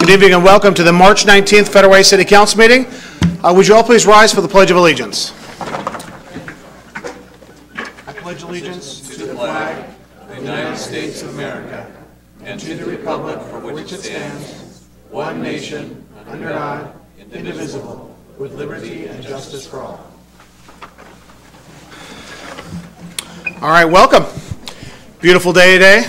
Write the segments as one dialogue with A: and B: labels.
A: Good evening and welcome to the March 19th Federal Way City Council meeting. Would you all please rise for the Pledge of Allegiance? I pledge allegiance to the flag of the United States of America and to the republic for which it stands, one nation, under God, indivisible, with liberty and justice for all. All right, welcome. Beautiful day today.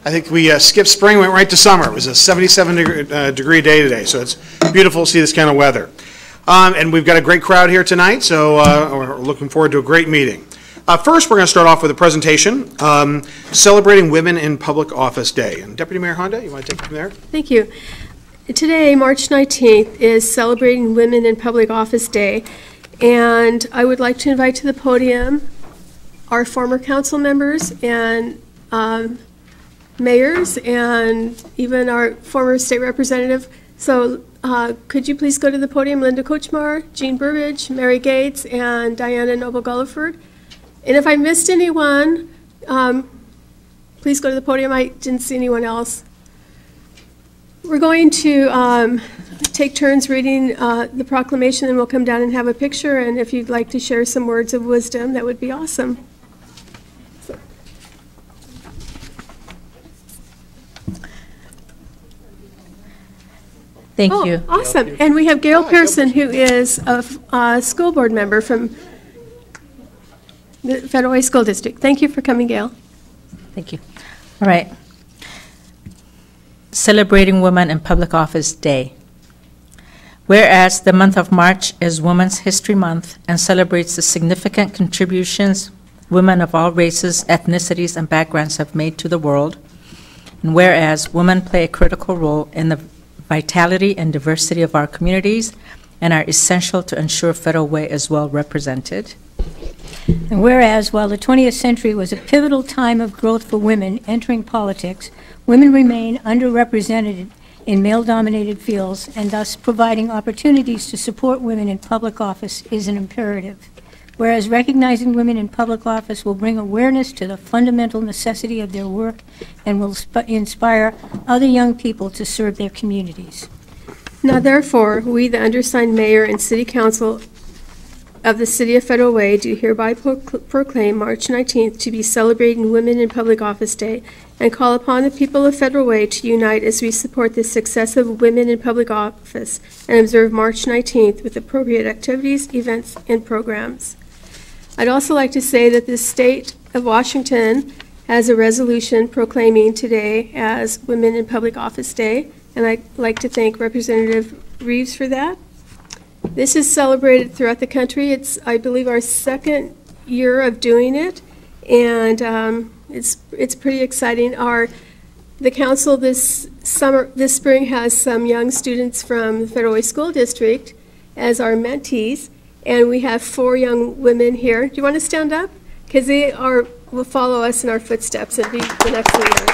A: I think we skipped spring, went right to summer. It was a 77-degree day today, so it's beautiful to see this kind of weather. And we've got a great crowd here tonight, so we're looking forward to a great meeting. First, we're going to start off with a presentation celebrating Women in Public Office Day. And Deputy Mayor Honda, you want to take it from there?
B: Thank you. Today, March 19th, is celebrating Women in Public Office Day, and I would like to invite to the podium our former council members and mayors and even our former state representative. So could you please go to the podium, Linda Kochmar, Jean Burbidge, Mary Gates, and Diana Noble-Gulliford. And if I missed anyone, please go to the podium. I didn't see anyone else. We're going to take turns reading the proclamation, and we'll come down and have a picture. And if you'd like to share some words of wisdom, that would be awesome.
C: Thank you.
B: Awesome. And we have Gail Pearson, who is a school board member from the Federal Way School District. Thank you for coming, Gail.
C: Thank you. All right. Celebrating Women in Public Office Day. Whereas the month of March is Women's History Month and celebrates the significant contributions women of all races, ethnicities, and backgrounds have made to the world, and whereas women play a critical role in the vitality and diversity of our communities and are essential to ensure Federal Way is well represented.
D: And whereas while the 20th century was a pivotal time of growth for women entering politics, women remain underrepresented in male-dominated fields, and thus providing opportunities to support women in public office is an imperative. Whereas recognizing women in public office will bring awareness to the fundamental necessity of their work and will inspire other young people to serve their communities.
B: Now therefore, we, the undersigned mayor and city council of the City of Federal Way, do hereby proclaim March 19th to be celebrating Women in Public Office Day and call upon the people of Federal Way to unite as we support the success of women in public office and observe March 19th with appropriate activities, events, and programs. I'd also like to say that the state of Washington has a resolution proclaiming today as Women in Public Office Day, and I'd like to thank Representative Reeves for that. This is celebrated throughout the country. It's, I believe, our second year of doing it, and it's pretty exciting. The council this spring has some young students from the Federal Way School District as our mentees. And we have 4 young women here. Do you want to stand up? Because they will follow us in our footsteps and be the next leaders.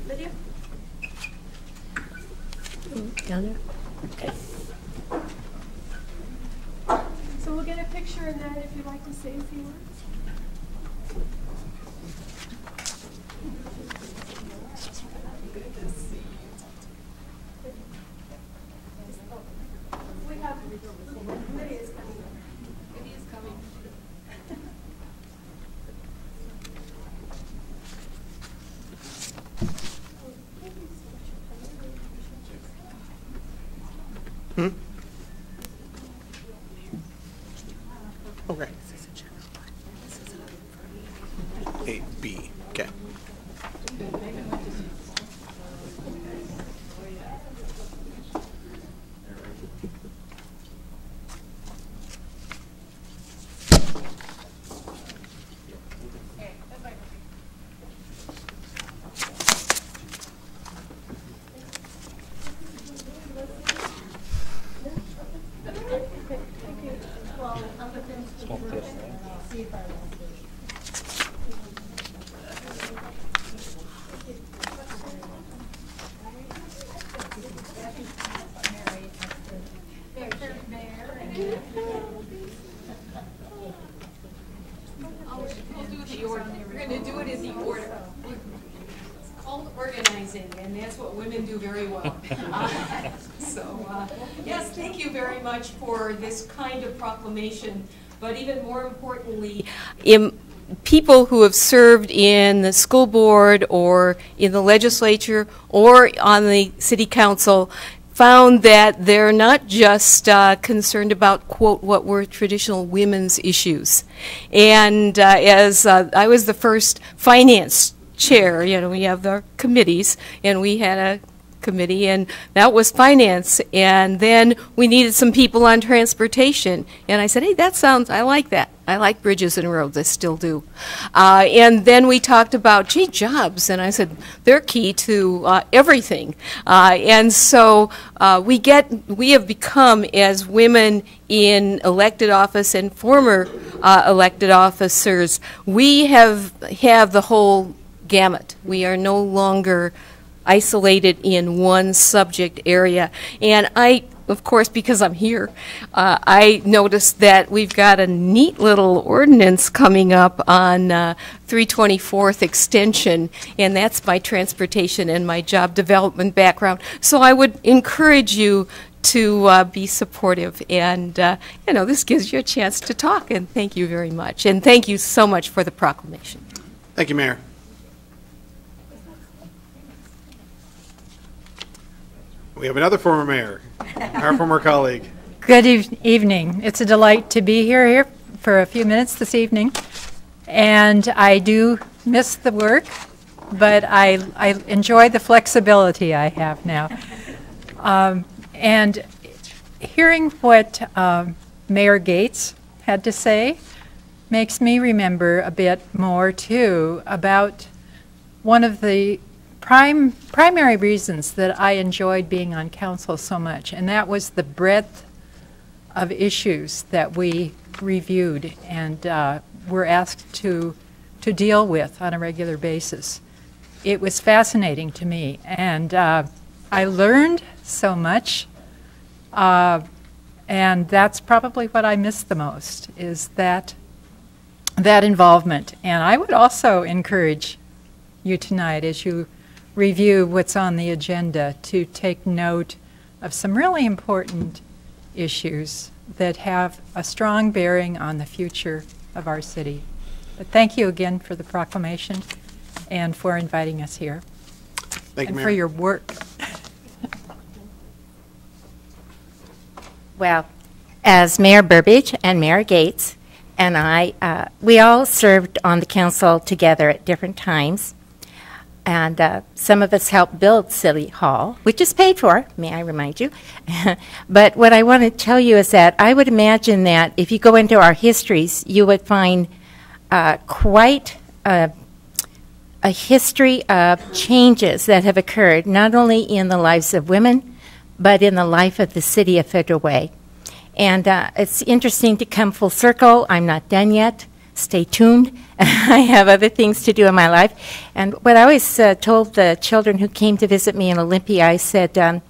B: Lydia?
D: Down there? Okay.
B: So we'll get a picture, and then if you'd like to say a few words.
A: Okay. 8B. Okay.
E: We'll do the order. We're going to do it in the order. called organizing, and that's what women do very well. Yes, thank you very much for this kind of proclamation, but even more importantly, people who have served in the school board or in the legislature or on the city council found that they're not just concerned about, quote, what were traditional women's issues. And as I was the first finance chair, you know, we have our committees, and we had a committee, and that was finance. And then we needed some people on transportation. And I said, hey, that sounds, I like that. I like bridges and roads, I still do. And then we talked about, gee, jobs. And I said, they're key to everything. And so we have become, as women in elected office and former elected officers, we have the whole gamut. We are no longer isolated in one subject area. And I, of course, because I'm here, I noticed that we've got a neat little ordinance coming up on 324th Extension, and that's my transportation and my job development background. So I would encourage you to be supportive, and you know, this gives you a chance to talk, and thank you very much. And thank you so much for the proclamation.
A: Thank you, Mayor. We have another former mayor, our former colleague.
F: Good evening. It's a delight to be here for a few minutes this evening. And I do miss the work, but I enjoy the flexibility I have now. And hearing what Mayor Gates had to say makes me remember a bit more, too, about one of the primary reasons that I enjoyed being on council so much, and that was the breadth of issues that we reviewed and were asked to deal with on a regular basis. It was fascinating to me, and I learned so much, and that's probably what I miss the most, is that involvement. And I would also encourage you tonight, as you review what's on the agenda, to take note of some really important issues that have a strong bearing on the future of our city. But thank you again for the proclamation and for inviting us here.
A: Thank you, Mayor.
F: And for your work.
G: Well, as Mayor Burbidge and Mayor Gates and I, we all served on the council together at different times. And some of us helped build City Hall, which is paid for, may I remind you. But what I want to tell you is that I would imagine that if you go into our histories, you would find quite a history of changes that have occurred, not only in the lives of women, but in the life of the city of Federal Way. And it's interesting to come full circle. I'm not done yet. Stay tuned. I have other things to do in my life. And what I always told the children who came to visit me in Olympia, I said,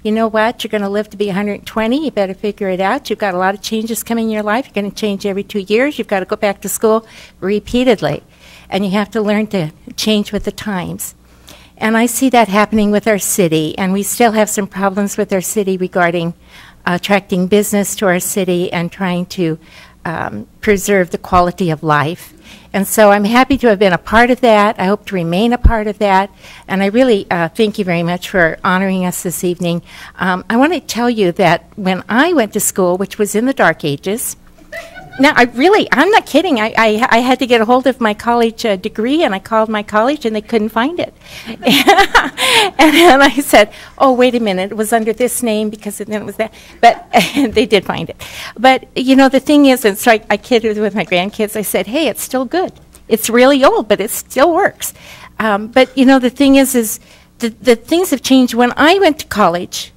G: you know what, you're going to live to be 120, you better figure it out. You've got a lot of changes coming in your life. You're going to change every 2 years. You've got to go back to school repeatedly. And you have to learn to change with the times. And I see that happening with our city. And we still have some problems with our city regarding attracting business to our city and trying to preserve the quality of life. And so I'm happy to have been a part of that. I hope to remain a part of that. And I really thank you very much for honoring us this evening. I want to tell you that when I went to school, which was in the dark ages, now I'm not kidding. I had to get a hold of my college degree, and I called my college and they couldn't find it. And then I said, oh, wait a minute, it was under this name because then it was that. But they did find it. But, you know, the thing is, and so I kidded with my grandkids, I said, hey, it's still good. It's really old, but it still works. But, you know, the thing is the things have changed. When I went to college,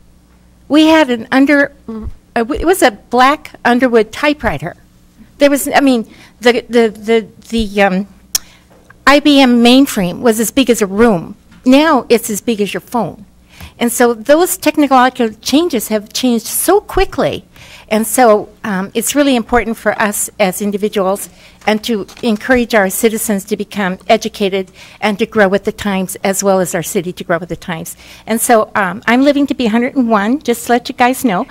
G: we had it was a black Underwood typewriter. There was, I mean, the IBM mainframe was as big as a room. Now it's as big as your phone. And so those technological changes have changed so quickly And so it's really important for us as individuals and to encourage our citizens to become educated and to grow with the times, as well as our city to grow with the times. And so I'm living to be 101, just to let you guys know.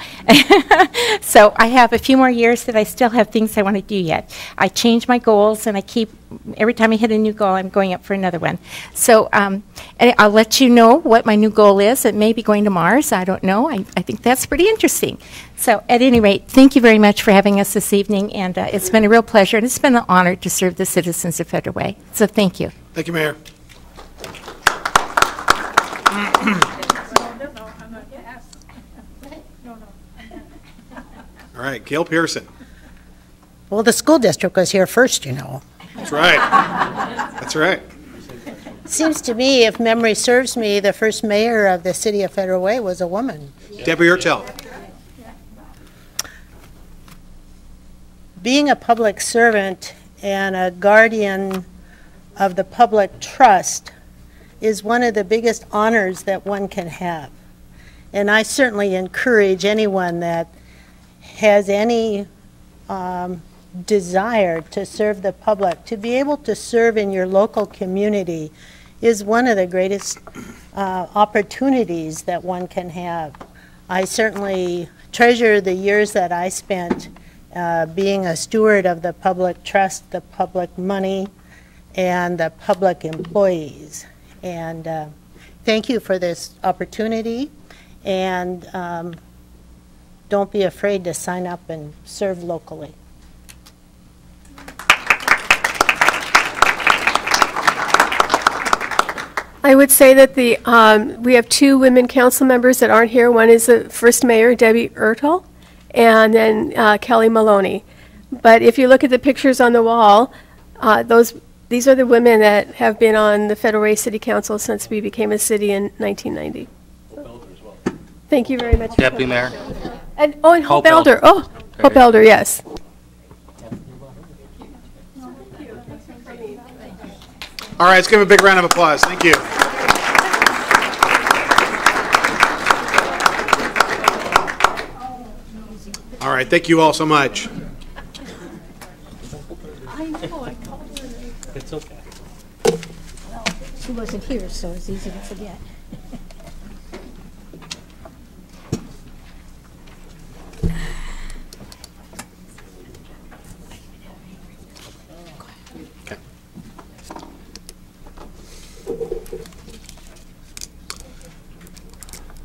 G: So I have a few more years that I still have things I want to do yet. I change my goals, and I keep, every time I hit a new goal, I'm going up for another one. So and I'll let you know what my new goal is. It may be going to Mars. I don't know. I think that's pretty interesting. So at any rate, thank you very much for having us this evening, and it's been a real pleasure, and it's been an honor to serve the citizens of Federal Way. So thank you.
A: Thank you, Mayor. All right, Gail Pearson.
H: Well, the school district was here first, you know.
A: That's right. That's right.
H: Seems to me, if memory serves me, the first mayor of the city of Federal Way was a woman.
A: Debbie Ertel.
H: Being a public servant and a guardian of the public trust is one of the biggest honors that one can have. And I certainly encourage anyone that has any desire to serve the public, to be able to serve in your local community is one of the greatest opportunities that one can have. I certainly treasure the years that I spent being a steward of the public trust, the public money, and the public employees. And thank you for this opportunity, and don't be afraid to sign up and serve locally.
B: I would say that we have two women council members that aren't here. One is the first mayor, Debbie Ertel, and then Kelly Maloney. But if you look at the pictures on the wall, these are the women that have been on the Federal Way City Council since we became a city in 1990. Thank you very much.
I: Deputy Mayor.
B: And Hope Elder. Oh, Hope Elder, yes.
A: All right, let's give him a big round of applause. Thank you. All right, thank you all so much.
D: I know, I called her.
I: It's okay.
D: She wasn't here, so it's easy to forget.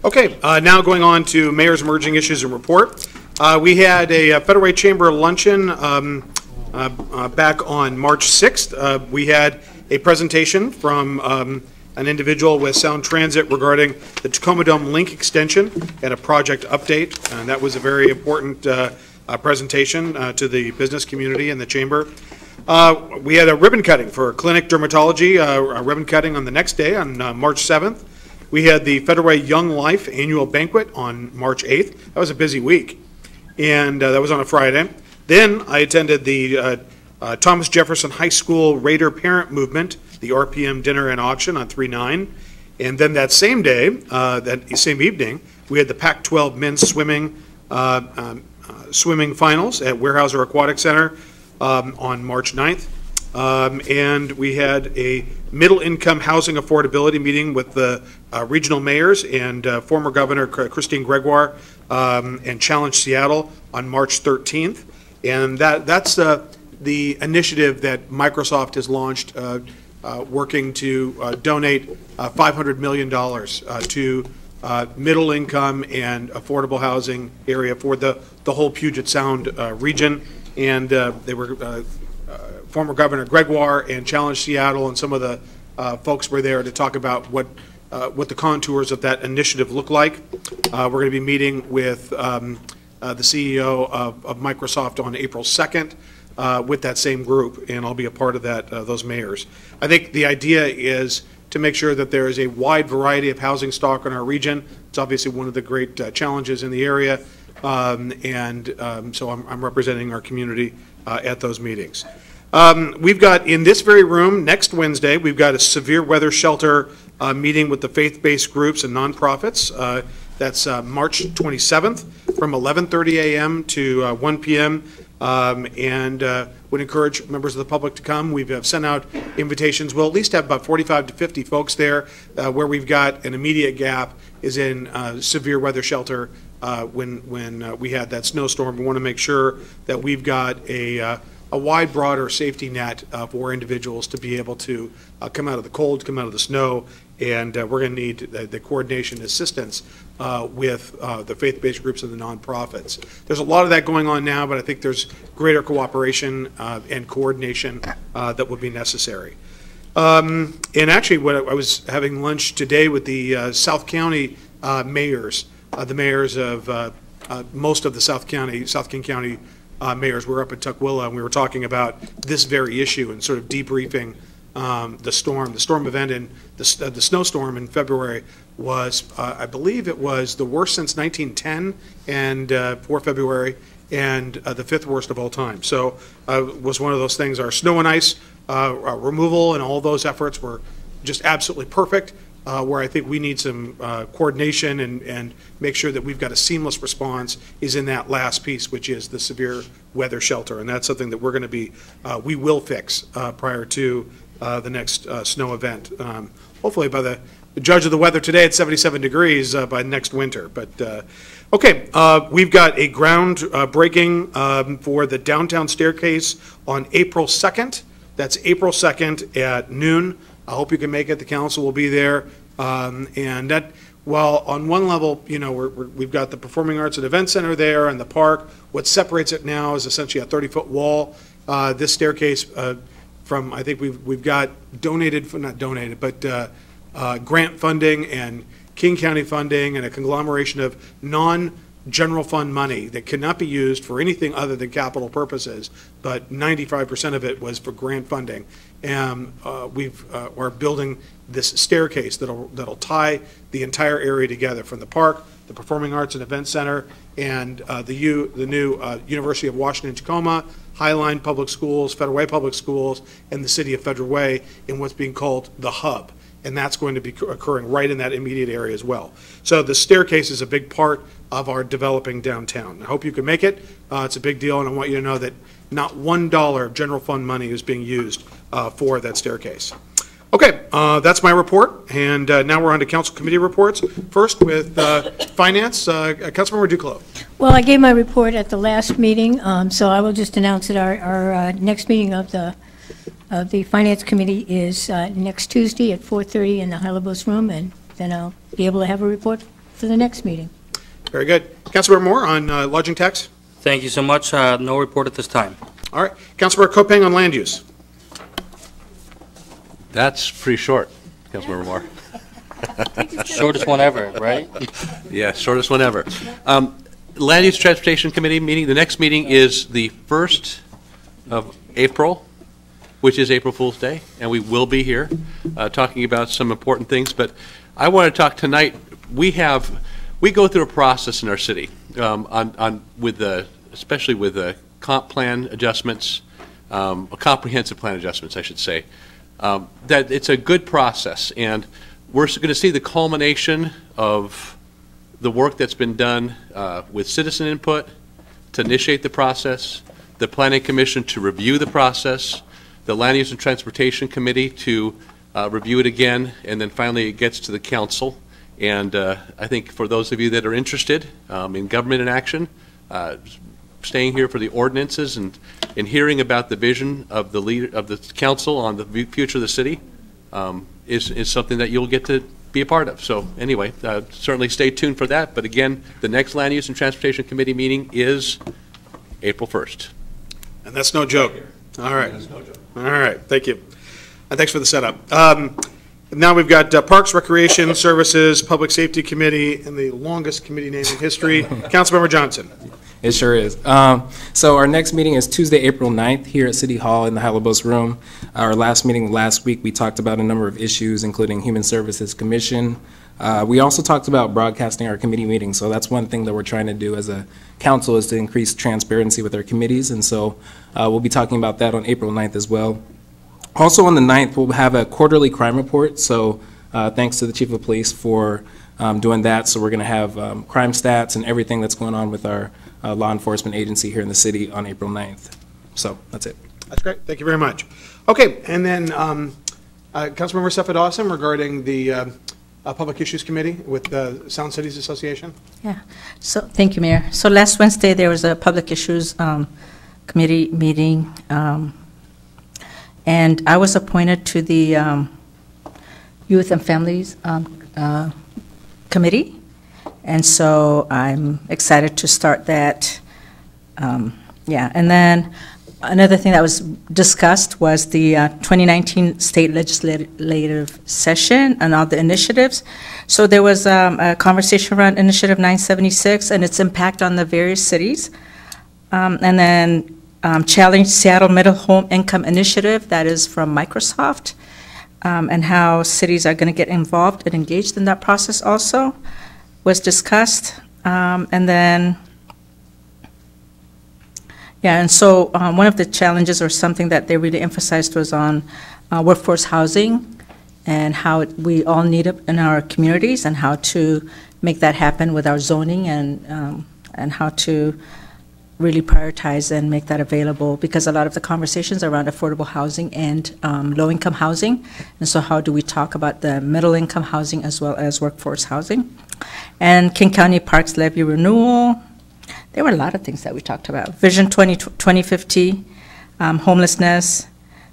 A: Okay, now going on to Mayor's Emerging Issues and Report. We had a Federal Way Chamber luncheon back on March 6th. We had a presentation from an individual with Sound Transit regarding the Tacoma Dome Link extension and a project update, and that was a very important presentation to the business community and the Chamber. We had a ribbon cutting for Clinic Dermatology, a ribbon cutting on the next day on March 7th. We had the Federal Way Young Life annual banquet on March 8th. That was a busy week, and that was on a Friday. Then I attended the Thomas Jefferson High School Raider Parent Movement, the RPM dinner and auction on 3/9. And then that same day, that same evening, we had the Pac-12 men's swimming finals at Weyerhaeuser Aquatic Center on March 9th. And we had a middle-income housing affordability meeting with the regional mayors and former Governor Christine Gregoire and Challenge Seattle on March 13th. And that's the initiative that Microsoft has launched, working to donate $500 million to middle-income and affordable housing area for the whole Puget Sound region. And they were former Governor Gregoire and Challenge Seattle, and some of the folks were there to talk about what the contours of that initiative look like. We're going to be meeting with the CEO of Microsoft on April 2nd with that same group, and I'll be a part of that, those mayors. I think the idea is to make sure that there is a wide variety of housing stock in our region. It's obviously one of the great challenges in the area, so I'm representing our community at those meetings. We've got in this very room next Wednesday, we've got a severe weather shelter meeting with the faith-based groups and nonprofits. That's March 27th from 11:30 a.m. to 1 p.m. And would encourage members of the public to come. We've sent out invitations. We'll at least have about 45 to 50 folks there. Where we've got an immediate gap is in severe weather shelter when we had that snowstorm. We want to make sure that we've got a wide, broader safety net for individuals to be able to come out of the cold, come out of the snow, and we're going to need the coordination assistance with the faith-based groups and the nonprofits. There's a lot of that going on now, but I think there's greater cooperation and coordination that would be necessary. And actually, I was having lunch today with the South County mayors, the mayors of most of the South King County mayors. We're up at Tukwila, and we were talking about this very issue and sort of debriefing the storm event. And the snowstorm in February was, I believe it was the worst since 1910 and for February, and the fifth worst of all time. So it was one of those things. Our snow and ice removal and all those efforts were just absolutely perfect. Where I think we need some coordination and make sure that we've got a seamless response is in that last piece, which is the severe weather shelter. And that's something that we're going to be, we will fix prior to the next snow event. Hopefully by the judge of the weather today at 77 degrees by next winter. But okay, we've got a groundbreaking for the downtown staircase on April 2nd. That's April 2nd at noon. I hope you can make it. The council will be there. And that, while on one level, you know, we've got the Performing Arts and Event Center there and the park. What separates it now is essentially a 30-foot wall. This staircase from, I think we've got donated, not donated, but grant funding and King County funding and a conglomeration of non-general fund money that cannot be used for anything other than capital purposes, but 95% of it was for grant funding. And we're building this staircase that'll tie the entire area together, from the park, the Performing Arts and Event Center, and the new University of Washington Tacoma, Highline Public Schools, Federal Way Public Schools, and the City of Federal Way in what's being called the hub. And that's going to be occurring right in that immediate area as well. So the staircase is a big part of our developing downtown. I hope you can make it. It's a big deal, and I want you to know that not $1 of general fund money is being used for that staircase. Okay, that's my report, and now we're on to council committee reports. First with finance, Councilmember Duclos.
D: Well, I gave my report at the last meeting, so I will just announce that our next meeting of the Finance Committee is next Tuesday at 4:30 in the Hylabos room, and then I'll be able to have a report for the next meeting.
A: Very good. Councilmember Moore on lodging tax.
I: Thank you so much. No report at this time.
A: All right. Councilmember Kopeng on land use.
J: That's pretty short, Councilmember Moore.
I: Shortest one ever, right?
J: Yeah, shortest one ever. Land Use Transportation Committee meeting. The next meeting is the 1st of April, which is April Fool's Day, and we will be here talking about some important things. But I want to talk tonight. We go through a process in our city especially with the comp plan adjustments, comprehensive plan adjustments, I should say. That it's a good process, and we're going to see the culmination of the work that's been done with citizen input to initiate the process, the Planning Commission to review the process, the Land Use and Transportation Committee to review it again, and then finally it gets to the council. And I think for those of you that are interested in government in action, staying here for the ordinances and hearing about the vision of the council on the future of the city is something that you'll get to be a part of. So anyway, certainly stay tuned for that. But again, the next Land Use and Transportation Committee meeting is April 1st.
A: And that's no joke. All right.
J: That's no joke.
A: All right. Thank you. And thanks for the setup. Now we've got Parks, Recreation, Services, Public Safety Committee, and the longest committee name in history. Councilmember Johnson.
K: It sure is. So our next meeting is Tuesday, April 9th here at City Hall in the Hylabos room. Our last meeting last week, we talked about a number of issues, including Human Services Commission. We also talked about broadcasting our committee meetings. So that's one thing that we're trying to do as a council, is to increase transparency with our committees. And so we'll be talking about that on April 9th as well. Also on the 9th, we'll have a quarterly crime report. So thanks to the Chief of Police for doing that. So we're going to have crime stats and everything that's going on with our law enforcement agency here in the city on April 9th. So that's it.
A: That's great. Thank you very much. Okay, and then Councilmember Seffa Dawson regarding the Public Issues Committee with the Sound Cities Association.
C: Yeah. So thank you, Mayor. So last Wednesday there was a Public Issues Committee meeting, and I was appointed to the Youth and Families Committee, and so I'm excited to start that. Yeah, and then another thing that was discussed was the 2019 state legislative session and all the initiatives. So there was a conversation around Initiative 976 and its impact on the various cities. And then Challenge Seattle Middle Home Income Initiative, that is from Microsoft, and how cities are going to get involved and engaged in that process also was discussed. And then yeah, and so one of the challenges or something that they really emphasized was on workforce housing and how we all need it in our communities and how to make that happen with our zoning and how to really prioritize and make that available, because a lot of the conversations are around affordable housing and low-income housing, and so how do we talk about the middle-income housing as well as workforce housing. And King County Parks levy renewal. There were a lot of things that we talked about. Vision 2050, homelessness,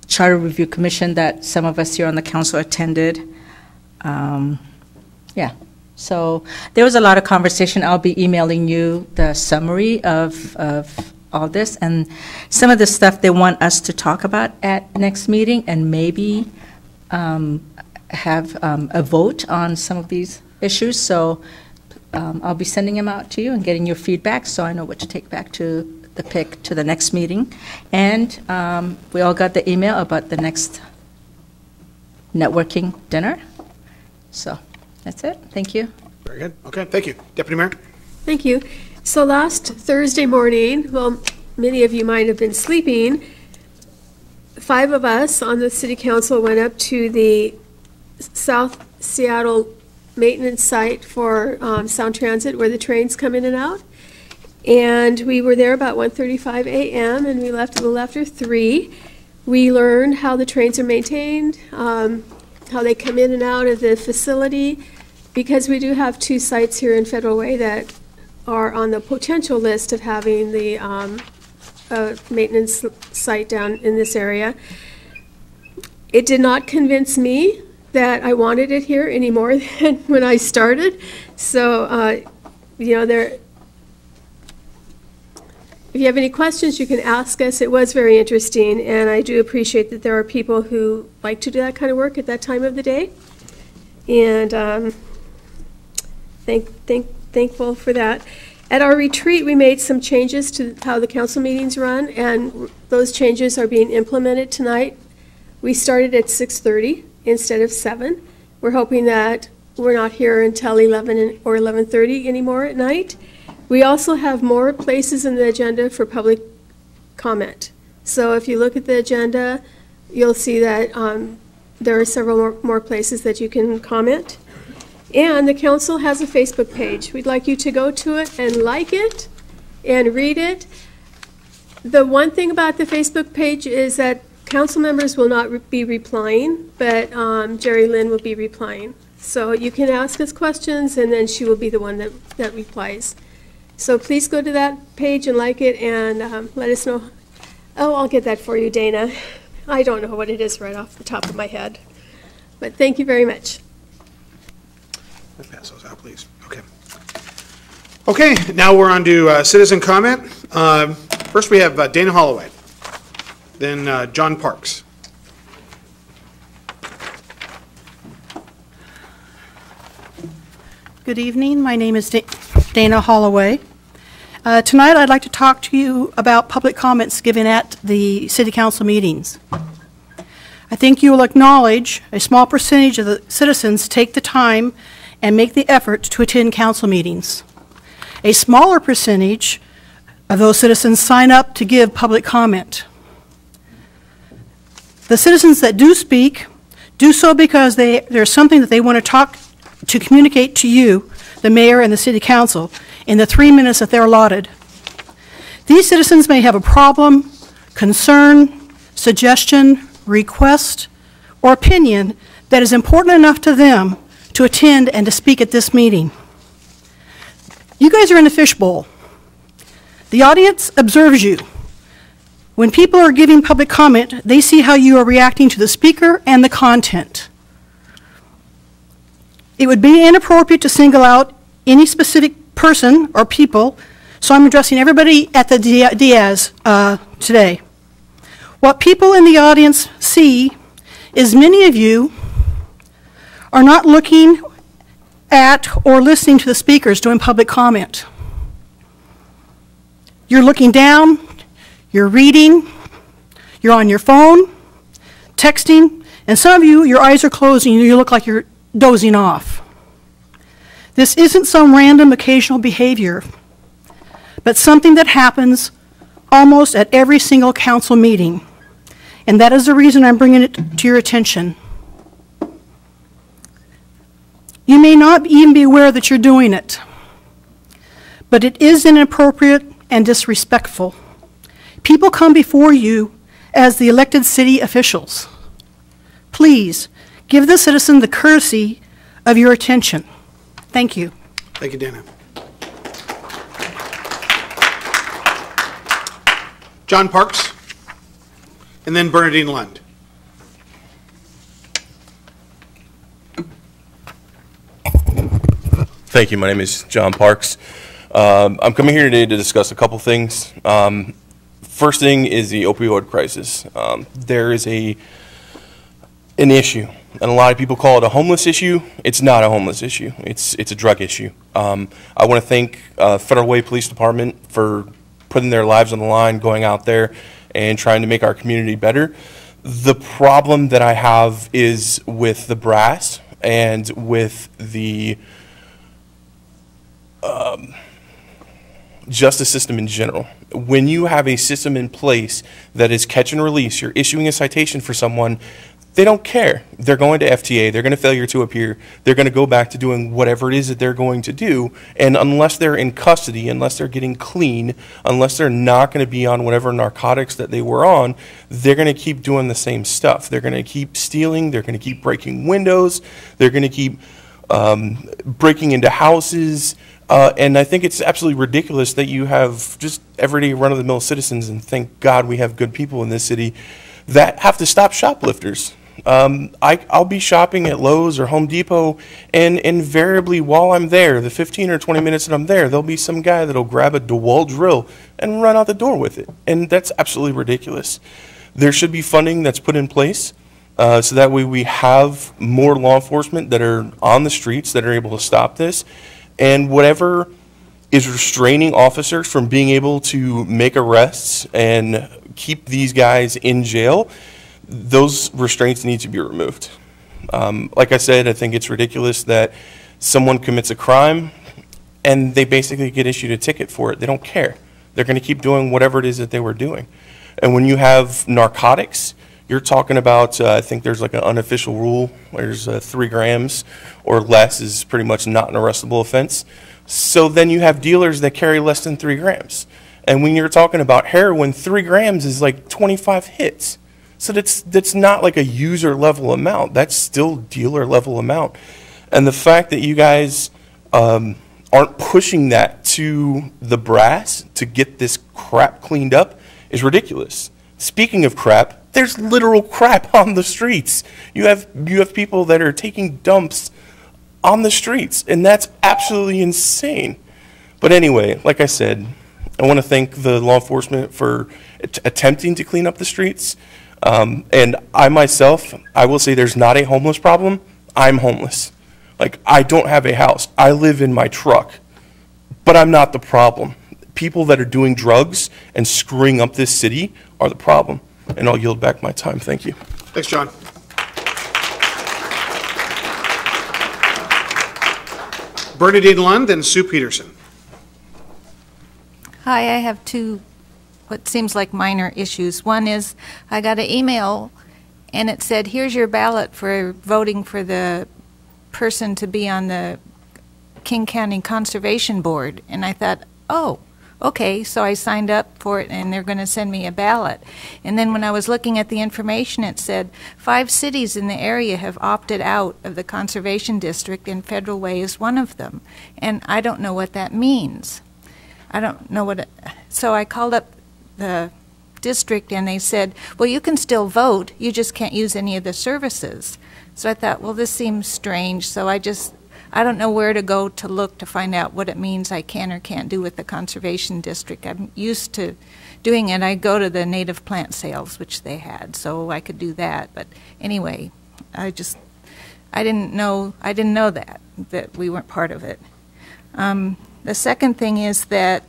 C: Charter Review Commission that some of us here on the council attended. Yeah, so there was a lot of conversation. I'll be emailing you the summary of all this and some of the stuff they want us to talk about at next meeting, and maybe have a vote on some of these issues. So I'll be sending them out to you and getting your feedback so I know what to take back to the PIC to the next meeting. And we all got the email about the next networking dinner. So that's it. Thank you.
A: Very good. Okay, thank you. Deputy Mayor?
B: Thank you. So last Thursday morning, well, many of you might have been sleeping, 5 of us on the city council went up to the South Seattle maintenance site for Sound Transit where the trains come in and out. And we were there about 1:35 a.m. and we left a little after 3. We learned how the trains are maintained, how they come in and out of the facility, because we do have 2 sites here in Federal Way that are on the potential list of having the maintenance site down in this area. It did not convince me that I wanted it here any more than when I started. So, you know, if you have any questions, you can ask us. It was very interesting, and I do appreciate that there are people who like to do that kind of work at that time of the day. And thankful for that. At our retreat, we made some changes to how the council meetings run, and those changes are being implemented tonight. We started at 6:30 instead of 7. We're hoping that we're not here until 11 or 11:30 anymore at night. We also have more places in the agenda for public comment. So if you look at the agenda, you'll see that there are several more places that you can comment. And the council has a Facebook page. We'd like you to go to it and like it and read it. The one thing about the Facebook page is that council members will not be replying, but Jerry Lynn will be replying. So you can ask us questions, and then she will be the one that replies. So please go to that page and like it, and let us know. Oh, I'll get that for you, Dana. I don't know what it is right off the top of my head. But thank you very much.
A: Pass those out, please. Okay. Okay, now we're on to citizen comment. First we have Dana Holloway. Then John Parks.
L: Good evening. My name is Dana Holloway. Tonight I'd like to talk to you about public comments given at the City Council meetings. I think you will acknowledge a small percentage of the citizens take the time and make the effort to attend council meetings. A smaller percentage of those citizens sign up to give public comment. The citizens that do speak do so because there's something that they want to talk to communicate to you, the mayor and the city council, in the 3 minutes that they're allotted. These citizens may have a problem, concern, suggestion, request, or opinion that is important enough to them to attend and to speak at this meeting. You guys are in a fishbowl. The audience observes you. When people are giving public comment, they see how you are reacting to the speaker and the content. It would be inappropriate to single out any specific person or people, so I'm addressing everybody at the Diaz today. What people in the audience see is many of you are not looking at or listening to the speakers doing public comment. You're looking down, you're reading, you're on your phone, texting, and some of you, your eyes are closed and you look like you're dozing off. This isn't some random occasional behavior, but something that happens almost at every single council meeting. And that is the reason I'm bringing it to your attention. You may not even be aware that you're doing it, but it is inappropriate and disrespectful. People come before you as the elected city officials. Please give the citizen the courtesy of your attention. Thank you.
A: Thank you, Dana. John Parks, and then Bernadine Lund.
M: Thank you. My name is John Parks. I'm coming here today to discuss a couple things. First thing is the opioid crisis. There is an issue, and a lot of people call it a homeless issue. It's not a homeless issue. It's a drug issue. I want to thank Federal Way Police Department for putting their lives on the line, going out there and trying to make our community better. The problem that I have is with the brass and with the justice system in general. When you have a system in place that is catch and release, you're issuing a citation for someone, they don't care. They're going to FTA, they're going to failure to appear, they're going to go back to doing whatever it is that they're going to do, and unless they're in custody, unless they're getting clean, unless they're not going to be on whatever narcotics that they were on, they're going to keep doing the same stuff. They're going to keep stealing, they're going to keep breaking windows, they're going to keep breaking into houses, and I think it's absolutely ridiculous that you have just everyday run-of-the-mill citizens, and thank God we have good people in this city, that have to stop shoplifters. I'll be shopping at Lowe's or Home Depot, and invariably while I'm there, the 15 or 20 minutes that I'm there, there'll be some guy that'll grab a DeWalt drill and run out the door with it, and that's absolutely ridiculous. There should be funding that's put in place so that way we have more law enforcement that are on the streets that are able to stop this. And whatever is restraining officers from being able to make arrests and keep these guys in jail, those restraints need to be removed. Like I said, I think it's ridiculous that someone commits a crime and they basically get issued a ticket for it. They don't care. They're going to keep doing whatever it is that they were doing. And when you have narcotics, you're talking about, I think there's like an unofficial rule, there's 3 grams or less is pretty much not an arrestable offense. So then you have dealers that carry less than 3 grams. And when you're talking about heroin, 3 grams is like 25 hits. So that's not like a user level amount, that's still dealer level amount. And the fact that you guys aren't pushing that to the brass to get this crap cleaned up is ridiculous. Speaking of crap, there's literal crap on the streets. You have people that are taking dumps on the streets, and that's absolutely insane. But anyway, like I said, I want to thank the law enforcement for attempting to clean up the streets. And I myself, I will say there's not a homeless problem. I'm homeless. Like, I don't have a house. I live in my truck, but I'm not the problem. People that are doing drugs and screwing up this city are the problem. And I'll yield back my time. Thank you.
A: Thanks, John. Bernadine Lund and Sue Peterson.
N: Hi, I have 2 what seems like minor issues. One is I got an email and it said, here's your ballot for voting for the person to be on the King County Conservation Board. And I thought, oh, okay, so I signed up for it, and they're going to send me a ballot. And then when I was looking at the information, it said 5 cities in the area have opted out of the Conservation District, and Federal Way is one of them. And I don't know what that means. I don't know what so I called up the district, and they said, well, you can still vote, you just can't use any of the services. So I thought, well, this seems strange, so I don't know where to go to look to find out what it means I can or can't do with the Conservation District. I'm used to doing it. I go to the native plant sales, which they had, so I could do that. But anyway, I didn't know that we weren't part of it. The second thing is that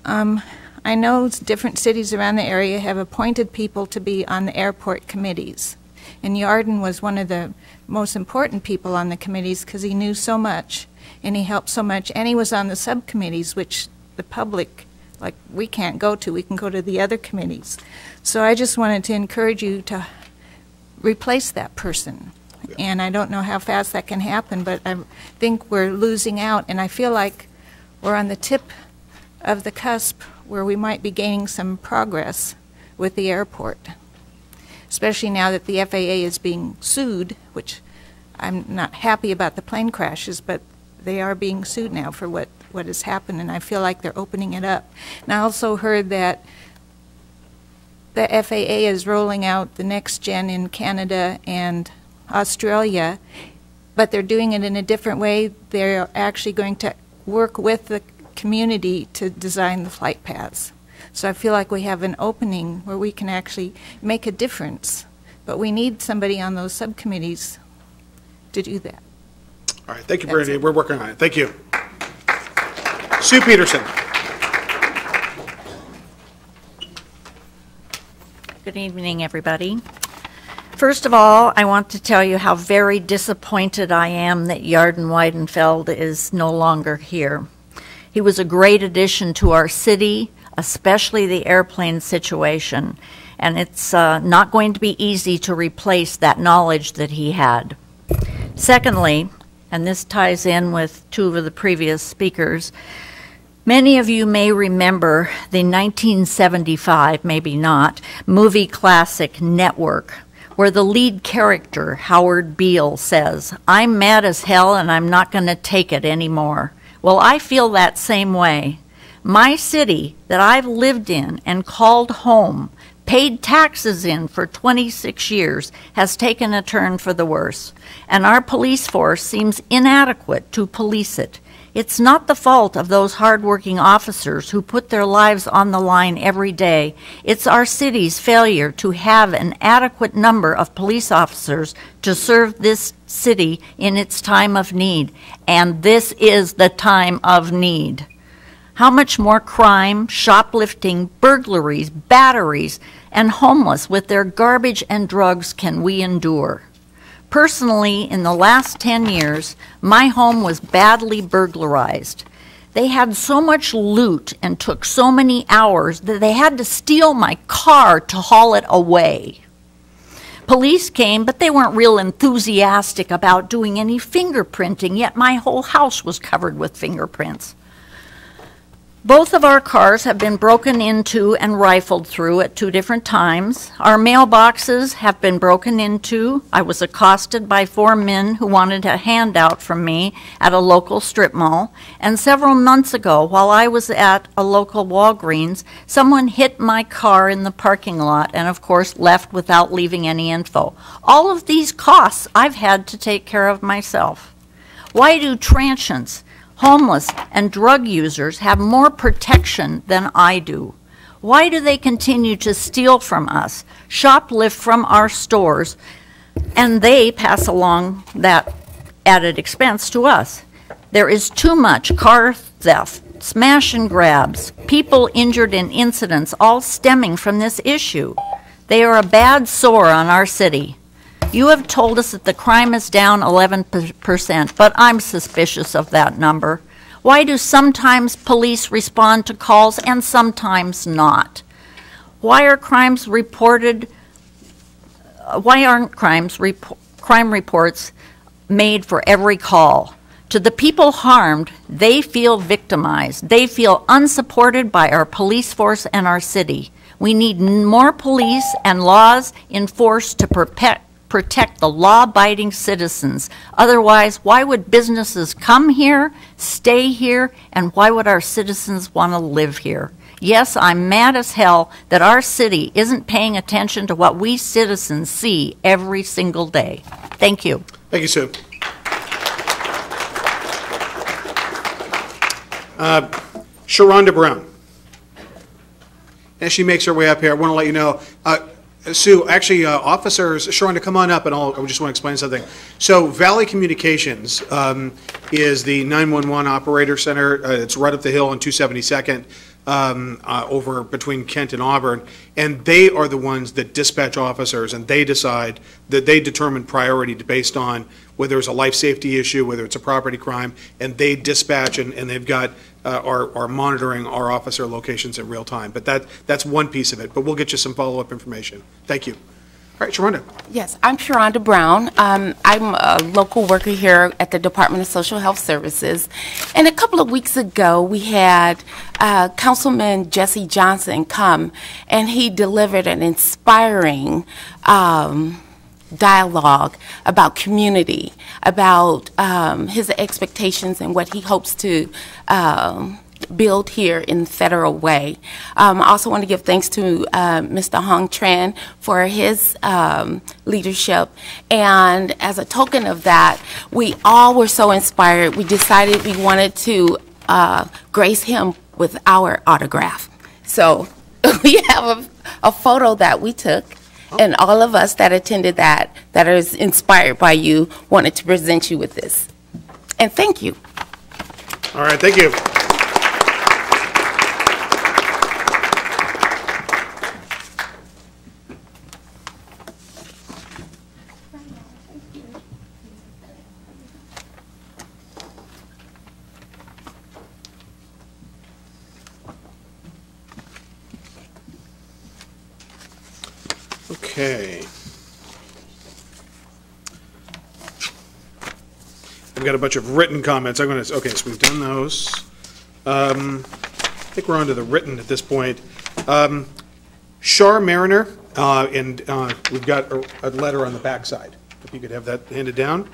N: I know different cities around the area have appointed people to be on the airport committees. And Yarden was one of the most important people on the committees because he knew so much and he helped so much. And he was on the subcommittees, which the public, like, we can't go to. We can go to the other committees. So I just wanted to encourage you to replace that person. Yeah. And I don't know how fast that can happen, but I think we're losing out. And I feel like we're on the tip of the cusp where we might be gaining some progress with the airport, especially now that the FAA is being sued, which I'm not happy about the plane crashes, but they are being sued now for what has happened, and I feel like they're opening it up. And I also heard that the FAA is rolling out the next gen in Canada and Australia, but they're doing it in a different way. They're actually going to work with the community to design the flight paths. So I feel like we have an opening where we can actually make a difference, but we need somebody on those subcommittees to do that.
A: All right, thank you, Brandy. We're working on it. Thank you. Sue Peterson.
O: Good evening, everybody. First of all, I want to tell you how very disappointed I am that Yarden Weidenfeld is no longer here. He was a great addition to our city, especially the airplane situation, and it's not going to be easy to replace that knowledge that he had. Secondly, and this ties in with 2 of the previous speakers, many of you may remember the 1975, maybe not, movie classic Network, where the lead character, Howard Beale, says, "I'm mad as hell and I'm not going to take it anymore." Well, I feel that same way. My city that I've lived in and called home, paid taxes in for 26 years, has taken a turn for the worse. And our police force seems inadequate to police it. It's not the fault of those hardworking officers who put their lives on the line every day. It's our city's failure to have an adequate number of police officers to serve this city in its time of need. And this is the time of need. How much more crime, shoplifting, burglaries, batteries, and homeless with their garbage and drugs can we endure? Personally, in the last 10 years, my home was badly burglarized. They had so much loot and took so many hours that they had to steal my car to haul it away. Police came, but they weren't real enthusiastic about doing any fingerprinting, yet my whole house was covered with fingerprints. Both of our cars have been broken into and rifled through at 2 different times. Our mailboxes have been broken into. I was accosted by 4 men who wanted a handout from me at a local strip mall. And several months ago, while I was at a local Walgreens, someone hit my car in the parking lot and, of course, left without leaving any info. All of these costs I've had to take care of myself. Why do transients, homeless, and drug users have more protection than I do? Why do they continue to steal from us, shoplift from our stores, and they pass along that added expense to us? There is too much car theft, smash and grabs, people injured in incidents, all stemming from this issue. They are a bad sore on our city. You have told us that the crime is down 11%, but I'm suspicious of that number. Why do sometimes police respond to calls and sometimes not? Why aren't crime reports made for every call. To the people harmed, they feel victimized. They feel unsupported by our police force and our city. We need more police and laws enforced to protect the law-abiding citizens. Otherwise, why would businesses come here, stay here, and why would our citizens want to live here? Yes, I'm mad as hell that our city isn't paying attention to what we citizens see every single day. Thank you.
A: Thank you, Sue. Sharonda Brown. As she makes her way up here, I want to let you know, Sue, actually, officers, Sharonda, come on up, and I just want to explain something. So Valley Communications is the 911 operator center. It's right up the hill on 272nd. Over between Kent and Auburn, and they are the ones that dispatch officers, and they decide that they determine priority based on whether it's a life safety issue, whether it's a property crime, and they dispatch, and they've got are monitoring our officer locations in real time. But that's one piece of it. But we'll get you some follow-up information. Thank you. All right, Sharonda.
P: Yes, I'm Sharonda Brown. I'm a local worker here at the Department of Social Health Services. And a couple of weeks ago, we had Councilman Jesse Johnson come, and he delivered an inspiring dialogue about community, about his expectations and what he hopes to build here in Federal Way. I also want to give thanks to Mr. Hong Tran for his leadership. And as a token of that, we all were so inspired, we decided we wanted to grace him with our autograph. So we have a photo that we took, and all of us that attended that is inspired by you, wanted to present you with this. And thank you.
A: All right, thank you. Okay. I've got a bunch of written comments. Okay, so we've done those. I think we're on to the written at this point. Shar Mariner, and we've got a letter on the backside. If you could have that handed down.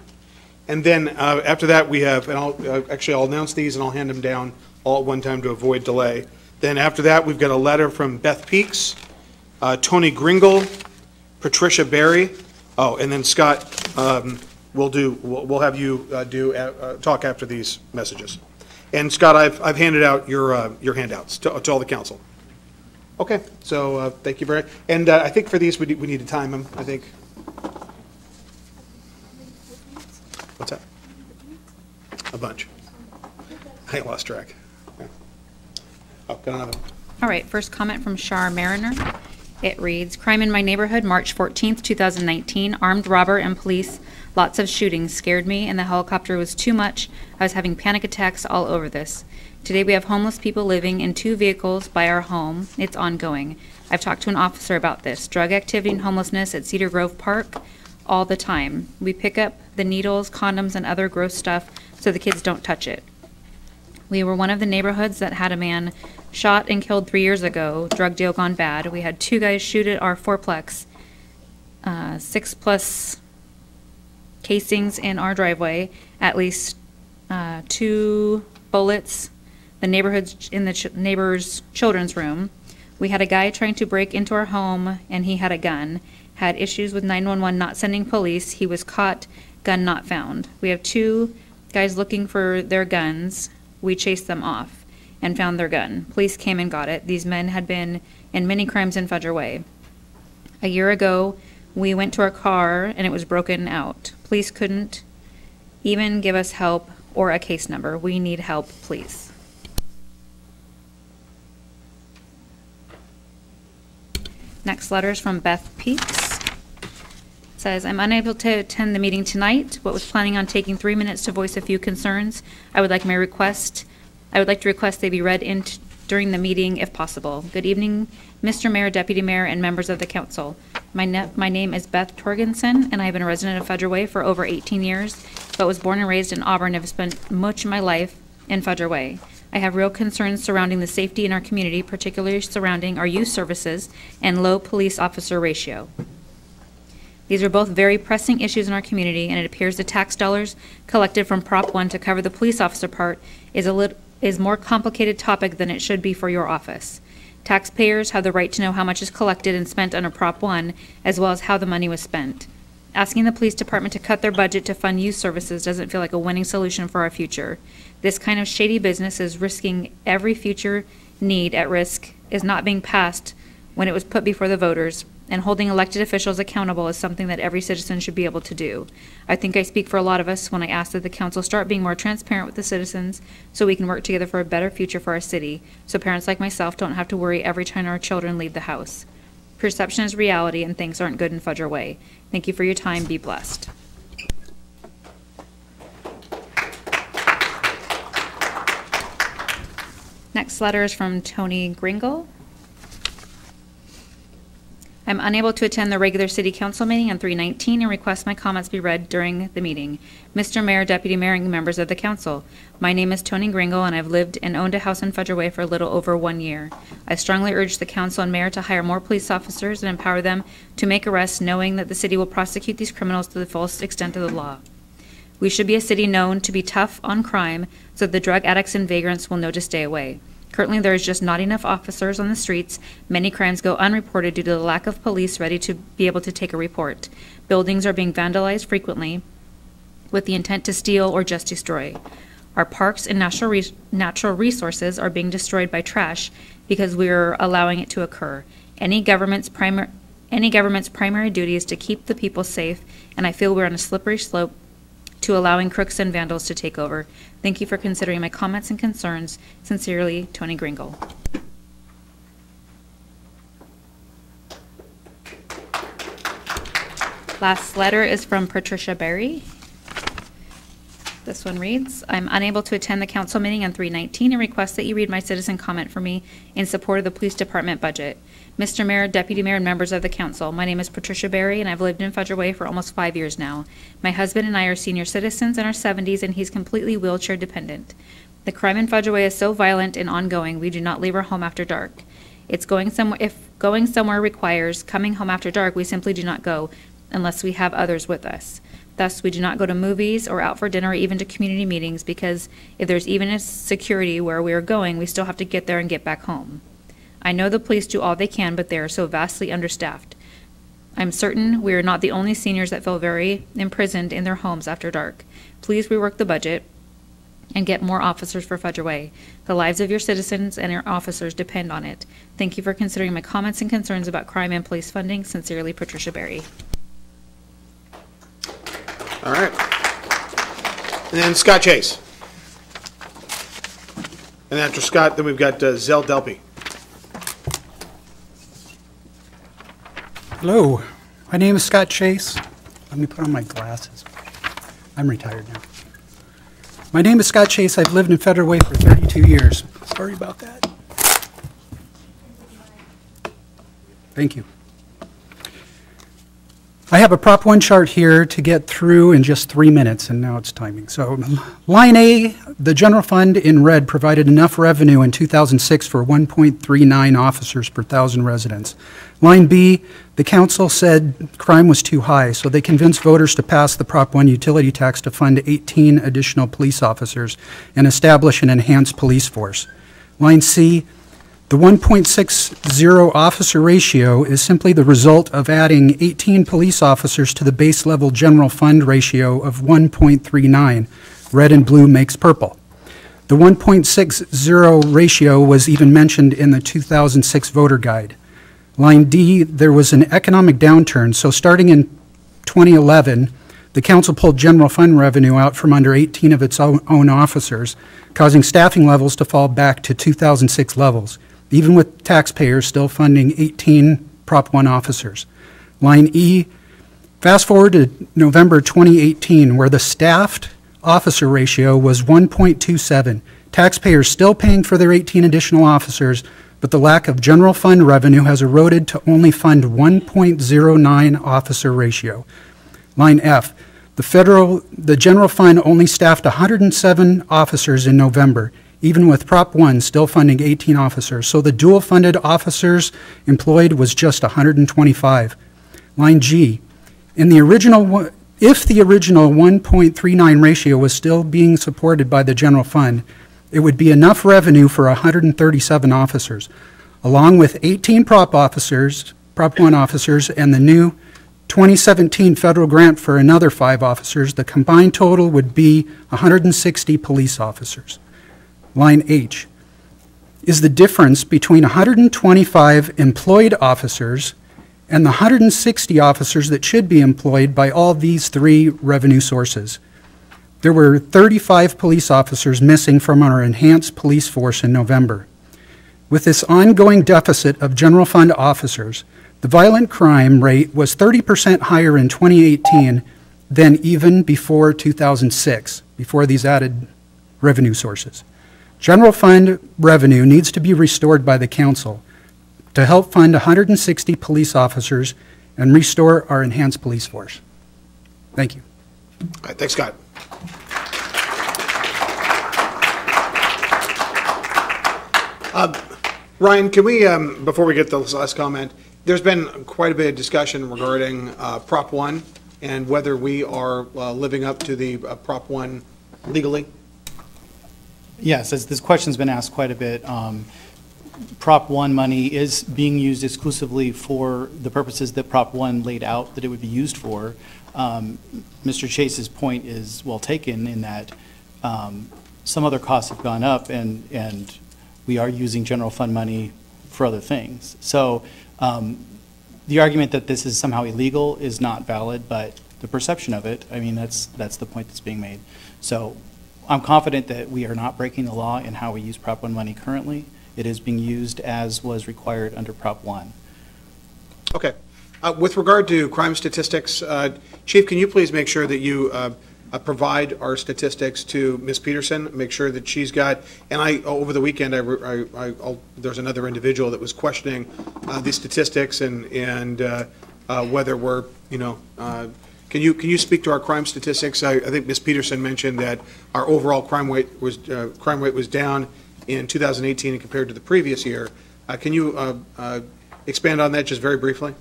A: And then after that we have, and I'll announce these and I'll hand them down all at one time to avoid delay. Then after that we've got a letter from Beth Peaks, Tony Gringle, Patricia Berry. Oh, and then Scott, we'll have you talk after these messages. And Scott, I've handed out your handouts to all the council. Okay, so thank you very much. And I think for these we need to time them. I think. What's that? A bunch. I lost track. Yeah. Oh, got another.
Q: All right, first comment from Shar Mariner. It reads, crime in my neighborhood, March 14th, 2019. Armed robber and police. Lots of shootings scared me, and the helicopter was too much. I was having panic attacks all over this. Today we have homeless people living in 2 vehicles by our home. It's ongoing. I've talked to an officer about this. Drug activity and homelessness at Cedar Grove Park all the time. We pick up the needles, condoms, and other gross stuff so the kids don't touch it. We were one of the neighborhoods that had a man shot and killed 3 years ago, drug deal gone bad. We had 2 guys shoot at our fourplex, 6+ casings in our driveway, at least 2 bullets, the neighborhood's in the neighbor's children's room. We had a guy trying to break into our home, and he had a gun. Had issues with 911 not sending police. He was caught, gun not found. We have 2 guys looking for their guns. We chased them off and found their gun. Police came and got it. These men had been in many crimes in Fudger Way. A year ago, we went to our car and it was broken out. Police couldn't even give us help or a case number. We need help, please. Next letter is from Beth Peaks. It says, I'm unable to attend the meeting tonight, but was planning on taking 3 minutes to voice a few concerns. I would like to request they be read in during the meeting if possible. Good evening, Mr. Mayor, Deputy Mayor, and members of the council. My name is Beth Torgensen, and I have been a resident of Federal Way for over 18 years, but was born and raised in Auburn and have spent much of my life in Federal Way. I have real concerns surrounding the safety in our community, particularly surrounding our youth services and low police officer ratio. These are both very pressing issues in our community, and it appears the tax dollars collected from Prop 1 to cover the police officer part is more complicated topic than it should be for your office. Taxpayers have the right to know how much is collected and spent under Prop 1, as well as how the money was spent. Asking the police department to cut their budget to fund youth services doesn't feel like a winning solution for our future. This kind of shady business is risking every future need at risk, is not being passed when it was put before the voters, and holding elected officials accountable is something that every citizen should be able to do. I think I speak for a lot of us when I ask that the council start being more transparent with the citizens so we can work together for a better future for our city, so parents like myself don't have to worry every time our children leave the house. Perception is reality, and things aren't good in Fudger Way. Thank you for your time. Be blessed. Next letter is from Tony Gringle. I'm unable to attend the regular city council meeting on 3/19 and request my comments be read during the meeting. Mr. Mayor, Deputy Mayor, and members of the council, my name is Tony Gringle, and I've lived and owned a house in Fudger Way for a little over 1 year. I strongly urge the council and mayor to hire more police officers and empower them to make arrests, knowing that the city will prosecute these criminals to the fullest extent of the law. We should be a city known to be tough on crime so that the drug addicts and vagrants will know to stay away. Currently, there is just not enough officers on the streets. Many crimes go unreported due to the lack of police ready to be able to take a report. Buildings are being vandalized frequently with the intent to steal or just destroy. Our parks and natural resources are being destroyed by trash because we are allowing it to occur. Any government's primary duty is to keep the people safe, and I feel we're on a slippery slope to allowing crooks and vandals to take over. Thank you for considering my comments and concerns. Sincerely, Tony Gringle. Last letter is from Patricia Berry. This one reads, I'm unable to attend the council meeting on 3/19 and request that you read my citizen comment for me in support of the police department budget. Mr. Mayor, Deputy Mayor, and members of the council, my name is Patricia Berry, and I've lived in Fudger Way for almost 5 years now. My husband and I are senior citizens in our 70s, and he's completely wheelchair dependent. The crime in Fudger Way is so violent and ongoing, we do not leave our home after dark. If going somewhere requires coming home after dark, we simply do not go unless we have others with us. Thus, we do not go to movies or out for dinner or even to community meetings because if there's even a security where we are going, we still have to get there and get back home. I know the police do all they can, but they are so vastly understaffed. I'm certain we are not the only seniors that feel very imprisoned in their homes after dark. Please rework the budget and get more officers for Fudger Way. The lives of your citizens and your officers depend on it. Thank you for considering my comments and concerns about crime and police funding. Sincerely, Patricia Berry.
A: All right. And then Scott Chase. And after Scott, then we've got Zell Delpy.
R: Hello, my name is Scott Chase. Let me put on my glasses. I'm retired now. My name is Scott Chase. I've lived in Federal Way for 32 years. Sorry about that. Thank you. I have a Prop 1 chart here to get through in just 3 minutes, and now it's timing. So line A, the general fund in red provided enough revenue in 2006 for 1.39 officers per 1,000 residents. Line B, the council said crime was too high, so they convinced voters to pass the Prop 1 utility tax to fund 18 additional police officers and establish an enhanced police force. Line C, the 1.60 officer ratio is simply the result of adding 18 police officers to the base level general fund ratio of 1.39. Red and blue makes purple. The 1.60 ratio was even mentioned in the 2006 voter guide. Line D, there was an economic downturn, so starting in 2011, the council pulled general fund revenue out from under 18 of its own officers, causing staffing levels to fall back to 2006 levels, even with taxpayers still funding 18 Prop 1 officers. Line E, fast forward to November 2018, where the staffed officer ratio was 1.27. Taxpayers still paying for their 18 additional officers, but the lack of general fund revenue has eroded to only fund 1.09 officer ratio. Line F, the general fund only staffed 107 officers in November, even with Prop 1 still funding 18 officers, so the dual-funded officers employed was just 125. Line G, if the original 1.39 ratio was still being supported by the general fund, it would be enough revenue for 137 officers. Along with 18 Prop 1 officers, and the new 2017 federal grant for another 5 officers, the combined total would be 160 police officers. Line H, is the difference between 125 employed officers and the 160 officers that should be employed by all these 3 revenue sources. There were 35 police officers missing from our enhanced police force in November. With this ongoing deficit of general fund officers, the violent crime rate was 30% higher in 2018 than even before 2006, before these added revenue sources. General fund revenue needs to be restored by the council to help fund 160 police officers and restore our enhanced police force. Thank you.
A: All right, thanks, Scott. Ryan, can we, before we get to this last comment, there's been quite a bit of discussion regarding Prop 1 and whether we are living up to the Prop 1 legally.
S: Yes, as this question's been asked quite a bit, Prop 1 money is being used exclusively for the purposes that Prop 1 laid out that it would be used for. Mr. Chase's point is well taken in that some other costs have gone up and we are using general fund money for other things. So the argument that this is somehow illegal is not valid, but the perception of it, I mean, that's the point that's being made. So I'm confident that we are not breaking the law in how we use Prop 1 money currently. It is being used as was required under Prop 1.
A: Okay. With regard to crime statistics, Chief, can you please make sure that you provide our statistics to Ms. Peterson, make sure that she's got, and over the weekend, there's another individual that was questioning these statistics and whether we're, can you speak to our crime statistics? I think Ms. Peterson mentioned that our overall crime rate was down in 2018 compared to the previous year. Can you expand on that just very briefly?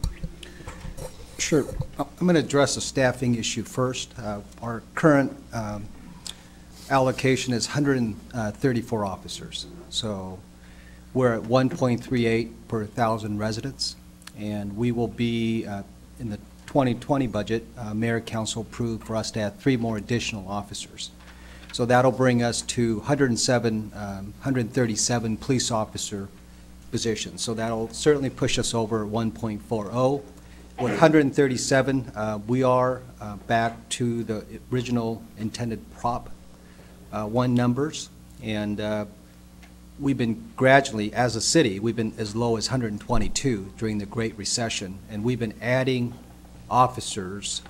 T: Sure. I'm going to address the staffing issue first. Our current allocation is 134 officers. So we're at 1.38 per 1,000 residents, and we will be in the 2020 budget, Mayor Council approved for us to add 3 more additional officers. So that'll bring us to 137 police officer positions. So that'll certainly push us over 1.40. With 137, we are back to the original intended Prop 1 numbers, and we've been gradually, as a city, we've been as low as 122 during the Great Recession, and we've been adding officers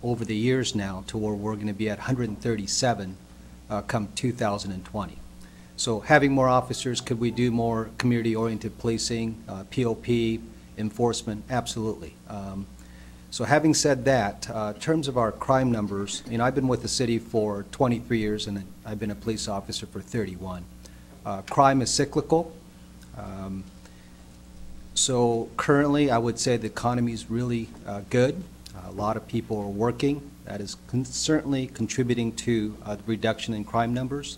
T: over the years now to where we're going to be at 137 come 2020. So having more officers, could we do more community-oriented policing, POP, enforcement? Absolutely. So having said that, in terms of our crime numbers, I've been with the city for 23 years and I've been a police officer for 31. Crime is cyclical. So currently I would say the economy is really good. A lot of people are working. That is certainly contributing to the reduction in crime numbers.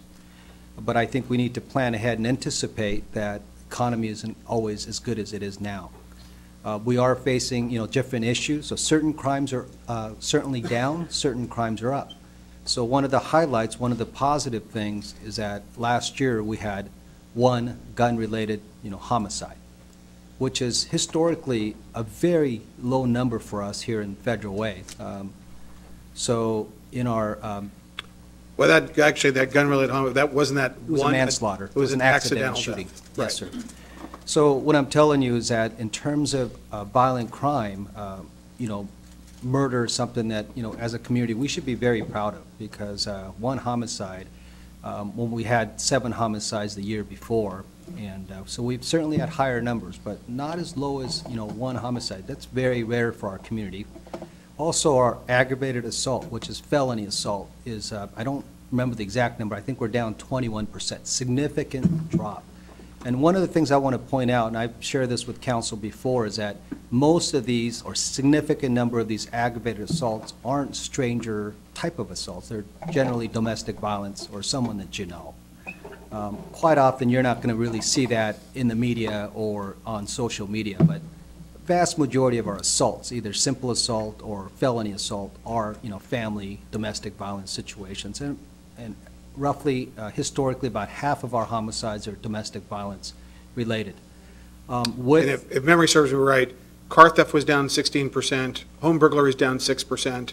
T: But I think we need to plan ahead and anticipate that the economy isn't always as good as it is now. We are facing, different issues. So certain crimes are certainly down, certain crimes are up. So one of the highlights, one of the positive things is that last year we had 1 gun-related, homicide, which is historically a very low number for us here in Federal Way. So in our
A: well, that gun-related homicide, that wasn't that
T: it was
A: one.
T: A manslaughter.
A: It was an accidental
T: shooting.
A: Death.
T: Yes, sir. So what I'm telling you is that in terms of violent crime, murder is something that, as a community we should be very proud of, because 1 homicide when we had 7 homicides the year before. And so we've certainly had higher numbers, but not as low as, 1 homicide. That's very rare for our community. Also, our aggravated assault, which is felony assault, is, I don't remember the exact number, I think we're down 21%, significant drop. And one of the things I want to point out, and I've shared this with council before, is that most of these, or significant number of these aggravated assaults aren't stranger type of assaults. They're generally domestic violence or someone that you know. Quite often, you're not going to really see that in the media or on social media, but the vast majority of our assaults, either simple assault or felony assault, are, family, domestic violence situations. And roughly, historically, about half of our homicides are domestic violence related.
A: And if memory serves me right, car theft was down 16%, home burglary is down 6%,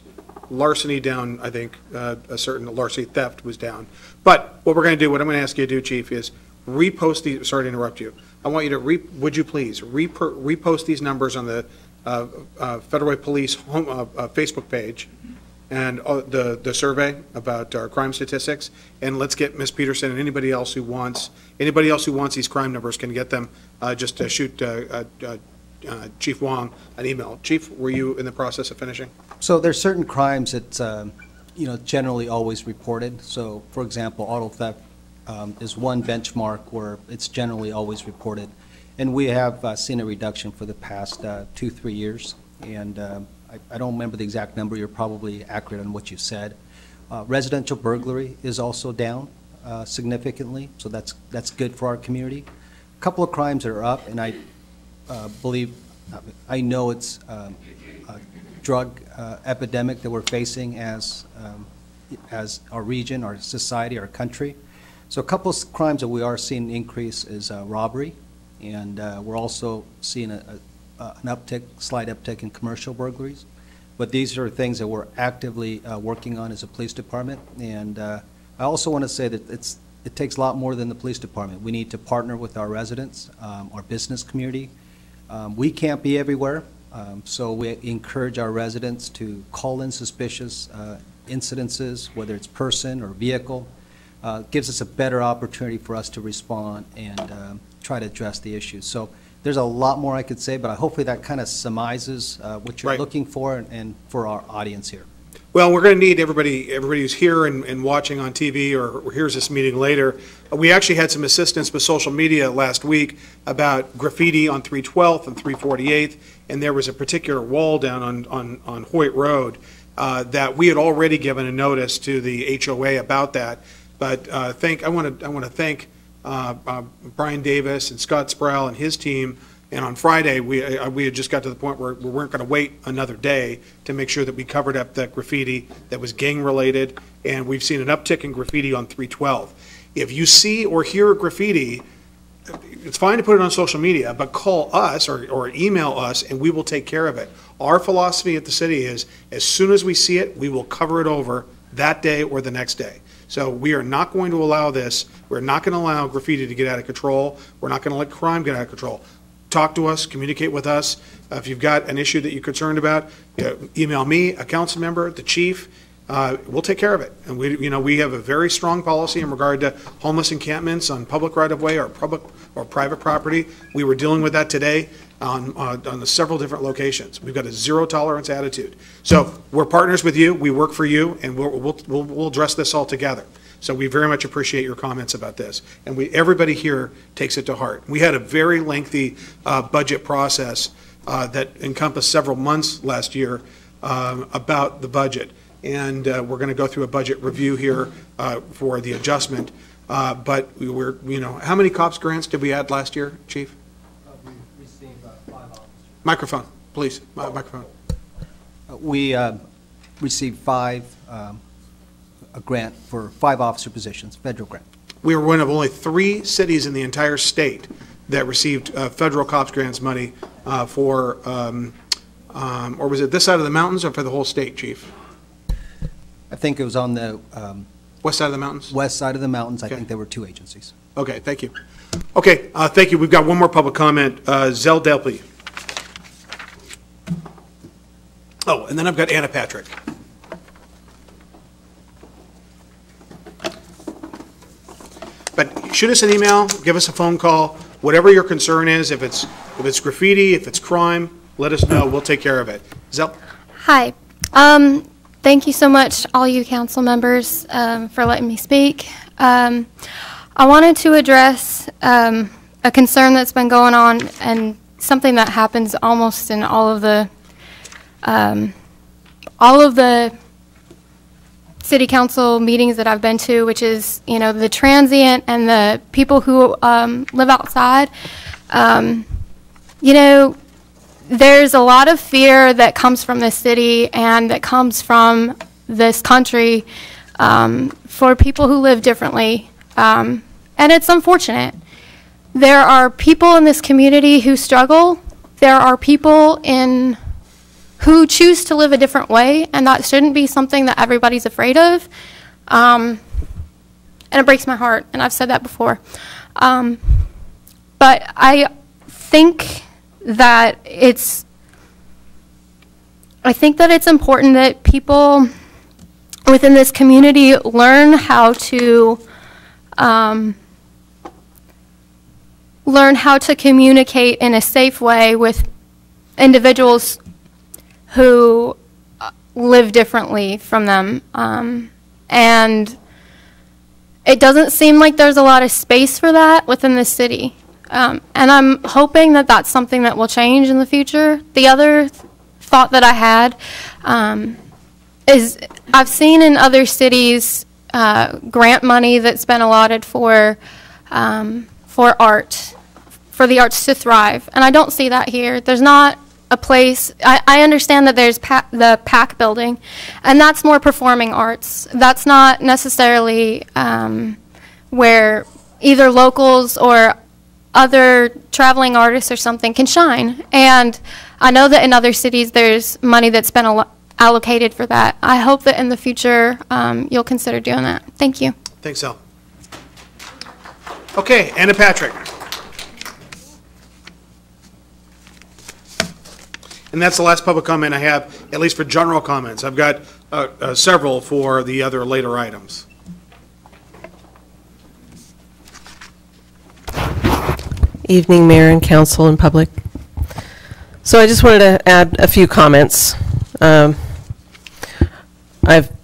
A: larceny down, I think, a certain larceny theft was down. But what we're going to do, what I'm going to ask you to do, Chief, is repost these, sorry to interrupt you. I want you to, would you please, repost these numbers on the Federal Way Police home, Facebook page, and the survey about our crime statistics, and let's get Ms. Peterson and anybody else who wants these crime numbers can get them. Just shoot Chief Wong an email. Chief, were you in the process of finishing?
T: So there's certain crimes that generally always reported. So, for example, auto theft is one benchmark where it's generally always reported, and we have seen a reduction for the past 2-3 years. And I don't remember the exact number. You're probably accurate on what you said. Residential burglary is also down significantly, so that's good for our community. A couple of crimes that are up, and I know it's a drug epidemic that we're facing as our region, our society, our country. So a couple of crimes that we are seeing an increase is robbery, and we're also seeing an slight uptick in commercial burglaries. But these are things that we're actively working on as a police department. And I also want to say that it takes a lot more than the police department. We need to partner with our residents, our business community. We can't be everywhere, so we encourage our residents to call in suspicious incidences, whether it's person or vehicle. Gives us a better opportunity for us to respond and try to address the issues. So there's a lot more I could say, but hopefully that kind of surmises what you're looking for and for our audience here.
A: Well, we're going to need everybody who's here and watching on TV or hears this meeting later. We actually had some assistance with social media last week about graffiti on 312th and 348th, and there was a particular wall down on Hoyt Road that we had already given a notice to the HOA about that. But I want to thank Brian Davis and Scott Sproul and his team. And on Friday, we had just got to the point where we weren't going to wait another day to make sure that we covered up that graffiti that was gang-related, and we've seen an uptick in graffiti on 312. If you see or hear graffiti, it's fine to put it on social media, but call us or email us, and we will take care of it. Our philosophy at the city is, as soon as we see it, we will cover it over that day or the next day. So we are not going to allow this. We're not going to allow graffiti to get out of control. We're not going to let crime get out of control. Talk to us, communicate with us. If you've got an issue that you're concerned about, email me, a council member, the chief. We'll take care of it. And we have a very strong policy in regard to homeless encampments on public right-of-way or public or private property. We were dealing with that today on the several different locations. We've got a zero tolerance attitude. So we're partners with you. We work for you, and we'll address this all together. So we very much appreciate your comments about this. And everybody here takes it to heart. We had a very lengthy budget process that encompassed several months last year about the budget. And we're going to go through a budget review here for the adjustment. But how many COPS grants did we add last year, Chief?
T: We received 5 officers.
A: Microphone, please. Microphone.
T: We received a grant for 5 officer positions, federal grant.
A: We were one of only 3 cities in the entire state that received federal COPS grants money for, or was it this side of the mountains or for the whole state, Chief?
T: I think it was on the
A: west side of the mountains?
T: West side of the mountains.
A: Okay.
T: I think there were 2 agencies.
A: Okay, thank you. Okay, thank you. We've got one more public comment. Zell Delpy. Oh, and then I've got Anna Patrick. shoot us an email, give us a phone call, whatever your concern is. If it's graffiti, if it's crime, let us know. We'll take care of it. Zell?
U: Hi. Thank you so much, all you council members, for letting me speak. I wanted to address a concern that's been going on and something that happens almost in all of the city council meetings that I've been to, which is, you know, the transient and the people who live outside. You know, there's a lot of fear that comes from this city and that comes from this country for people who live differently, and it's unfortunate. There are people in this community who struggle. There are people who choose to live a different way, and that shouldn't be something that everybody's afraid of. And it breaks my heart, and I've said that before. But I think that it's important that people within this community learn how to communicate in a safe way with individuals who live differently from them. And it doesn't seem like there's a lot of space for that within the city. And I'm hoping that that's something that will change in the future. The other thought that I had is I've seen in other cities grant money that's been allotted for art, for the arts to thrive. And I don't see that here. There's not a place. I understand that there's the PAC building, and that's more performing arts. That's not necessarily where either locals or other traveling artists or something can shine. And I know that in other cities there's money that's been allocated for that. I hope that in the future you'll consider doing that. Thank you.
A: Thanks, Al. Okay, Anna Patrick. And that's the last public comment I have, at least for general comments. I've got several for the other later items.
V: Evening, Mayor and Council and public. So I just wanted to add a few comments. I've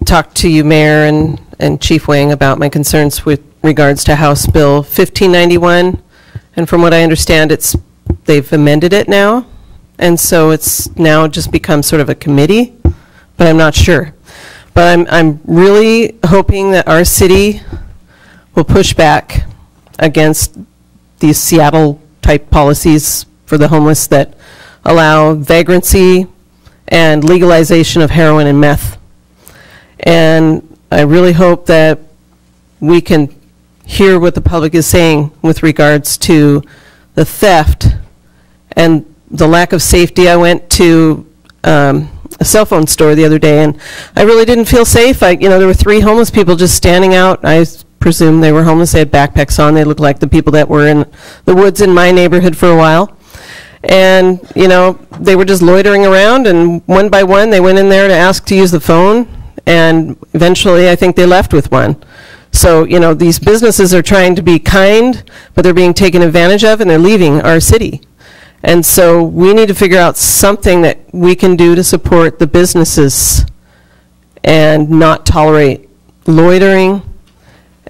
V: talked to you, Mayor and Chief Wang, about my concerns with regards to House Bill 1591, and from what I understand, they've amended it now, and so it's now just become sort of a committee, but I'm not sure. But I'm really hoping that our city will push back against these Seattle-type policies for the homeless that allow vagrancy and legalization of heroin and meth. And I really hope that we can hear what the public is saying with regards to the theft and the lack of safety. I went to a cell phone store the other day, and I really didn't feel safe. There were 3 homeless people just standing out. I presume they were homeless. They had backpacks on. They looked like the people that were in the woods in my neighborhood for a while. And, they were just loitering around, and one by one they went in there to ask to use the phone, and eventually I think they left with one. So, these businesses are trying to be kind, but they're being taken advantage of, and they're leaving our city. And so we need to figure out something that we can do to support the businesses and not tolerate loitering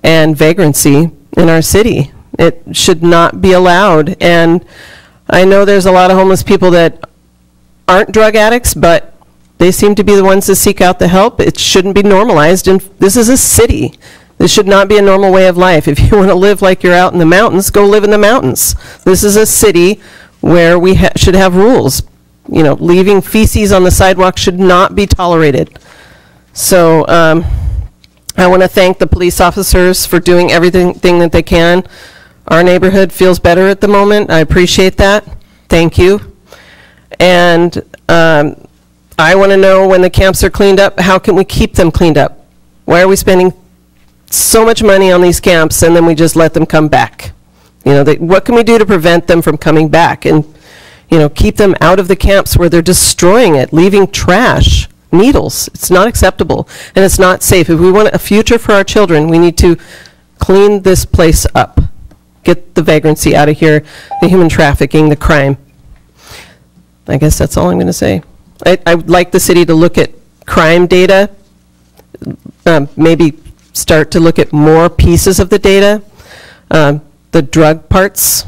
V: and vagrancy in our city. It should not be allowed. And I know there's a lot of homeless people that aren't drug addicts, but they seem to be the ones to seek out the help. It shouldn't be normalized, and this is a city. This should not be a normal way of life. If you want to live like you're out in the mountains, go live in the mountains. This is a city where we should have rules. Leaving feces on the sidewalk should not be tolerated. So I want to thank the police officers for doing everything that they can. Our neighborhood feels better at the moment. I appreciate that. Thank you. And I want to know, when the camps are cleaned up, how can we keep them cleaned up? Why are we spending so much money on these camps and then we just let them come back? What can we do to prevent them from coming back and, keep them out of the camps where they're destroying it, leaving trash, needles? It's not acceptable, and it's not safe. If we want a future for our children, we need to clean this place up. get the vagrancy out of here, the human trafficking, the crime. I guess that's all I'm going to say. I would like the city to look at crime data, maybe start to look at more pieces of the data, the drug parts,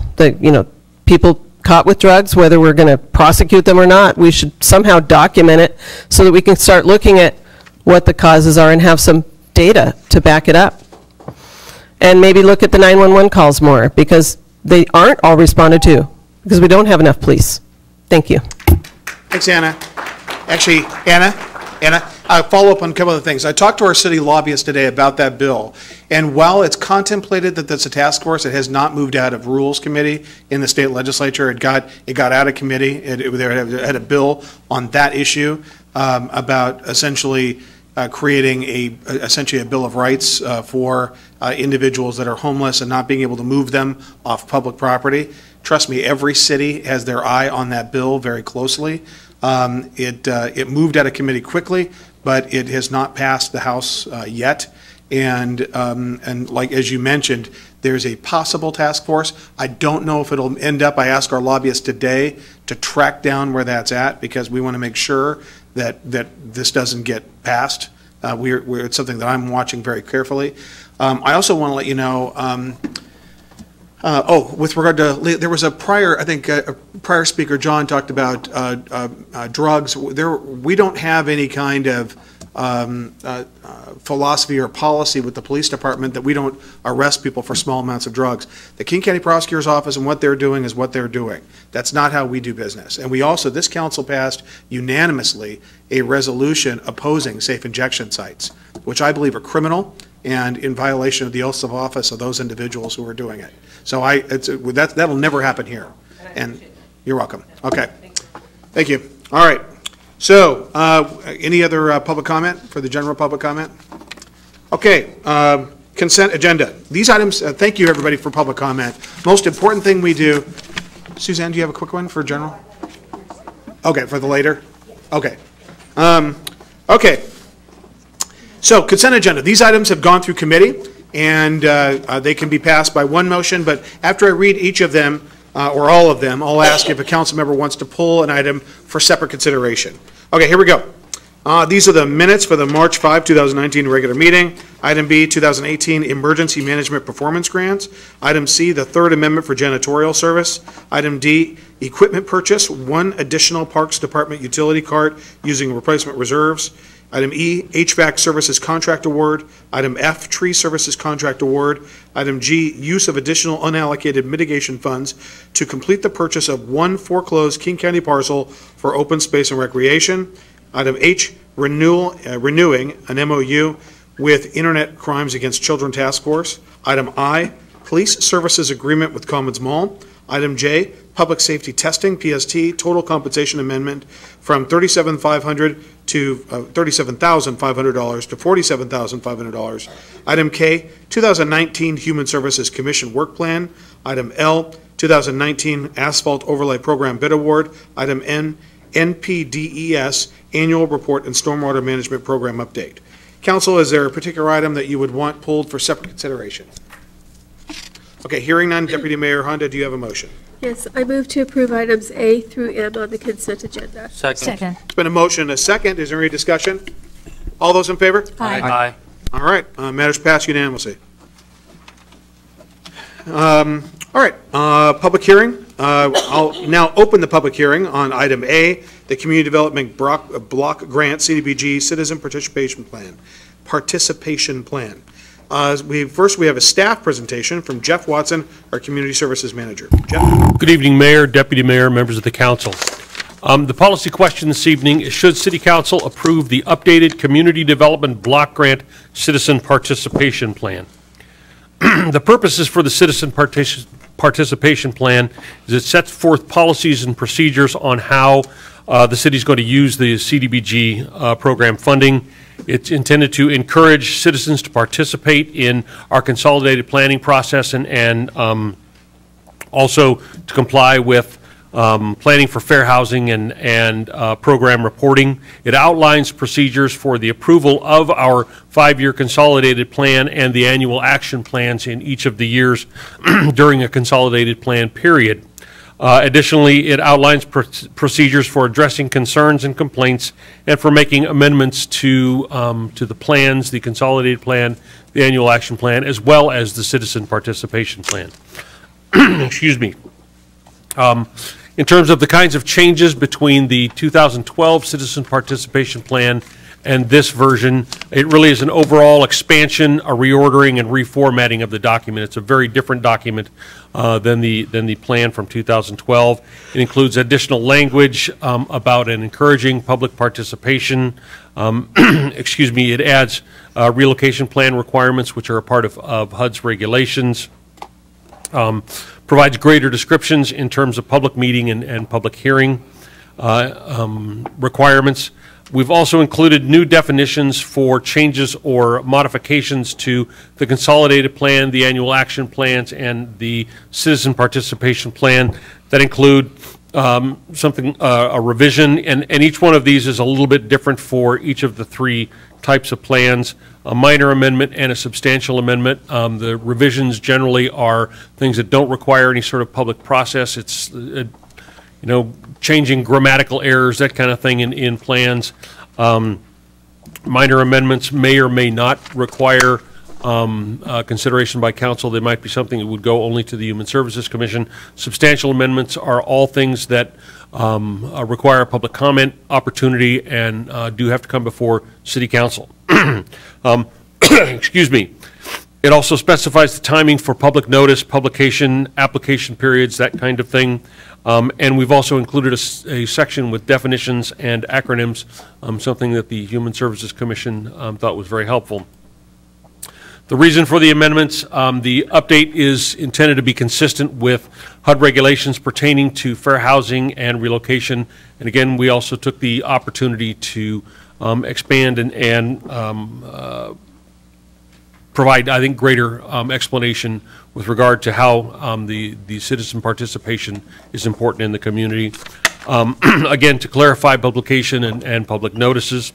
V: people caught with drugs, whether we're going to prosecute them or not, we should somehow document it so that we can start looking at what the causes are and have some data to back it up. And maybe look at the 911 calls more, because they aren't all responded to, because we don't have enough police. Thank you.
A: Thanks, Anna. Actually, Anna, I'll follow up on a couple of things. I talked to our city lobbyist today about that bill, and while it's contemplated that that's a task force, it has not moved out of Rules Committee in the state legislature. It got out of committee. It had a bill on that issue about essentially creating essentially a Bill of Rights for individuals that are homeless and not being able to move them off public property. Trust me, every city has their eye on that bill very closely. It moved out of committee quickly, but it has not passed the House yet. And like as you mentioned, there's a possible task force. I don't know if it'll end up. I asked our lobbyist today to track down where that's at, because we want to make sure that this doesn't get passed. It's something that I'm watching very carefully. I also want to let you know. With regard to, there was a prior, I think a prior speaker, John, talked about drugs. We don't have any kind of philosophy or policy with the police department that we don't arrest people for small amounts of drugs. The King County Prosecutor's Office and what they're doing is what they're doing. That's not how we do business. And we also, this council passed unanimously a resolution opposing safe injection sites, which I believe are criminal and in violation of the oaths of office of those individuals who are doing it. So that'll never happen here. And you're welcome. Okay. Thank you. All right. So any other public comment for the general public comment? Okay. Consent agenda. These items, thank you everybody for public comment. Most important thing we do, Suzanne, do you have a quick one for general? Okay, for the later? Okay. Okay. So consent agenda. These items have gone through committee, and they can be passed by one motion, but after I read each of them, or all of them, I'll ask if a council member wants to pull an item for separate consideration. Okay, here we go. These are the minutes for the March 5, 2019 regular meeting. Item B, 2018 Emergency Management Performance Grants. Item C, the third amendment for janitorial service. Item D, equipment purchase, one additional Parks Department utility cart using replacement reserves. Item E, HVAC services contract award. Item F, tree services contract award. Item G, use of additional unallocated mitigation funds to complete the purchase of one foreclosed King County parcel for open space and recreation. Item H, renewing an MOU with Internet Crimes Against Children Task Force. Item I, police services agreement with Commons Mall. Item J, public safety testing, PST, total compensation amendment from $37,500 to $37,500 to $47,500. Item K, 2019 Human Services Commission Work Plan. Item L, 2019 Asphalt Overlay Program Bid Award. Item N, NPDES Annual Report and Stormwater Management Program Update. Council, is there a particular item that you would want pulled for separate consideration? Okay, hearing none, Deputy Mayor Honda, do you have a motion?
B: Yes, I move to approve items A through M on the consent agenda.
Q: Second.
A: It's been a motion and a second. Is there any discussion? All those in favor?
Q: Aye.
A: All right, matters passed unanimously. All right, public hearing. I'll now open the public hearing on item A, the Community Development Block Grant CDBG Citizen Participation Plan. First, we have a staff presentation from Jeff Watson, our Community Services Manager. Jeff?
E: Good evening, Mayor, Deputy Mayor, members of the Council. The policy question this evening is, should City Council approve the updated Community Development Block Grant Citizen Participation Plan? The purposes for the Citizen Participation Plan is it sets forth policies and procedures on how the city is going to use the CDBG program funding. It's intended to encourage citizens to participate in our consolidated planning process and also to comply with planning for fair housing and program reporting. It outlines procedures for the approval of our 5-year consolidated plan and the annual action plans in each of the years during a consolidated plan period. Additionally, it outlines procedures for addressing concerns and complaints and for making amendments to the plans, the consolidated plan, the annual action plan, as well as the citizen participation plan. Excuse me. In terms of the kinds of changes between the 2012 citizen participation plan and this version, it really is an overall expansion, a reordering, and reformatting of the document. It's a very different document than the plan from 2012. It includes additional language about an encouraging public participation. Excuse me, it adds relocation plan requirements, which are a part of HUD's regulations. Provides greater descriptions in terms of public meeting and public hearing requirements. We've also included new definitions for changes or modifications to the consolidated plan, the annual action plans, and the citizen participation plan that include a revision, and each one of these is a little bit different for each of the 3 types of plans, a minor amendment and a substantial amendment. The revisions generally are things that don't require any sort of public process. It's you know, changing grammatical errors, that kind of thing in plans. Minor amendments may or may not require consideration by council. They might be something that would go only to the Human Services Commission. Substantial amendments are all things that require a public comment opportunity and do have to come before City Council. Excuse me. It also specifies the timing for public notice, publication, application periods, that kind of thing. And we've also included a section with definitions and acronyms, something that the Human Services Commission thought was very helpful. The reason for the amendments, the update is intended to be consistent with HUD regulations pertaining to fair housing and relocation. And again, we also took the opportunity to expand and provide, I think, greater explanation with regard to how the citizen participation is important in the community. Again, to clarify publication and public notices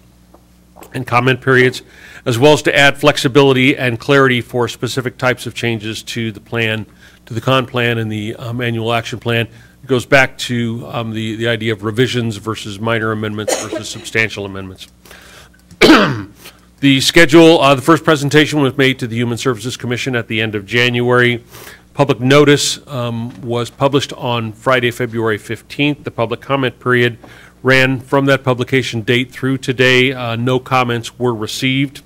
E: and comment periods, as well as to add flexibility and clarity for specific types of changes to the plan, to the con plan and the annual action plan. It goes back to the idea of revisions versus minor amendments versus substantial amendments. The schedule, the first presentation was made to the Human Services Commission at the end of January. Public notice was published on Friday, February 15th. The public comment period ran from that publication date through today. No comments were received.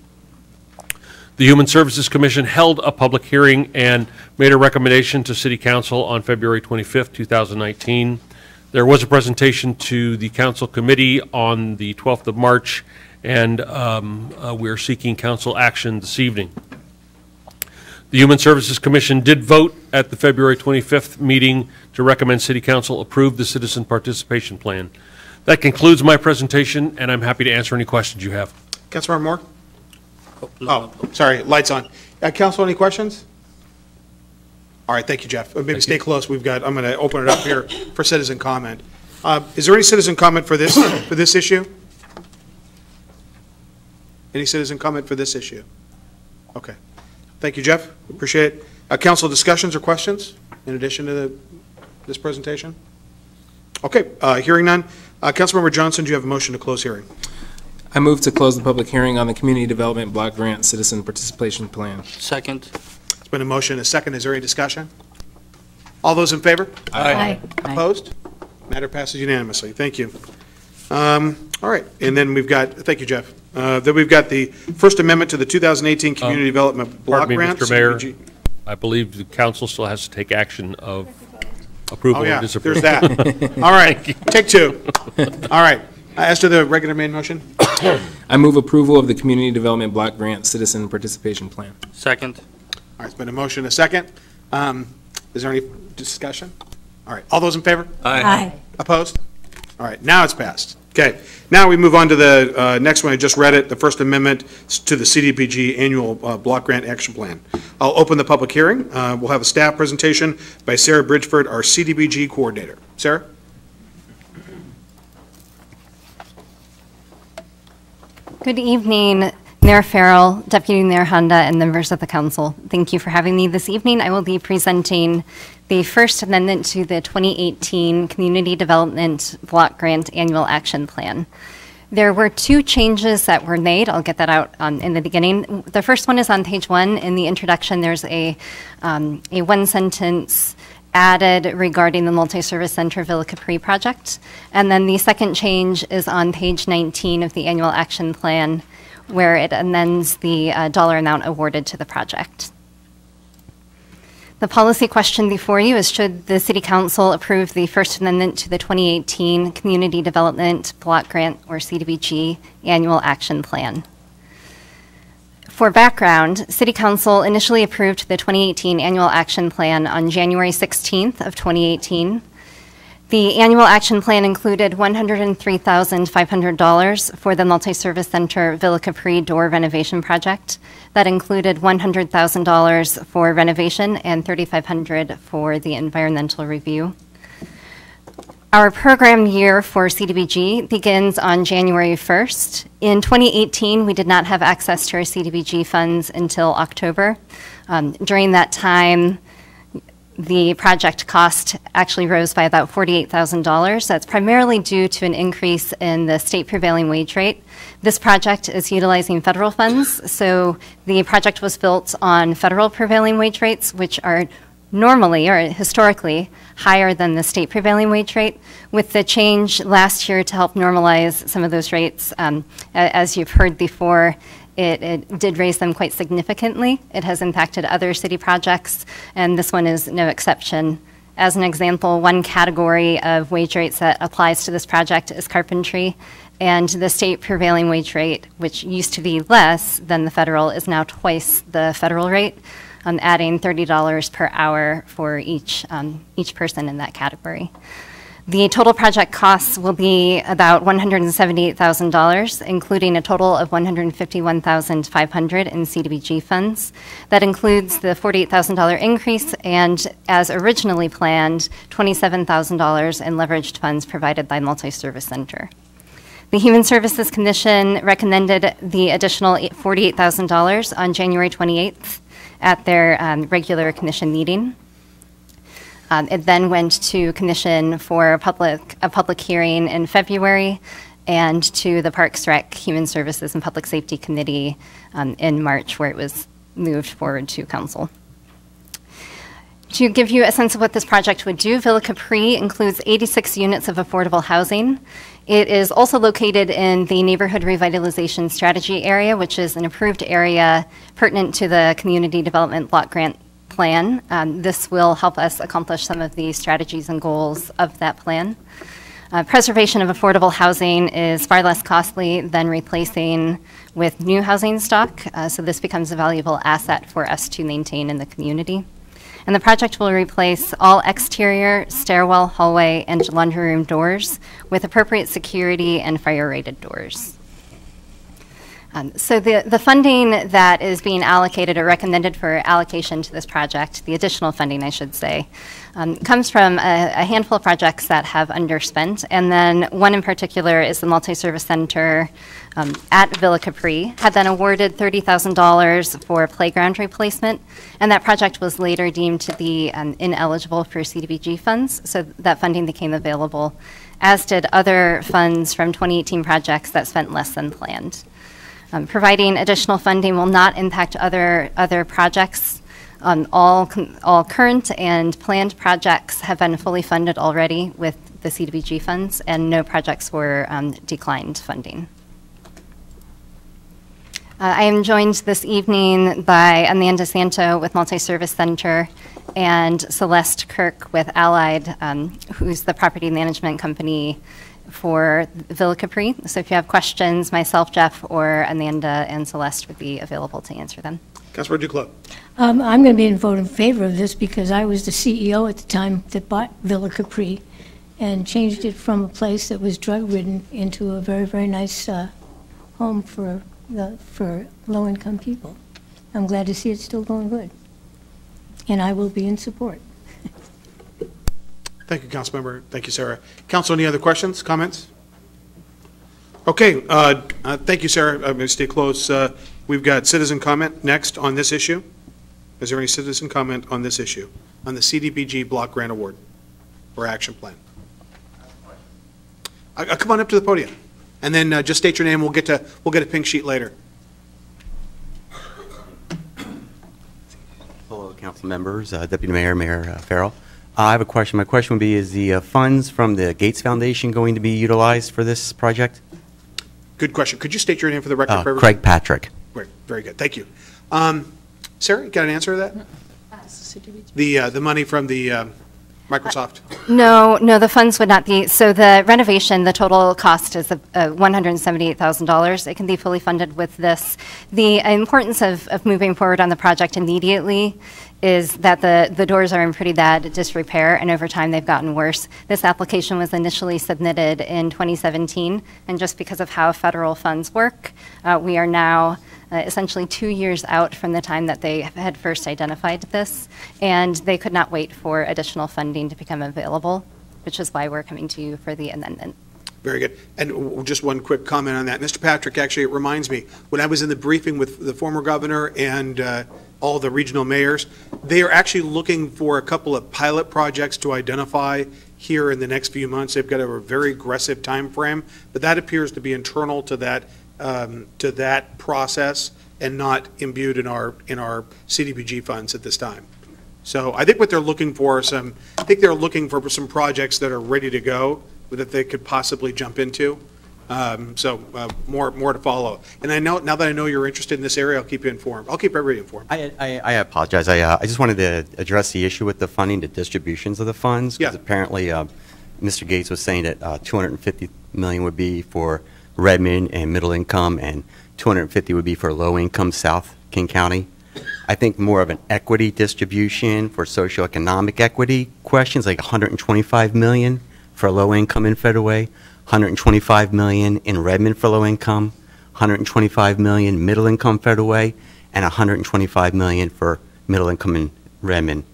E: The Human Services Commission held a public hearing and made a recommendation to City Council on February 25th, 2019. There was a presentation to the Council Committee on the 12th of March, and we're seeking council action this evening. The Human Services Commission did vote at the February 25th meeting to recommend City Council approve the Citizen Participation Plan. That concludes my presentation, and I'm happy to answer any questions you have.
A: Councilmember Moore? Oh, sorry, lights on. Council, any questions? All right, thank you, Jeff. Maybe stay close. I'm going to open it up here for citizen comment. Is there any citizen comment for this issue? Any citizen comment for this issue? Okay. Thank you, Jeff. Appreciate it. Council discussions or questions in addition to this presentation? Okay, hearing none. Councilmember Johnson, do you have a motion to close hearing?
K: I move to close the public hearing on the Community Development Block Grant Citizen Participation Plan.
I: Second.
A: It's been a motion and a second. Is there any discussion? All those in favor?
I: Aye.
A: Opposed? Matter passes unanimously. Thank you. All right, and then we've got, thank you, Jeff. Then we've got the First Amendment to the 2018 Community Development Block Grant.
E: Mr. Mayor, I believe the council still has to take action of approval or disapproval.
A: There's that. All right, take two. All right, as to the regular main motion.
K: I move approval of the Community Development Block Grant Citizen Participation Plan.
I: Second.
A: All right, it's been a motion, a second. Is there any discussion? All right, all those in favor?
I: Aye.
A: Opposed? All right, now it's passed. Okay, now we move on to the next one. I just read it, the First Amendment to the CDBG Annual Block Grant Action Plan. I'll open the public hearing. We'll have a staff presentation by Sarah Bridgeford, our CDBG coordinator. Sarah?
F: Good evening, Mayor Farrell, Deputy Mayor Honda, and members of the council. Thank you for having me this evening. I will be presenting the First Amendment to the 2018 Community Development Block Grant Annual Action Plan. There were two changes that were made. I'll get that out in the beginning. The first one is on page 1. In the introduction, there's a one sentence added regarding the multi-service center Villa Capri project. And then the second change is on page 19 of the annual action plan, where it amends the dollar amount awarded to the project. The policy question before you is, should the City Council approve the First Amendment to the 2018 Community Development Block Grant, or CDBG, Annual Action Plan? For background, City Council initially approved the 2018 Annual Action Plan on January 16th of 2018. The Annual Action Plan included $103,500 for the Multi-Service Center Villa Capri door renovation project. That included $100,000 for renovation and $3,500 for the environmental review. Our program year for CDBG begins on January 1st. In 2018, we did not have access to our CDBG funds until October. During that time, the project cost actually rose by about $48,000. That's primarily due to an increase in the state prevailing wage rate. This project is utilizing federal funds, so the project was built on federal prevailing wage rates, which are normally or historically higher than the state prevailing wage rate. With the change last year to help normalize some of those rates, as you've heard before, it did raise them quite significantly. It has impacted other city projects, and this one is no exception. As an example, one category of wage rates that applies to this project is carpentry, and the state prevailing wage rate, which used to be less than the federal, is now twice the federal rate, adding $30 per hour for each person in that category. The total project costs will be about $178,000, including a total of $151,500 in CDBG funds. That includes the $48,000 increase and, as originally planned, $27,000 in leveraged funds provided by Multi-Service Center. The Human Services Commission recommended the additional $48,000 on January 28th at their regular commission meeting. It then went to commission for a public hearing in February, and to the Parks, Rec, Human Services, and Public Safety Committee in March, where it was moved forward to council. To give you a sense of what this project would do, Villa Capri includes 86 units of affordable housing. It is also located in the Neighborhood Revitalization Strategy area, which is an approved area pertinent to the Community Development Block Grant Plan. This will help us accomplish some of the strategies and goals of that plan. Preservation of affordable housing is far less costly than replacing with new housing stock, so this becomes a valuable asset for us to maintain in the community. And the project will replace all exterior stairwell, hallway, and laundry room doors with appropriate security and fire-rated doors. So the funding that is being allocated or recommended for allocation to this project, the additional funding, I should say, comes from a handful of projects that have underspent. And then one in particular is the Multi-Service Center at Villa Capri, had been awarded $30,000 for playground replacement. And that project was later deemed to be ineligible for CDBG funds. So that funding became available, as did other funds from 2018 projects that spent less than planned. Providing additional funding will not impact other projects. All current and planned projects have been fully funded already with the CDBG funds, and no projects were declined funding. I am joined this evening by Amanda Santo with Multi-Service Center and Celeste Kirk with Allied, who's the property management company for Villa Capri. So if you have questions, myself, Jeff, or Amanda and Celeste would be available to answer them.
A: Councilor Duclos.
D: I'm going to be in vote in favor of this because I was the CEO at the time that bought Villa Capri and changed it from a place that was drug-ridden into a very, very nice home for low-income people. I'm glad to see it's still going good. And I will be in support.
A: Thank you, Councilmember. Thank you, Sarah. Council, any other questions, comments? Okay, thank you, Sarah. I'm going to stay close. We've got citizen comment next on this issue. Is there any citizen comment on this issue, on the CDBG Block Grant Award or Action Plan? Come on up to the podium, and then just state your name. We'll get a pink sheet later.
G: Hello, council members, Deputy Mayor, Mayor Farrell. I have a question. My question would be, is the funds from the Gates Foundation going to be utilized for this project?
A: Good question. Could you state your name for the record?
G: Craig Patrick.
A: Great, very good. Thank you. Sarah, you got an answer to that? The money from the Microsoft?
F: No, the funds would not be. So the renovation, the total cost is $178,000. It can be fully funded with this. The importance of moving forward on the project immediately is that the doors are in pretty bad disrepair, and over time they've gotten worse. This application was initially submitted in 2017, and just because of how federal funds work, we are now essentially 2 years out from the time that they had first identified this, and they could not wait for additional funding to become available, which is why we're coming to you for the amendment.
A: Very good. And just one quick comment on that. Mr. Patrick, actually, it reminds me, when I was in the briefing with the former governor and all the regional mayors, they are actually looking for a couple of pilot projects to identify here in the next few months. They've got a very aggressive time frame, but that appears to be internal to that process and not imbued in our CDBG funds at this time. So I think what they're looking for some projects that are ready to go that they could possibly jump into. More to follow. And I know, now that I know you're interested in this area, I'll keep you informed. I'll keep everybody informed.
G: I apologize. I just wanted to address the issue with the funding, the distributions of the funds. Because apparently Mr. Gates was saying that $250 million would be for Redmond and middle income, and $250 would be for low income South King County. I think more of an equity distribution for socioeconomic equity questions, like $125 million for low income in Federal Way, $125 million in Redmond for low income, $125 million middle income Federal Way, and $125 million for middle income in Redmond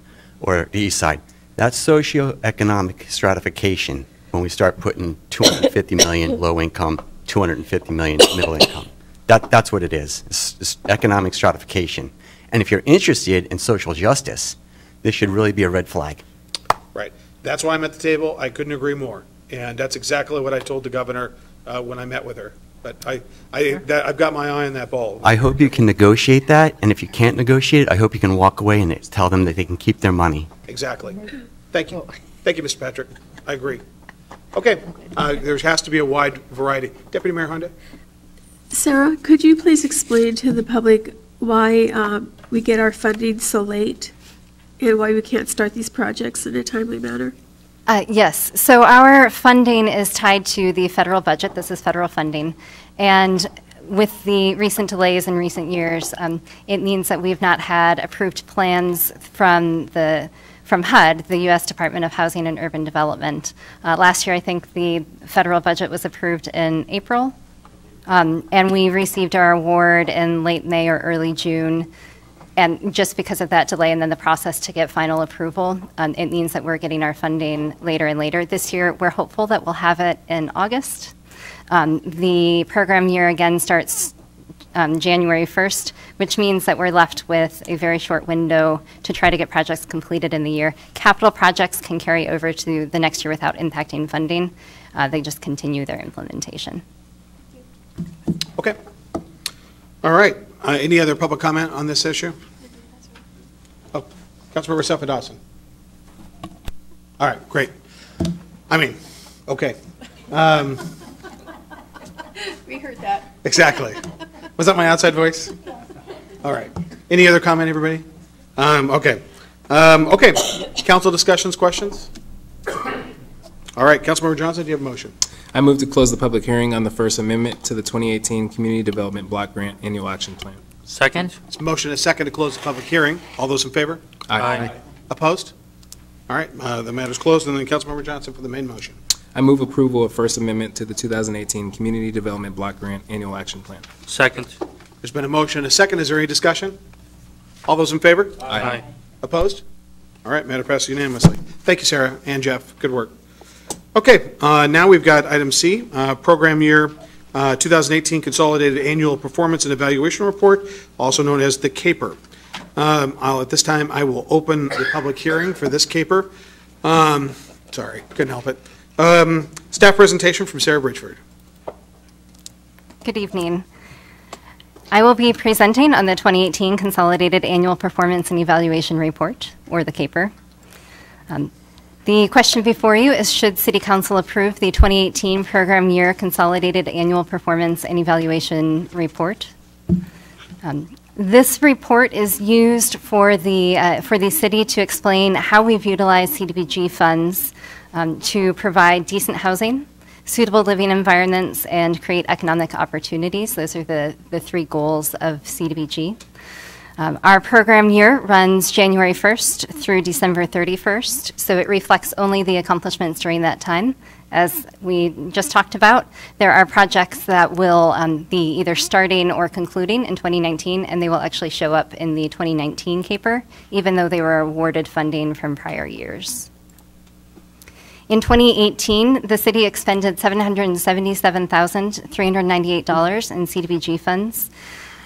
G: or the east side. That's socioeconomic stratification when we start putting $250 million low income, $250 million middle income. That's what it is. It's economic stratification. And if you're interested in social justice, this should really be a red flag.
A: Right. That's why I'm at the table. I couldn't agree more. And that's exactly what I told the governor when I met with her. But I've got my eye on that ball.
G: I hope you can negotiate that, and if you can't negotiate it, I hope you can walk away and tell them that they can keep their money.
A: Exactly. Thank you. Thank you, Mr. Patrick. I agree. Okay. There has to be a wide variety. Deputy Mayor Honda?
B: Sarah, could you please explain to the public why we get our funding so late and why we can't start these projects in a timely manner?
F: Yes. So our funding is tied to the federal budget. This is federal funding. And with the recent delays in recent years, it means that we've not had approved plans from HUD, the U.S. Department of Housing and Urban Development. Last year, I think the federal budget was approved in April. And we received our award in late May or early June. And just because of that delay and then the process to get final approval, it means that we're getting our funding later and later. This year, we're hopeful that we'll have it in August. The program year again starts January 1st, which means that we're left with a very short window to try to get projects completed in the year. Capital projects can carry over to the next year without impacting funding. They just continue their implementation.
A: Okay. All right. Any other public comment on this issue? Oh, Councilmember Selfa Dawson. All right, great. I mean, okay.
B: We heard that.
A: Exactly. Was that my outside voice? All right. Any other comment, everybody? Okay. Okay. Council discussions, questions? All right. Councilmember Johnson, do you have a motion?
K: I move to close the public hearing on the First Amendment to the 2018 Community Development Block Grant Annual Action Plan.
I: Second.
A: It's a motion and a second to close the public hearing. All those in favor?
K: Aye.
A: Opposed? All right. The matter's closed. And then Councilmember Johnson for the main motion.
K: I move approval of First Amendment to the 2018 Community Development Block Grant Annual Action Plan.
I: Second.
A: There's been a motion and a second. Is there any discussion? All those in favor?
I: Aye.
A: Opposed? All right. Matter passes unanimously. Thank you, Sarah and Jeff. Good work. Okay, now we've got item C, program year 2018 Consolidated Annual Performance and Evaluation Report, also known as the CAPER. At this time, I will open the public hearing for this CAPER. Sorry, couldn't help it. Staff presentation from Sarah Bridgeford.
F: Good evening. I will be presenting on the 2018 Consolidated Annual Performance and Evaluation Report, or the CAPER. The question before you is, should City Council approve the 2018 Program Year Consolidated Annual Performance and Evaluation Report? This report is used for the city to explain how we've utilized CDBG funds to provide decent housing, suitable living environments, and create economic opportunities. Those are the three goals of CDBG. Our program year runs January 1st through December 31st, so it reflects only the accomplishments during that time. As we just talked about, there are projects that will be either starting or concluding in 2019, and they will actually show up in the 2019 CAPER, even though they were awarded funding from prior years. In 2018, the city expended $777,398 in CDBG funds.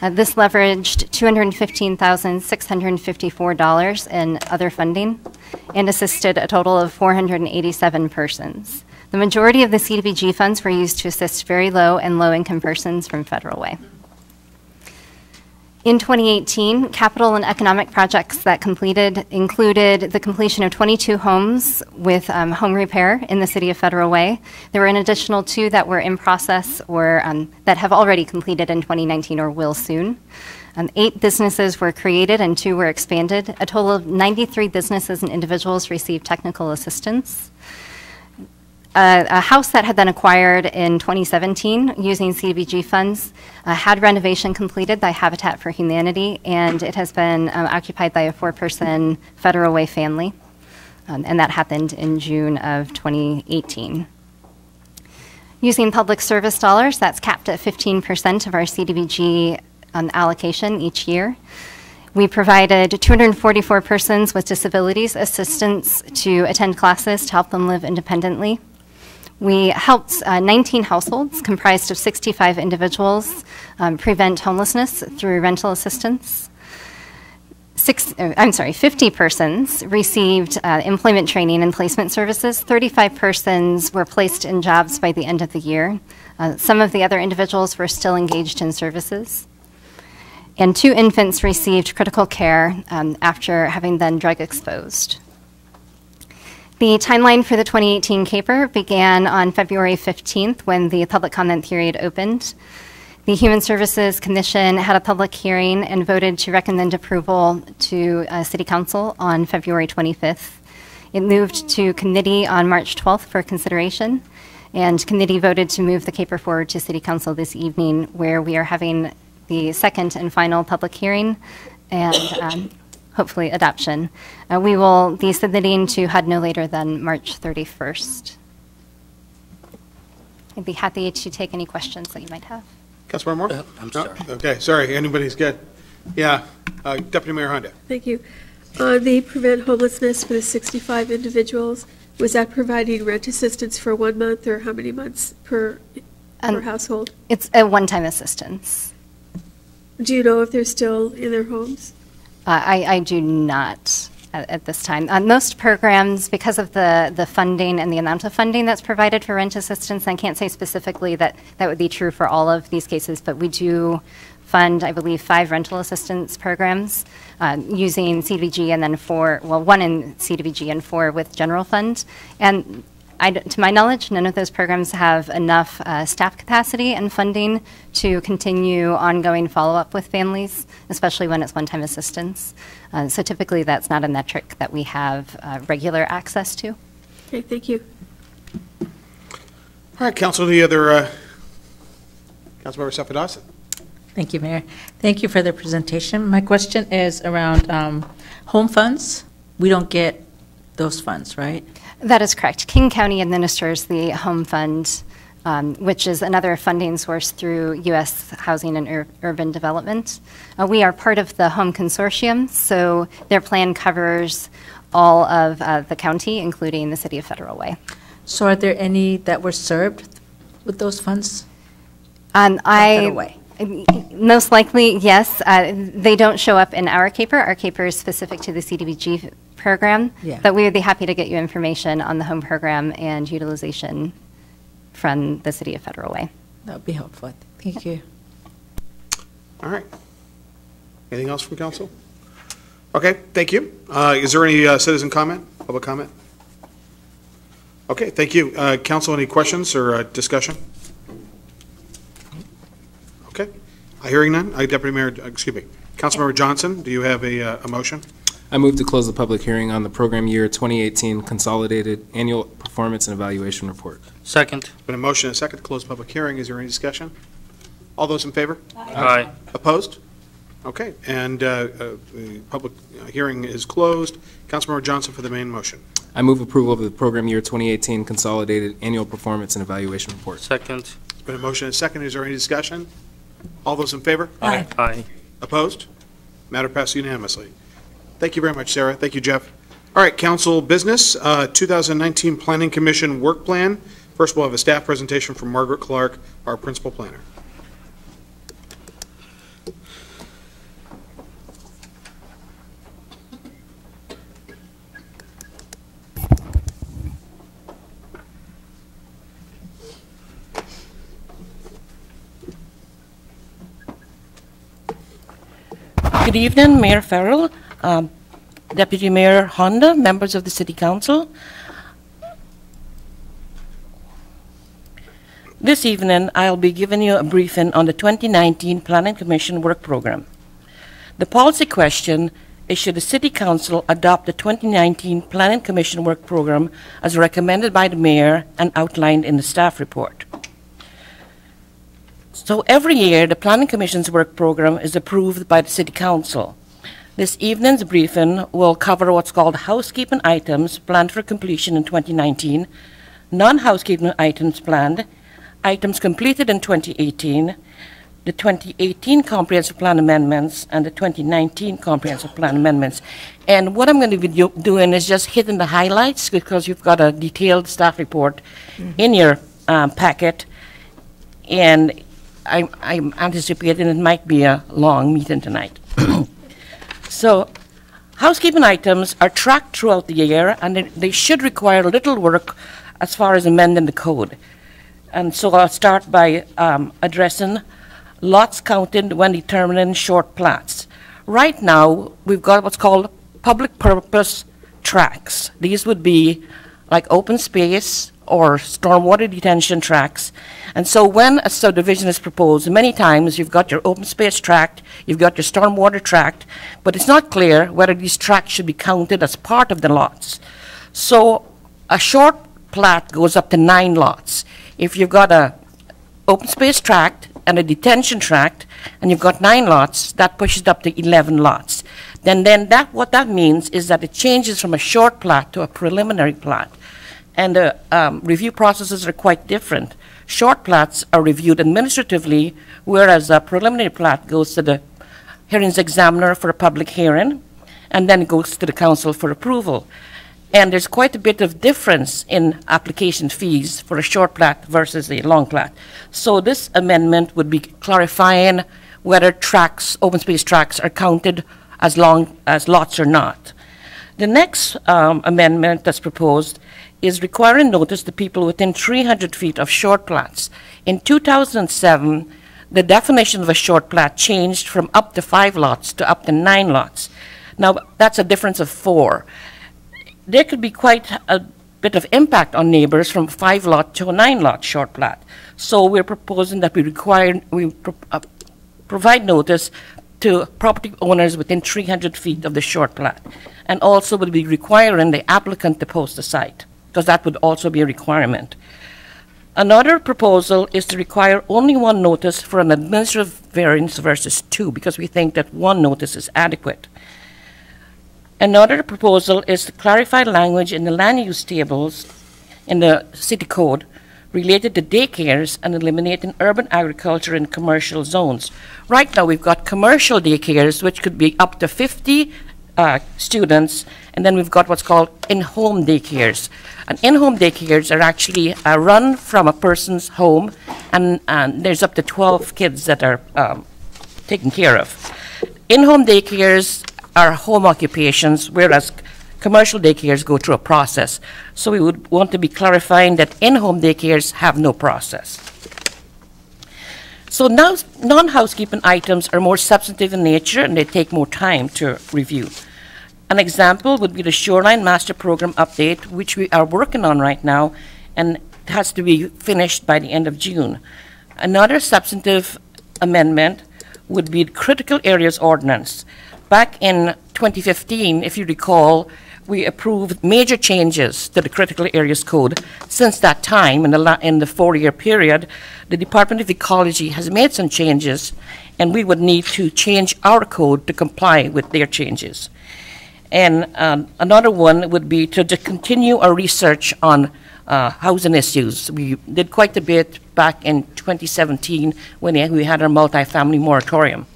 F: This leveraged $215,654 in other funding and assisted a total of 487 persons. The majority of the CDBG funds were used to assist very low and low-income persons from Federal Way. In 2018, capital and economic projects that completed included the completion of 22 homes with home repair in the city of Federal Way. There were an additional 2 that were in process or that have already completed in 2019 or will soon. 8 businesses were created and 2 were expanded. A total of 93 businesses and individuals received technical assistance. A house that had been acquired in 2017 using CDBG funds had renovation completed by Habitat for Humanity, and it has been occupied by a 4-person Federal Way family, and that happened in June of 2018. Using public service dollars, that's capped at 15% of our CDBG allocation each year. We provided 244 persons with disabilities assistance to attend classes to help them live independently. We helped 19 households comprised of 65 individuals prevent homelessness through rental assistance. 50 persons received employment training and placement services. 35 persons were placed in jobs by the end of the year. Some of the other individuals were still engaged in services. And 2 infants received critical care after having been drug exposed. The timeline for the 2018 CAPER began on February 15th when the public comment period opened. The Human Services Commission had a public hearing and voted to recommend approval to City Council on February 25th. It moved to committee on March 12th for consideration, and committee voted to move the CAPER forward to City Council this evening, where we are having the second and final public hearing and hopefully adoption. We will be submitting to HUD no later than March 31st. I'd be happy to take any questions that you might have.
A: Councilmember Moore?
I: I'm sorry.
A: Okay, sorry, anybody's good. Yeah, Deputy Mayor Honda.
B: Thank you. The Prevent Homelessness for the 65 individuals, was that providing rent assistance for 1 month, or how many months per household?
F: It's a one-time assistance.
B: Do you know if they're still in their homes?
F: I do not at this time. Most programs, because of the funding and the amount of funding that's provided for rent assistance, I can't say specifically that that would be true for all of these cases, but we do fund, I believe, 5 rental assistance programs using CDBG, and then 1 in CDBG and 4 with general fund. And to my knowledge, none of those programs have enough staff capacity and funding to continue ongoing follow-up with families, especially when it's one-time assistance. So typically, that's not a metric that we have regular access to.
B: Okay, thank you.
A: All right, Council, the other, Councilmember Sefadossin.
C: Thank you, Mayor. Thank you for the presentation. My question is around home funds. We don't get those funds, right?
F: That is correct. King County administers the home fund, which is another funding source through U.S. Housing and Urban Development. We are part of the home consortium, so their plan covers all of the county, including the city of Federal Way.
C: So are there any that were served with those funds?
F: Most likely, yes. They don't show up in our caper. Our caper is specific to the CDBG program.
O: Yeah.
F: But we would be happy to get you information on the home program and utilization from the City of Federal Way.
O: That would be helpful. Thank you.
A: All right. Anything else from council? Okay, thank you. Is there any citizen comment, public comment? Okay, thank you. Council, any questions or discussion? Okay. Hearing none. Deputy Mayor, excuse me. Councilmember Johnson, do you have a motion?
K: I move to close the public hearing on the program year 2018 Consolidated Annual Performance and Evaluation Report.
I: Second.
A: Been a motion and a second to close public hearing. Is there any discussion? All those in favor?
I: Aye.
A: Opposed? Okay, and the public hearing is closed. Councilmember Johnson for the main motion.
K: I move approval of the program year 2018 Consolidated Annual Performance and Evaluation Report.
I: Second.
A: Been a motion and a second. Is there any discussion? All those in favor?
I: Aye. Aye.
A: Opposed? Matter passed unanimously. Thank you very much, Sarah. Thank you, Jeff. All right, council business, 2019 Planning Commission Work Plan. First, we'll have a staff presentation from Margaret Clark, our principal planner.
H: Good evening, Mayor Farrell, Deputy Mayor Honda, members of the City Council. This evening, I'll be giving you a briefing on the 2019 Planning Commission Work Program. The policy question is, should the City Council adopt the 2019 Planning Commission Work Program as recommended by the Mayor and outlined in the staff report? So every year, the Planning Commission's work program is approved by the City Council. This evening's briefing will cover what's called housekeeping items planned for completion in 2019, non-housekeeping items planned, items completed in 2018, the 2018 Comprehensive Plan amendments, and the 2019 Comprehensive Plan amendments. And what I'm going to be doing is just hitting the highlights, because you've got a detailed staff report in your packet, and I'm anticipating it might be a long meeting tonight. So, housekeeping items are tracked throughout the year, and they should require little work as far as amending the code. And so I'll start by addressing lots counted when determining short plats. Right now, we've got what's called public purpose tracts. These would be like open space or stormwater detention tracts. And so when a subdivision is proposed, many times you've got your open space tract, you've got your stormwater tract, but it's not clear whether these tracts should be counted as part of the lots. So a short plat goes up to 9 lots. If you've got a open space tract and a detention tract, and you've got 9 lots, that pushes it up to 11 lots. Then what that means is that it changes from a short plat to a preliminary plat. And the review processes are quite different. Short plats are reviewed administratively, whereas a preliminary plat goes to the hearings examiner for a public hearing, and then it goes to the council for approval. And there's quite a bit of difference in application fees for a short plat versus a long plat. So this amendment would be clarifying whether tracts, open space tracts, are counted as long as lots or not. The next amendment that's proposed is requiring notice to people within 300 feet of short plats. In 2007, the definition of a short plat changed from up to 5 lots to up to 9 lots. Now, that's a difference of 4. There could be quite a bit of impact on neighbors from 5 lot to a 9 lot short plat. So we're proposing that we provide notice to property owners within 300 feet of the short plat. And also will be requiring the applicant to post the site, because that would also be a requirement. Another proposal is to require only 1 notice for an administrative variance versus 2, because we think that 1 notice is adequate. Another proposal is to clarify language in the land use tables in the city code related to daycares and eliminating urban agriculture in commercial zones. Right now, we've got commercial daycares, which could be up to 50 students, and then we've got what's called in-home daycares. And in-home daycares are actually run from a person's home, and there's up to 12 kids that are taken care of. In-home daycares are home occupations, whereas commercial daycares go through a process. So we would want to be clarifying that in-home daycares have no process. So now non-housekeeping items are more substantive in nature and they take more time to review. An example would be the Shoreline Master Program update, which we are working on right now, and it has to be finished by the end of June. Another substantive amendment would be the Critical Areas Ordinance. Back in 2015, if you recall, we approved major changes to the Critical Areas Code. Since that time, in the 4-year period, the Department of Ecology has made some changes, and we would need to change our code to comply with their changes. And another one would be to continue our research on housing issues. We did quite a bit back in 2017 when we had our multifamily moratorium.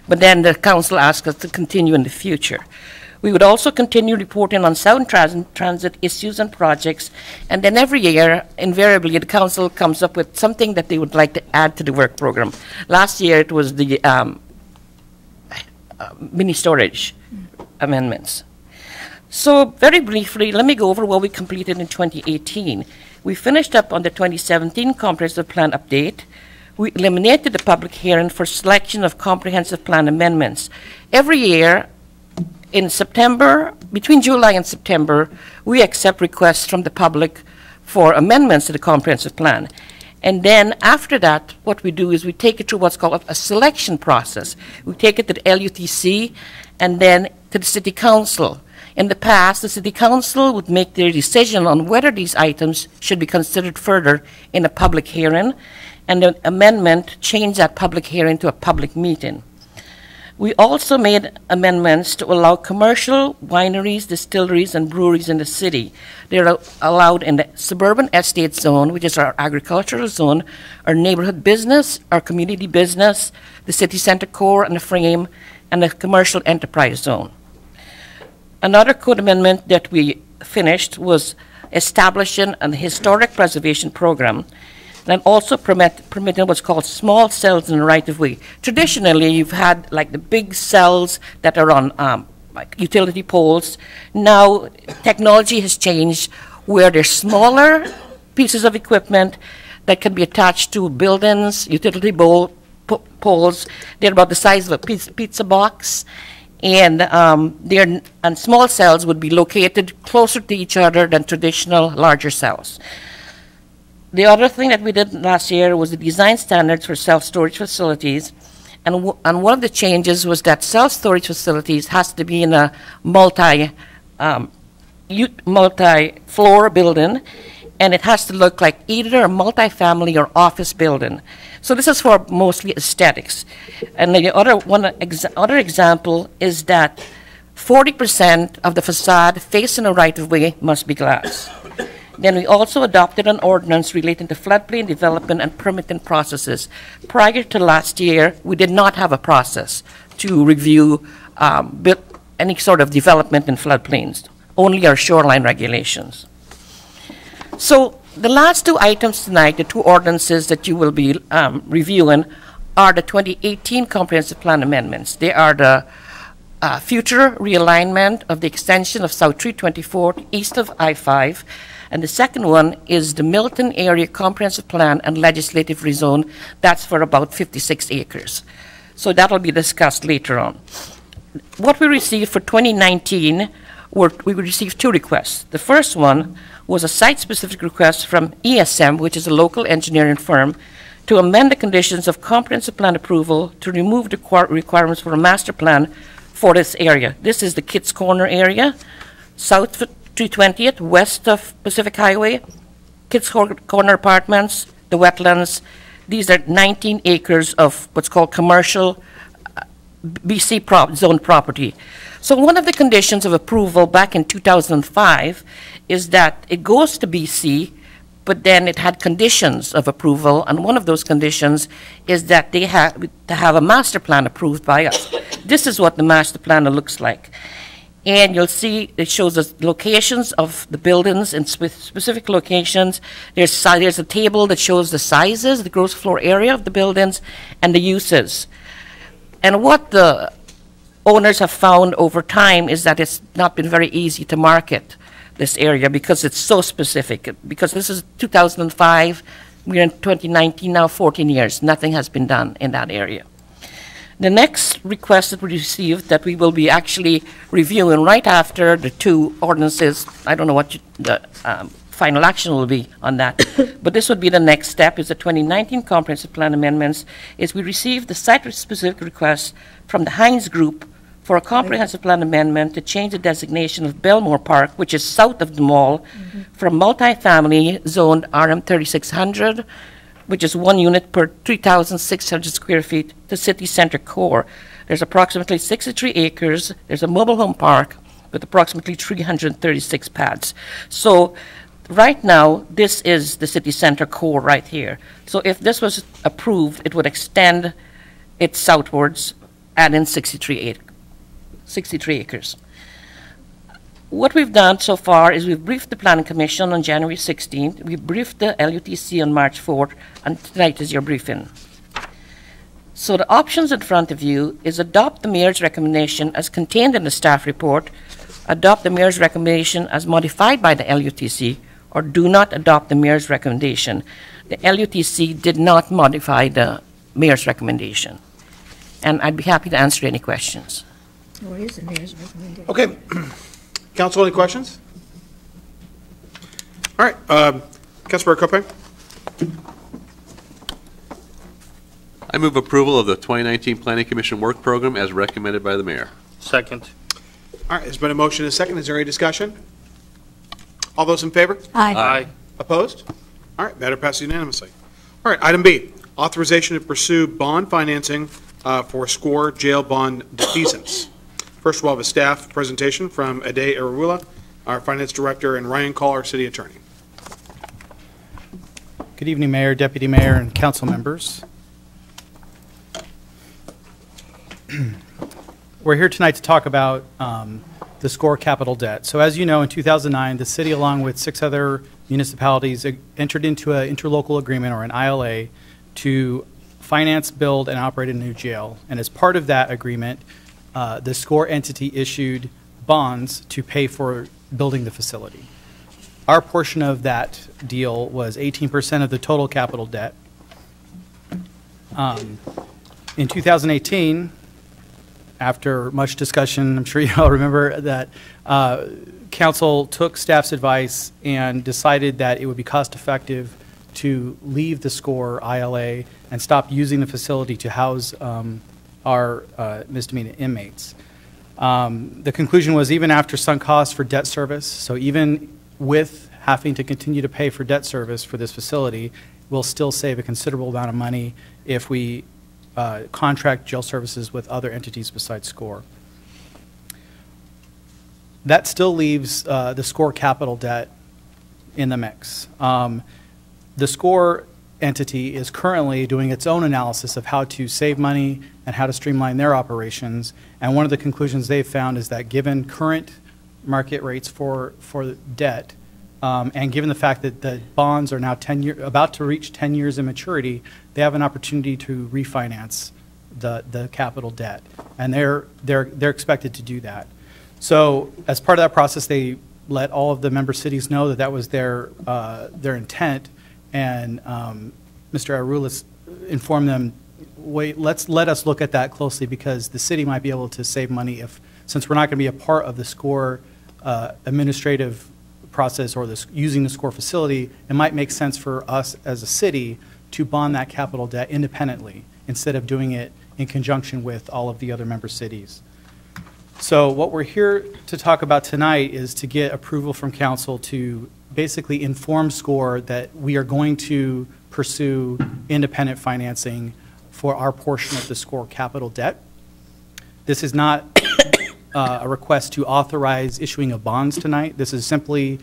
H: But then the council asked us to continue in the future. We would also continue reporting on sound transit issues and projects, and then every year, invariably, the council comes up with something that they would like to add to the work program. Last year, it was the mini storage amendments. So very briefly, let me go over what we completed in 2018. We finished up on the 2017 Comprehensive Plan update. We eliminated the public hearing for selection of comprehensive plan amendments. Every year, in September, between July and September, we accept requests from the public for amendments to the comprehensive plan. And then after that, what we do is we take it through what's called a selection process. We take it to the LUTC and then to the City Council. In the past, the City Council would make their decision on whether these items should be considered further in a public hearing, and the amendment changed that public hearing to a public meeting. We also made amendments to allow commercial wineries, distilleries, and breweries in the city. They're allowed in the suburban estate zone, which is our agricultural zone, our neighborhood business, our community business, the city center core and the frame, and the commercial enterprise zone. Another code amendment that we finished was establishing an historic preservation program, and also permitting what's called small cells in the right-of-way. Traditionally, you've had like the big cells that are on like utility poles. Now, technology has changed where there's smaller pieces of equipment that can be attached to buildings, utility poles. They're about the size of a pizza box. And small cells would be located closer to each other than traditional larger cells. The other thing that we did last year was the design standards for self-storage facilities. And one of the changes was that self-storage facilities has to be in a multi-floor building, and it has to look like either a multifamily or office building. So this is for mostly aesthetics. And the other example is that 40% of the facade facing a right-of-way must be glass. Then we also adopted an ordinance relating to floodplain development and permitting processes. Prior to last year, we did not have a process to review any sort of development in floodplains, only our shoreline regulations. So the last two items tonight, the two ordinances that you will be reviewing, are the 2018 Comprehensive Plan amendments. They are the future realignment of the extension of South 324 east of I-5, and the second one is the Milton Area Comprehensive Plan and Legislative Rezone. That's for about 56 acres. So that will be discussed later on. What we received for 2019, we received two requests. The first one was a site-specific request from ESM, which is a local engineering firm, to amend the conditions of comprehensive plan approval to remove the requirements for a master plan for this area. This is the Kitts Corner area, south 220th, west of Pacific Highway, Kitts Corner Apartments, the wetlands. These are 19 acres of what's called commercial BC zone property. So one of the conditions of approval back in 2005 is that it goes to BC but then it had conditions of approval, and one of those conditions is that they have to have a master plan approved by us. This is what the master plan looks like. And you'll see it shows the locations of the buildings in specific locations. There's a table that shows the sizes, the gross floor area of the buildings, and the uses. And what the owners have found over time is that it's not been very easy to market this area because it's so specific. Because this is 2005, we're in 2019 now, 14 years. Nothing has been done in that area. The next request that we received that we will be actually reviewing right after the two ordinances, I don't know what the final action will be on that, but this would be the next step, is the 2019 Comprehensive Plan amendments, is we received the site-specific request from the Hines Group for a comprehensive plan amendment to change the designation of Belmore Park, which is south of the mall, from multifamily zoned RM 3600, which is 1 unit per 3,600 square feet, to city center core. There's approximately 63 acres. There's a mobile home park with approximately 336 pads. So right now, this is the city center core right here. So if this was approved, it would extend it southwards, add in 63 acres. What we've done so far is we've briefed the Planning Commission on January 16th, we briefed the LUTC on March 4th, and tonight is your briefing. So the options in front of you is adopt the mayor's recommendation as contained in the staff report, adopt the mayor's recommendation as modified by the LUTC, or do not adopt the mayor's recommendation. The LUTC did not modify the mayor's recommendation. And I'd be happy to answer any questions.
O: What is the mayor's recommendation?
A: Okay. Council, any questions? All right, Councilor Cope.
J: I move approval of the 2019 Planning Commission Work Program as recommended by the mayor.
I: Second.
A: All right, there's been a motion and a second. Is there any discussion? All those in favor?
O: Aye.
I: Aye.
A: Opposed? All right, matter passes unanimously. All right, item B, authorization to pursue bond financing for SCORE jail bond defeasance. First of all, I have a staff presentation from Ade Arula, our finance director, and Ryan Call, our city attorney.
S: Good evening, Mayor, Deputy Mayor, and council members. We're here tonight to talk about the SCORE capital debt. So as you know, in 2009, the city, along with 6 other municipalities, entered into an interlocal agreement, or an ILA, to finance, build, and operate a new jail. And as part of that agreement, the SCORE entity issued bonds to pay for building the facility. Our portion of that deal was 18% of the total capital debt. In 2018, after much discussion, I'm sure you all remember that council took staff's advice and decided that it would be cost effective to leave the SCORE ILA and stop using the facility to house our misdemeanor inmates. The conclusion was, even after sunk costs for debt service, so even with having to continue to pay for debt service for this facility, we'll still save a considerable amount of money if we contract jail services with other entities besides SCORE. That still leaves the SCORE capital debt in the mix. The SCORE entity is currently doing its own analysis of how to save money and how to streamline their operations. And one of the conclusions they've found is that given current market rates for debt, and given the fact that the bonds are now about to reach 10 years in maturity, they have an opportunity to refinance the capital debt, and they're expected to do that. So as part of that process, they let all of the member cities know that that was their intent, and Mr. Arulis informed them, wait, let us look at that closely, because the city might be able to save money since we're not going to be a part of the SCORE administrative process or using the SCORE facility. It might make sense for us as a city to bond that capital debt independently instead of doing it in conjunction with all of the other member cities. So what we're here to talk about tonight is to get approval from council to basically inform SCORE that we are going to pursue independent financing for our portion of the SCORE capital debt. This is not a request to authorize issuing of bonds tonight. This is simply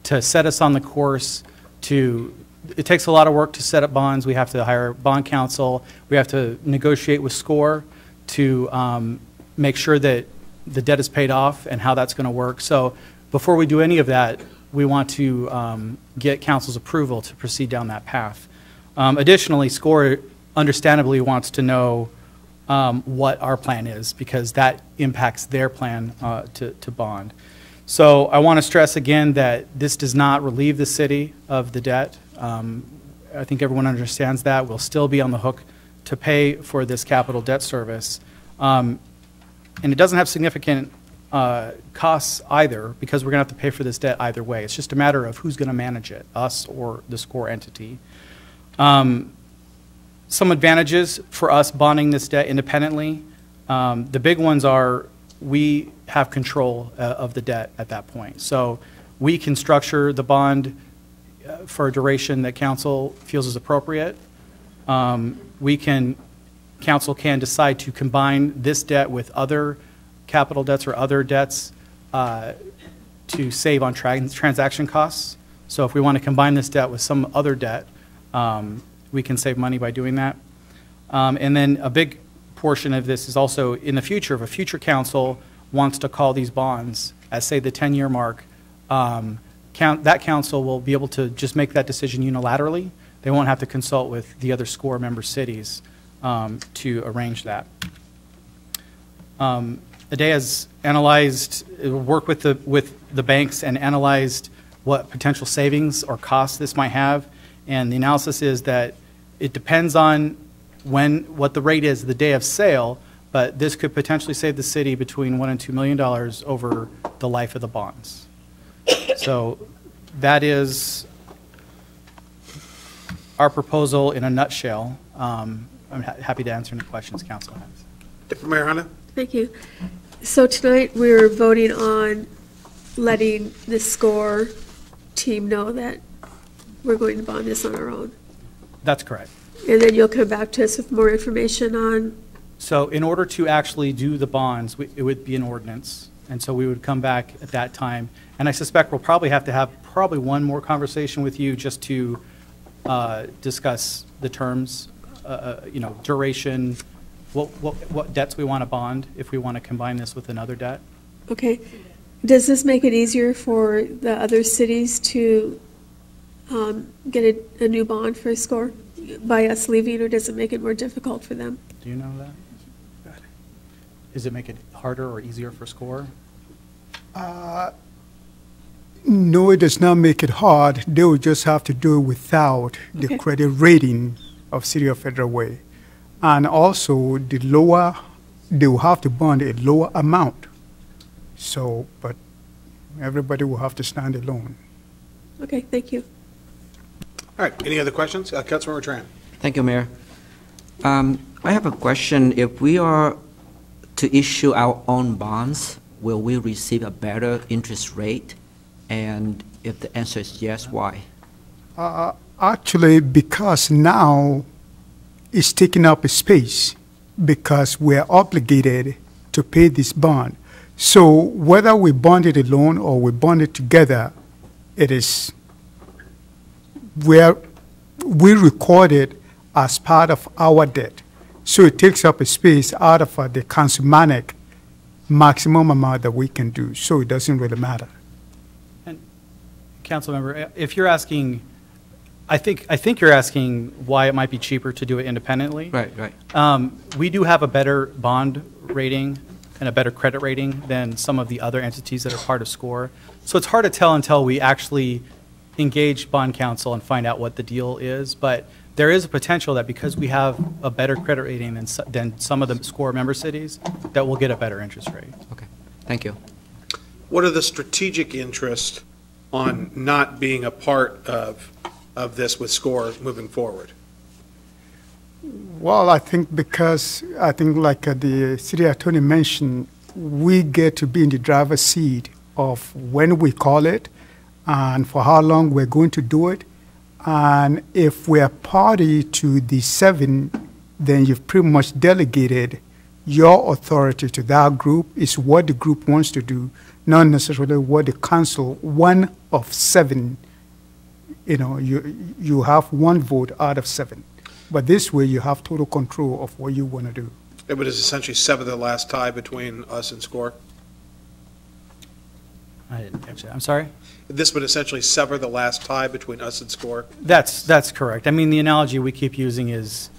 S: to set us on the course it takes a lot of work to set up bonds. We have to hire bond counsel. We have to negotiate with SCORE to make sure that the debt is paid off and how that's going to work. So before we do any of that, we want to get council's approval to proceed down that path. Additionally, SCORE understandably wants to know what our plan is, because that impacts their plan to bond. So I want to stress again that this does not relieve the city of the debt. I think everyone understands that. We'll still be on the hook to pay for this capital debt service. And it doesn't have significant costs either, because we're going to have to pay for this debt either way. It's just a matter of who's going to manage it, us or the SCORE entity. Some advantages for us bonding this debt independently. The big ones are we have control of the debt at that point. So we can structure the bond for a duration that council feels is appropriate. Council can decide to combine this debt with other capital debts or other debts to save on transaction costs. So if we want to combine this debt with some other debt, we can save money by doing that. And then a big portion of this is also in the future, if a future council wants to call these bonds at, say, the 10-year mark, that council will be able to just make that decision unilaterally. They won't have to consult with the other SCORE member cities to arrange that. ADEA has analyzed, worked with the banks and analyzed what potential savings or costs this might have, and the analysis is that it depends on what the rate is the day of sale, but this could potentially save the city between $1 and $2 million over the life of the bonds. So that is our proposal in a nutshell. I'm happy to answer any questions council has.
A: Deputy Mayor Honda?
B: Thank you. So tonight we're voting on letting the SCORE team know that we're going to bond this on our own.
S: That's correct.
B: And then you'll come back to us with more information on?
S: So in order to actually do the bonds, it would be an ordinance. And so we would come back at that time. And I suspect we'll probably have to have one more conversation with you just to discuss the terms, duration, what debts we want to bond if we want to combine this with another debt.
B: Okay. Does this make it easier for the other cities to get a new bond for SCORE by us leaving, or does it make it more difficult for them?
S: Do you know that? Does it make it harder or easier for SCORE?
L: No, it does not make it hard. They will just have to do it without the credit rating of City of Federal Way. And also, they will have to bond a lower amount. So, but everybody will have to stand alone.
B: Okay, thank you.
A: All right, any other questions? Councilmember Tran.
M: Thank you, Mayor. I have a question. If we are to issue our own bonds, will we receive a better interest rate? And if the answer is yes, why?
L: Actually, because now it's taking up a space, because we're obligated to pay this bond. So whether we bond it alone or we bond it together, it is where we record it as part of our debt. So it takes up a space out of the councilmanic maximum amount that we can do. So it doesn't really matter.
S: And council member, if you're asking, I think you're asking why it might be cheaper to do it independently.
M: Right, right.
S: We do have a better bond rating and a better credit rating than some of the other entities that are part of SCORE. So it's hard to tell until we actually engage bond counsel and find out what the deal is. But there is a potential that because we have a better credit rating than some of the SCORE member cities, that we'll get a better interest rate.
M: Okay, thank you.
A: What are the strategic interests on not being a part of this with SCORE moving forward?
L: Well, I think because like the city attorney mentioned, we get to be in the driver's seat of when we call it and for how long we're going to do it. And if we're party to the 7, then you've pretty much delegated your authority to that group. Is what the group wants to do, not necessarily what the council, one of 7, you have one vote out of 7. But this way, you have total control of what you want to do.
A: It would essentially sever the last tie between us and SCORE?
S: I didn't catch that. I'm sorry?
A: This would essentially sever the last tie between us and SCORE?
S: That's correct. I mean, the analogy we keep using is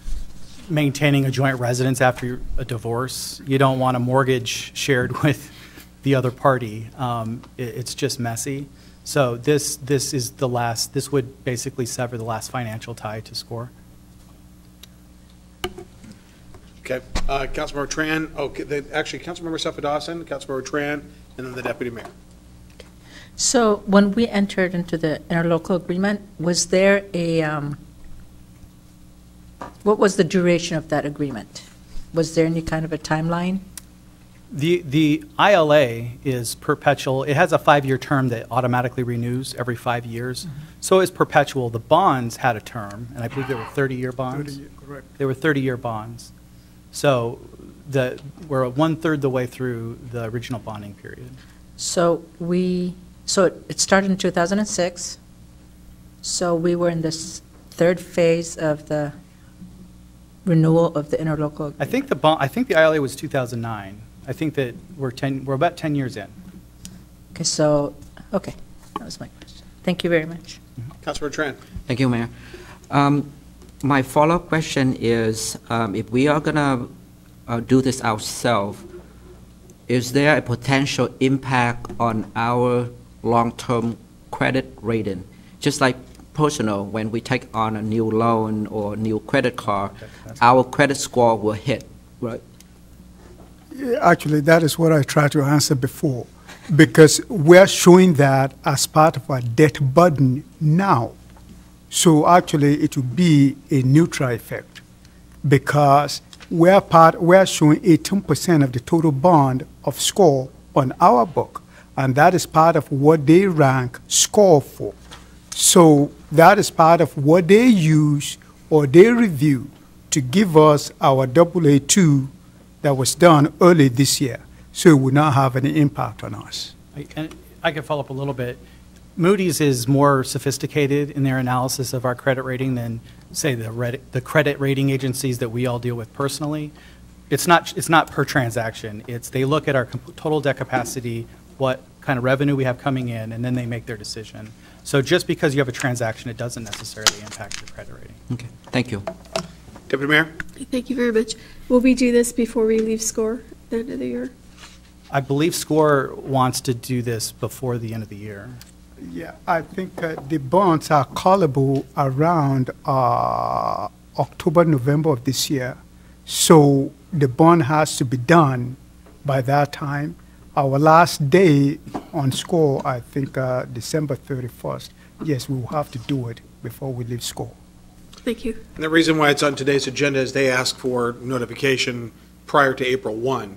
S: maintaining a joint residence after a divorce. You don't want a mortgage shared with the other party. It's just messy. So this is the last, this would basically sever the last financial tie to SCORE.
A: Okay, Councilmember Tran, actually, Councilmember Seffa-Dawson, Councilmember Tran, and then the Deputy Mayor.
C: So when we entered into the interlocal agreement, was there a, what was the duration of that agreement? Was there any kind of a timeline?
S: The ILA is perpetual. It has a 5-year term that automatically renews every 5 years. Mm-hmm. So it's perpetual. The bonds had a term, and I believe they were 30-year bonds.
L: 30, correct. They
S: were 30-year bonds. So we're 1/3 the way through the original bonding period.
C: So it started in 2006. So we were in this third phase of the renewal of the interlocal agreement.
S: I think the ILA was 2009. I think that we're about 10 years in.
C: Okay, that was my question. Thank you very much.
A: Councilor Tran.
M: Thank you, Mayor. My follow-up question is, if we are going to do this ourselves, is there a potential impact on our long-term credit rating? Just like personal, when we take on a new loan or new credit card, our credit score will hit, right?
L: Actually, that is what I tried to answer before, because we're showing that as part of our debt burden now. So actually, it will be a neutral effect, because we're showing 18% of the total bond of SCORE on our book, and that is part of what they rank SCORE for. So that is part of what they use or they review to give us our AA2 that was done early this year. So it will not have any impact on us.
S: I can follow up a little bit. Moody's is more sophisticated in their analysis of our credit rating than, say, the credit rating agencies that we all deal with personally. It's not per transaction. They look at our total debt capacity, what kind of revenue we have coming in, and then they make their decision. So just because you have a transaction, it doesn't necessarily impact your credit rating.
M: Okay, thank you.
A: Deputy Mayor.
B: Thank you very much. Will we do this before we leave SCORE at the end of the year?
S: I believe SCORE wants to do this before the end of the year.
L: Yeah, I think the bonds are callable around October, November of this year. So the bond has to be done by that time. Our last day on SCORE, I think December 31st. Yes, we will have to do it before we leave SCORE.
B: Thank you.
A: And the reason why it's on today's agenda is they ask for notification prior to April 1,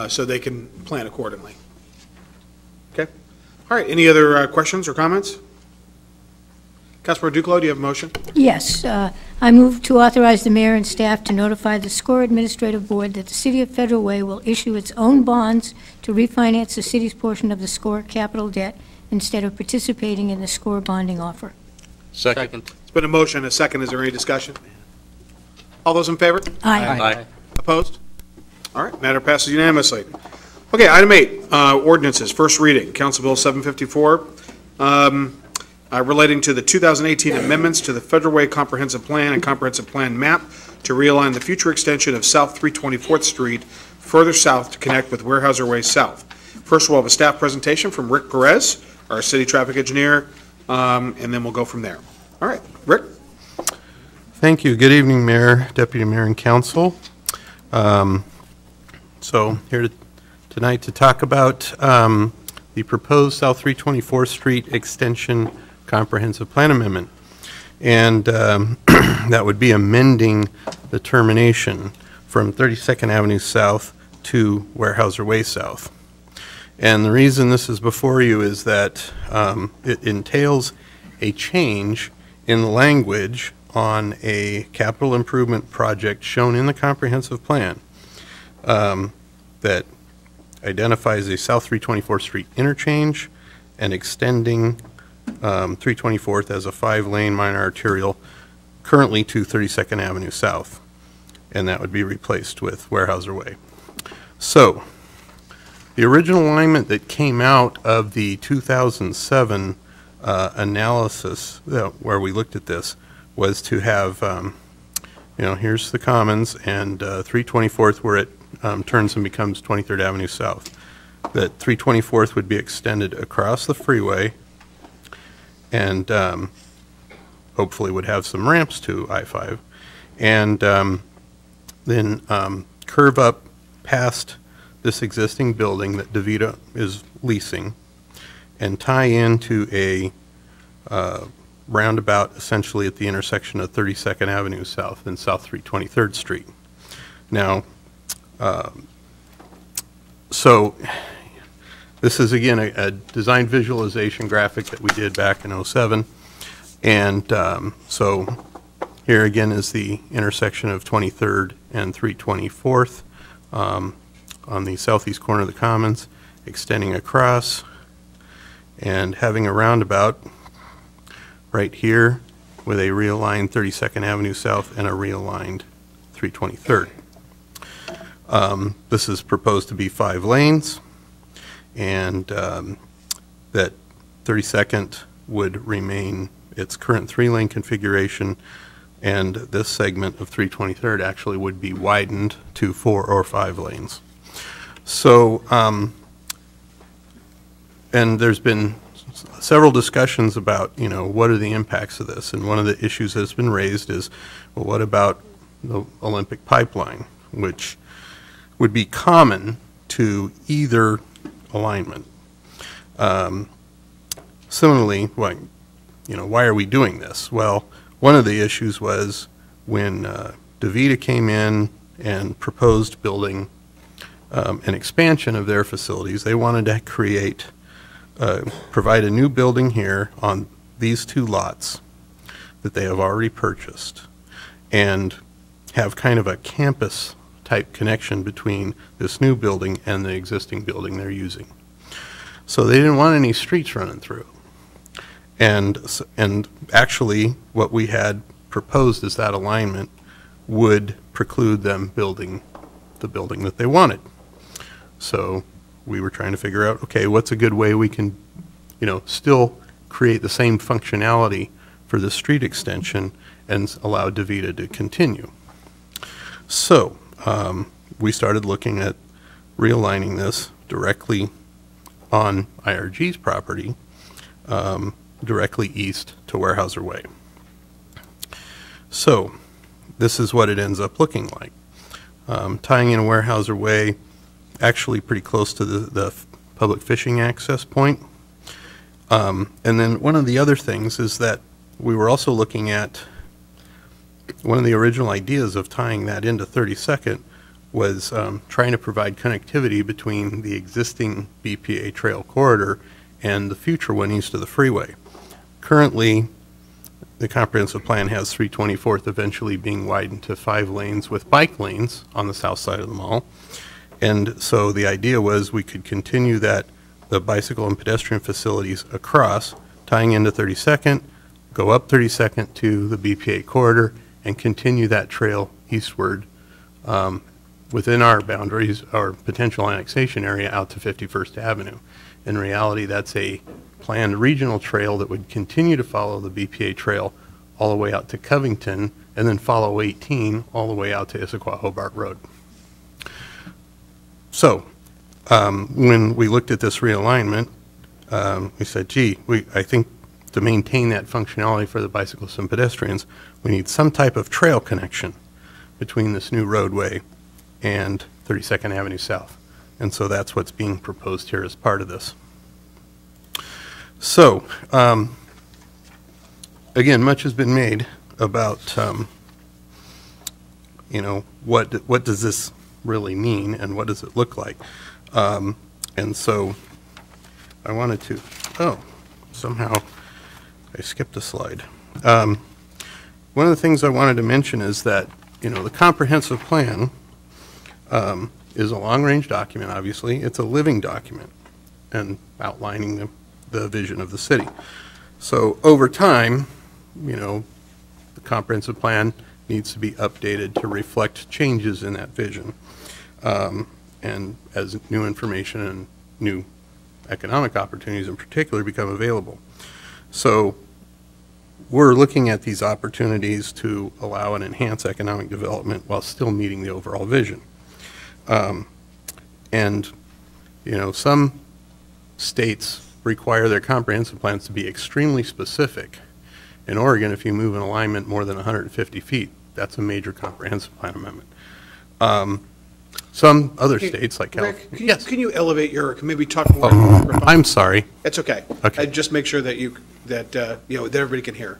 A: so they can plan accordingly. Okay. All right. Any other questions or comments? Councilmember Duclos, do you have a motion?
D: Yes. I move to authorize the mayor and staff to notify the SCORE Administrative Board that the City of Federal Way will issue its own bonds to refinance the city's portion of the SCORE capital debt instead of participating in the SCORE bonding offer.
J: Second.
A: It's been a motion and a second. Is there any discussion? All those in favor?
D: Aye.
A: Opposed? All right. Matter passes unanimously. Okay. Item 8, ordinances. First reading. Council Bill 754. Relating to the 2018 amendments to the Federal Way Comprehensive Plan and Comprehensive Plan Map to realign the future extension of South 324th Street further south to connect with Weyerhaeuser Way South. First, we'll have a staff presentation from Rick Perez, our city traffic engineer, and then we'll go from there. All right, Rick.
N: Thank you. Good evening, Mayor, Deputy Mayor, and Council. So here tonight to talk about the proposed South 324th Street Extension Comprehensive Plan Amendment. And that would be amending the termination from 32nd Avenue South to Weyerhaeuser Way South. And the reason this is before you is that it entails a change in the language on a capital improvement project shown in the comprehensive plan that identifies a South 324th Street interchange and extending 324th as a 5-lane minor arterial currently to 32nd Avenue South, and that would be replaced with Weyerhaeuser Way. So the original alignment that came out of the 2007 analysis where we looked at this was to have, here's the Commons and 324th where it turns and becomes 23rd Avenue South. That 324th would be extended across the freeway and hopefully would have some ramps to I-5, and then curve up past this existing building that DeVita is leasing and tie into a roundabout essentially at the intersection of 32nd Avenue South and South 323rd Street. Now, so this is again a design visualization graphic that we did back in '07, and so here again is the intersection of 23rd and 324th on the southeast corner of the Commons, extending across and having a roundabout right here with a realigned 32nd Avenue South and a realigned 323rd. This is proposed to be 5 lanes, and that 32nd would remain its current 3-lane configuration, and this segment of 323rd actually would be widened to 4 or 5 lanes. So, and there's been several discussions about, what are the impacts of this, and one of the issues that's been raised is, well, what about the Olympic pipeline, which would be common to either alignment. Similarly, why are we doing this? Well, one of the issues was when DeVita came in and proposed building an expansion of their facilities, they wanted to provide a new building here on these 2 lots that they have already purchased and have kind of a campus type connection between this new building and the existing building they're using. So they didn't want any streets running through. And actually what we had proposed as that alignment would preclude them building the building that they wanted. So we were trying to figure out, okay, what's a good way we can, still create the same functionality for the street extension and allow DeVita to continue. So we started looking at realigning this directly on IRG's property, directly east to Weyerhaeuser Way. So this is what it ends up looking like. Tying in Weyerhaeuser Way, actually pretty close to the public fishing access point. And then one of the other things is that we were also looking at one of the original ideas of tying that into 32nd was trying to provide connectivity between the existing BPA trail corridor and the future one east of the freeway. Currently, the comprehensive plan has 324th eventually being widened to 5 lanes with bike lanes on the south side of the mall. And so the idea was we could continue the bicycle and pedestrian facilities across, tying into 32nd, go up 32nd to the BPA corridor, and continue that trail eastward within our boundaries, our potential annexation area, out to 51st Avenue. In reality, that's a planned regional trail that would continue to follow the BPA trail all the way out to Covington, and then follow 18 all the way out to Issaquah Hobart Road. So when we looked at this realignment, we said, gee, I think to maintain that functionality for the bicyclists and pedestrians, we need some type of trail connection between this new roadway and 32nd Avenue South. And so that's what's being proposed here as part of this. So, again, much has been made about, what does this really mean and what does it look like? And so I wanted to, somehow I skipped a slide. One of the things I wanted to mention is that, the comprehensive plan is a long-range document, obviously. It's a living document and outlining the vision of the city. So over time, you know, the comprehensive plan needs to be updated to reflect changes in that vision. And as new information and new economic opportunities in particular become available. So we're looking at these opportunities to allow and enhance economic development while still meeting the overall vision. And, you know, some states require their comprehensive plans to be extremely specific. In Oregon, if you move an alignment more than 150 feet, that's a major comprehensive plan amendment. Some other states like California.
A: Rick, can you elevate your, maybe talk more?
N: I'm sorry.
A: It's okay.
N: Okay.
A: Just make sure that you know, that everybody can hear.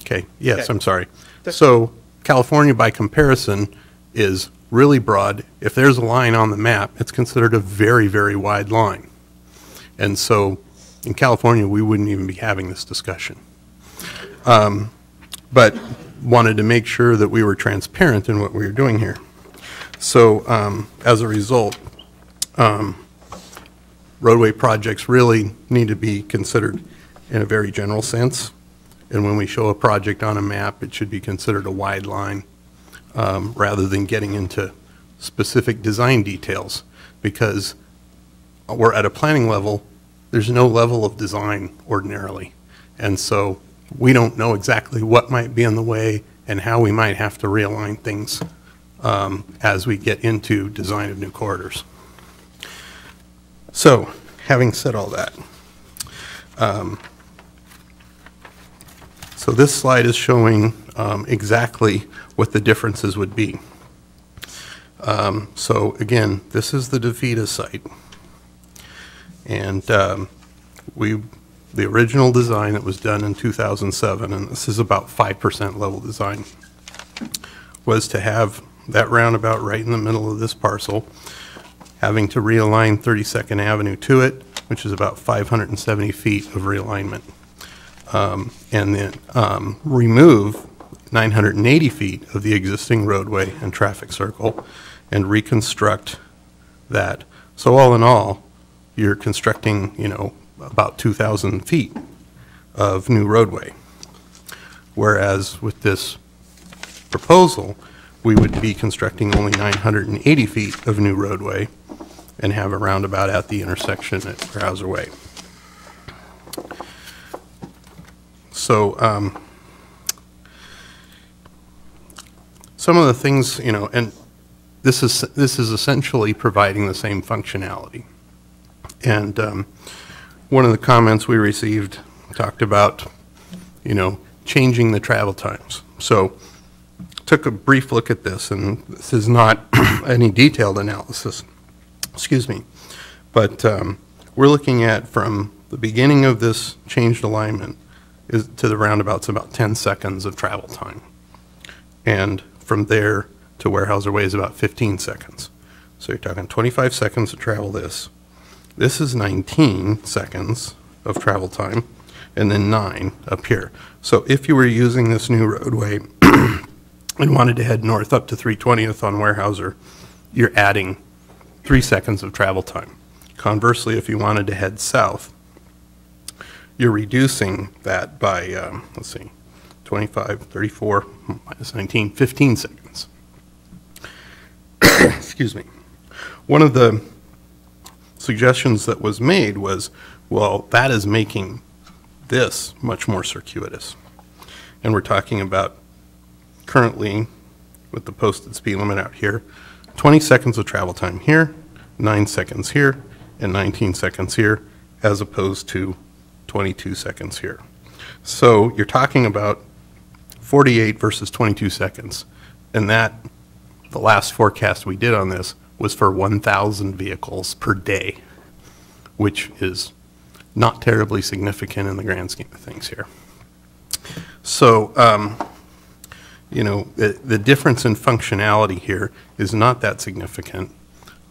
N: Okay, yes,
A: Okay.
N: I'm sorry. So California, by comparison, is really broad. If there's a line on the map, it's considered a very, very wide line. And so in California, we wouldn't even be having this discussion. But wanted to make sure that we were transparent in what we were doing here. So as a result, roadway projects really need to be considered in a very general sense. And when we show a project on a map, it should be considered a wide line rather than getting into specific design details, because we're at a planning level, there's no level of design ordinarily. And so we don't know exactly what might be in the way and how we might have to realign things as we get into design of new corridors. So, having said all that, so this slide is showing exactly what the differences would be. So again, this is the DeVita site. And the original design that was done in 2007, and this is about 5% level design, was to have that roundabout right in the middle of this parcel, having to realign 32nd Avenue to it, which is about 570 feet of realignment. And then remove 980 feet of the existing roadway and traffic circle and reconstruct that. So all in all, you're constructing, you know, about 2,000 feet of new roadway. Whereas with this proposal, we would be constructing only 980 feet of new roadway and have a roundabout at the intersection at Weyerhaeuser Way. So some of the things, you know, and this is essentially providing the same functionality. And one of the comments we received talked about, you know, changing the travel times. So took a brief look at this, and this is not any detailed analysis, excuse me, but we're looking at from the beginning of this changed alignment to the roundabouts about 10 seconds of travel time. And from there to Weyerhaeuser Way is about 15 seconds. So you're talking 25 seconds to travel this. This is 19 seconds of travel time, and then 9 up here. So if you were using this new roadway and wanted to head north up to 320th on Weyerhaeuser, you're adding 3 seconds of travel time. Conversely, if you wanted to head south, you're reducing that by, let's see, 25, 34, minus 19, 15 seconds. Excuse me. One of the suggestions that was made was, well, that is making this much more circuitous. And we're talking about currently, with the posted speed limit out here, 20 seconds of travel time here, 9 seconds here, and 19 seconds here, as opposed to 22 seconds here. So you're talking about 48 versus 22 seconds. And that, the last forecast we did on this was for 1,000 vehicles per day, which is not terribly significant in the grand scheme of things here. So, you know, the difference in functionality here is not that significant,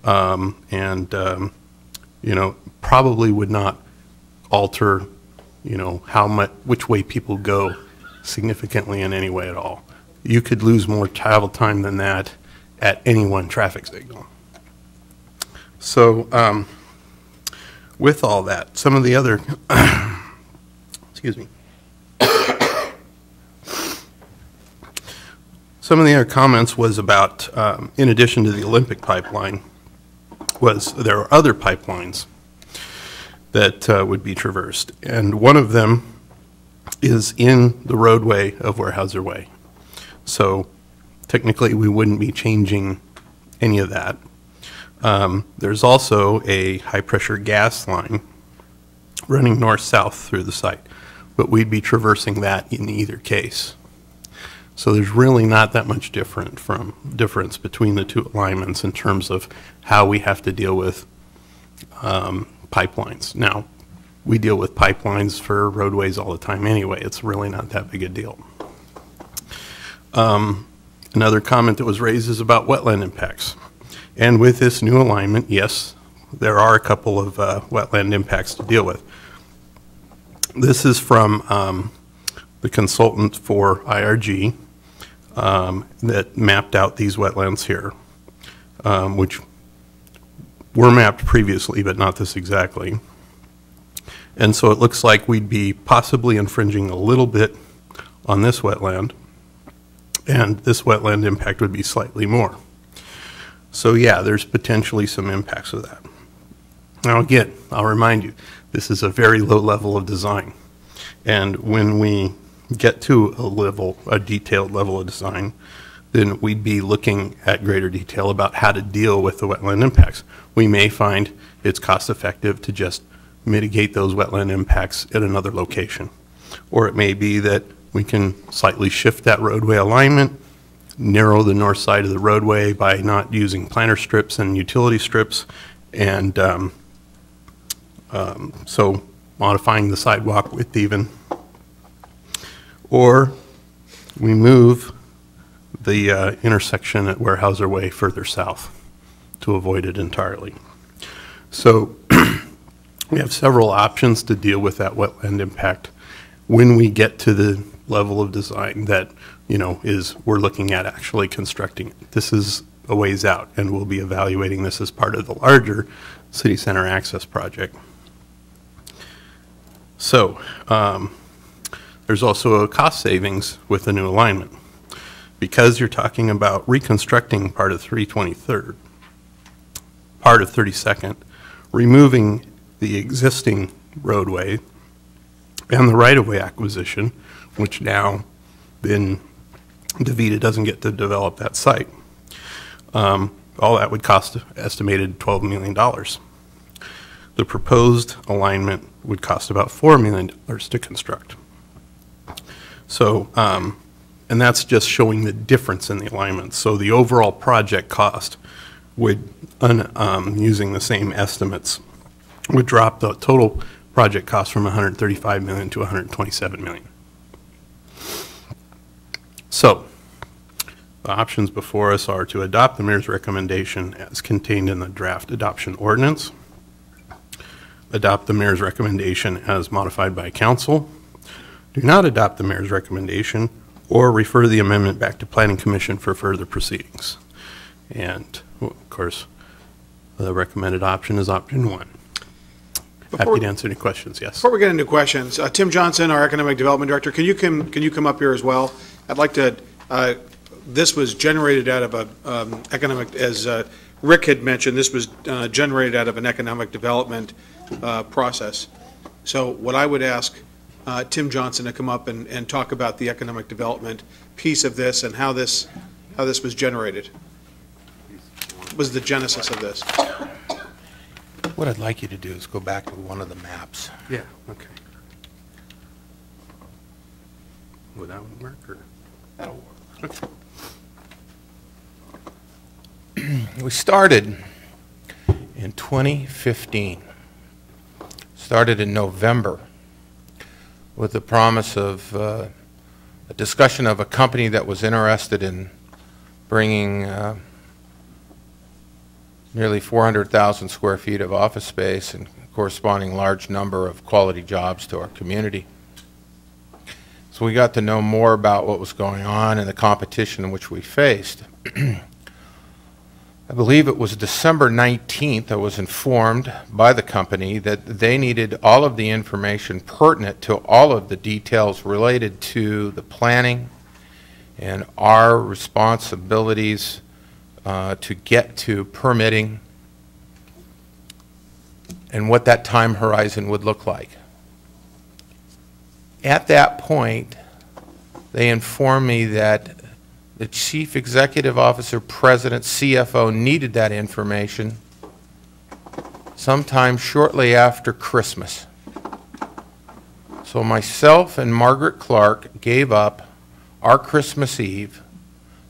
N: and you know, probably would not alter, you know, how much, which way people go significantly in any way at all. You could lose more travel time than that at any one traffic signal. So, with all that, some of the other, excuse me, Some of the other comments was about, in addition to the Olympic pipeline, was there are other pipelines that would be traversed. And one of them is in the roadway of Weyerhaeuser Way. So technically, we wouldn't be changing any of that. There's also a high-pressure gas line running north-south through the site, but we'd be traversing that in either case. So there's really not that much difference between the two alignments in terms of how we have to deal with pipelines. Now, we deal with pipelines for roadways all the time anyway. It's really not that big a deal. Another comment that was raised is about wetland impacts. And with this new alignment, yes, there are a couple of wetland impacts to deal with. This is from the consultant for IRG that mapped out these wetlands here, which were mapped previously, but not this exactly. And so it looks like we'd be possibly infringing a little bit on this wetland, and this wetland impact would be slightly more. So yeah, there's potentially some impacts of that. Now again, I'll remind you, this is a very low level of design. And when we get to a detailed level of design, then we'd be looking at greater detail about how to deal with the wetland impacts. We may find it's cost effective to just mitigate those wetland impacts at another location. Or it may be that we can slightly shift that roadway alignment, narrow the north side of the roadway by not using planter strips and utility strips, and so modifying the sidewalk width even. Or we move the intersection at Weyerhaeuser Way further south to avoid it entirely. So we have several options to deal with that wetland impact when we get to the level of design that, you know, we're looking at actually constructing it. This is a ways out, and we'll be evaluating this as part of the larger city center access project. So there's also a cost savings with the new alignment. Because you're talking about reconstructing part of 323rd, part of 32nd, removing the existing roadway and the right-of-way acquisition, which now then DeVita doesn't get to develop that site. All that would cost estimated $12 million. The proposed alignment would cost about $4 million to construct. So, and that's just showing the difference in the alignment. So the overall project cost would, using the same estimates, would drop the total project cost from $135 million to $127 million. So the options before us are to adopt the mayor's recommendation as contained in the draft adoption ordinance, adopt the mayor's recommendation as modified by council, do not adopt the mayor's recommendation, or refer the amendment back to Planning Commission for further proceedings. And, of course, the recommended option is option 1. Happy to answer any questions, yes.
A: Before we get into questions, Tim Johnson, our Economic Development Director, can you come up here as well? I'd like to, this was generated out of a as Rick had mentioned, this was generated out of an economic development process. So what I would ask Tim Johnson to come up and talk about the economic development piece of this and how this was generated. Was the genesis of this?
P: What I'd like you to do is go back to one of the maps.
A: Yeah, okay. Would that one work, or? That'll work. Okay.
P: We started in 2015. Started in November with the promise of a discussion of a company that was interested in bringing nearly 400,000 square feet of office space and corresponding large number of quality jobs to our community. So we got to know more about what was going on and the competition in which we faced. I believe it was December 19th I was informed by the company that they needed all of the information pertinent to all of the details related to the planning and our responsibilities to get to permitting and what that time horizon would look like. At that point, they informed me that the Chief Executive Officer, President, CFO needed that information sometime shortly after Christmas. So myself and Margaret Clark gave up our Christmas Eve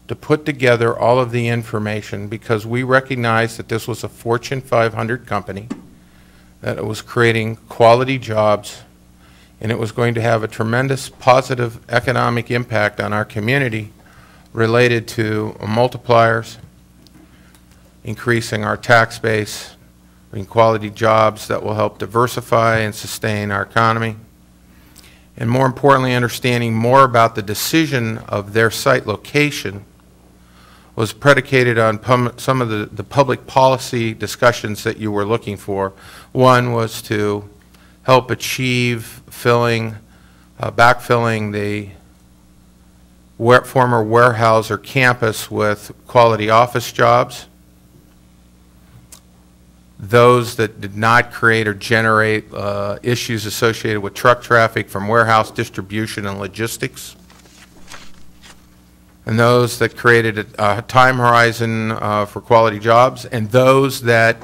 P: to put together all of the information because we recognized that this was a Fortune 500 company, that it was creating quality jobs, and it was going to have a tremendous positive economic impact on our community related to multipliers, increasing our tax base, and quality jobs that will help diversify and sustain our economy, and more importantly, understanding more about the decision of their site location was predicated on some of the public policy discussions that you were looking for. One was to help achieve backfilling the former Weyerhaeuser campus with quality office jobs. Those that did not create or generate issues associated with truck traffic from warehouse distribution and logistics. And those that created a time horizon for quality jobs, and those that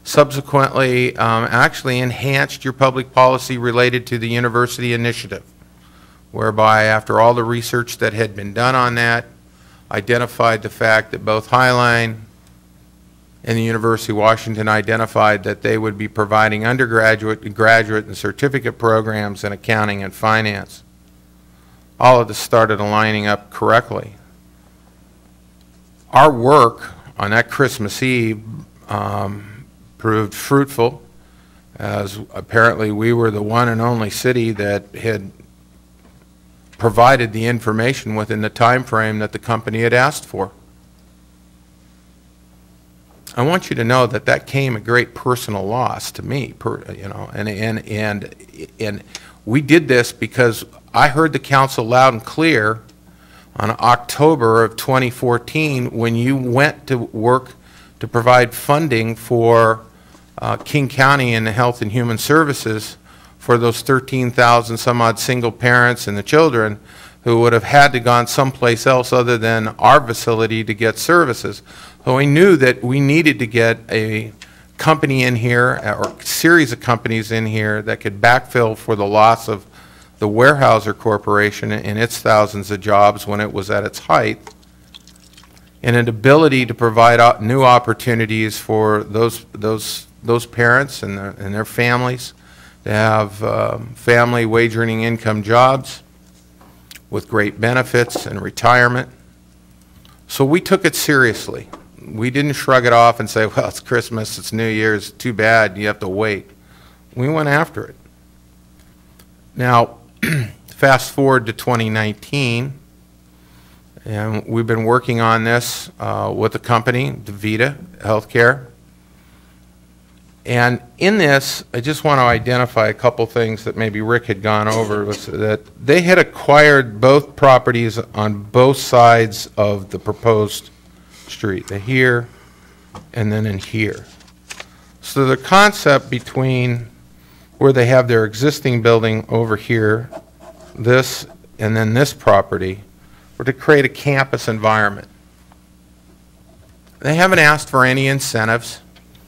P: subsequently actually enhanced your public policy related to the university initiative, whereby after all the research that had been done on that, identified the fact that both Highline and the University of Washington identified that they would be providing undergraduate, graduate, and certificate programs in accounting and finance. All of this started aligning up correctly. Our work on that Christmas Eve proved fruitful, as apparently we were the one and only city that had provided the information within the time frame that the company had asked for. I want you to know that that came at great personal loss to me, and we did this because I heard the council loud and clear on October of 2014 when you went to work to provide funding for King County and the Health and Human Services for those 13,000 some odd single parents and the children who would have had to gone someplace else other than our facility to get services. So we knew that we needed to get a company in here, or a series of companies in here, that could backfill for the loss of the Weyerhaeuser Corporation and its thousands of jobs when it was at its height, and an ability to provide new opportunities for those parents and their families to have family wage earning income jobs with great benefits and retirement. So we took it seriously. We didn't shrug it off and say, well, it's Christmas, it's New Year's, too bad, you have to wait. We went after it. Now, fast forward to 2019, and we've been working on this with a company, DaVita Healthcare. And in this, I just want to identify a couple things that maybe Rick had gone over, was that they had acquired both properties on both sides of the proposed street, here and then in here. So the concept between where they have their existing building over here, this, and then this property, were to create a campus environment. They haven't asked for any incentives.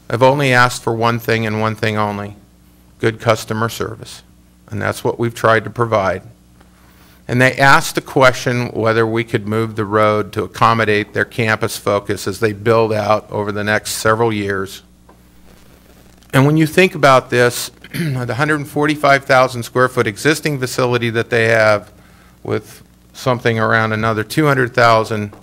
P: I've only asked for one thing and one thing only: good customer service. And that's what we've tried to provide. And they asked the question whether we could move the road to accommodate their campus focus as they build out over the next several years. And when you think about this, the 145,000 square foot existing facility that they have, with something around another 200,000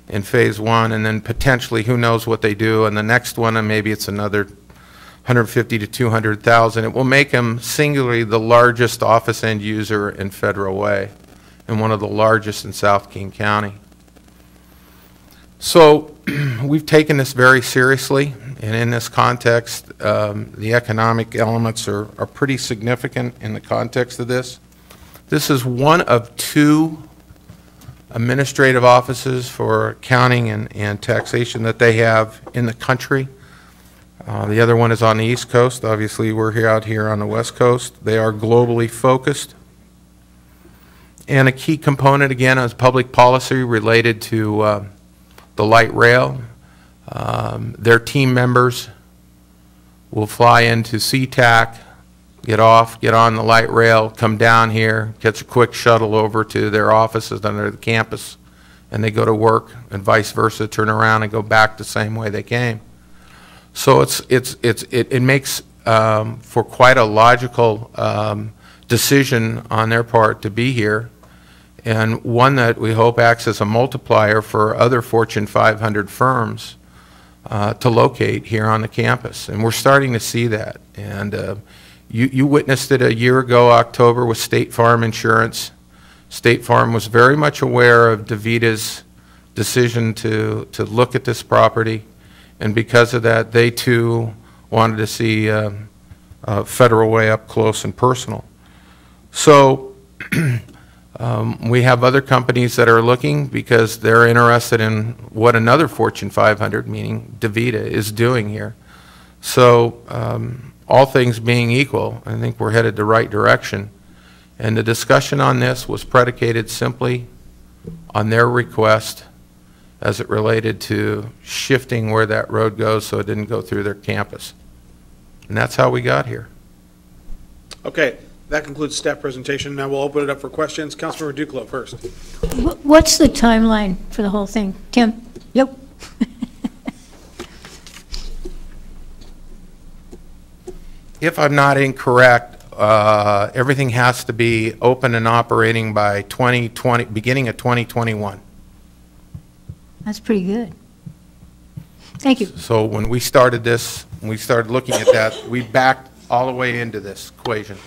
P: in phase one, and then potentially who knows what they do, and the next one, and maybe it's another 150 to 200,000. It will make them singularly the largest office end user in Federal Way, and one of the largest in South King County. So we've taken this very seriously, and in this context, the economic elements are pretty significant in the context of this. This is one of two administrative offices for accounting and taxation that they have in the country. The other one is on the East Coast. Obviously, we're out here on the West Coast. They are globally focused. And a key component, again, is public policy related to the light rail. Their team members will fly into SeaTac, get off, get on the light rail, come down here, catch a quick shuttle over to their offices under the campus, and they go to work, and vice versa, turn around and go back the same way they came. So it makes for quite a logical decision on their part to be here, and one that we hope acts as a multiplier for other Fortune 500 firms to locate here on the campus. And we're starting to see that. And you witnessed it a year ago, October, with State Farm Insurance. State Farm was very much aware of DaVita's decision to look at this property. And because of that, they too wanted to see Federal Way up close and personal. So we have other companies that are looking because they're interested in what another Fortune 500, meaning DaVita, is doing here. So all things being equal, I think we're headed the right direction. And the discussion on this was predicated simply on their request as it related to shifting where that road goes so it didn't go through their campus. And that's how we got here.
A: Okay, that concludes staff presentation. Now we'll open it up for questions. Councilmember Duclos first.
D: What's the timeline for the whole thing? Tim? Yep.
P: If I'm not incorrect, everything has to be open and operating by 2020, beginning of 2021.
D: That's pretty good. Thank you.
P: So when we started this, when we started looking at that, we backed all the way into this equation.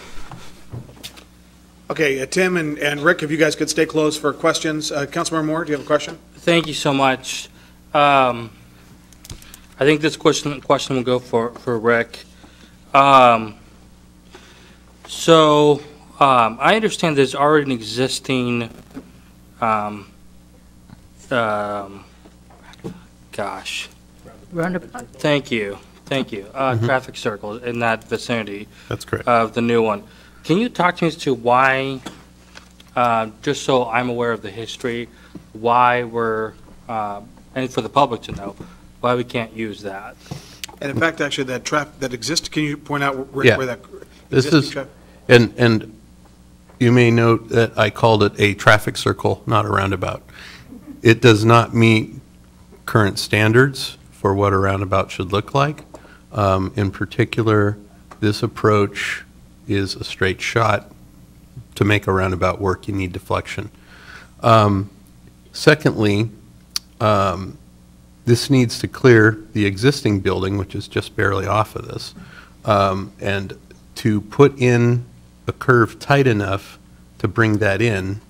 A: Okay, Tim and Rick, if you guys could stay close for questions. Councilmember Moore, do you have a question?
I: Thank you so much. I think this question will go for Rick. I understand there's already an existing
C: Roundabout.
I: Thank you. Traffic circles in that vicinity.
N: That's correct.
I: Of the new one. Can you talk to me as to why, just so I'm aware of the history, why we're, and for the public to know, why we can't use that?
A: And in fact, actually, that exists, can you point out, Rick, where that
N: this is, and you may note that I called it a traffic circle, not a roundabout. It does not meet current standards for what a roundabout should look like. In particular, this approach is a straight shot. To make a roundabout work, you need deflection. Secondly, this needs to clear the existing building, which is just barely off of this, and to put in a curve tight enough to bring that in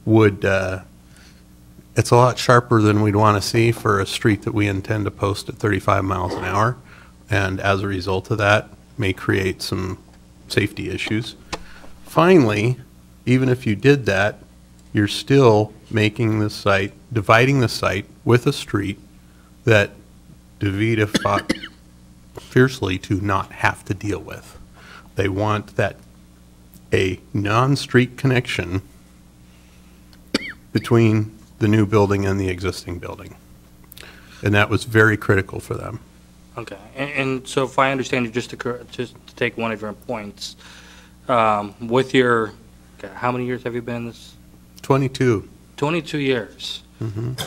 N: would, it's a lot sharper than we'd want to see for a street that we intend to post at 35 miles an hour, and as a result of that, may create some safety issues. Finally, even if you did that, you're still making the site, dividing the site with a street that DaVita fought fiercely to not have to deal with. They want that a non-street connection between the new building and the existing building. And that was very critical for them.
I: Okay, and so if I understand you, just to take one of your points, with your, how many years have you been in this?
N: 22.
I: 22 years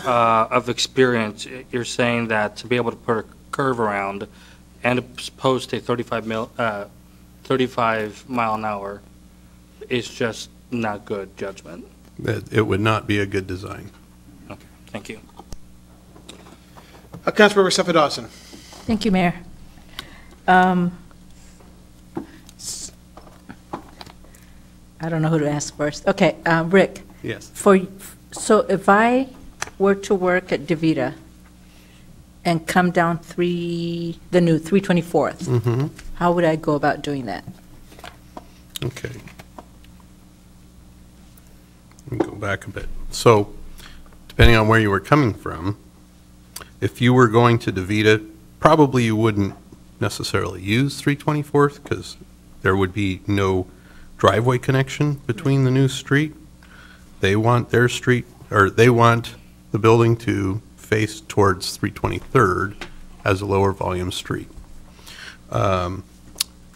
I: of experience, you're saying that to be able to put a curve around and post a 35 mile an hour is just not good judgment.
N: It would not be a good design.
I: Okay, thank you.
A: Councilmember Seffa Dawson.
C: Thank you, Mayor. I don't know who to ask first. Okay, Rick.
N: Yes.
C: So if I were to work at DaVita and come down the new 324th, how would I go about doing that?
N: Okay. Let me go back a bit. So, depending on where you were coming from, if you were going to DeVita, probably you wouldn't necessarily use 324th because there would be no driveway connection between the new street. They want their street, or they want the building to face towards 323rd as a lower volume street.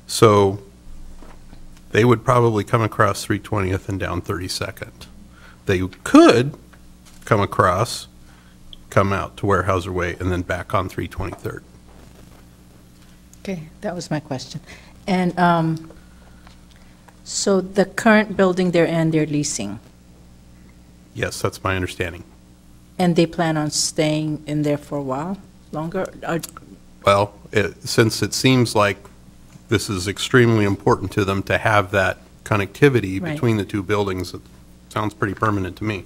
N: So they would probably come across 320th and down 32nd. They could come across, come out to Weyerhaeuser Way, and then back on 323rd.
C: Okay, that was my question. And so the current building they're in, they're leasing,
N: Yes, that's my understanding.
C: and they plan on staying in there for a while, longer?
N: Well, since it seems like this is extremely important to them to have that connectivity
C: Right.
N: between the two buildings, it sounds pretty permanent to me.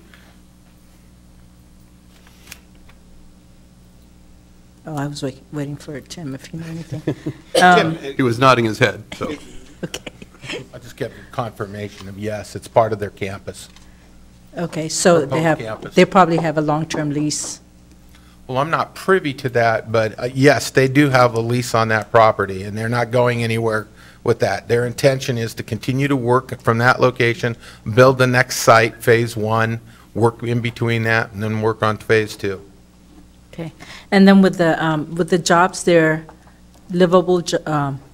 C: Oh, I was waiting for Tim, if you know anything.
N: He was nodding his head, so.
P: I just get confirmation of yes, it's part of their campus.
C: Okay, so they
P: Proposed
C: have,
P: campus.
C: they probably have a long-term lease.
P: Well, I'm not privy to that, but yes, they do have a lease on that property, and they're not going anywhere with that. Their intention is to continue to work from that location, build the next site, Phase 1, work in between that, and then work on Phase 2.
C: Okay, and then with the jobs, they're livable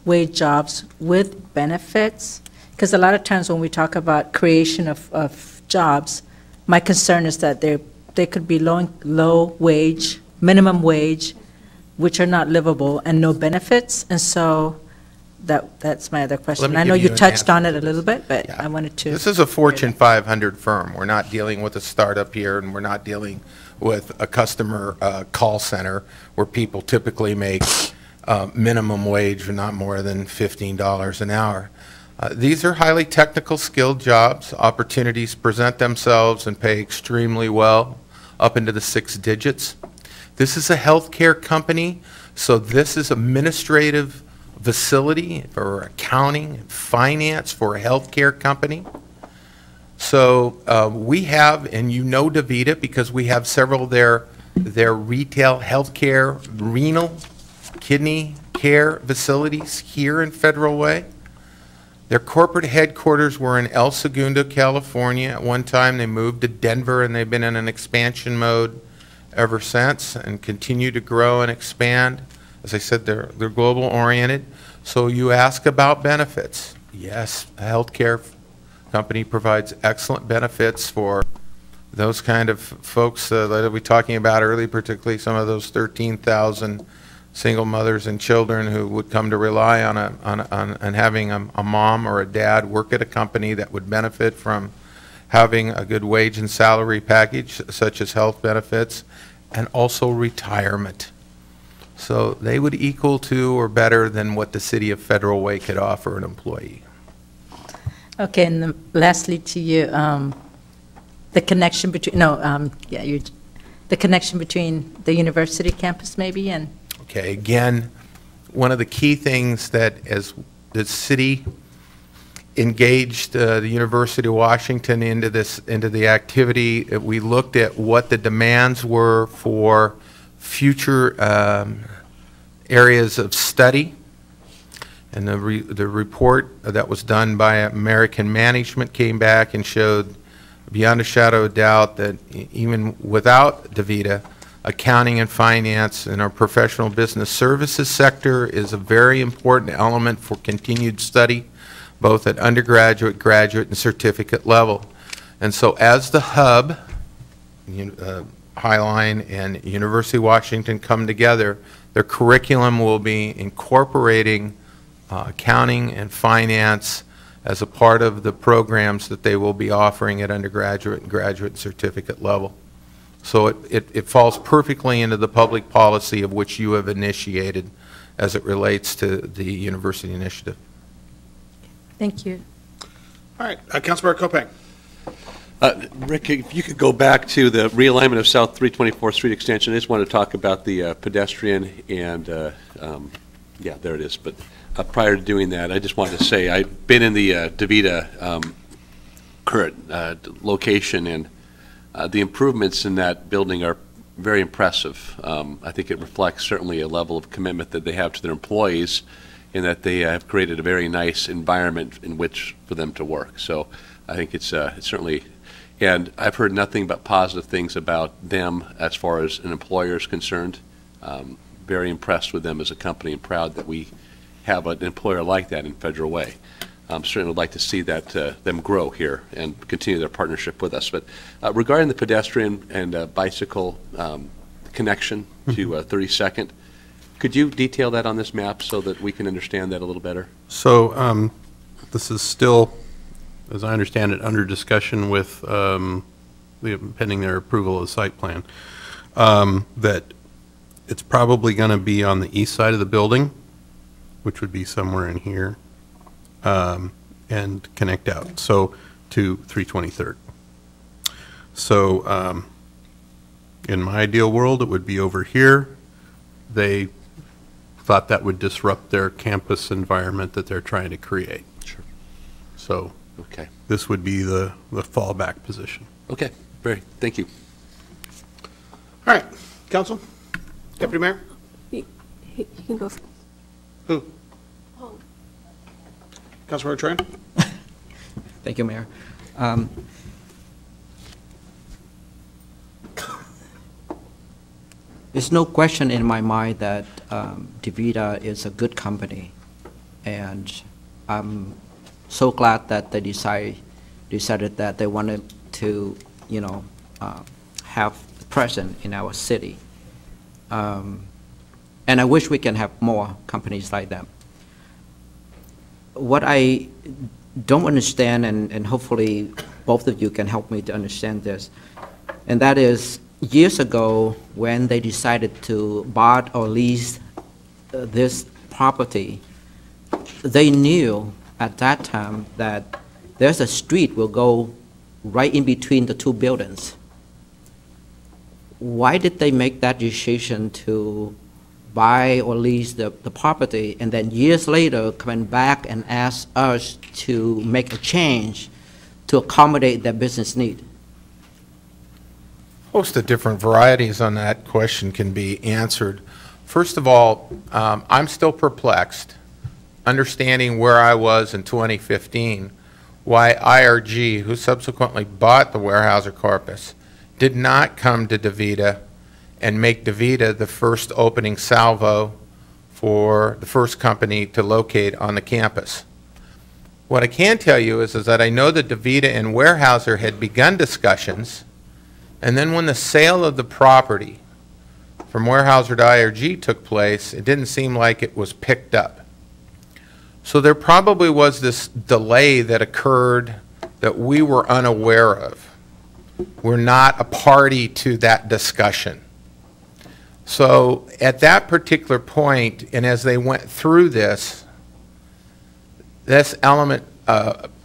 C: wage jobs with benefits? Because a lot of times when we talk about creation of jobs, my concern is that they could be low wage, minimum wage, which are not livable, and no benefits, and so that's my other question.
P: me
C: I know
P: give
C: you
P: you an
C: touched
P: answer
C: on it a little bit, but I wanted to.
P: This is a Fortune 500 firm. We're not dealing with a startup here, and we're not dealing with a customer call center where people typically make minimum wage or not more than $15 an hour. These are highly technical skilled jobs. Opportunities present themselves and pay extremely well, up into the 6 digits. This is a healthcare company, so this is administrative facility for accounting and finance for a healthcare company. So we have, and you know DeVita because we have several of their retail healthcare, renal, kidney care facilities here in Federal Way. Their corporate headquarters were in El Segundo, California. At one time, they moved to Denver, and they've been in an expansion mode ever since and continue to grow and expand. As I said, they're global oriented. So you ask about benefits. Yes, a healthcare company provides excellent benefits for those kind of folks that we're talking about earlier, particularly some of those 13,000 single mothers and children who would come to rely on having a mom or a dad work at a company that would benefit from having a good wage and salary package, such as health benefits, and also retirement. So they would equal to or better than what the city of Federal Way could offer an employee.
C: Okay, and then lastly to you, the connection between, the connection between the university campus maybe and?
P: Okay, again, one of the key things that as the city engaged the University of Washington into the activity, we looked at what the demands were for future areas of study. And the report that was done by American Management came back and showed beyond a shadow of doubt that even without DeVita, accounting and finance in our professional business services sector is a very important element for continued study, both at undergraduate, graduate, and certificate level. And so as the hub, Highline and University of Washington come together, their curriculum will be incorporating accounting and finance as a part of the programs that they will be offering at undergraduate and graduate certificate level. So it falls perfectly into the public policy of which you have initiated as it relates to the university initiative.
C: Thank you.
A: All right, Councilmember Kopeng.
J: Rick, if you could go back to the realignment of South 324th Street extension, I just want to talk about the pedestrian and, yeah, there it is. But prior to doing that, I just wanted to say I've been in the DeVita current location, and the improvements in that building are very impressive. I think it reflects certainly a level of commitment that they have to their employees, in that they have created a very nice environment in which for them to work. So I think it's certainly, and I've heard nothing but positive things about them as far as an employer is concerned. Very impressed with them as a company and proud that we have an employer like that in Federal Way. Certainly would like to see that them grow here and continue their partnership with us. But regarding the pedestrian and bicycle connection to 32nd, could you detail that on this map so that we can understand that a little better?
N: So this is still, as I understand it, under discussion with pending their approval of the site plan. That it's probably going to be on the east side of the building, which would be somewhere in here, and connect out, so to 323rd. So in my ideal world, it would be over here. They thought that would disrupt their campus environment that they're trying to create.
J: Sure.
N: So
J: okay,
N: this would be the fallback position.
J: Okay, thank you.
A: All right, Council? Deputy Mayor?
B: You can go.
A: Who? Councilmember Tran?
M: Thank you, Mayor. There's no question in my mind that DeVita is a good company, and I'm so glad that they decided that they wanted to, have presence in our city. And I wish we can have more companies like them. What I don't understand, and hopefully both of you can help me to understand this, and that is, years ago, when they decided to buy or lease this property, they knew at that time that there's a street will go right in between the two buildings. Why did they make that decision to buy or lease the property, and then years later coming back and ask us to make a change to accommodate their business need?
P: Host of different varieties on that question can be answered. First of all, I'm still perplexed, understanding where I was in 2015, why IRG, who subsequently bought the Weyerhaeuser campus, did not come to DeVita and make DeVita the first opening salvo for the first company to locate on the campus. What I can tell you is that I know that DeVita and Weyerhaeuser had begun discussions, and then when the sale of the property from Weyerhaeuser to IRG took place, it didn't seem like it was picked up. So there probably was this delay that occurred that we were unaware of. We're not a party to that discussion. So at that particular point, and as they went through this element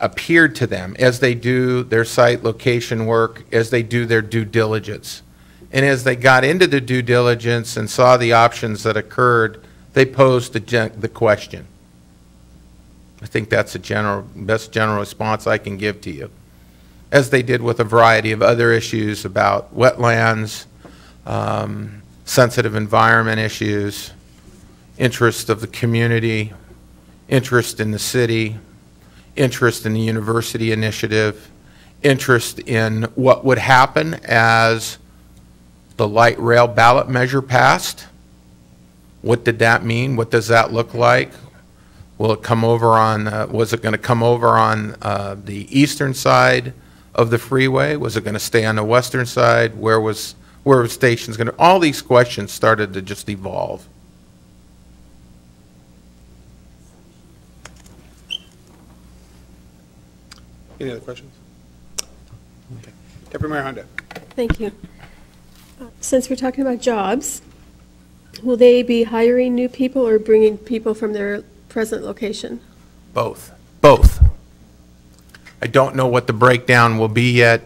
P: appeared to them as they do their site location work, as they do their due diligence. And as they got into the due diligence and saw the options that occurred, they posed the question. I think that's the best general response I can give to you. As they did with a variety of other issues about wetlands, sensitive environment issues, interest of the community, interest in the city, interest in the university initiative, interest in what would happen as the light rail ballot measure passed. What did that mean? What does that look like? Will it come over on, was it going to come over on the eastern side of the freeway? Was it going to stay on the western side? Where were stations going to, all these questions started to just evolve.
A: Any other questions? Okay. Deputy Mayor Hondo.
B: Thank you. Since we're talking about jobs, will they be hiring new people or bringing people from their present location?
P: Both. Both. I don't know what the breakdown will be yet.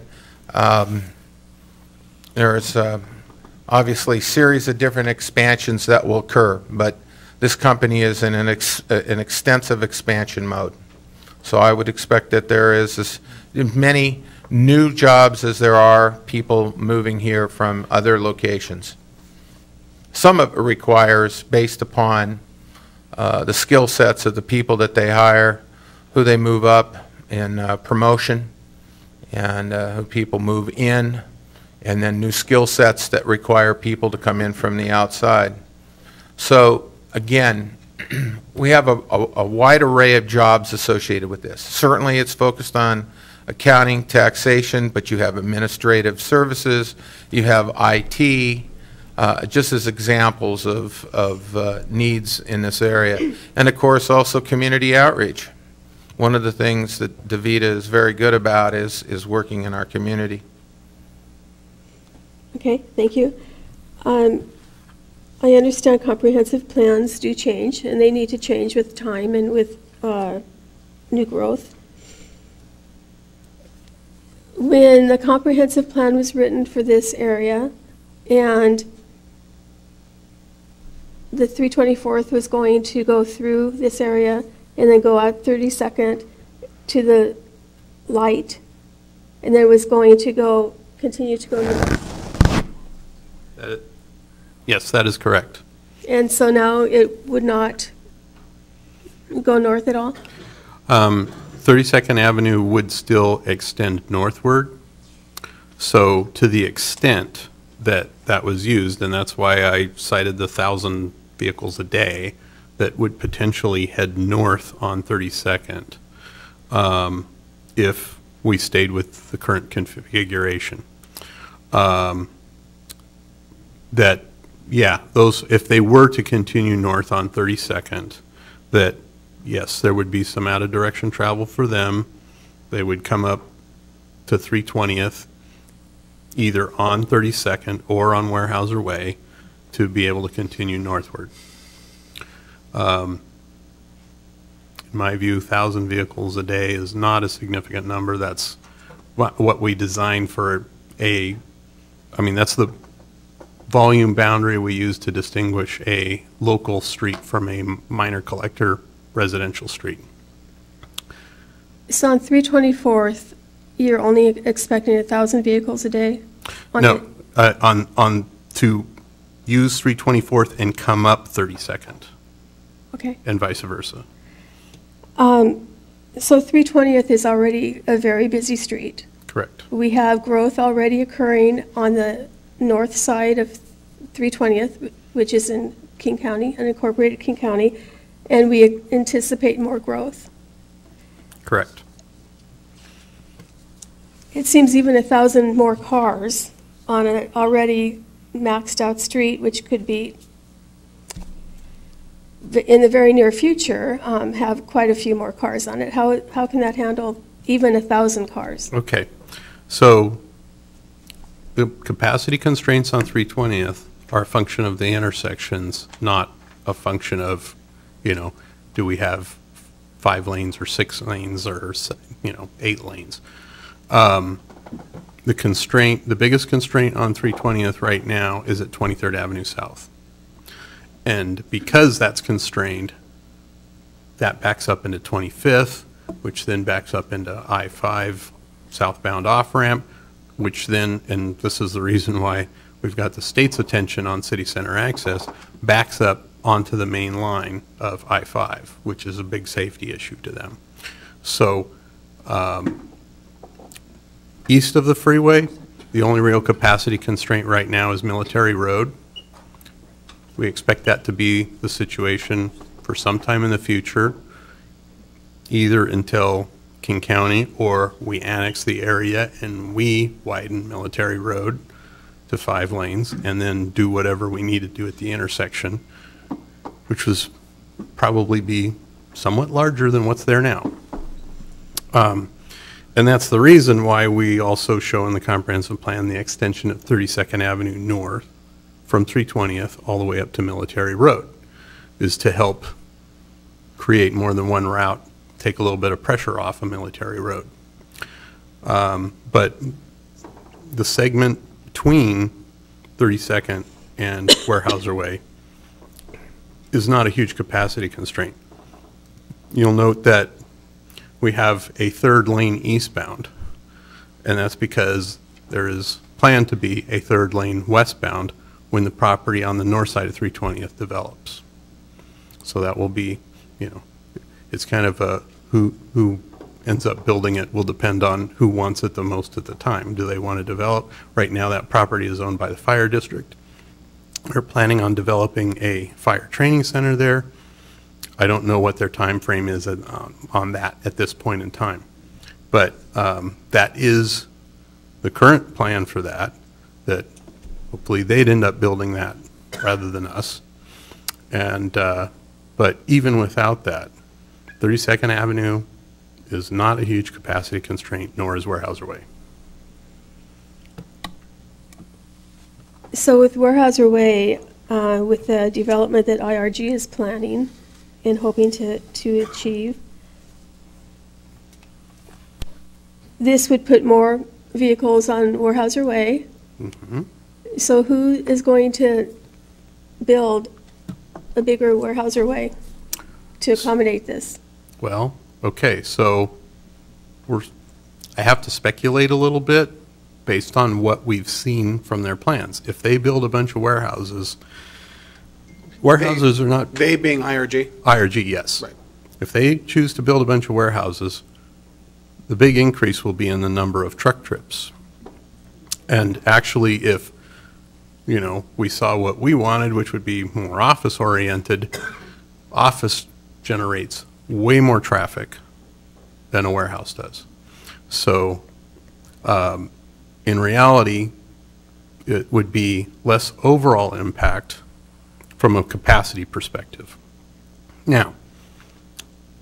P: There's obviously a series of different expansions that will occur, but this company is in an extensive expansion mode. So I would expect that there is this many new jobs as there are people moving here from other locations. Some of it requires, based upon the skill sets of the people that they hire, who they move up in promotion, and who people move in, and then new skill sets that require people to come in from the outside. So again, we have a wide array of jobs associated with this. Certainly it's focused on accounting, taxation, but you have administrative services, you have IT, just as examples of needs in this area. And of course also community outreach. One of the things that DaVita is very good about is working in our community.
B: Okay, thank you. I understand comprehensive plans do change, and they need to change with time and with new growth. When the comprehensive plan was written for this area, and the 324th was going to go through this area and then go out 32nd to the light, and then it was going to continue to go north.
N: Yes, that is correct.
B: And so now it would not go north at all?
N: 32nd Avenue would still extend northward. So to the extent that that was used, and that's why I cited the 1,000 vehicles a day that would potentially head north on 32nd if we stayed with the current configuration. That, yeah, those, if they were to continue north on 32nd, that yes, there would be some out of direction travel for them. They would come up to 320th, either on 32nd or on Weyerhaeuser Way, to be able to continue northward. In my view, 1,000 vehicles a day is not a significant number. That's what we designed for I mean, that's the volume boundary we use to distinguish a local street from a minor collector residential street.
B: So on 324th, you're only expecting 1,000 vehicles a day?
N: No, to use 324th and come up 32nd.
B: Okay.
N: And vice versa.
B: So 320th is already a very busy street.
N: Correct.
B: We have growth already occurring on the north side of 320th, which is in King County, unincorporated King County, and we anticipate more growth.
N: Correct.
B: It seems even 1,000 more cars on an already maxed out street, which could be, in the very near future, have quite a few more cars on it. How can that handle even 1,000 cars?
N: Okay. So the capacity constraints on 320th are a function of the intersections, not a function of, you know, do we have 5 lanes or 6 lanes or, you know, 8 lanes. The constraint, the biggest constraint on 320th right now is at 23rd Avenue South. And because that's constrained, that backs up into 25th, which then backs up into I-5 southbound off-ramp, which then, and this is the reason why we've got the state's attention on city center access, backs up onto the main line of I-5, which is a big safety issue to them. So east of the freeway, the only real capacity constraint right now is Military Road. We expect that to be the situation for some time in the future, either until King County or we annex the area and we widen Military Road to 5 lanes and then do whatever we need to do at the intersection, which was probably be somewhat larger than what's there now. And that's the reason why we also show in the comprehensive plan the extension of 32nd Avenue North from 320th all the way up to Military Road, is to help create more than one route, take a little bit of pressure off of Military Road. But the segment between 32nd and Weyerhaeuser Way is not a huge capacity constraint. You'll note that we have a 3rd lane eastbound And that's because there is planned to be a third lane westbound when the property on the north side of 320th develops. So that will be, it's kind of a who ends up building it will depend on who wants it the most at the time. Do they want to develop? Right now that property is owned by the fire district. They're planning on developing a fire training center there. I don't know what their time frame is on that at this point in time. But that is the current plan for that hopefully they'd end up building that rather than us. And but even without that, 32nd Avenue is not a huge capacity constraint, nor is Weyerhaeuser Way.
B: So with Weyerhaeuser Way, with the development that IRG is planning and hoping to achieve, this would put more vehicles on Weyerhaeuser Way.
N: Mm-hmm.
B: So who is going to build a bigger Weyerhaeuser Way to accommodate this?
N: Well, okay, so I have to speculate a little bit based on what we've seen from their plans. If they build a bunch of warehouses are not...
A: They being IRG?
N: IRG, yes.
A: Right.
N: If they choose to build a bunch of warehouses, the big increase will be in the number of truck trips. And actually, if, we saw what we wanted, which would be more office-oriented, office generates way more traffic than a warehouse does. So, in reality, it would be less overall impact from a capacity perspective. Now,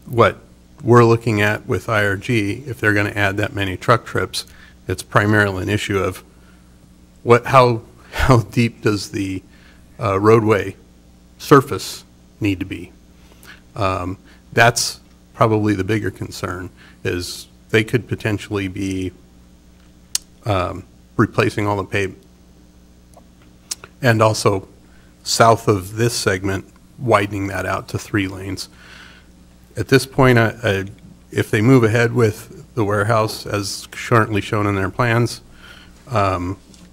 N: what we're looking at with IRG, if they're going to add that many truck trips, it's primarily an issue of how deep does the roadway surface need to be. That's probably the bigger concern, is they could potentially be replacing all the pavement. And also, south of this segment, widening that out to 3 lanes. At this point, if they move ahead with the warehouse as currently shown in their plans,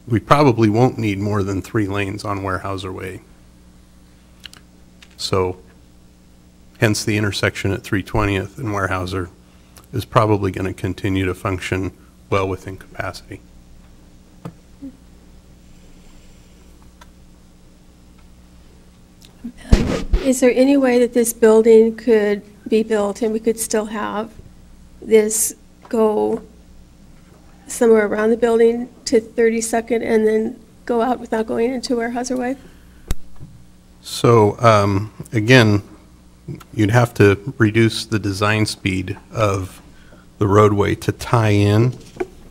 N: we probably won't need more than 3 lanes on Weyerhaeuser Way. So, hence the intersection at 320th and Weyerhaeuser is probably going to continue to function well within capacity.
B: Is there any way that this building could be built and we could still have this go somewhere around the building to 32nd and then go out without going into Weyerhaeuser Way?
N: So again, you'd have to reduce the design speed of the roadway to tie in.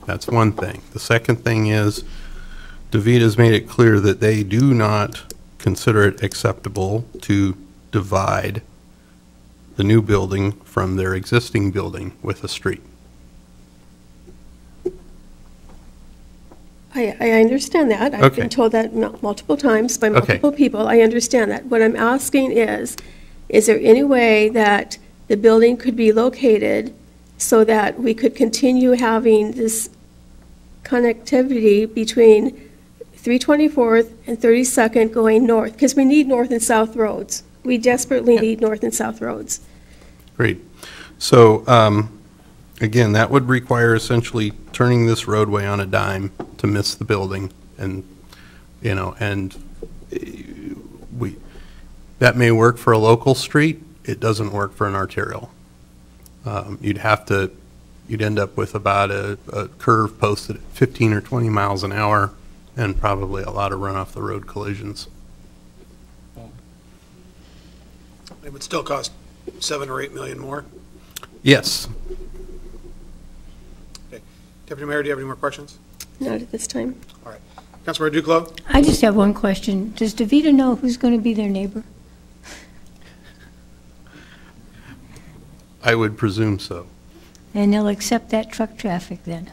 N: That's one thing. The second thing is DaVita's made it clear that they do not consider it acceptable to divide the new building from their existing building with a street.
B: I understand that. I've been told that multiple times by multiple people. I understand that. What I'm asking is there any way that the building could be located so that we could continue having this connectivity between 324th and 32nd going north? Because we need north and south roads. We desperately need north and south roads.
N: Great. So again, that would require essentially turning this roadway on a dime to miss the building, and that may work for a local street. It doesn't work for an arterial. You'd end up with about a curve posted at 15 or 20 miles an hour, and probably a lot of run off the road collisions.
A: It would still cost $7 or $8 million more.
N: Yes.
A: Okay. Deputy Mayor, do you have any more questions?
B: Not at this time.
A: All right. Councilmember Duclos?
D: I just have one question. Does DaVita know who's going to be their neighbor?
N: I would presume so.
D: And they'll accept that truck traffic then,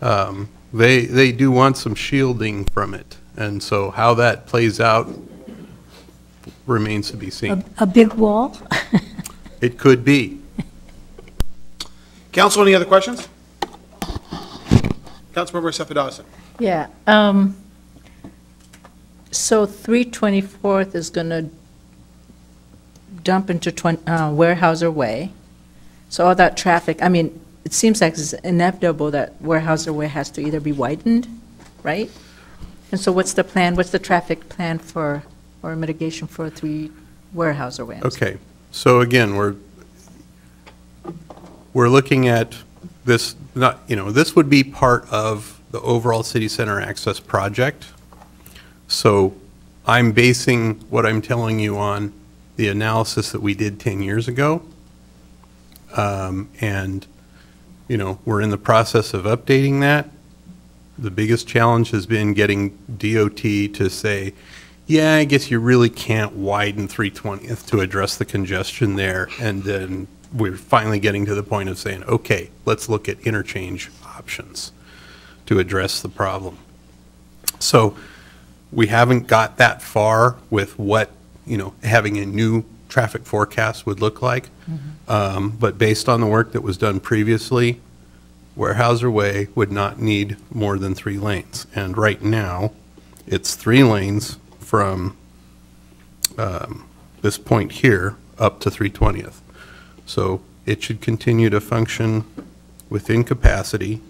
D: huh?
N: They do want some shielding from it, and so how that plays out remains to be seen.
D: A big wall?
N: It could be.
A: Council, any other questions? Councilmember Sefadowson.
C: Yeah. So 324th is going to dump into Weyerhaeuser Way. So all that traffic, I mean, it seems like it's inevitable that Weyerhaeuser Way has to either be widened, right? And so what's the plan, what's the traffic plan for, or mitigation for Weyerhaeuser Way?
N: Okay, so again, we're looking at this, not, you know, this would be part of the overall city center access project. So I'm basing what I'm telling you on the analysis that we did 10 years ago. And, you know, we're in the process of updating that. The biggest challenge has been getting DOT to say, yeah, I guess you really can't widen 320th to address the congestion there. And then we're finally getting to the point of saying, okay, let's look at interchange options to address the problem. So we haven't got that far with what, you know, having a new traffic forecast would look like. But based on the work that was done previously, Weyerhaeuser Way would not need more than 3 lanes. And right now, it's 3 lanes from this point here up to 320th. So it should continue to function within capacity,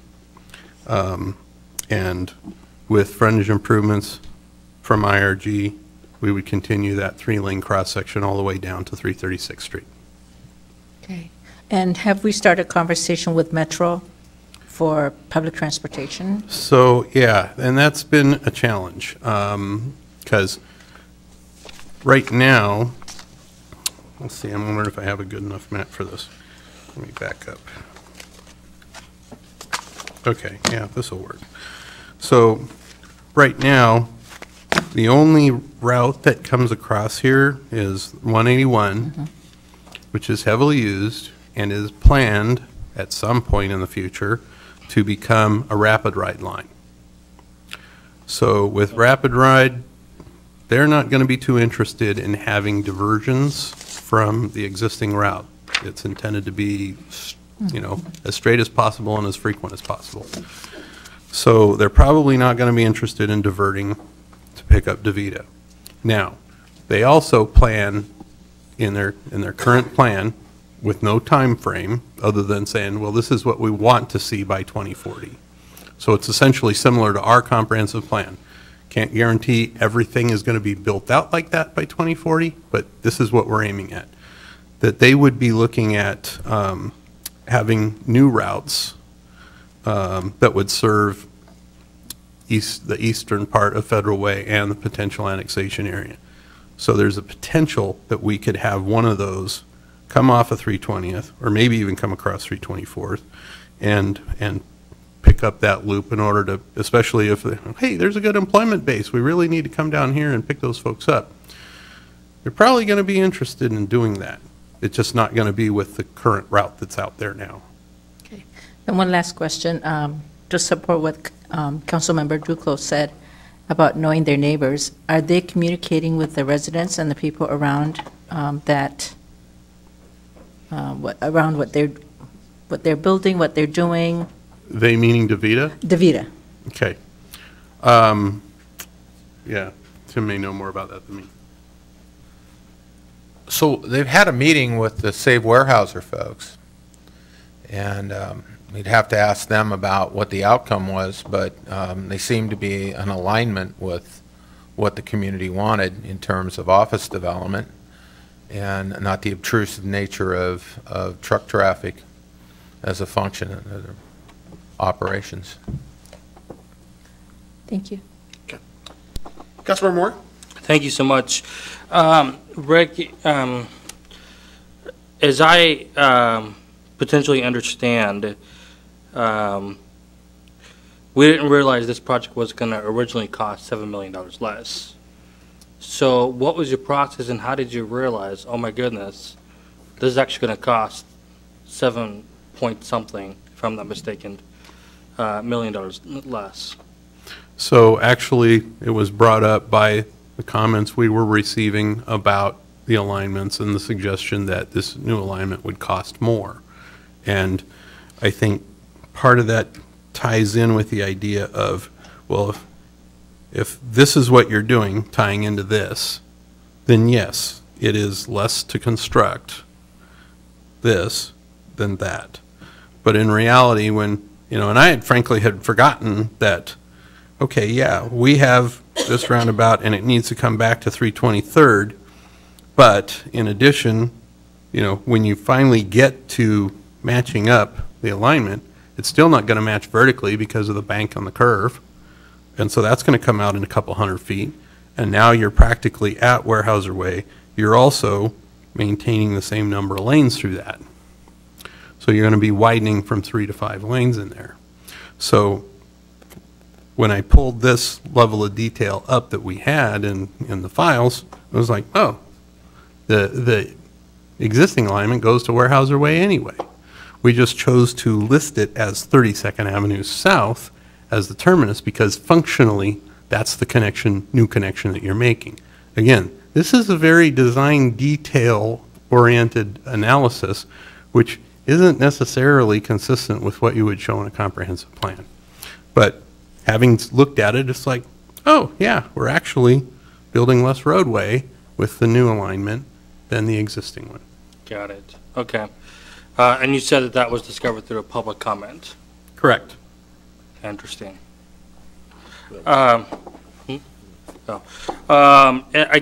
N: and with frontage improvements from IRG, we would continue that 3-lane cross-section all the way down to 336th Street.
C: Okay. And have we started conversation with Metro for public transportation?
N: So, yeah, and that's been a challenge, because right now, let's see, I'm wondering if I have a good enough map for this. Let me back up. Okay, yeah, this will work. So, right now, the only route that comes across here is 181, which is heavily used and is planned at some point in the future to become a rapid ride line. So with rapid ride, they're not going to be too interested in having diversions from the existing route. It's intended to be, you know, as straight as possible and as frequent as possible. So they're probably not going to be interested in diverting to pick up DeVita. Now, they also plan in their current plan, with no time frame other than saying, well, this is what we want to see by 2040. So it's essentially similar to our comprehensive plan. Can't guarantee everything is going to be built out like that by 2040, but this is what we're aiming at. That they would be looking at having new routes that would serve the eastern part of Federal Way and the potential annexation area. So there's a potential that we could have one of those come off of 320th, or maybe even come across 324th, and pick up that loop in order to, especially if, hey, there's a good employment base, we really need to come down here and pick those folks up. They're probably going to be interested in doing that. It's just not going to be with the current route that's out there now.
C: Okay. And one last question, to support what Councilmember Duclos said about knowing their neighbors. Are they communicating with the residents and the people around around what they're building, what they're doing?
N: They meaning DeVita?
C: DeVita.
N: Okay. Yeah, Tim may know more about that than me.
P: So they've had a meeting with the Save Weyerhaeuser folks, and we'd have to ask them about what the outcome was, but they seem to be in alignment with what the community wanted in terms of office development and not the obtrusive nature of truck traffic as a function of their operations.
C: Thank you.
A: Okay. Councilmember Moore?
I: Thank you so much. Rick, as I potentially understand, we didn't realize this project was going to originally cost $7 million less. So what was your process and how did you realize, oh my goodness, this is actually going to cost 7 point something, if I'm not mistaken, $1 million less?
N: So actually, it was brought up by the comments we were receiving about the alignments and the suggestion that this new alignment would cost more. And I think part of that ties in with the idea of, well, if this is what you're doing, tying into this, then yes, it is less to construct this than that. But in reality, when, you know, and I had frankly had forgotten that, okay, yeah, we have this roundabout and it needs to come back to 323rd, but in addition, you know, when you finally get to matching up the alignment, it's still not going to match vertically because of the bank on the curve. And so that's going to come out in a couple hundred feet. And now you're practically at Weyerhaeuser Way. You're also maintaining the same number of lanes through that. So you're going to be widening from 3 to 5 lanes in there. So when I pulled this level of detail up that we had in the files, it was like, oh, the existing alignment goes to Weyerhaeuser Way anyway. We just chose to list it as 32nd Avenue South as the terminus because functionally that's the connection, new connection that you're making. Again, this is a very design detail oriented analysis which isn't necessarily consistent with what you would show in a comprehensive plan. But having looked at it, it's like, oh yeah, we're actually building less roadway with the new alignment than the existing one.
I: Got it. Okay. And you said that that was discovered through a public comment.
N: Correct.
I: Interesting. I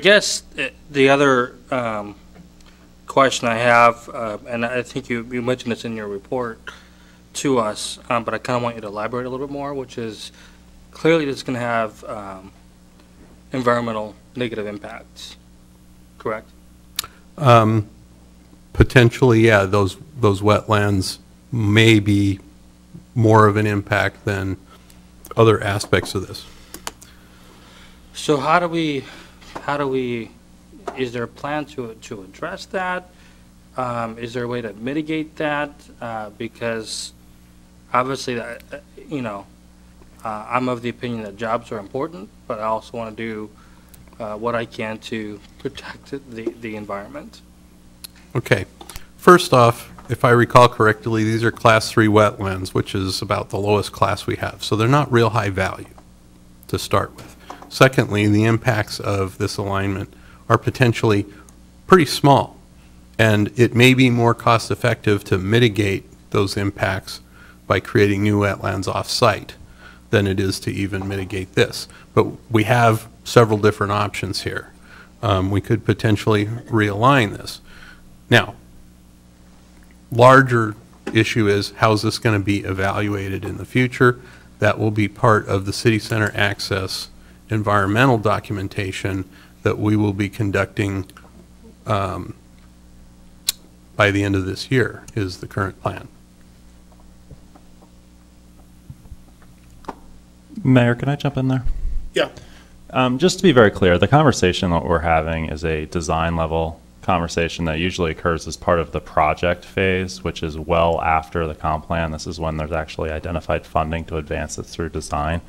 I: guess the other question I have, and I think you mentioned this in your report to us, but I kind of want you to elaborate a little bit more, which is clearly this is going to have environmental negative impacts, correct?
N: Potentially, yeah, those wetlands may be more of an impact than other aspects of this.
I: So how do we, is there a plan to address that? Is there a way to mitigate that? Because obviously, you know, I'm of the opinion that jobs are important, but I also want to do what I can to protect the environment.
N: Okay. First off, if I recall correctly, these are class 3 wetlands, which is about the lowest class we have. So they're not real high value to start with. Secondly, the impacts of this alignment are potentially pretty small. And it may be more cost effective to mitigate those impacts by creating new wetlands off-site than it is to even mitigate this. But we have several different options here. We could potentially realign this. Now, larger issue is how is this going to be evaluated in the future? That will be part of the city center access environmental documentation that we will be conducting by the end of this year is the current plan.
R: Mayor, can I jump in there?
A: Yeah.
R: Just to be very clear, the conversation that we're having is a design level conversation that usually occurs as part of the project phase, which is well after the comp plan. This is when there's actually identified funding to advance it through design.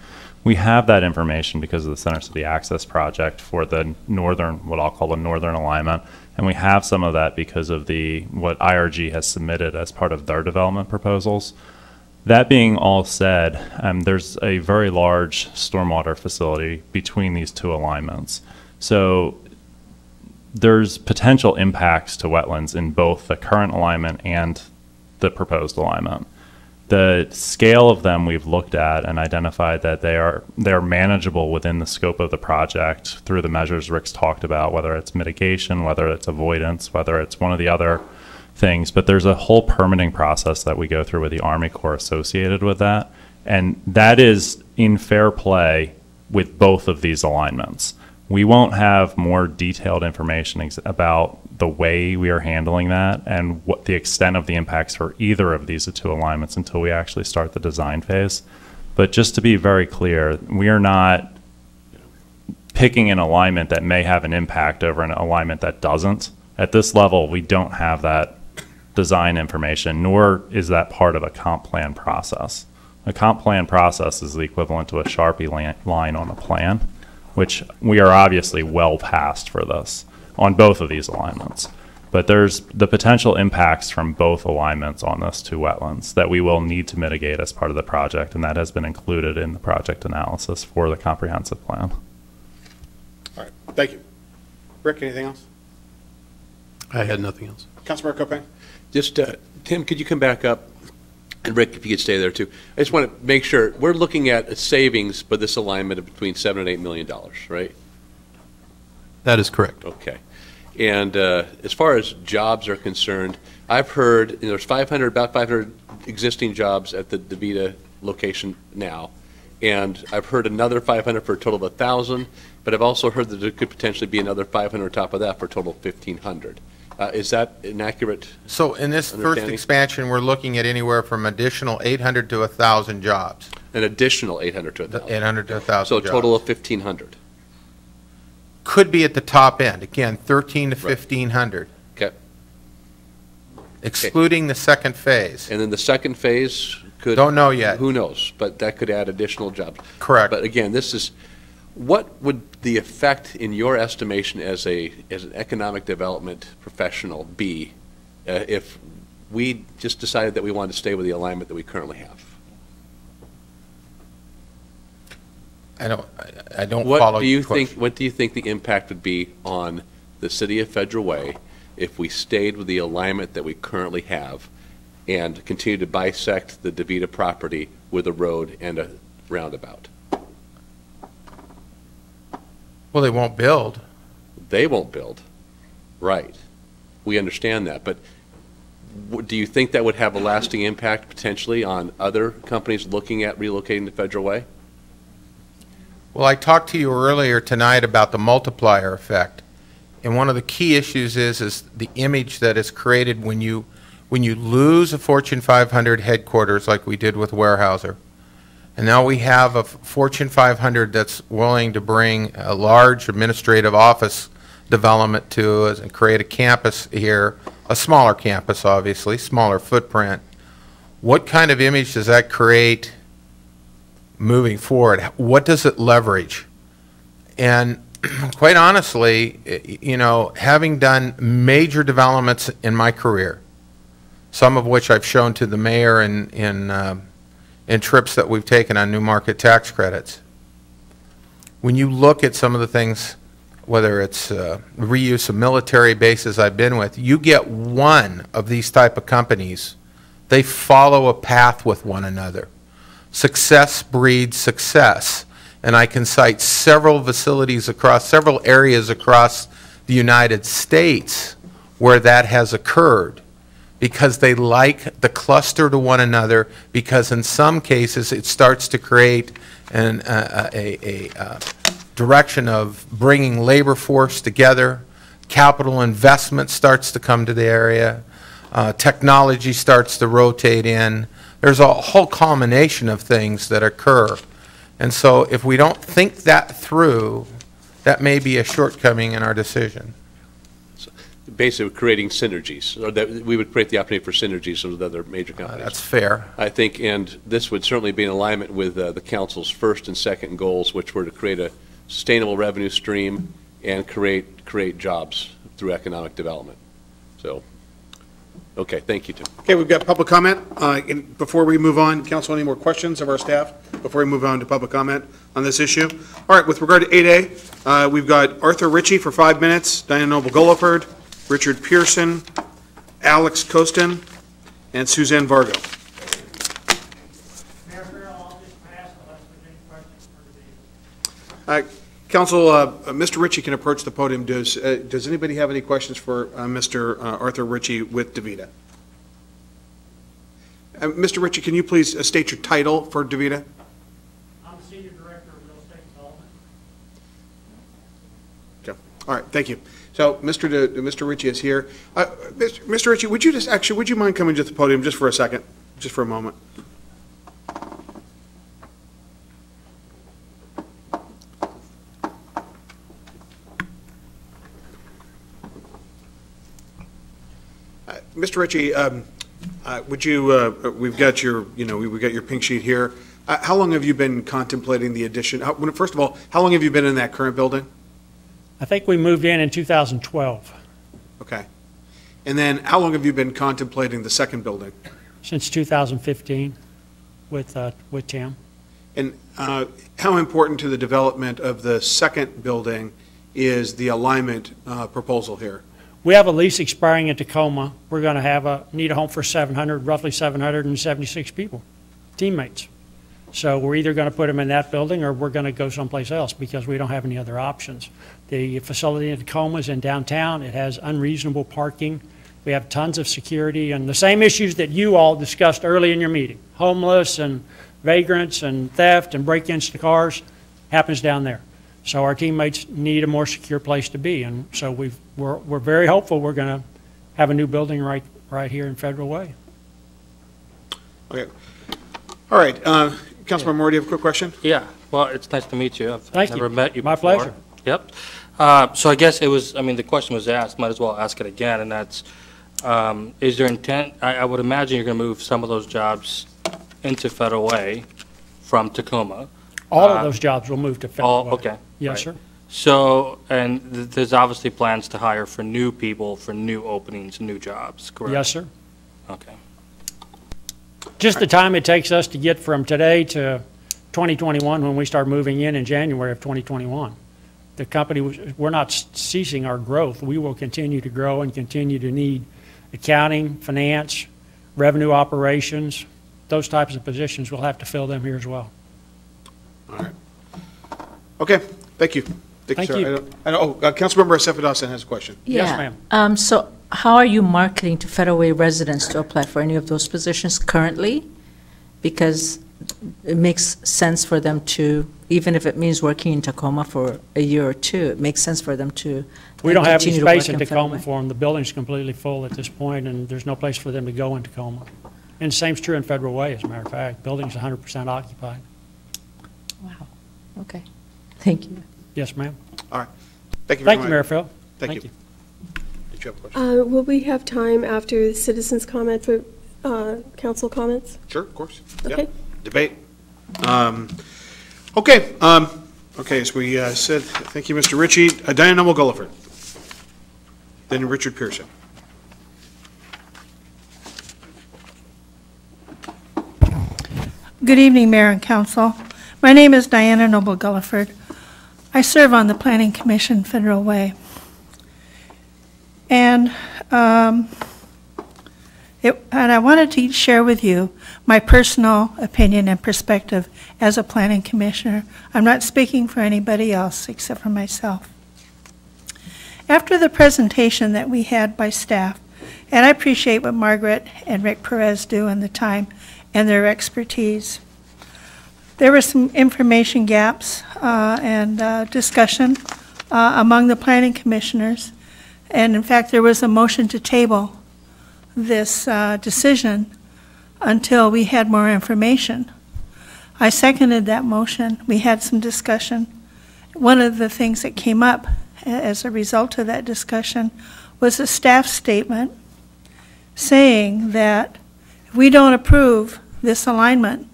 R: We have that information because of the Center City Access Project for the northern, what I'll call the northern alignment, and we have some of that because of what IRG has submitted as part of their development proposals. That being all said, there's a very large stormwater facility between these two alignments. So there's potential impacts to wetlands in both the current alignment and the proposed alignment. The scale of them we've looked at and identified that they're manageable within the scope of the project through the measures Rick's talked about, whether it's mitigation, whether it's avoidance, whether it's one of the other things. But there's a whole permitting process that we go through with the Army Corps associated with that. And that is in fair play with both of these alignments. We won't have more detailed information about the way we are handling that and what the extent of the impacts for either of these two alignments until we actually start the design phase. But just to be very clear, we are not picking an alignment that may have an impact over an alignment that doesn't. At this level, we don't have that design information, nor is that part of a comp plan process. A comp plan process is the equivalent to a Sharpie line on a plan, which we are obviously well past for this on both of these alignments. But there's the potential impacts from both alignments on this to wetlands that we will need to mitigate as part of the project, and that has been included in the project analysis for the comprehensive plan.
A: All right, thank you. Rick, anything else?
N: I had nothing else.
A: Councilmember Copang?
J: Just, Tim, could you come back up? And Rick, if you could stay there too. I just want to make sure, we're looking at a savings for this alignment of between $7 and $8 million, right?
N: That is correct.
J: Okay. And as far as jobs are concerned, I've heard there's about 500 existing jobs at the DeVita location now. And I've heard another 500 for a total of 1,000, but I've also heard that there could potentially be another 500 on top of that for a total of 1,500. Is that inaccurate?
P: So in this first expansion, we're looking at anywhere from additional 800 to 1,000 jobs.
J: An additional 800 to 1,000.
P: 800 to 1,000
J: So a
P: jobs.
J: total of 1,500.
P: Could be at the top end. Again, 13 to 1,500.
J: Okay.
P: Excluding the second phase.
J: And then the second phase could...
P: Don't know yet.
J: Who knows? But that could add additional jobs.
P: Correct.
J: But again, this is... What would the effect, in your estimation, as an economic development professional be if we just decided that we wanted to stay with the alignment that we currently have?
P: I don't
J: What
P: follow
J: do you
P: your
J: think?
P: question.
J: What do you think the impact would be on the city of Federal Way if we stayed with the alignment that we currently have and continued to bisect the DeVita property with a road and a roundabout?
P: Well, they won't build.
J: They won't build. Right. We understand that. But do you think that would have a lasting impact potentially on other companies looking at relocating to Federal Way?
P: Well, I talked to you earlier tonight about the multiplier effect. And one of the key issues is the image that is created when you lose a Fortune 500 headquarters like we did with Weyerhaeuser. And now we have a Fortune 500 that's willing to bring a large administrative office development to us and create a campus here, a smaller campus, obviously, smaller footprint. What kind of image does that create moving forward? What does it leverage? And quite honestly, you know, having done major developments in my career, some of which I've shown to the mayor in trips that we've taken on new market tax credits. When you look at some of the things, whether it's reuse of military bases I've been with, you get one of these type of companies, they follow a path with one another. Success breeds success. And I can cite several facilities across, several areas across the United States where that has occurred, because they like the cluster to one another, because in some cases it starts to create a direction of bringing labor force together, capital investment starts to come to the area, technology starts to rotate in. There's a whole culmination of things that occur. And so if we don't think that through, that may be a shortcoming in our decision.
J: Basically creating synergies, or that we would create the opportunity for synergies with other major companies.
P: That's fair.
J: I think, and this would certainly be in alignment with the council's first and second goals, which were to create a sustainable revenue stream and create jobs through economic development. So, okay, thank you, Tim.
A: Okay, we've got public comment. Before we move on, council, any more questions of our staff before we move on to public comment on this issue? All right, with regard to 8A, we've got Arthur Ritchie for 5 minutes, Diana Noble-Gulliford, Richard Pearson, Alex Costin, and Suzanne Vargo. Council, Mr. Ritchie can approach the podium. Does anybody have any questions for Mr. Arthur Ritchie with DeVita? Mr. Ritchie, can you please state your title for DeVita?
T: I'm the Senior Director of Real Estate Development.
A: Okay. All right. Thank you. So, Mr. Ritchie is here. Mr. Ritchie, would you mind coming to the podium just for a second, just for a moment? Mr. Ritchie, would you? We've got your, we've got your pink sheet here. How long have you been contemplating the addition? First of all, how long have you been in that current building?
T: I think we moved in 2012.
A: Okay. And then how long have you been contemplating the second building?
T: Since 2015 with Tim.
A: And how important to the development of the second building is the alignment proposal here?
T: We have a lease expiring in Tacoma. We're going to need a home for roughly 776 people, teammates. So we're either going to put them in that building or we're going to go someplace else because we don't have any other options. The facility in Tacoma is in downtown. It has unreasonable parking. We have tons of security and the same issues that you all discussed early in your meeting. Homeless and vagrants and theft and break-ins to cars happens down there. So our teammates need a more secure place to be, and so we're very hopeful we're going to have a new building right here in Federal Way.
A: Okay. All right. Councilman Moore, do you have a quick question?
I: Yeah. Well, it's nice to meet you. I've never met you
T: My
I: before.
T: pleasure.
I: Yep. So I guess the question was asked, might as well ask it again, and that's, is there intent, I would imagine you're going to move some of those jobs into Federal Way from Tacoma.
T: All of those jobs will move to Federal Way.
I: Okay.
T: Yes,
I: right.
T: sir.
I: So, and there's obviously plans to hire for new people, for new openings, new jobs, correct?
T: Yes, sir.
I: Okay.
T: Just the time it takes us to get from today to 2021 when we start moving in January of 2021. The company, we're not ceasing our growth. We will continue to grow and continue to need accounting, finance, revenue operations, those types of positions. We'll have to fill them here as well.
A: All right. Okay. Thank you.
T: Thank
A: sir.
T: you.
A: Councilmember Assefa-Dawson has a question.
C: Yeah.
T: Yes, ma'am.
C: So how are you marketing to Federal Way residents to apply for any of those positions currently? Because it makes sense for them to, even if it means working in Tacoma for a year or two, it makes sense for them to
T: We don't have any
C: continue to work
T: space in
C: Federal
T: Tacoma
C: Way.
T: for them. The building's completely full at this point, and there's no place for them to go in Tacoma. And the same's true in Federal Way, as a matter of fact. Building's 100% occupied.
C: Wow. Okay. Thank you.
T: Yes, ma'am.
A: All right. Thank you very
T: Thank
A: much.
T: you, Mayor Phil.
A: Thank you. Did you have a question?
B: Will we have time after the citizens' comment for council comments?
A: Sure, of course.
B: Okay.
A: Yeah. Debate. Okay. Okay, as we said, thank you, Mr. Ritchie. Diana Noble-Gulliford. Then Richard Pearson.
U: Good evening, Mayor and Council. My name is Diana Noble-Gulliford. I serve on the Planning Commission Federal Way. And I wanted to share with you my personal opinion and perspective as a planning commissioner. I'm not speaking for anybody else except for myself. After the presentation that we had by staff, and I appreciate what Margaret and Rick Perez do and the time and their expertise, there were some information gaps and discussion among the planning commissioners. And in fact, there was a motion to table this decision until we had more information. I seconded that motion. We had some discussion. One of the things that came up as a result of that discussion was a staff statement saying that if we don't approve this alignment,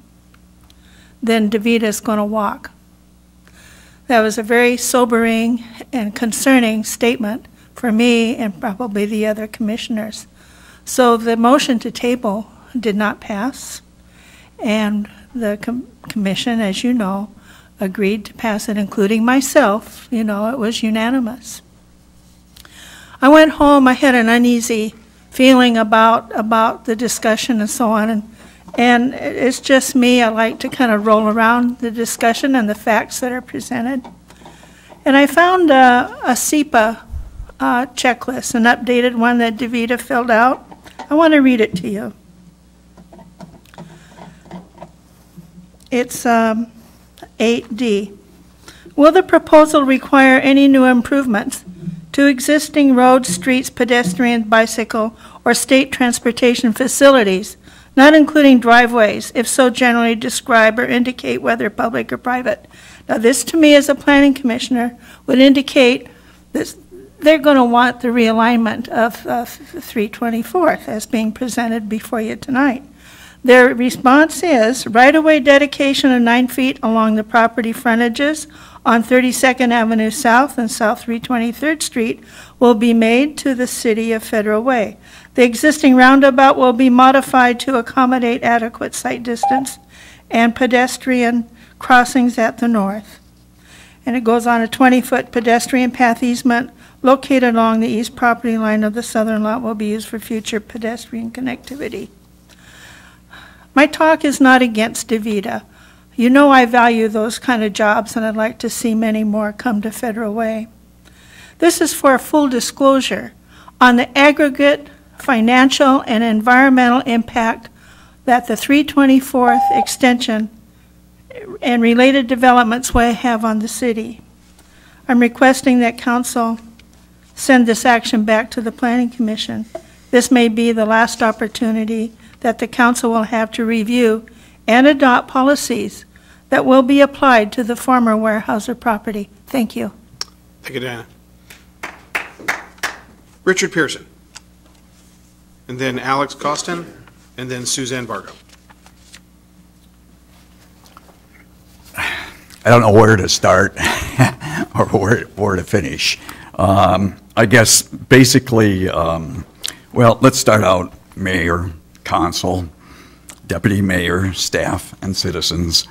U: then DeVita is going to walk. That was a very sobering and concerning statement for me and probably the other commissioners. So the motion to table did not pass, and the commission, as you know, agreed to pass it, including myself. You know, it was unanimous. I went home, I had an uneasy feeling about the discussion and so on, and it's just me. I like to kind of roll around the discussion and the facts that are presented. And I found a SEPA checklist, an updated one that DeVita filled out. I want to read it to you. It's 8D. Will the proposal require any new improvements to existing roads, streets, pedestrian, bicycle, or state transportation facilities, not including driveways, if so generally describe or indicate whether public or private? Now this to me as a planning commissioner would indicate that they're going to want the realignment of 324th as being presented before you tonight. Their response is right-of-way dedication of 9 feet along the property frontages, on 32nd Avenue South and South 323rd Street will be made to the City of Federal Way. The existing roundabout will be modified to accommodate adequate sight distance and pedestrian crossings at the north. And it goes on, a 20-foot pedestrian path easement located along the east property line of the southern lot will be used for future pedestrian connectivity. My talk is not against DaVita. You know I value those kind of jobs, and I'd like to see many more come to Federal Way. This is for a full disclosure on the aggregate financial and environmental impact that the 324th extension and related developments will have on the city. I'm requesting that council send this action back to the Planning Commission. This may be the last opportunity that the council will have to review and adopt policies that will be applied to the former Weyerhaeuser property. Thank you.
A: Thank you, Diana. Richard Pearson, and then Alex Costin, and then Suzanne Bargo.
Q: I don't know where to start or where to finish. I guess basically, well, let's start out mayor, council, deputy mayor, staff, and citizens.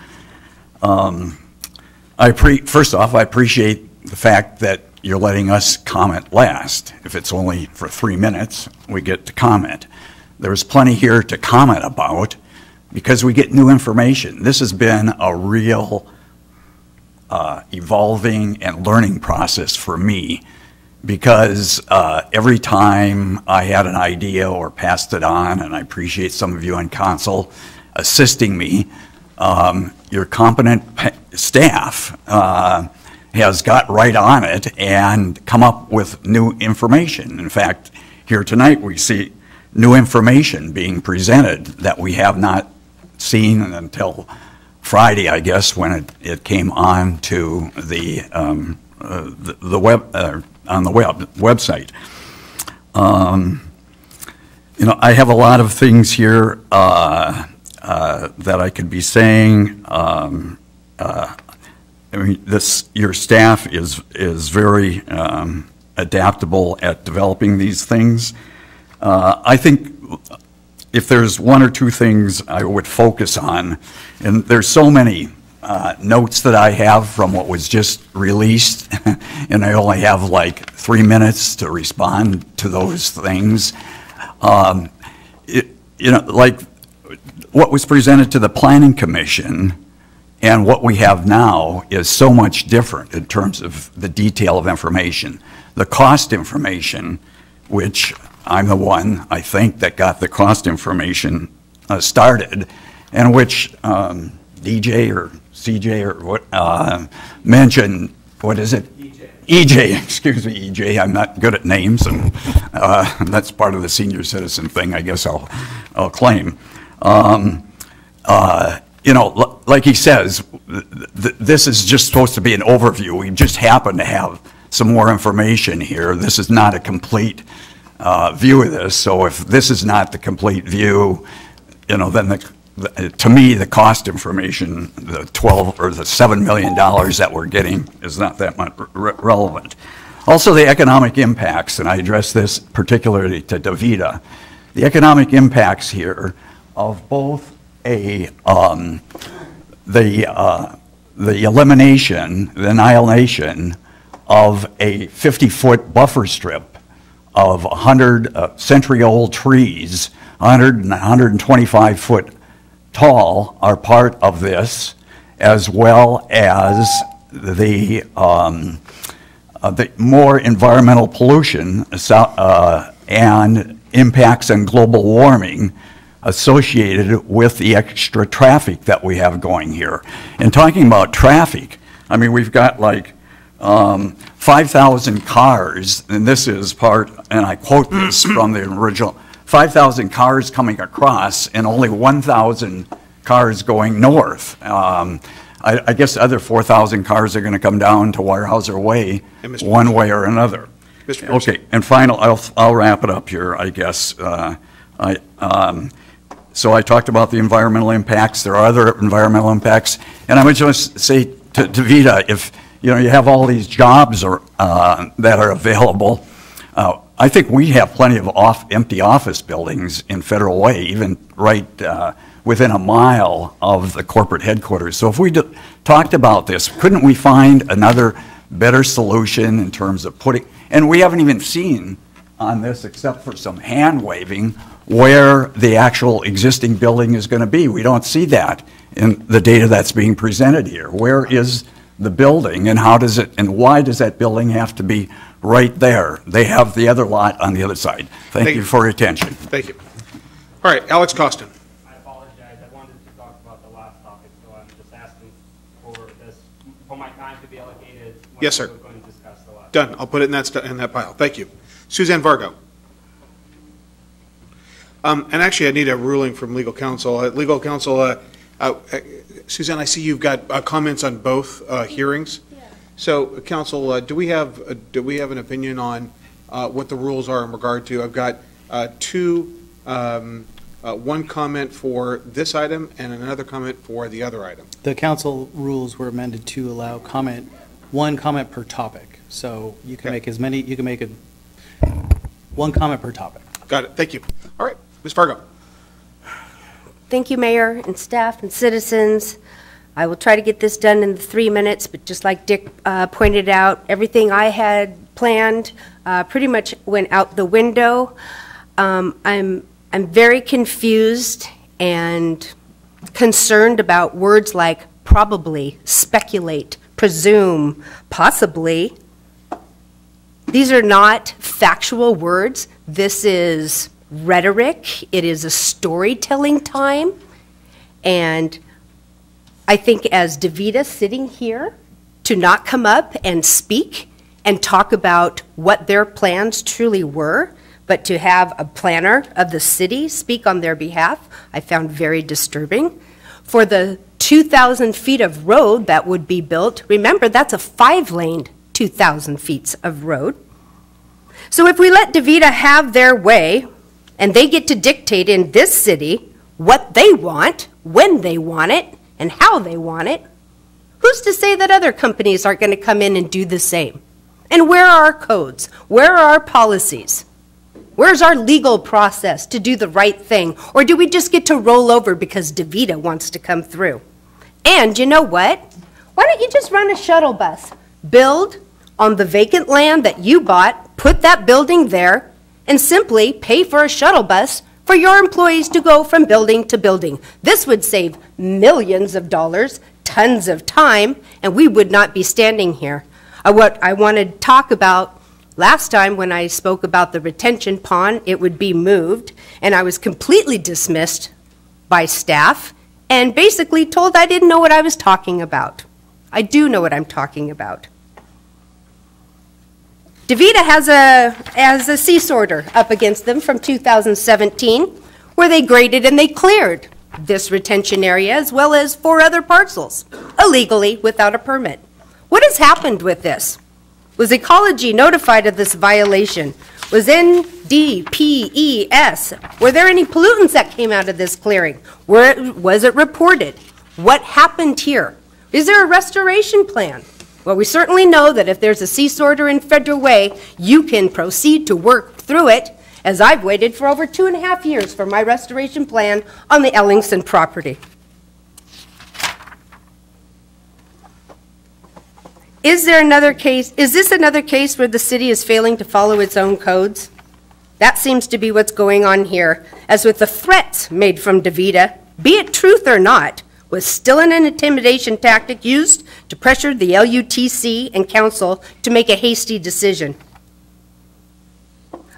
Q: First off, I appreciate the fact that you're letting us comment last. If it's only for 3 minutes, we get to comment. There's plenty here to comment about because we get new information. This has been a real evolving and learning process for me because every time I had an idea or passed it on, and I appreciate some of you on council assisting me, your competent staff has got right on it and come up with new information. In fact, here tonight we see new information being presented that we have not seen until Friday, I guess, when it came on to the website. You know, I have a lot of things here that I could be saying. I mean, your staff is very adaptable at developing these things. I think if there's one or two things I would focus on, and there's so many notes that I have from what was just released, and I only have like 3 minutes to respond to those things. You know, like what was presented to the Planning Commission and what we have now is so much different in terms of the detail of information. The cost information, which I'm the one, I think, that got the cost information started, and which DJ or CJ or what mentioned, what is it? EJ, excuse me, EJ. I'm not good at names, and that's part of the senior citizen thing, I guess I'll claim. You know, like he says, this is just supposed to be an overview. We just happen to have some more information here. This is not a complete view of this. So if this is not the complete view, you know, then to me, the cost information, the $12 or the $7 million that we're getting is not that much relevant. Also, the economic impacts, and I address this particularly to DaVita. The economic impacts here of both the elimination, the annihilation of a 50-foot buffer strip of 100 century-old trees, 100 and 125 foot tall, are part of this, as well as the more environmental pollution and impacts on global warming associated with the extra traffic that we have going here. And talking about traffic, I mean, we've got like 5,000 cars, and this is part, and I quote this from the original, 5,000 cars coming across and only 1,000 cars going north. I guess the other 4,000 cars are going to come down to Weyerhaeuser Way one way or another. Okay, and final, I'll wrap it up here, I guess. So I talked about the environmental impacts. There are other environmental impacts. And I would just say to DaVita, you know, you have all these jobs that are available. I think we have plenty of empty office buildings in Federal Way, even right within a mile of the corporate headquarters. So if we talked about this, couldn't we find another better solution in terms of putting, and we haven't even seen on this, except for some hand waving, where the actual existing building is going to be. We don't see that in the data that's being presented here. Where is the building, and how does it, and why does that building have to be right there? They have the other lot on the other side. Thank you for your attention.
A: Thank you. All right, Alex Costin.
E: I apologize. I wanted to talk about the last topic, so I'm just asking for my time to be allocated.
A: Yes, sir.
E: We're going to discuss the last.
A: Done. I'll put it in that pile. Thank you. Suzanne Vargo. And actually, I need a ruling from legal counsel. Legal counsel, Suzanne, I see you've got comments on both hearings. Yeah. So, counsel, do we have an opinion on what the rules are in regard to? I've got one comment for this item and another comment for the other item.
S: The council rules were amended to allow one comment per topic. So you can make as many, you can make one comment per topic.
A: Got it. Thank you. All right, Ms. Fargo.
V: Thank you, Mayor and staff and citizens. I will try to get this done in the 3 minutes, but just like Dick pointed out, everything I had planned pretty much went out the window. I'm very confused and concerned about words like probably, speculate, presume, possibly. These are not factual words. This is rhetoric. It is a storytelling time. And I think as DeVita sitting here, to not come up and speak and talk about what their plans truly were, but to have a planner of the city speak on their behalf, I found very disturbing. For the 2,000 feet of road that would be built, remember that's a 5-lane 2,000 feet of road. So if we let DeVita have their way, and they get to dictate in this city what they want, when they want it, and how they want it, who's to say that other companies aren't going to come in and do the same? And where are our codes? Where are our policies? Where's our legal process to do the right thing? Or do we just get to roll over because DeVita wants to come through? And you know what? Why don't you just run a shuttle bus? Build on the vacant land that you bought, put that building there, and simply pay for a shuttle bus for your employees to go from building to building. This would save millions of dollars, tons of time, and we would not be standing here. What I wanted to talk about last time when I spoke about the retention pond, it would be moved, and I was completely dismissed by staff and basically told I didn't know what I was talking about. I do know what I'm talking about. DeVita has a cease order up against them from 2017 where they graded and they cleared this retention area as well as 4 other parcels illegally without a permit. What has happened with this? Was ecology notified of this violation? Was NDPES, were there any pollutants that came out of this clearing? Was it reported? What happened here? Is there a restoration plan? Well, we certainly know that if there's a cease order in Federal Way, you can proceed to work through it, as I've waited for over 2.5 years for my restoration plan on the Ellingson property. Is this another case where the city is failing to follow its own codes? That seems to be what's going on here, as with the threats made from DeVita, be it truth or not, was still an intimidation tactic used to pressure the LUTC and council to make a hasty decision.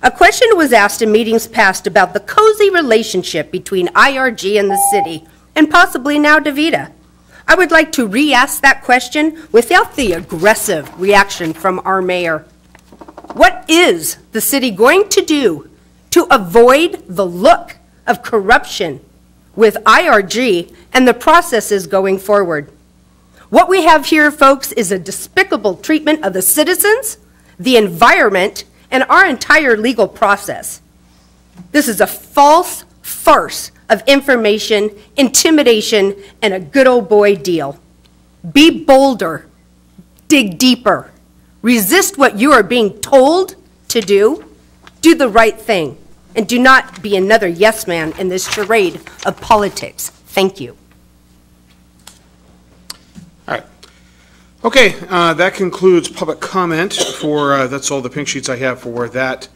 V: A question was asked in meetings past about the cozy relationship between IRG and the city, and possibly now DeVita. I would like to re-ask that question without the aggressive reaction from our mayor. What is the city going to do to avoid the look of corruption with IRG and the processes going forward? What we have here, folks, is a despicable treatment of the citizens, the environment, and our entire legal process. This is a false farce of information, intimidation, and a good old boy deal. Be bolder. dig deeper. Resist what you are being told to do. Do the right thing. And do not be another yes man in this charade of politics. Thank you.
A: All right. Okay, that concludes public comment for, that's all the pink sheets I have for that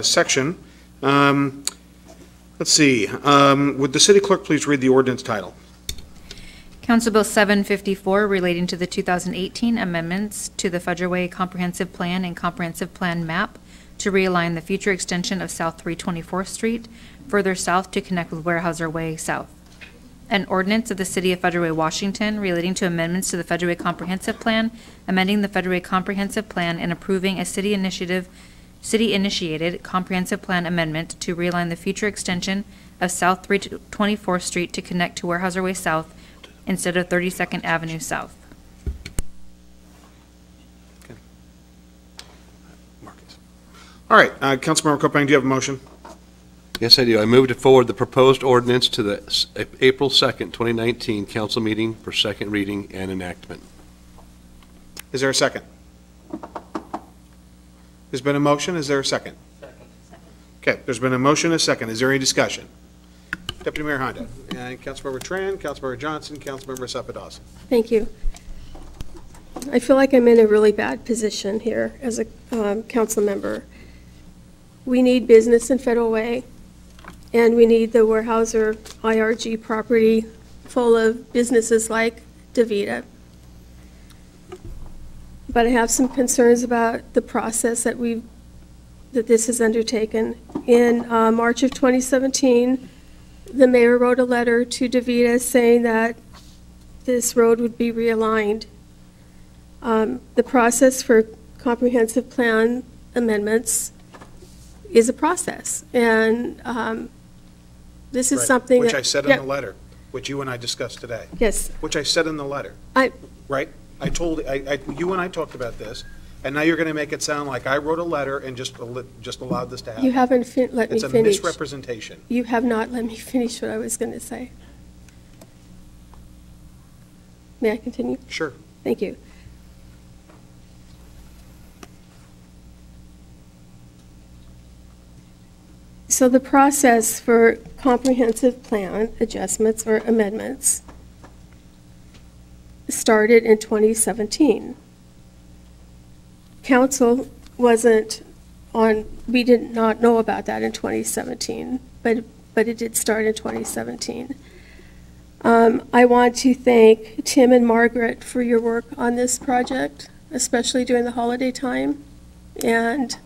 A: section. Let's see, would the city clerk please read the ordinance title?
F: Council Bill 754 relating to the 2018 amendments to the Federal Way Comprehensive Plan and Comprehensive Plan Map to realign the future extension of South 324th Street further south to connect with Weyerhaeuser Way South. An ordinance of the City of Federal Way, Washington relating to amendments to the Federal Way Comprehensive Plan, amending the Federal Way Comprehensive Plan and approving a city-initiated comprehensive plan amendment to realign the future extension of South 324th Street to connect to Weyerhaeuser Way South instead of 32nd Avenue South.
A: All right, Councilmember Copeland, do you have a motion?
J: Yes, I do. I move to forward the proposed ordinance to the April 2nd, 2019 council meeting for second reading and enactment.
A: Is there a second? There's been a motion. Is there a second? Second. Okay, there's been a motion and a second. Is there any discussion? Deputy Mayor Honda. And Councilmember Tran, Councilmember Johnson, Councilmember Sapadowski.
B: Thank you. I feel like I'm in a really bad position here as a council member. We need business in Federal Way, and we need the Weyerhaeuser IRG property full of businesses like DaVita. But I have some concerns about the process that this is undertaken. In March of 2017, the mayor wrote a letter to DaVita saying that this road would be realigned. The process for comprehensive plan amendments is a process, and this is something
A: which
B: that,
A: I said in the letter, which you and I discussed today.
B: Yes.
A: Which I said in the letter. Right? I told you and I talked about this, and now you're going to make it sound like I wrote a letter and just allowed this to happen.
B: You haven't let me finish.
A: It's a misrepresentation.
B: You have not let me finish what I was going to say. May I continue?
A: Sure.
B: Thank you. So the process for comprehensive plan adjustments or amendments started in 2017. Council wasn't on, we did not know about that in 2017, but it did start in 2017. I want to thank Tim and Margaret for your work on this project, especially during the holiday time. And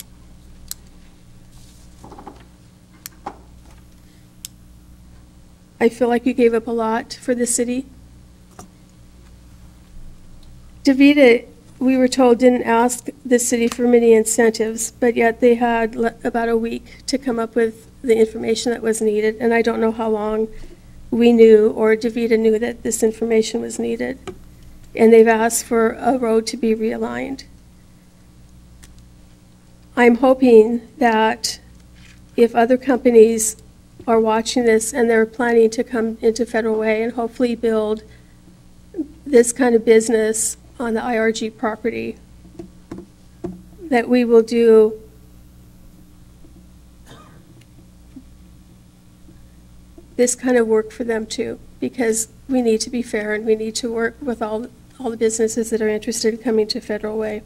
B: I feel like you gave up a lot for the city. DaVita, we were told, didn't ask the city for many incentives, but yet they had about a week to come up with the information that was needed, and I don't know how long we knew or DaVita knew that this information was needed. And they've asked for a road to be realigned. I'm hoping that if other companies are watching this and they're planning to come into Federal Way and hopefully build this kind of business on the IRG property, that we will do this kind of work for them too, because we need to be fair and we need to work with all the businesses that are interested in coming to Federal Way.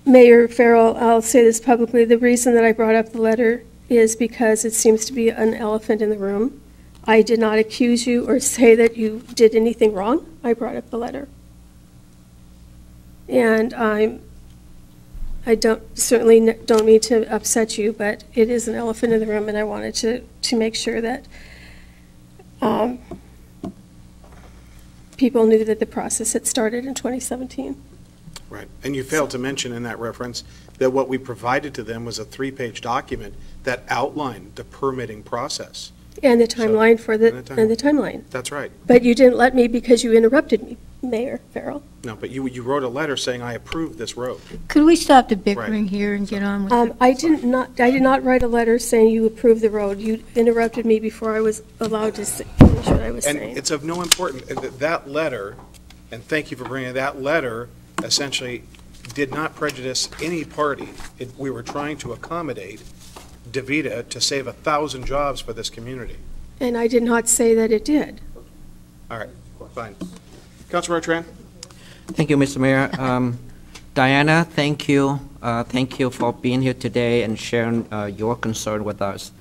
B: Mayor Farrell, I'll say this publicly, the reason that I brought up the letter is because it seems to be an elephant in the room. I did not accuse you or say that you did anything wrong. I brought up the letter. And I certainly don't mean to upset you, but it is an elephant in the room, and I wanted to make sure that people knew that the process had started in 2017.
A: Right, and you failed to mention in that reference that what we provided to them was a 3-page document that outlined the permitting process.
B: And the timeline for the timeline.
A: That's right.
B: But you didn't let me because you interrupted me, Mayor Farrell.
A: No, but you wrote a letter saying I approve this road.
D: Could we stop the bickering here and get on with it?
B: I did not write a letter saying you approve the road. You interrupted me before I was allowed to finish what I was saying.
A: And it's of no importance. That letter And thank you for bringing that letter. Essentially, did not prejudice any party. We were trying to accommodate DaVita to save 1,000 jobs for this community.
B: And I did not say that it did.
A: All right, fine. Councilmember Tran?
M: Thank you, Mr. Mayor. Diana, thank you. Thank you for being here today and sharing your concern with us.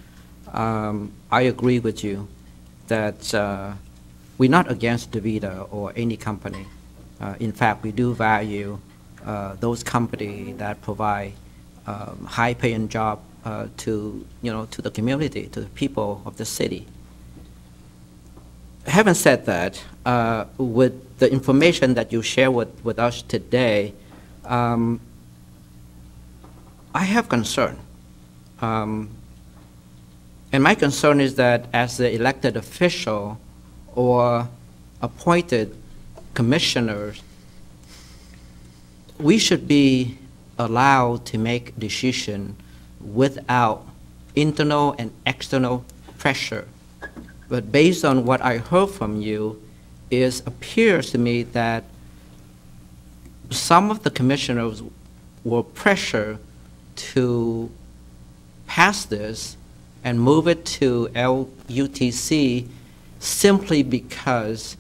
M: I agree with you that we're not against DaVita or any company. In fact, we do value those companies that provide high-paying job to the community, to the people of the city. Having said that, with the information that you share with us today, I have concern. And my concern is that as the elected official or appointed commissioners, we should be allowed to make decisions without internal and external pressure. But based on what I heard from you, it appears to me that some of the commissioners were pressured to pass this and move it to LUTC simply because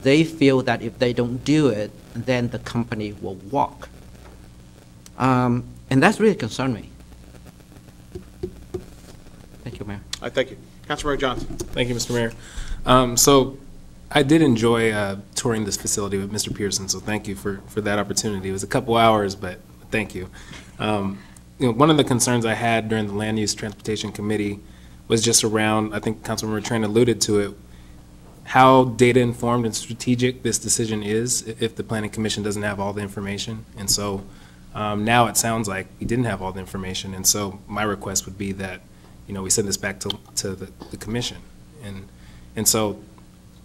M: they feel that if they don't do it, then the company will walk. And that's really concerned me. Thank you, Mayor.
A: Thank you. Councilmember Johnson.
G: Thank you, Mr. Mayor. So I did enjoy touring this facility with Mr. Pearson, so thank you for that opportunity. It was a couple hours, but thank you. One of the concerns I had during the Land Use Transportation Committee was just around, I think Councilmember Tran alluded to it, how data-informed and strategic this decision is if the Planning Commission doesn't have all the information. And so now it sounds like we didn't have all the information, and so my request would be that we send this back to the commission. And so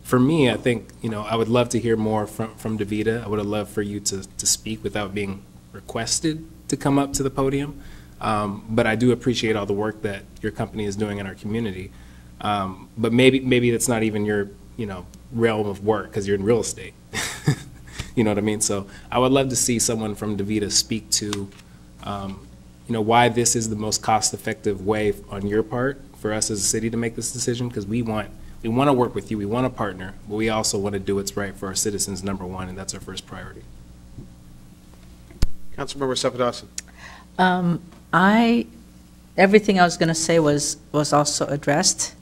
G: for me, I think, I would love to hear more from DaVita. I would have loved for you to speak without being requested to come up to the podium. But I do appreciate all the work that your company is doing in our community. But maybe that's not even your, realm of work because you're in real estate. You know what I mean? So I would love to see someone from DaVita speak to, why this is the most cost-effective way on your part for us as a city to make this decision, because we want to work with you, we want to partner, but we also want to do what's right for our citizens, number one, and that's our first priority.
A: Councilmember Sapadowson.
C: Everything I was going to say was also addressed,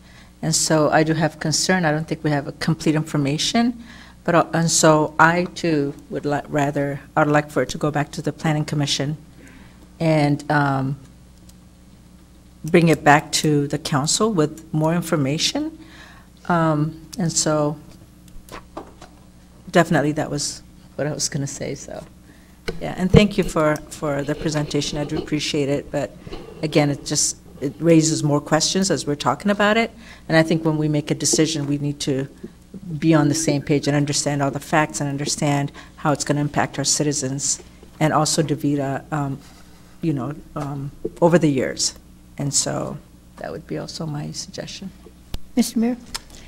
C: and so I do have concern. I don't think we have a complete information, and so I too would I'd like for it to go back to the Planning Commission and bring it back to the council with more information. And so definitely that was what I was going to say. So yeah, and thank you for the presentation. I do appreciate it. But again, it raises more questions as we're talking about it. And I think when we make a decision, we need to be on the same page and understand all the facts and understand how it's going to impact our citizens and also DaVita, over the years. And so that would be also my suggestion.
U: Mr. Mayor?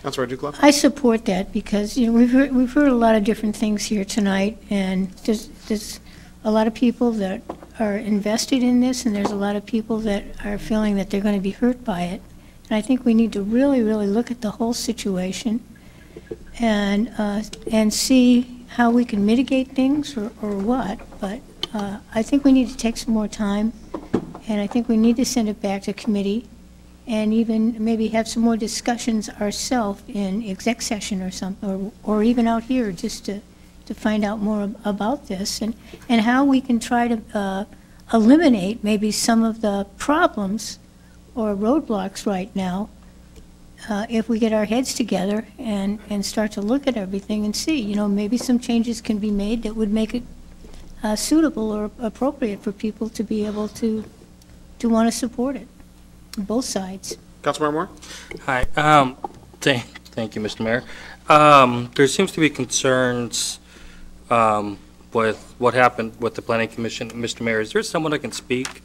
A: Councilor Duclos?
U: I support that because, we've heard a lot of different things here tonight, and there's a lot of people that are invested in this, and there's a lot of people that are feeling that they're going to be hurt by it. And I think we need to really, really look at the whole situation and see how we can mitigate things or what. But I think we need to take some more time, and I think we need to send it back to committee and even maybe have some more discussions ourselves in exec session or something, or even out here just to find out more about this and how we can try to eliminate maybe some of the problems or roadblocks right now if we get our heads together and start to look at everything and see, maybe some changes can be made that would make it suitable or appropriate for people to be able to want to support it. Both sides.
A: Councilmember Moore?
I: Hi. Thank you, Mr. Mayor. There seems to be concerns with what happened with the Planning Commission. Mr. Mayor, is there someone that can speak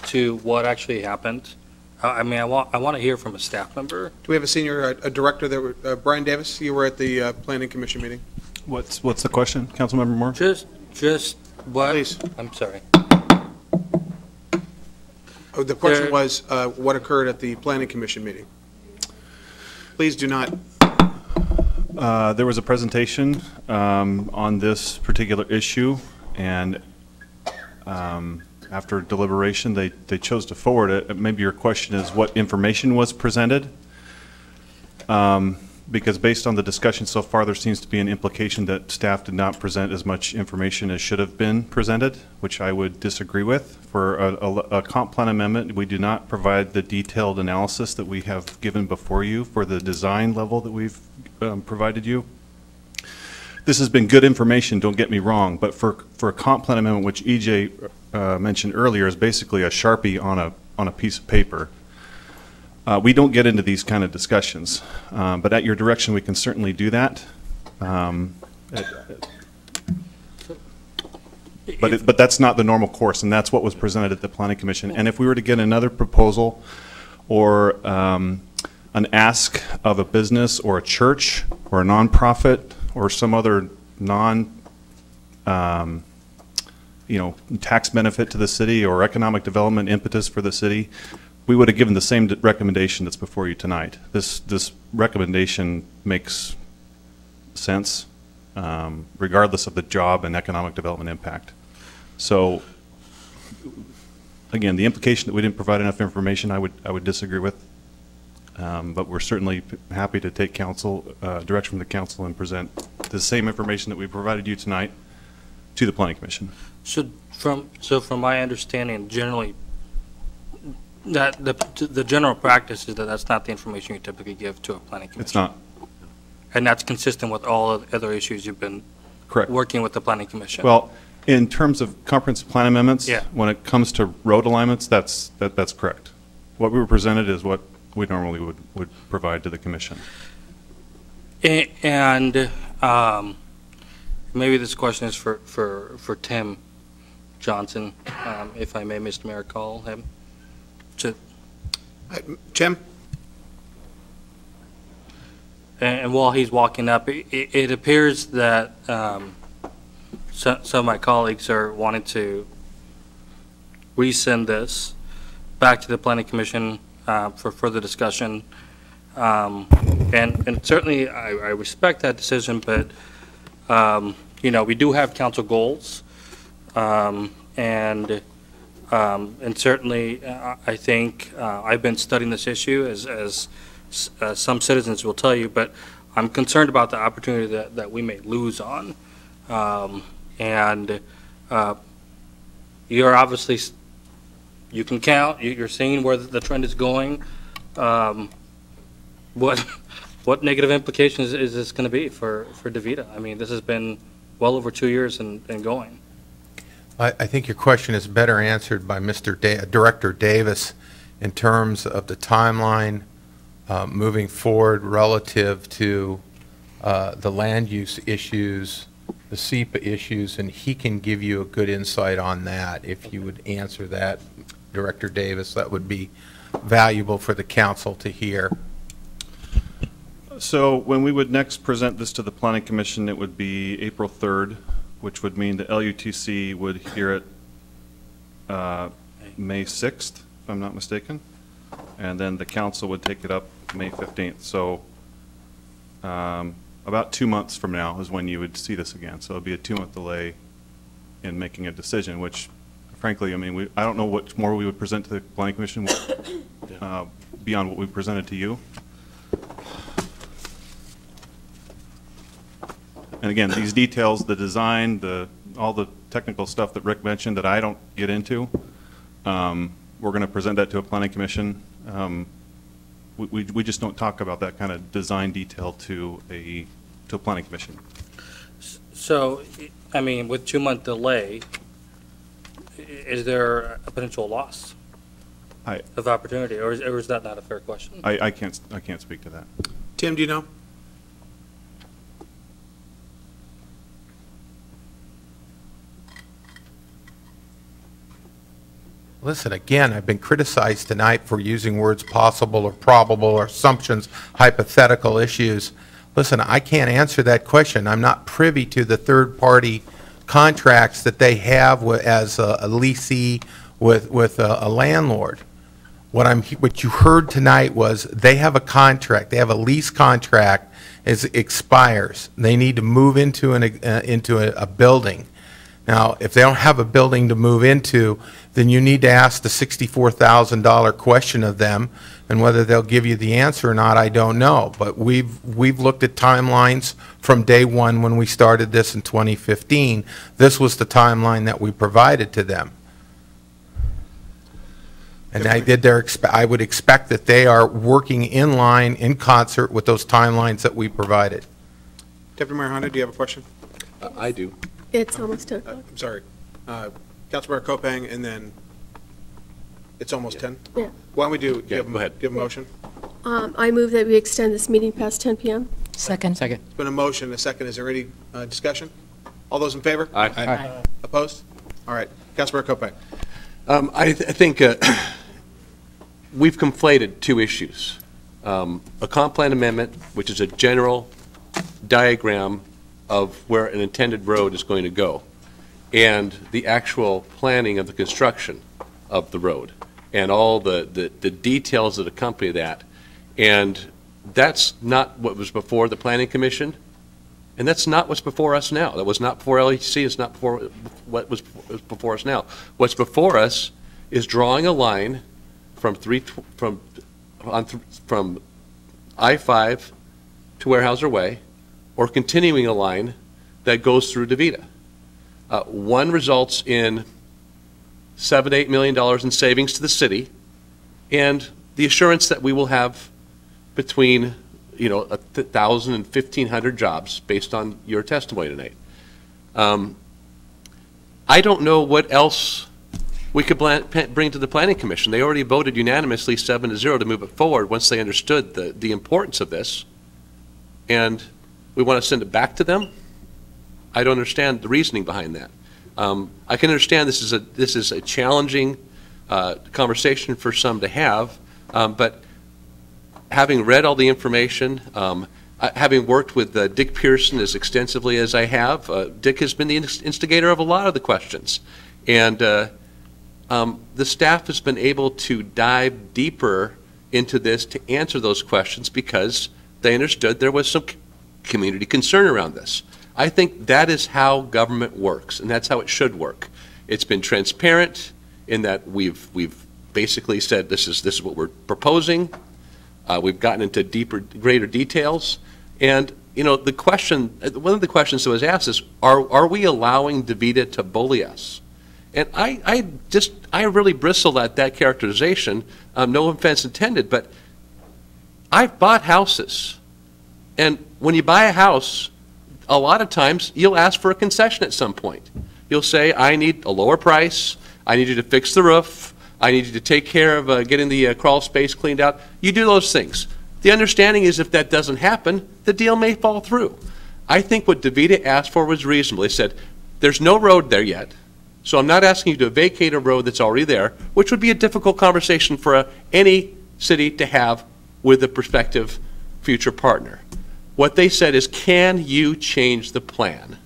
I: to what actually happened? I want to hear from a staff member.
A: Do we have a senior director? Brian Davis, you were at the Planning Commission meeting.
R: What's the question, Councilmember Moore?
I: Just what?
A: Please.
I: I'm sorry.
A: Oh, the question was what occurred at the Planning Commission meeting. Please do not.
R: There was a presentation on this particular issue, and after deliberation, they chose to forward it. Maybe your question is what information was presented? Because based on the discussion so far, there seems to be an implication that staff did not present as much information as should have been presented, which I would disagree with. For a comp plan amendment, we do not provide the detailed analysis that we have given before you for the design level that we've provided you. This has been good information, don't get me wrong, but for a comp plan amendment, which EJ mentioned earlier, is basically a Sharpie on a piece of paper. We don't get into these kind of discussions, but at your direction, we can certainly do that. But that's not the normal course, and that's what was presented at the Planning Commission. And if we were to get another proposal or an ask of a business or a church or a nonprofit or some other tax benefit to the city or economic development impetus for the city, we would have given the same recommendation that's before you tonight. This recommendation makes sense regardless of the job and economic development impact. So again, the implication that we didn't provide enough information, I would disagree with. But we're certainly happy to take direction from the council and present the same information that we provided you tonight to the Planning Commission.
I: So from my understanding, generally, that the general practice is that that's not the information you typically give to a planning commission.
R: It's not.
I: And that's consistent with all the other issues you've been working with the planning commission.
R: Well, in terms of comprehensive plan amendments, when it comes to road alignments, that's correct. What we were presented is what we normally would provide to the commission.
I: And maybe this question is for Tim Johnson, if I may, Mr. Mayor, call him.
A: Tim?
I: And while he's walking up, it appears that some of my colleagues are wanting to resend this back to the Planning Commission for further discussion. And certainly I respect that decision, but we do have council goals, and certainly I think I've been studying this issue as some citizens will tell you, but I'm concerned about the opportunity that we may lose on. And you're obviously, you can count, you're seeing where the trend is going. What negative implications is this going to be for DeVita? I mean, this has been well over 2 years and going.
P: I think your question is better answered by Mr. Director Davis in terms of the timeline moving forward relative to the land use issues, the SEPA issues, and he can give you a good insight on that. If you would answer that, Director Davis, that would be valuable for the council to hear.
R: So when we would next present this to the Planning Commission, it would be April 3rd, which would mean the LUTC would hear it May 6th, if I'm not mistaken, and then the council would take it up May 15th. So about 2 months from now is when you would see this again. So it would be a 2-month delay in making a decision, which frankly, I mean, I don't know what more we would present to the Planning Commission beyond what we presented to you. And again, these details, the design, all the technical stuff that Rick mentioned that I don't get into, we're going to present that to a Planning Commission. We just don't talk about that kind of design detail to a Planning Commission.
I: So, I mean, with 2-month delay, is there a potential loss of opportunity, or is that not a fair question?
R: I can't speak to that.
A: Tim, do you know?
P: Listen, again, I've been criticized tonight for using words possible or probable or assumptions, hypothetical issues. Listen, I can't answer that question. I'm not privy to the third-party contracts that they have as a leasee with a landlord. What you heard tonight was they have a contract. They have a lease contract. It expires. They need to move into a building. Now, if they don't have a building to move into, then you need to ask the $64,000 question of them, and whether they'll give you the answer or not, I don't know. But we've looked at timelines from day one when we started this in 2015. This was the timeline that we provided to them. And I would expect that they are working in line, in concert with those timelines that we provided.
A: Deputy Mayor Honda, do you have a question?
J: I do.
B: It's almost 10 o'clock.
A: I'm sorry. Councilmember Kopang, and then it's almost 10?
B: Yeah.
A: Why don't we do,
J: Go ahead.
A: do you have a motion?
B: I move that we extend this meeting past 10 p.m.
C: Second.
A: It's been a motion, a second. Is there any discussion? All those in favor?
J: Aye.
A: Opposed? All right. Councilmember Kopang.
J: I think we've conflated two issues. A comp plan amendment, which is a general diagram of where an intended road is going to go, and the actual planning of the construction of the road and all the details that accompany that. And that's not what was before the Planning Commission, and that's not what's before us now. That was not before LHC. It's not before what was before us now. What's before us is drawing a line from I-5 to Weyerhaeuser Way, or continuing a line that goes through DeVita. One results in $7 to $8 million in savings to the city, and the assurance that we will have between 1,000 and 1,500 jobs based on your testimony tonight. I don't know what else we could bring to the Planning Commission. They already voted unanimously 7-0 to move it forward once they understood the importance of this, and we want to send it back to them. I don't understand the reasoning behind that. I can understand this is a challenging conversation for some to have, but having read all the information, having worked with Dick Pearson as extensively as I have, Dick has been the instigator of a lot of the questions, and the staff has been able to dive deeper into this to answer those questions because they understood there was some community concern around this. I think that is how government works, and that's how it should work. It's been transparent in that we've basically said this is what we're proposing. We've gotten into greater details, and the question, one of the questions that was asked is, are we allowing DeVita to bully us? And I really bristle at that characterization. No offense intended, but I've bought houses. And when you buy a house, a lot of times you'll ask for a concession at some point. You'll say, I need a lower price, I need you to fix the roof, I need you to take care of getting the crawl space cleaned out. You do those things. The understanding is if that doesn't happen, the deal may fall through. I think what DeVita asked for was reasonable. They said, there's no road there yet, so I'm not asking you to vacate a road that's already there, which would be a difficult conversation for any city to have with a prospective future partner. What they said is, can you change the plan?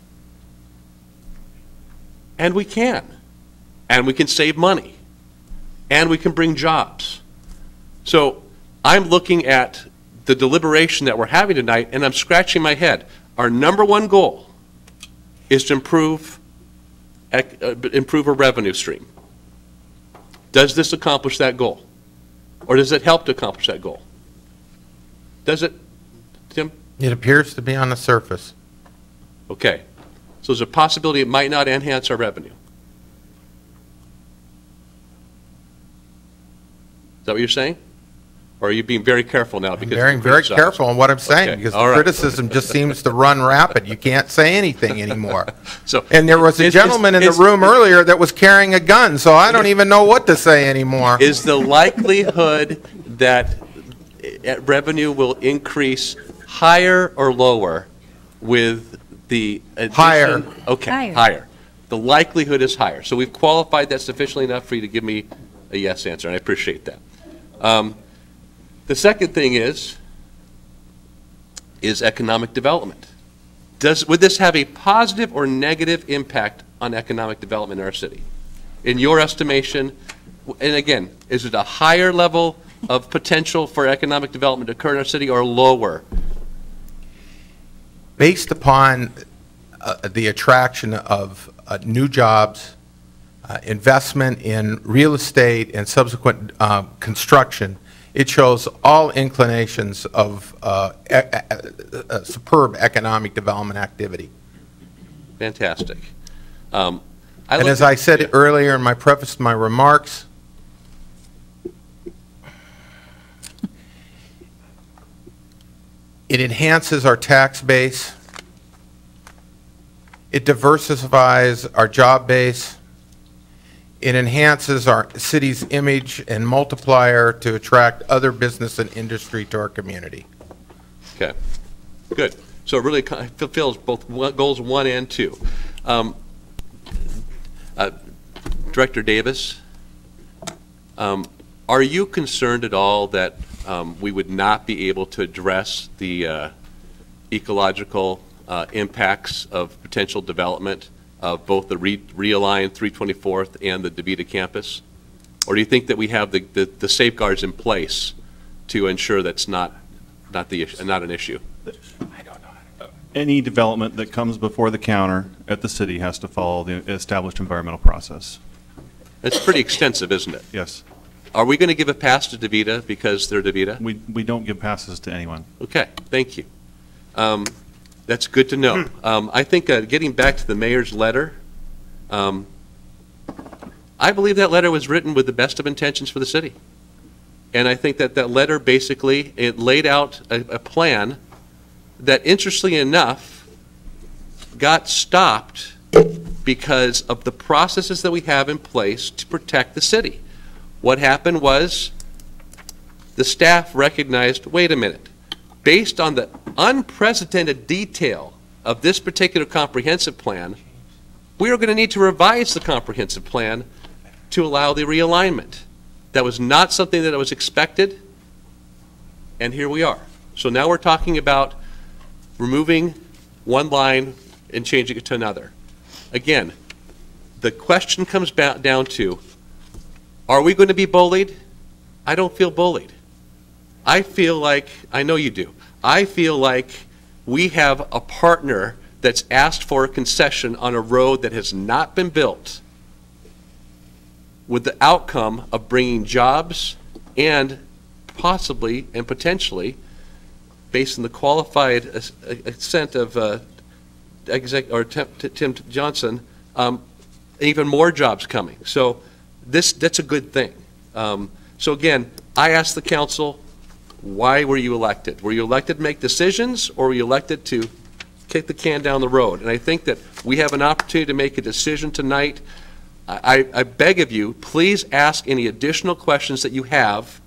J: And we can. And we can save money. And we can bring jobs. So I'm looking at the deliberation that we're having tonight, and I'm scratching my head. Our number one goal is to improve a revenue stream. Does this accomplish that goal? Or does it help to accomplish that goal? Does it, Tim?
P: It appears to be on the surface.
J: Okay. So there's a possibility it might not enhance our revenue. Is that what you're saying? Or are you being very careful now? Because
P: I'm very careful on what I'm saying,
J: okay.
P: because
J: All
P: the
J: right.
P: criticism just seems to run rapid. You can't say anything anymore.
J: So,
P: and there was a gentleman in the room earlier that was carrying a gun, so I don't even know what to say anymore.
J: Is the likelihood that revenue will increase higher or lower with the addition?
P: Higher.
J: Okay, higher. The likelihood is higher. So we've qualified that sufficiently enough for you to give me a yes answer, and I appreciate that. The second thing is, is economic development. Would this have a positive or negative impact on economic development in our city? In your estimation, and again, is it a higher level of potential for economic development to occur in our city or lower?
P: Based upon the attraction of new jobs, investment in real estate and subsequent construction, it shows all inclinations of superb economic development activity.
J: Fantastic.
P: And as I said earlier in my preface to my remarks, it enhances our tax base, it diversifies our job base, it enhances our city's image and multiplier to attract other business and industry to our community.
J: Okay, good. So it really fulfills both goals 1 and 2. Director Davis, are you concerned at all that we would not be able to address the ecological impacts of potential development of both the realigned 324th and the DeVita campus? Or do you think that we have the safeguards in place to ensure that's not an issue?
H: Any development that comes before the counter at the city has to follow the established environmental process.
J: It's pretty extensive, isn't it?
H: Yes.
J: Are we going to give a pass to DeVita because they're DeVita?
H: We don't give passes to anyone.
J: Okay, thank you. That's good to know. I think getting back to the mayor's letter, I believe that letter was written with the best of intentions for the city. And I think that that letter basically, it laid out a plan that, interestingly enough, got stopped because of the processes that we have in place to protect the city. What happened was the staff recognized, wait a minute, based on the unprecedented detail of this particular comprehensive plan, we are going to need to revise the comprehensive plan to allow the realignment. That was not something that was expected, and here we are. So now we're talking about removing one line and changing it to another. Again, the question comes back down to, are we going to be bullied? I don't feel bullied. I feel like, I know you do, I feel like we have a partner that's asked for a concession on a road that has not been built, with the outcome of bringing jobs and possibly and potentially, based on the qualified assent of Tim Johnson, even more jobs coming. So that's a good thing. So again, I asked the council, why were you elected? Were you elected to make decisions, or were you elected to kick the can down the road? And I think that we have an opportunity to make a decision tonight. I beg of you, please ask any additional questions that you have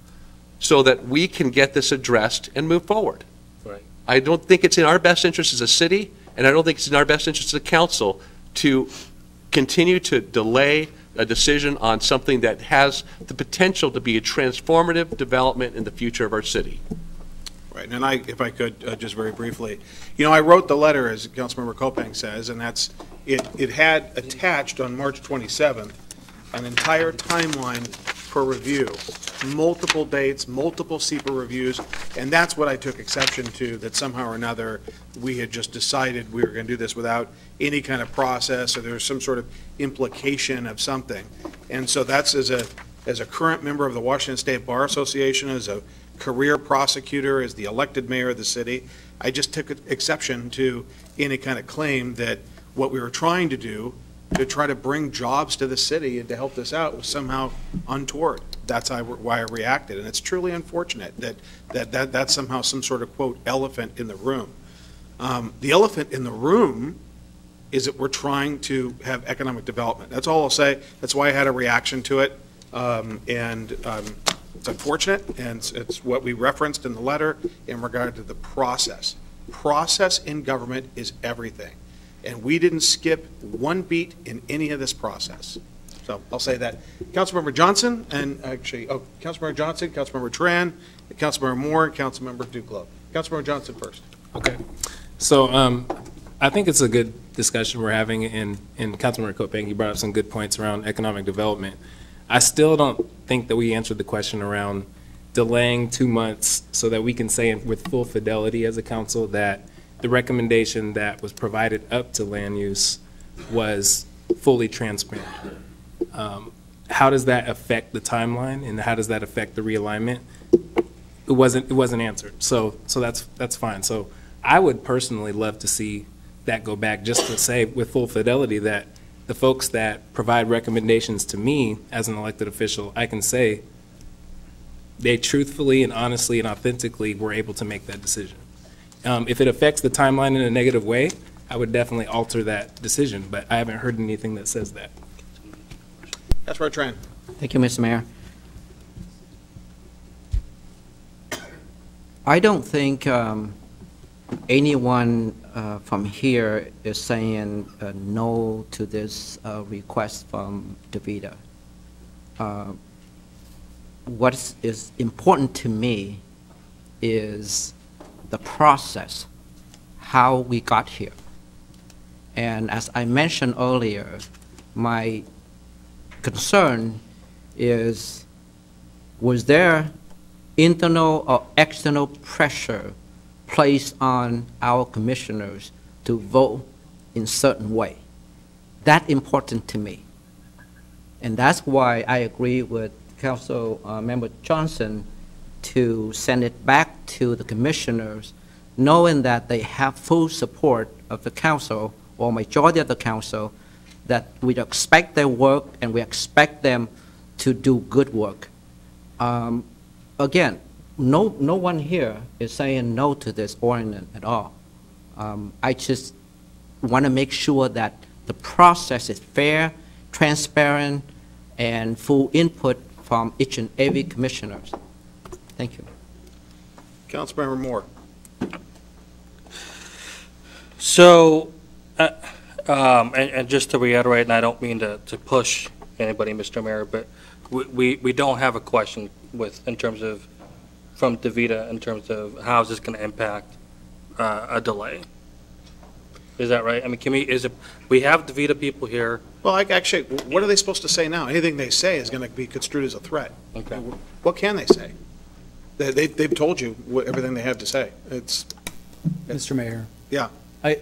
J: so that we can get this addressed and move forward.
I: Right.
J: I don't think it's in our best interest as a city, and I don't think it's in our best interest as a council to continue to delay a decision on something that has the potential to be a transformative development in the future of our city.
A: Right, and if I could, just very briefly, I wrote the letter, as Councilmember Kopang says, and it had attached on March 27th an entire timeline for review, multiple dates, multiple SEPA reviews, and that's what I took exception to, that somehow or another we had just decided we were going to do this without any kind of process, or there was some sort of implication of something. And so that's, as a current member of the Washington State Bar Association, as a career prosecutor, as the elected mayor of the city, I just took exception to any kind of claim that what we were trying to do to try to bring jobs to the city and to help this out was somehow untoward. That's why I reacted, and it's truly unfortunate that that's somehow some sort of, quote, elephant in the room. The elephant in the room is that we're trying to have economic development. That's all I'll say. That's why I had a reaction to it, it's unfortunate, and it's what we referenced in the letter in regard to the process. Process in government is everything. And we didn't skip one beat in any of this process. So I'll say that. Councilmember Johnson, and actually, Councilmember Johnson, Councilmember Tran, Councilmember Moore, and Councilmember Duclos. Councilmember Johnson first.
G: Okay. So I think it's a good discussion we're having, and Councilmember Kopang, you brought up some good points around economic development. I still don't think that we answered the question around delaying 2 months so that we can say with full fidelity as a council that the recommendation that was provided up to land use was fully transparent. How does that affect the timeline, and how does that affect the realignment? It wasn't answered. So that's fine. So I would personally love to see that go back, just to say with full fidelity that the folks that provide recommendations to me as an elected official, I can say they truthfully and honestly and authentically were able to make that decision. If it affects the timeline in a negative way, I would definitely alter that decision, but I haven't heard anything that says that.
A: That's right, Tran.
M: Thank you, Mr. Mayor. I don't think anyone from here is saying no to this request from DaVita. What is important to me is the process, how we got here. And as I mentioned earlier, my concern is, was there internal or external pressure placed on our commissioners to vote in certain way? That's important to me. And that's why I agree with Council Member Johnson to send it back to the commissioners, knowing that they have full support of the council or majority of the council, that we expect their work and we expect them to do good work. Again, no one here is saying no to this ordinance at all. I just want to make sure that the process is fair, transparent, and full input from each and every commissioner. Thank you.
A: Councilmember Moore.
I: So, and just to reiterate, and I don't mean to push anybody, Mr. Mayor, but we don't have a question in terms of, from DaVita, in terms of how is this going to impact a delay. Is that right? I mean, we have DaVita people here.
A: Well, actually, what are they supposed to say now? Anything they say is going to be construed as a threat.
I: Okay.
A: What can they say? They've told you everything they have to say.
S: Mr. Mayor.
A: Yeah.
S: I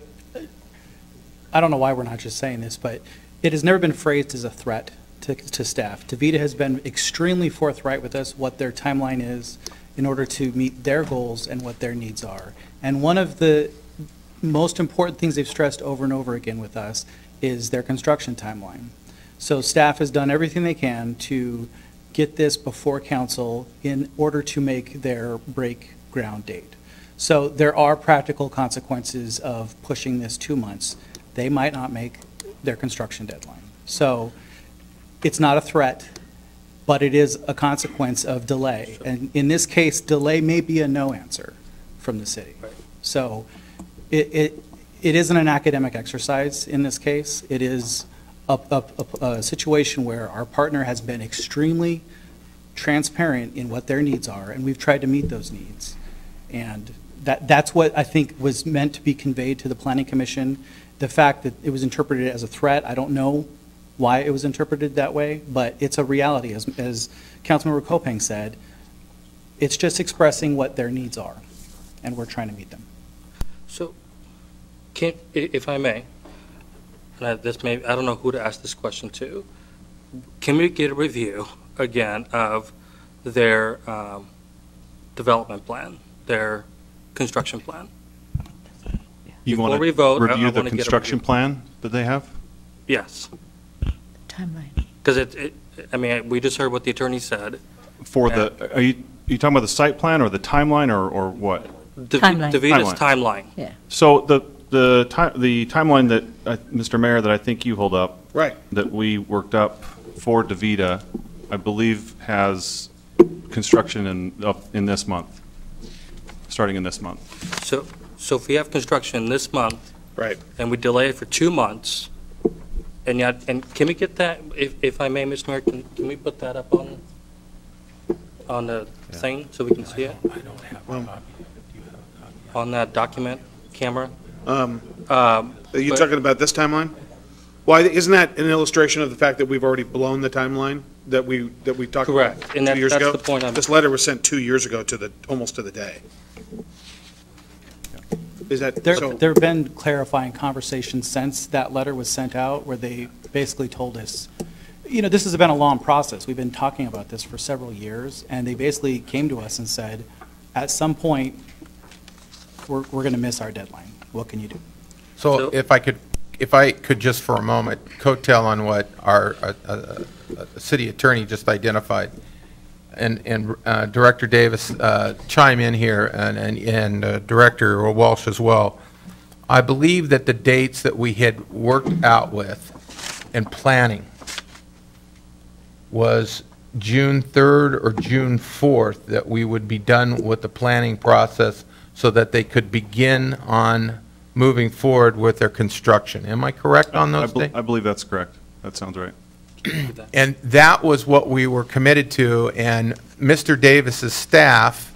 S: don't know why we're not just saying this, but it has never been phrased as a threat to staff. DaVita has been extremely forthright with us what their timeline is in order to meet their goals and what their needs are. And one of the most important things they've stressed over and over again with us is their construction timeline. So staff has done everything they can to get this before council in order to make their break ground date. So there are practical consequences of pushing this 2 months. They might not make their construction deadline. So it's not a threat, but it is a consequence of delay. And in this case, delay may be a no answer from the city. So it isn't an academic exercise in this case. It is a situation where our partner has been extremely transparent in what their needs are, and we've tried to meet those needs. And that's what I think was meant to be conveyed to the Planning Commission. The fact that it was interpreted as a threat, I don't know why it was interpreted that way, but it's a reality. As Councilmember Kopang said, it's just expressing what their needs are, and we're trying to meet them.
I: So, if I may, and I don't know who to ask this question to, can we get a review again of their development plan, their construction plan?
H: You
I: Before
H: want
I: we
H: to
I: vote, I
H: review the
I: wanna get a
H: construction
I: review.
H: plan that they have?
I: Yes.
C: Timeline.
I: Because I mean, we just heard what the attorney said.
H: Are you talking about the site plan or the timeline or what?
C: Timeline.
I: DaVita's timeline.
C: Yeah.
H: So the timeline that, Mr. Mayor, that I think you hold up,
A: right,
H: that we worked up for DaVita, I believe has construction in this month, starting in this month.
I: So if we have construction this month,
A: right,
I: and we delay it for 2 months, and can we get that, if I may, Mr. Mayor, can we put that up on the thing so we can see it?
A: Well,
I: on that document camera.
A: Are you talking about this timeline? Well, isn't that an illustration of the fact that we've already blown the timeline that we talked about
I: Correct, and
A: 2 years
I: that's
A: ago?
I: the point I'm.
A: This letter was sent 2 years ago to almost to the day. Is that
S: There
A: so?
S: have been clarifying conversations since that letter was sent out where they basically told us, you know, this has been a long process. We've been talking about this for several years, and they basically came to us and said, at some point, we're going to miss our deadline. What can you do?
P: So if I could just for a moment coattail on what our city attorney just identified, and Director Davis chime in here, and Director Walsh as well. I believe that the dates that we had worked out with in planning was June 3rd or June 4th that we would be done with the planning process so that they could begin on moving forward with their construction. Am I correct on those dates?
H: I believe that's correct. That sounds right.
P: And that was what we were committed to, and Mr. Davis's staff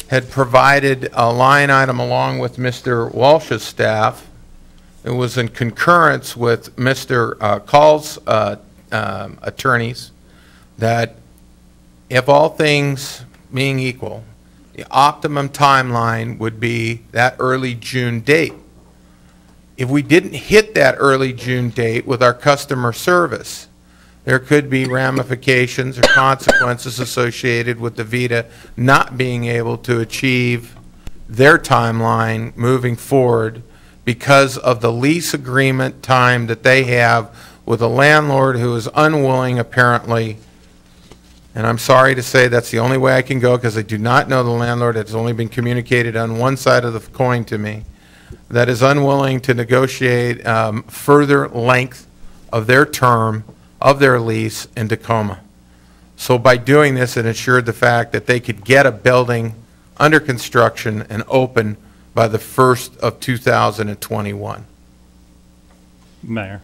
P: had provided a line item along with Mr. Walsh's staff. It was in concurrence with Mr. Call's attorneys that if all things being equal, the optimum timeline would be that early June date. If we didn't hit that early June date with our customer service, there could be ramifications or consequences associated with the VITA not being able to achieve their timeline moving forward because of the lease agreement time that they have with a landlord who is unwilling, apparently, and I'm sorry to say that's the only way I can go because I do not know the landlord. It's only been communicated on one side of the coin to me, that is unwilling to negotiate further length of their term of their lease in Tacoma. So by doing this, it ensured the fact that they could get a building under construction and open by the 1st of 2021.
R: Mayor.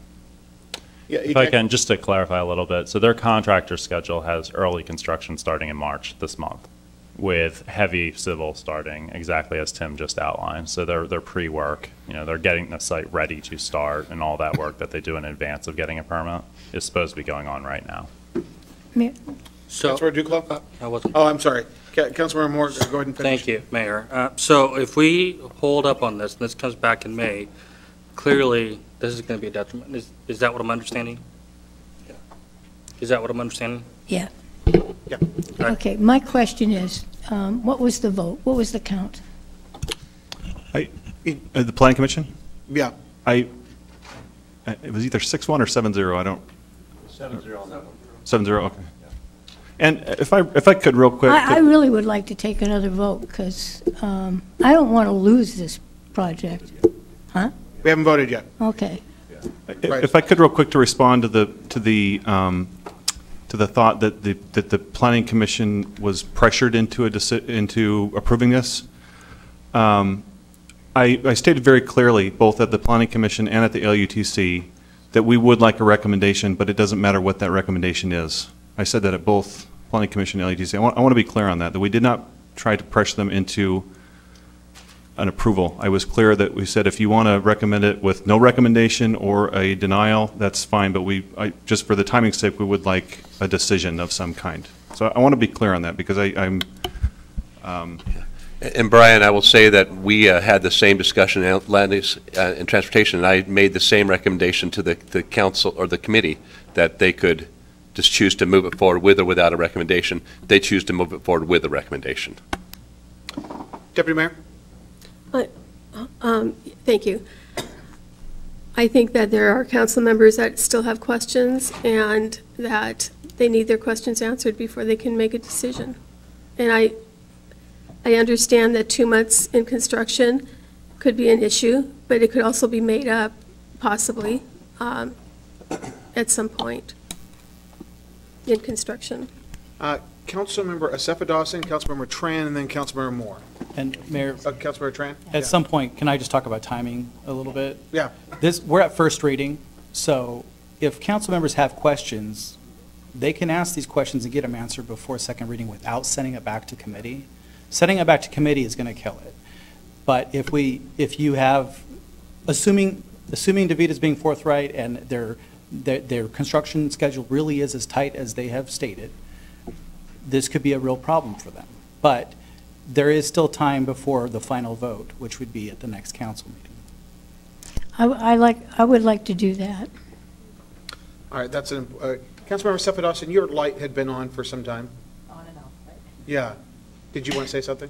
A: Yeah,
R: If I can, just to clarify a little bit, so their contractor schedule has early construction starting in March this month, with heavy civil starting exactly as Tim just outlined. So their pre-work, they're getting the site ready to start, and all that work that they do in advance of getting a permit is supposed to be going on right now.
I: So,
A: Councilmember Duclos?
I: I wasn't.
A: Oh, I'm sorry. Councilmember Moore, go ahead and finish.
I: Thank you, Mayor. So if we hold up on this, and this comes back in May, clearly this is going to be a detriment. Is that what I'm understanding? Yeah. Is that what I'm understanding?
D: Yeah.
A: Yeah.
D: Okay, my question is, what was the vote? What was the count?
H: The Planning Commission?
A: Yeah.
H: It was either 6-1 or 7-0. I don't.
I: 7-0 on that one.
H: 7-0. Okay. And if I could real quick.
D: I really would like to take another vote because I don't want to lose this project. Huh?
A: We haven't voted yet.
D: Okay.
H: If I could real quick to respond to the thought that the Planning Commission was pressured into approving this. I stated very clearly, both at the Planning Commission and at the LUTC, that we would like a recommendation, but it doesn't matter what that recommendation is. I said that at both Planning Commission and LUTC. I want to be clear on that we did not try to pressure them into an approval. I was clear that we said if you want to recommend it with no recommendation or a denial, that's fine, but just for the timing's sake, we would like a decision of some kind. So I want to be clear on that because I'm
J: And Brian, I will say that we had the same discussion in Land Use and Transportation, and I made the same recommendation to the council or the committee that they could just choose to move it forward with or without a recommendation. They choose to move it forward with a recommendation.
A: Deputy Mayor?
B: Thank you. I think that there are council members that still have questions and that they need their questions answered before they can make a decision. And I understand that 2 months in construction could be an issue, but it could also be made up, possibly, at some point in construction.
A: Councilmember Asefa Dawson, Councilmember Tran, and then Councilmember Moore.
S: And Mayor,
A: Councilmember Tran?
S: at some point, can I just talk about timing a little bit?
A: Yeah.
S: We're at first reading, so if council members have questions, they can ask these questions and get them answered before second reading without sending it back to committee. Sending it back to committee is going to kill it. But if you have, assuming DaVita's being forthright and their construction schedule really is as tight as they have stated, this could be a real problem for them. But there is still time before the final vote, which would be at the next council meeting.
D: I would like to do that.
A: All right, that's an, Councilmember Cepheus, your light had been on for some time.
C: On and off, right?
A: Yeah. Did you want to say something?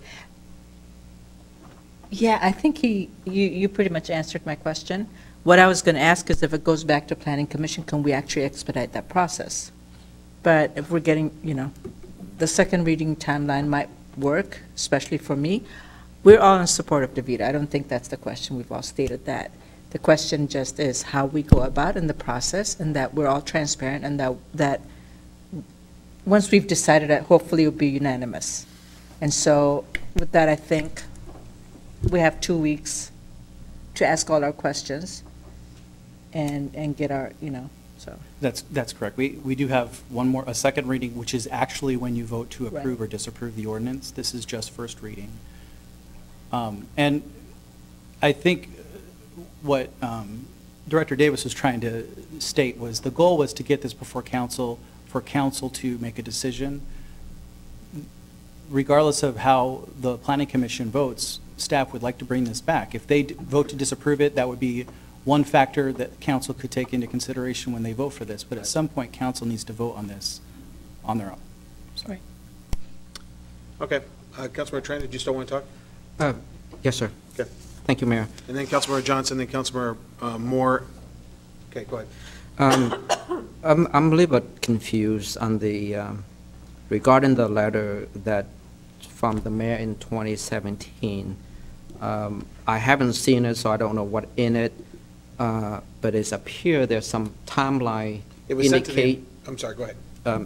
C: Yeah, I think you pretty much answered my question. What I was going to ask is if it goes back to Planning Commission, can we actually expedite that process? But if we're getting, the second reading timeline might work, especially for me. We're all in support of DaVita. I don't think that's the question. We've all stated that. The question just is how we go about in the process, and that we're all transparent, and that once we've decided that, hopefully it'll be unanimous. And so with that, I think we have 2 weeks to ask all our questions and get our, so.
S: That's correct. We do have a second reading, which is actually when you vote to approve or disapprove the ordinance. This is just first reading. And I think what Director Davis was trying to state was the goal was to get this before council, for council to make a decision. Regardless of how the Planning Commission votes, staff would like to bring this back. If they vote to disapprove it, that would be one factor that council could take into consideration when they vote for this. But at some point, council needs to vote on this on their own.
D: Sorry.
A: Okay. Councilmember Tran, did you still want to talk?
M: Yes, sir.
A: Okay.
M: Thank you, Mayor.
A: And then Councilmember Johnson, then Councilmember Moore. Okay, go ahead.
M: I'm a little bit confused on the, regarding the letter that from the mayor in 2017. I haven't seen it, so I don't know what in it, but it's up here, there's some timeline
A: It was sent to the, I'm sorry, go ahead.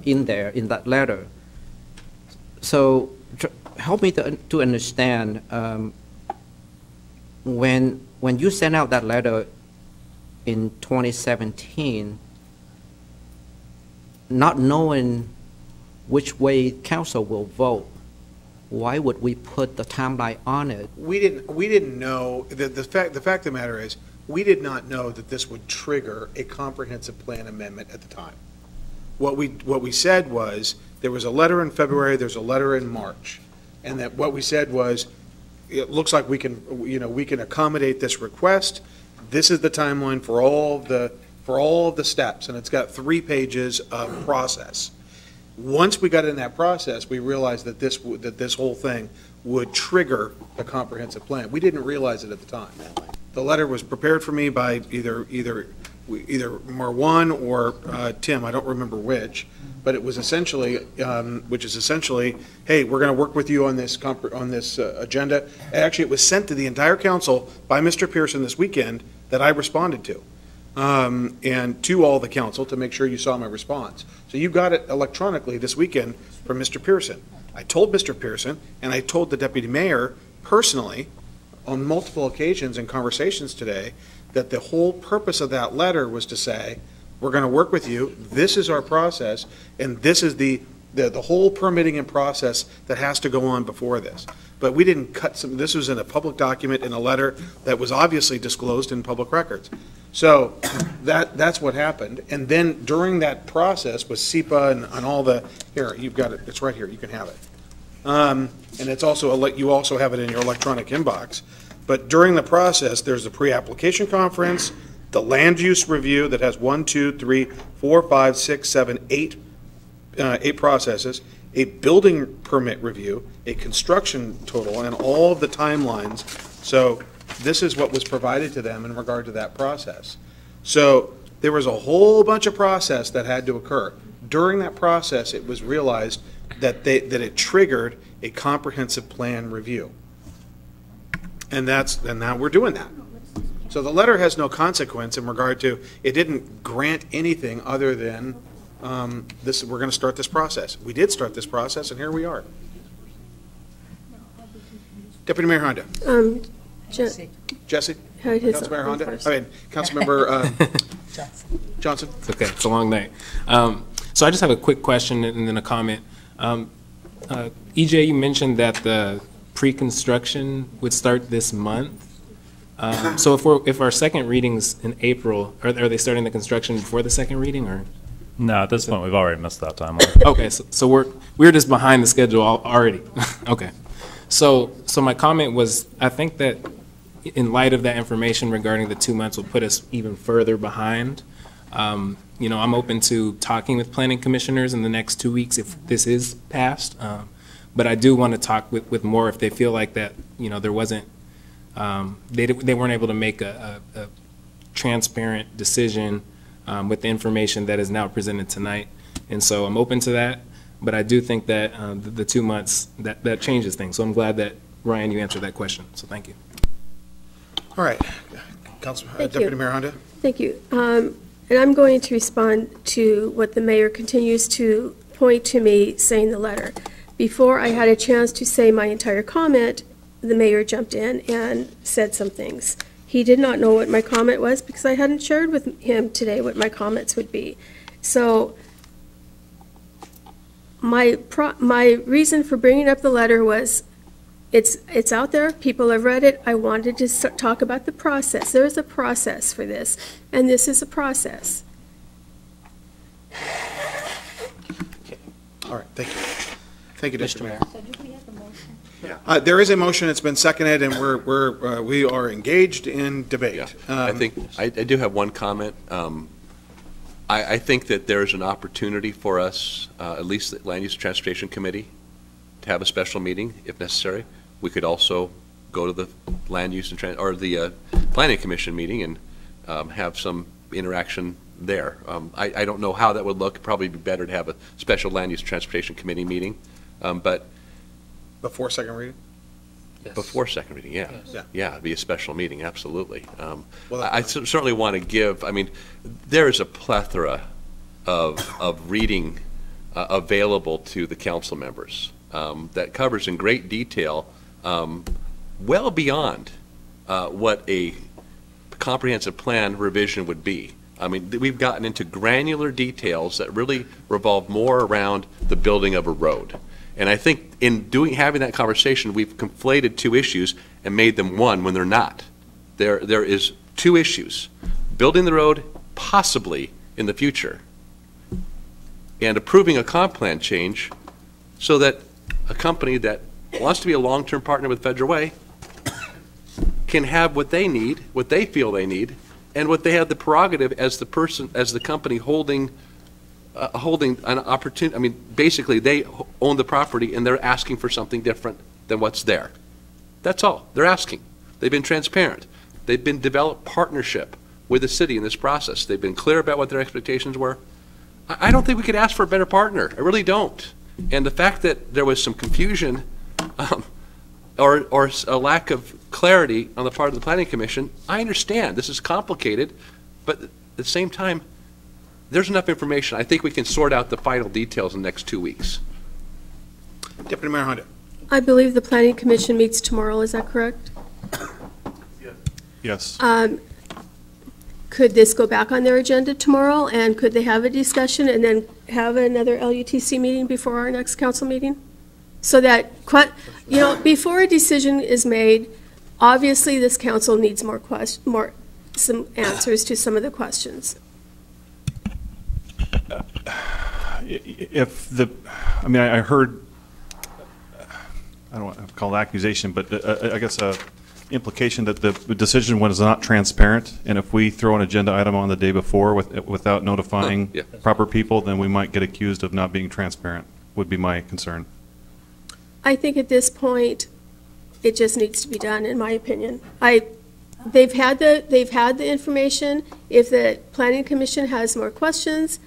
M: in there, in that letter. So help me to understand, when you sent out that letter in 2017, not knowing which way council will vote, why would we put the timeline on it?
A: We didn't know, the fact of the matter is, we did not know that this would trigger a comprehensive plan amendment at the time. What we said was, there was a letter in February, there's a letter in March, and that what we said was, it looks like we can accommodate this request. This is the timeline for all of the steps, and it's got 3 pages of process. Once we got in that process, we realized that this whole thing would trigger a comprehensive plan. We didn't realize it at the time. The letter was prepared for me by either Marwan or Tim, I don't remember which, but it was essentially, hey, we're going to work with you on this agenda. Actually, it was sent to the entire council by Mr. Pearson this weekend that I responded to. And to all the council to make sure you saw my response. So you got it electronically this weekend from Mr. Pearson. I told Mr. Pearson, and I told the deputy mayor personally on multiple occasions in conversations today, that the whole purpose of that letter was to say, we're going to work with you, this is our process, and this is the whole permitting and process that has to go on before this. But we didn't this was in a public document in a letter that was obviously disclosed in public records. So that's what happened. And then during that process with SEPA and all the, here, you've got it, it's right here, you can have it. And it's also, you also have it in your electronic inbox. But during the process, there's a pre-application conference, the land use review that has 1, 2, 3, 4, 5, 6, 7, 8 processes, a building permit review, a construction total, and all of the timelines. So this is what was provided to them in regard to that process. So there was a whole bunch of process that had to occur. During that process, it was realized that it triggered a comprehensive plan review. And now we're doing that. So the letter has no consequence in regard to, it didn't grant anything other than we're going to start this process. We did start this process, and here we are. Deputy Mayor Honda.
B: Jesse.
A: Councilmember Honda. I mean, Councilmember Johnson.
G: It's okay. It's a long night. So I just have a quick question and then a comment. EJ, you mentioned that the pre-construction would start this month. So if our second reading's in April, are they starting the construction before the second reading, or?
R: No, at this point, we've already missed that timeline.
G: Okay, so we're just behind the schedule already. Okay. So my comment was, I think that in light of that information regarding the 2 months will put us even further behind. You know, I'm open to talking with planning commissioners in the next 2 weeks if this is passed. But I do want to talk with more if they feel like that, you know, there wasn't, they weren't able to make a transparent decision with the information that is now presented tonight. And so I'm open to that, but I do think that the 2 months, that changes things. So I'm glad that, Ryan, you answered that question. So thank you.
A: All right. Deputy Mayor Honda.
B: Thank you. And I'm going to respond to what the mayor continues to point to me saying the letter. Before I had a chance to say my entire comment, the mayor jumped in and said some things. He did not know what my comment was because I hadn't shared with him today what my comments would be. So my reason for bringing up the letter was it's out there. People have read it. I wanted to talk about the process. There is a process for this, and this is a process.
A: Okay. All right. Thank you. Thank you, Mr. Mayor. So do we have a motion? There is a motion. It's been seconded, and we are engaged in debate.
J: Yeah. I think I do have one comment. I think that there is an opportunity for us, at least the Land Use and Transportation Committee, to have a special meeting if necessary. We could also go to the Land Use and or the Planning Commission meeting and have some interaction there. I don't know how that would look. It'd probably be better to have a special Land Use and Transportation Committee meeting, but
A: before second reading.
J: Yes. Before second reading, yeah.
A: Yes.
J: Yeah, it'd be a special meeting, absolutely. Well, I certainly want to give, I mean, there is a plethora of reading available to the council members that covers in great detail well beyond what a comprehensive plan revision would be. I mean, we've gotten into granular details that really revolve more around the building of a road. And I think in having that conversation, we've conflated two issues and made them one when they're not. There is two issues: building the road, possibly in the future, and approving a comp plan change so that a company that wants to be a long-term partner with Federal Way can have what they need, what they feel they need, and what they have the prerogative as the company holding an opportunity. I mean, basically, they own the property and they're asking for something different than what's there. That's all they're asking. They've been transparent. They've been developed partnership with the city in this process. They've been clear about what their expectations were. I don't think we could ask for a better partner. I really don't. And the fact that there was some confusion or a lack of clarity on the part of the Planning Commission, I understand. This is complicated, but at the same time, there's enough information. I think we can sort out the final details in the next 2 weeks.
A: Deputy Mayor Honda.
B: I believe the Planning Commission meets tomorrow. Is that correct?
H: Yes.
B: Could this go back on their agenda tomorrow, and could they have a discussion and then have another LUTC meeting before our next council meeting? So that, you know, before a decision is made, obviously this council needs some answers to some of the questions.
H: I mean, I heard, I don't want to call it accusation, but I guess implication that the decision was not transparent, and if we throw an agenda item on the day before without notifying proper people, then we might get accused of not being transparent, would be my concern.
B: I think at this point, it just needs to be done, in my opinion. They've had the information. If the Planning Commission has more questions.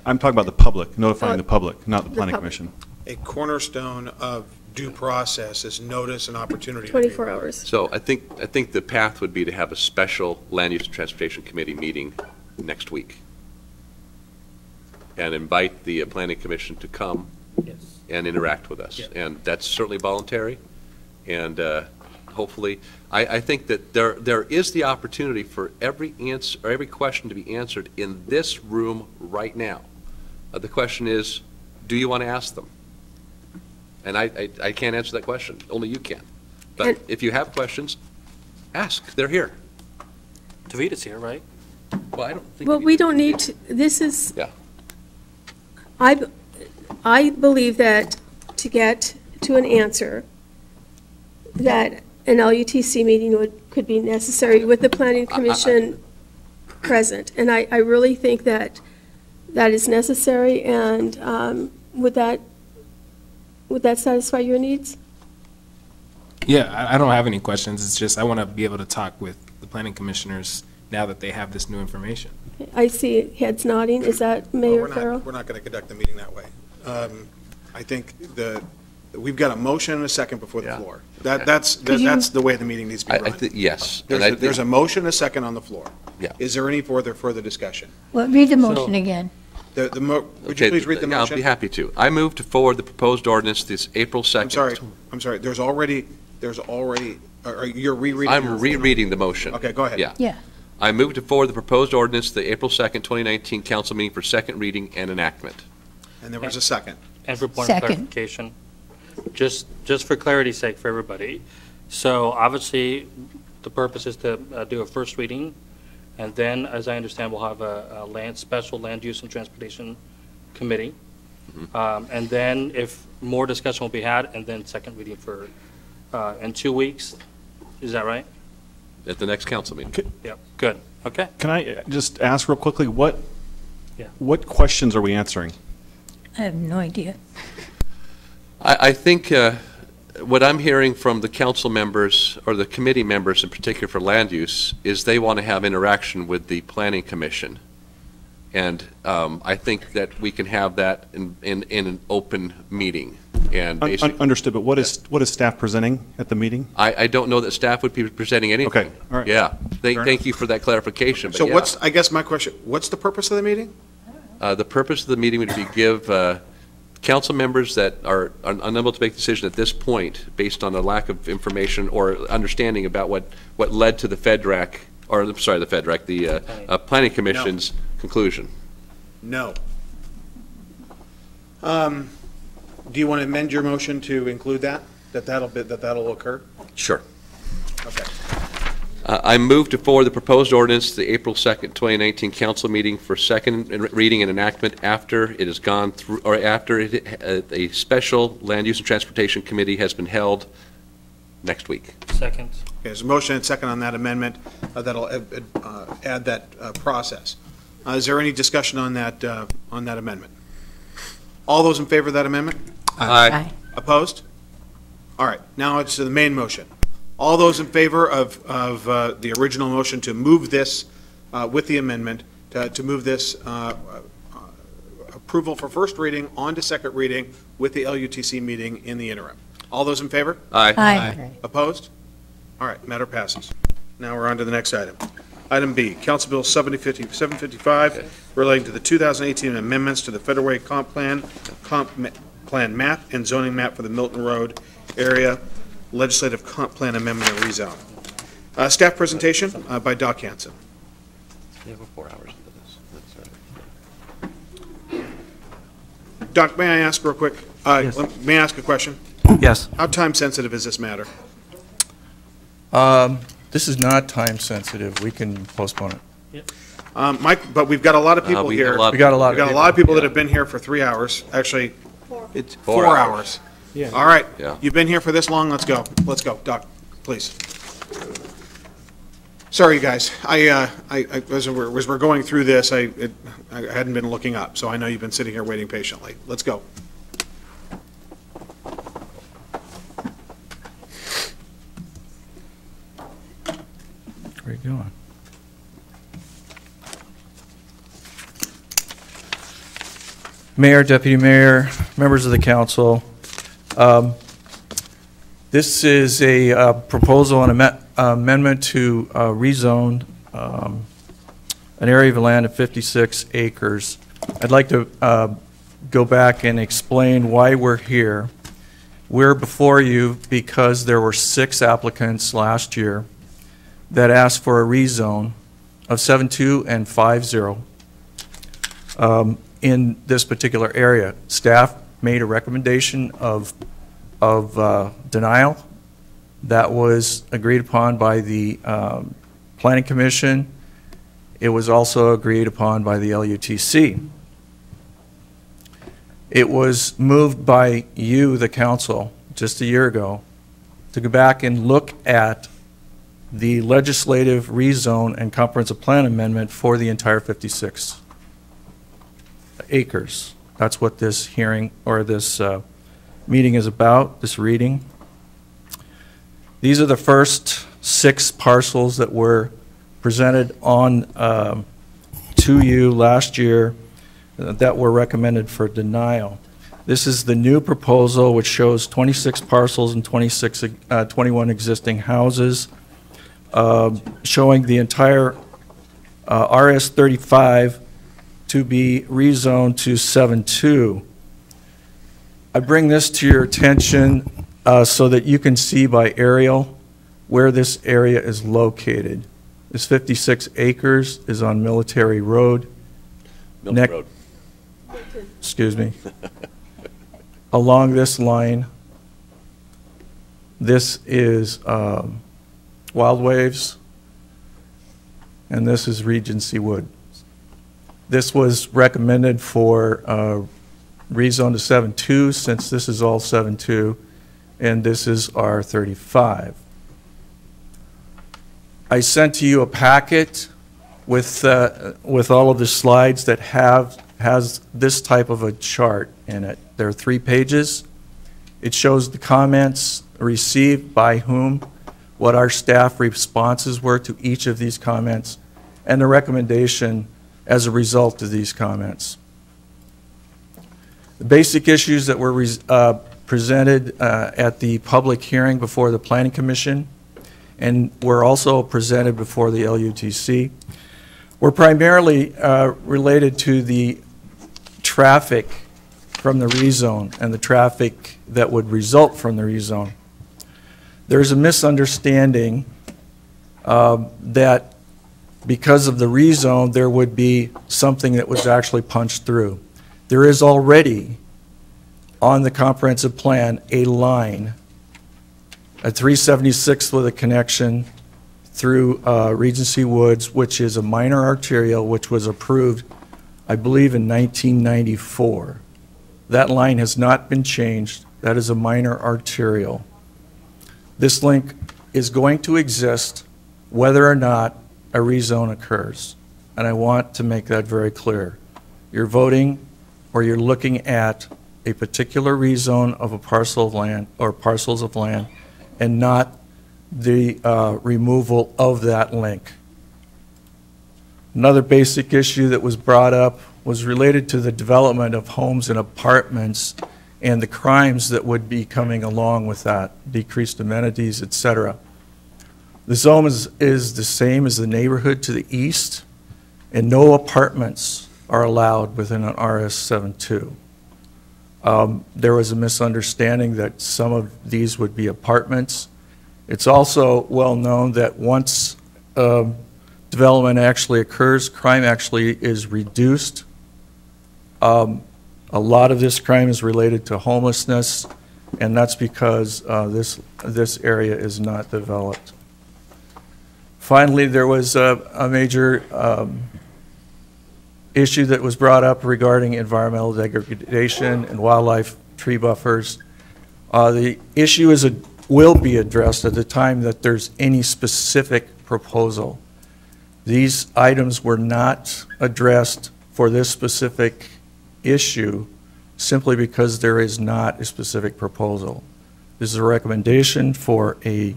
H: I'm talking about the public, notifying the public, not the Planning Commission.
A: A cornerstone of due process is notice and opportunity.
B: 24 hours.
J: So I think the path would be to have a special Land Use and Transportation Committee meeting next week and invite the Planning Commission to come and interact with us. And that's certainly voluntary. And hopefully, I think that there is the opportunity for every answer or every question to be answered in this room right now. The question is, do you want to ask them? And I can't answer that question. Only you can. But if you have questions, ask. They're here.
I: Tavita's here, right?
J: Well, I don't think.
B: Well, we don't need to, this is.
J: Yeah.
B: I believe that to get to an answer, that an LUTC meeting could be necessary with the Planning Commission present. And I really think that that is necessary, and would that satisfy your needs?
G: Yeah, I don't have any questions. It's just I want to be able to talk with the planning commissioners now that they have this new information.
B: I see heads nodding. Is that Mayor Farrell?
A: We're not going to conduct the meeting that way. I think we've got a motion and a second before the floor. That's the way the meeting needs to be run.
J: Yes.
A: There's a motion and a second on the floor.
J: Yeah.
A: Is there any further discussion?
D: Well, read the motion again.
A: Would you please read the motion?
J: I'll be happy to. I move to forward the proposed ordinance this April 2nd.
A: I'm sorry. There's already, you're rereading.
J: I'm rereading the motion.
A: Okay, go ahead.
D: Yeah.
J: I move to forward the proposed ordinance to the April 2nd, 2019 council meeting for second reading and enactment.
A: And there was a second.
I: And for point of clarification, just for clarity's sake for everybody. So obviously, the purpose is to do a first reading, and then, as I understand, we'll have a special land use and transportation committee. And then if more discussion will be had, and then second reading for, in 2 weeks. Is that right?
J: At the next council meeting.
I: Yep, good, okay.
H: Can I just ask real quickly, what questions are we answering?
D: I have no idea.
J: I think what I'm hearing from the council members, or the committee members in particular for land use, is they want to have interaction with the planning commission. And I think that we can have that in an open meeting. And
H: Understood, but what is staff presenting at the meeting?
J: I don't know that staff would be presenting anything.
H: Okay, all right.
J: Yeah, thank you for that clarification.
A: So I guess my question, what's the purpose of the meeting?
J: The purpose of the meeting would be give council members that are unable to make a decision at this point based on a lack of information or understanding about what led to the FEDRAC, or I'm sorry, the FEDRAC, the Planning Commission's conclusion.
A: No. Do you want to amend your motion to include that'll occur?
J: Sure.
A: Okay.
J: I move to forward the proposed ordinance to the April 2nd, 2019 council meeting for second reading and enactment after it has gone through, or after a special land use and transportation committee has been held next week.
I: Second.
A: Okay, there's a motion and second on that amendment that'll add that process. Is there any discussion on that amendment? All those in favor of that amendment?
J: Aye.
A: Opposed? All right, now it's to the main motion. All those in favor of the original motion to move this with the amendment, to move this approval for first reading on to second reading with the LUTC meeting in the interim. All those in favor?
J: Aye.
D: Aye.
A: Opposed? All right, matter passes. Now we're on to the next item. Item B, Council Bill 755, relating to the 2018 amendments to the Federal Way Comp Plan map and zoning map for the Milton Road area, legislative comp plan amendment and rezone. Staff presentation by Doc Hanson.
J: Yeah, we're 4 hours into this.
A: Doc, may I ask real quick?
K: Yes.
A: May I ask a question?
K: Yes.
A: How time sensitive is this matter?
K: This is not time sensitive. We can postpone it.
A: Mike, but we've got a lot of people here.
K: We got a lot
A: of people that have been here for 3 hours. Actually, it's 4 hours.
K: Yeah.
A: All right.
J: Yeah.
A: You've been here for this long. Let's go. Let's go, Doc, please. Sorry, guys. As we're going through this, I hadn't been looking up, so I know you've been sitting here waiting patiently. Let's go.
K: Where are you going? Mayor, Deputy Mayor, members of the council, this is a proposal and amendment to rezone an area of land of 56 acres. I'd like to go back and explain why we're here. We're before you because there were 6 applicants last year that asked for a rezone of 7.2 and 5.0 in this particular area. Staff made a recommendation of of denial. That was agreed upon by the Planning Commission. It was also agreed upon by the LUTC. It was moved by you, the council, just a year ago, to go back and look at the legislative rezone and comprehensive plan amendment for the entire 56 acres. That's what this hearing, or this meeting is about, this reading. These are the first 6 parcels that were presented on to you last year that were recommended for denial. This is the new proposal, which shows 26 parcels and 21 existing houses, showing the entire RS 35 to be rezoned to 7-2. I bring this to your attention so that you can see by aerial where this area is located. This 56 acres is on Military Road.
J: Road.
K: Excuse me. Along this line, this is Wild Waves, and this is Regency Wood. This was recommended for rezone to 7-2, since this is all 7-2, and this is R35. I sent to you a packet with all of the slides that has this type of a chart in it. There are 3 pages. It shows the comments received by whom, what our staff responses were to each of these comments, and the recommendation as a result of these comments. The basic issues that were presented at the public hearing before the Planning Commission and were also presented before the LUTC were primarily related to the traffic from the rezone and the traffic that would result from the rezone. There's a misunderstanding that because of the rezone, there would be something that was actually punched through. There is already on the comprehensive plan a line at 376 with a connection through Regency Woods, which is a minor arterial, which was approved, I believe, in 1994. That line has not been changed. That is a minor arterial. This link is going to exist whether or not a rezone occurs. And I want to make that very clear. You're voting or you're looking at a particular rezone of a parcel of land or parcels of land and not the removal of that link. Another basic issue that was brought up was related to the development of homes and apartments and the crimes that would be coming along with that, decreased amenities, etc. The zone is the same as the neighborhood to the east, and no apartments are allowed within an RS-72. There was a misunderstanding that some of these would be apartments. It's also well known that once development actually occurs, crime actually is reduced. A lot of this crime is related to homelessness, and that's because this area is not developed. Finally, there was a major issue that was brought up regarding environmental degradation and wildlife tree buffers. The issue will be addressed at the time that there's any specific proposal. These items were not addressed for this specific issue simply because there is not a specific proposal. This is a recommendation for a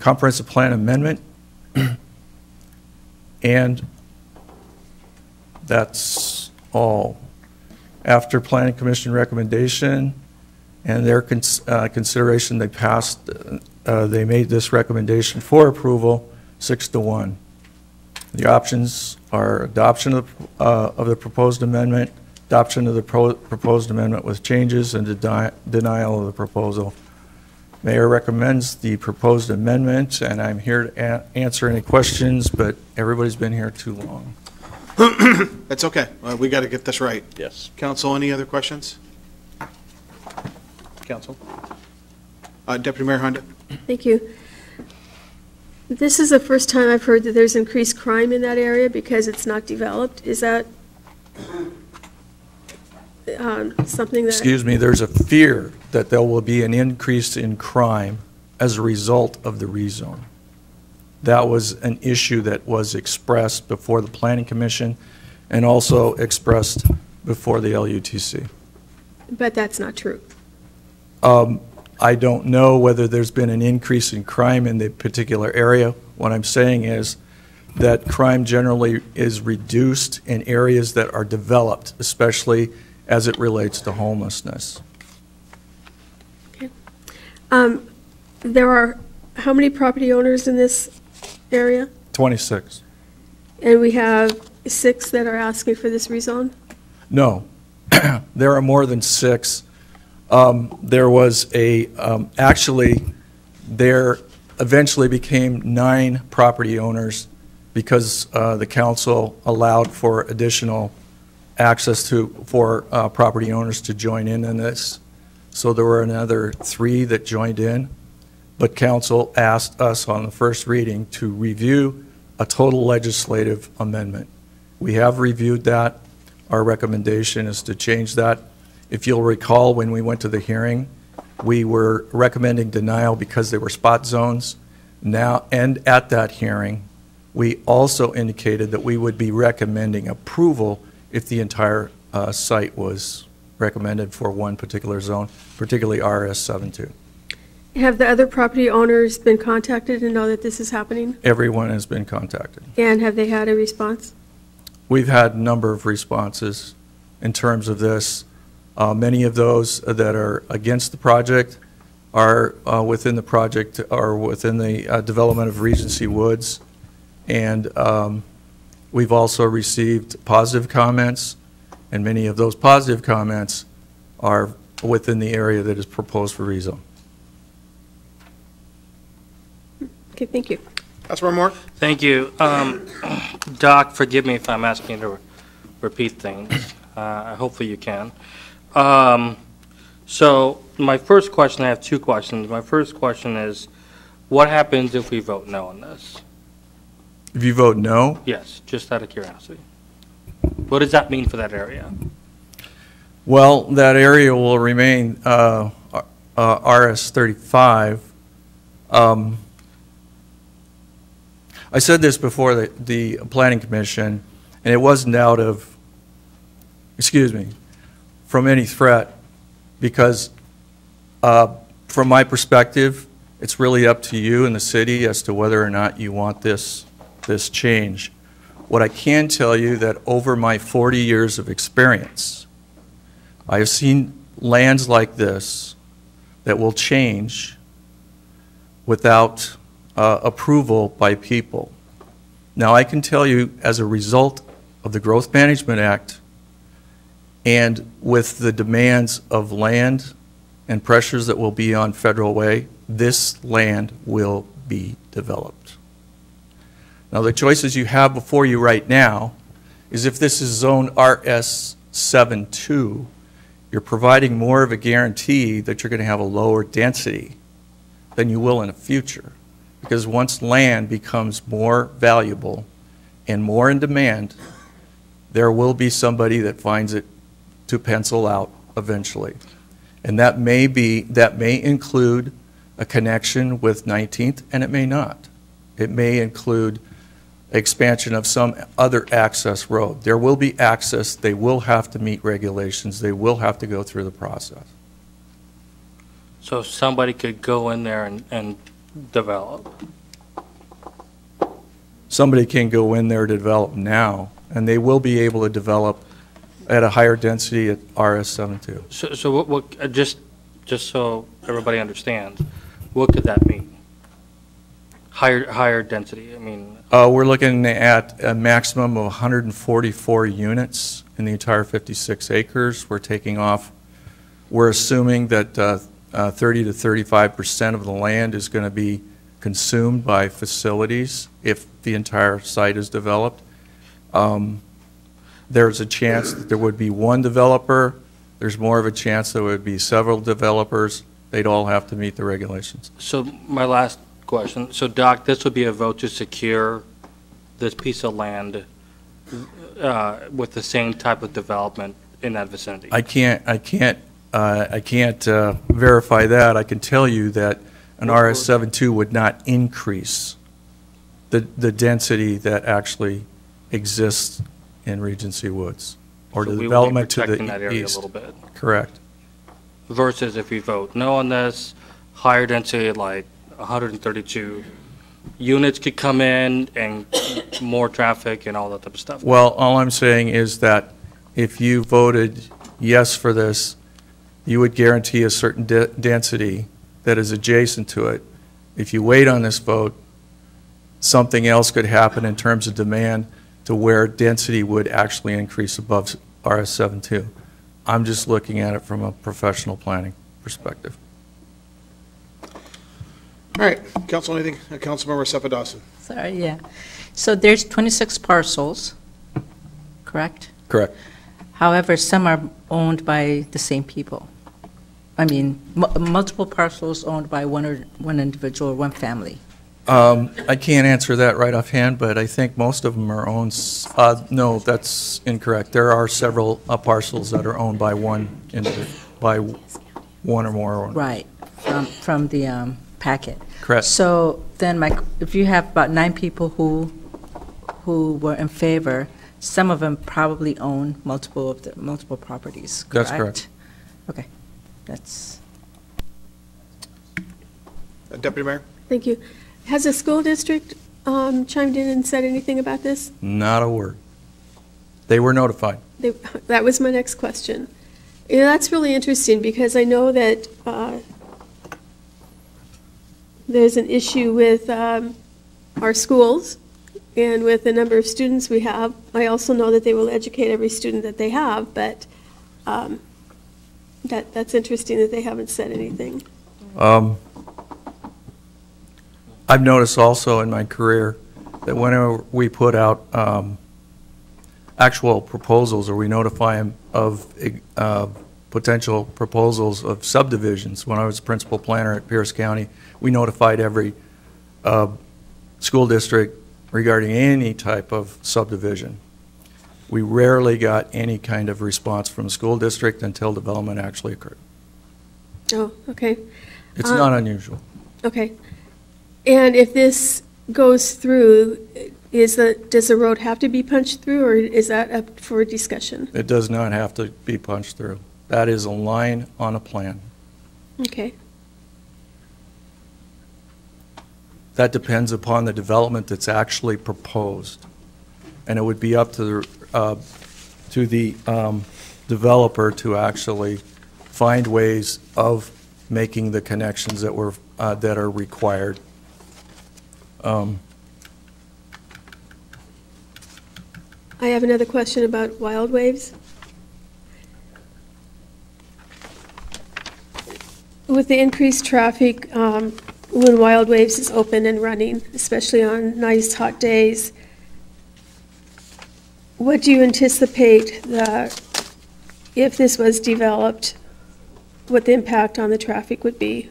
K: comprehensive plan amendment, and that's all. After Planning Commission recommendation and their consideration, they passed. They made this recommendation for approval 6-1. The options are adoption of the proposed amendment, adoption of the proposed amendment with changes, and denial of the proposal. Mayor recommends the proposed amendment, and I'm here to answer any questions, but everybody's been here too long.
A: That's okay. We got to get this right.
J: Yes.
A: Council, any other questions? Council. Deputy Mayor Honda.
B: Thank you. This is the first time I've heard that there's increased crime in that area because it's not developed. Is that something that...
K: Excuse me, there's a fear that there will be an increase in crime as a result of the rezone. That was an issue that was expressed before the Planning Commission and also expressed before the LUTC.
B: But that's not true.
K: I don't know whether there's been an increase in crime in the particular area. What I'm saying is that crime generally is reduced in areas that are developed, especially as it relates to homelessness.
B: Okay. There are how many property owners in this area?
K: 26.
B: And we have 6 that are asking for this rezone?
K: No. There are more than 6. There was actually, there eventually became 9 property owners because the council allowed for additional access for property owners to join in this. So there were another 3 that joined in, but council asked us on the first reading to review a total legislative amendment. We have reviewed that. Our recommendation is to change that. If you'll recall, when we went to the hearing, we were recommending denial because they were spot zones. Now, and at that hearing, we also indicated that we would be recommending approval if the entire site was recommended for one particular zone, particularly RS72.
B: Have the other property owners been contacted and know that this is happening?
K: Everyone has been contacted.
B: And have they had a response?
K: We've had a number of responses in terms of this. Many of those that are against the project are within the project, are within the development of Regency Woods. And we've also received positive comments, and many of those positive comments are within the area that is proposed for rezone.
B: Okay, thank you.
A: Councilmember Moore.
I: Thank you. Doc, forgive me if I'm asking you to repeat things. Hopefully you can. So my first question, I have 2 questions. My first question is, what happens if we vote no on this?
K: If you vote no?
I: Yes, just out of curiosity. What does that mean for that area?
K: Well, that area will remain RS35. I said this before the Planning Commission, and it wasn't out of, from any threat, because from my perspective, it's really up to you and the city as to whether or not you want this change. What I can tell you that over my 40 years of experience, I have seen lands like this that will change without approval by people. Now, I can tell you, as a result of the Growth Management Act and with the demands of land and pressures that will be on Federal Way, this land will be developed. Now, the choices you have before you right now is if this is zone RS72, you're providing more of a guarantee that you're going to have a lower density than you will in the future. Because once land becomes more valuable and more in demand, there will be somebody that finds it to pencil out eventually. And that may include a connection with 19th, and it may not. It may include expansion of some other access road. There will be access. They will have to meet regulations. They will have to go through the process.
I: So somebody could go in there and develop.
K: Somebody can go in there to develop now, and they will be able to develop at a higher density at RS72.
I: So what just so everybody understands, what could that mean? Higher density, I mean.
K: We're looking at a maximum of 144 units in the entire 56 acres. We're assuming that 30 to 35% of the land is going to be consumed by facilities if the entire site is developed. There's a chance that there would be one developer there's more of a chance there would be several developers. They'd all have to meet the regulations.
I: So my last question, so Doc, this would be a vote to secure this piece of land with the same type of development in that vicinity?
K: I can't verify that. I can tell you that an RS-72 would not increase the density that actually exists in Regency Woods, or
I: So
K: the
I: we would be
K: development to
I: protecting that
K: the
I: area a
K: east.
I: little bit.
K: Correct.
I: Versus if we vote no on this, higher density, like 132 units could come in and more traffic and all that type of stuff.
K: Well, all I'm saying is that if you voted yes for this, you would guarantee a certain density that is adjacent to it. If you wait on this vote, something else could happen in terms of demand to where density would actually increase above RS-72. I'm just looking at it from a professional planning perspective.
A: All right, Council, anything? Councilmember Sepidawson.
C: Sorry, yeah. So there's 26 parcels, correct?
K: Correct.
C: However, some are owned by the same people. I mean, multiple parcels owned by one individual or one family.
K: I can't answer that right offhand, but I think most of them are owned, no, that's incorrect. There are several parcels that are owned by one or more owners.
C: Right, from the packet.
K: Correct.
C: So then, if you have about 9 people who were in favor, some of them probably own multiple properties, correct?
K: That's correct.
C: Okay, that's.
A: Deputy Mayor?
B: Thank you. Has the school district chimed in and said anything about this?
K: Not a word. They were notified.
B: That was my next question. Yeah, that's really interesting because I know that there's an issue with our schools and with the number of students we have. I also know that they will educate every student that they have, but that's interesting that they haven't said anything.
K: I've noticed also in my career that whenever we put out actual proposals or we notify them of potential proposals of subdivisions, when I was principal planner at Pierce County, we notified every school district regarding any type of subdivision. We rarely got any kind of response from the school district until development actually occurred.
B: Oh, okay.
K: It's not unusual.
B: Okay. And if this goes through, does the road have to be punched through, or is that up for discussion?
K: It does not have to be punched through. That is a line on a plan.
B: Okay.
K: That depends upon the development that's actually proposed. And it would be up to the developer to actually find ways of making the connections that are required.
B: I have another question about wild waves. With the increased traffic, when Wild Waves is open and running, especially on nice hot days, what do you anticipate that if this was developed, what the impact on the traffic would be?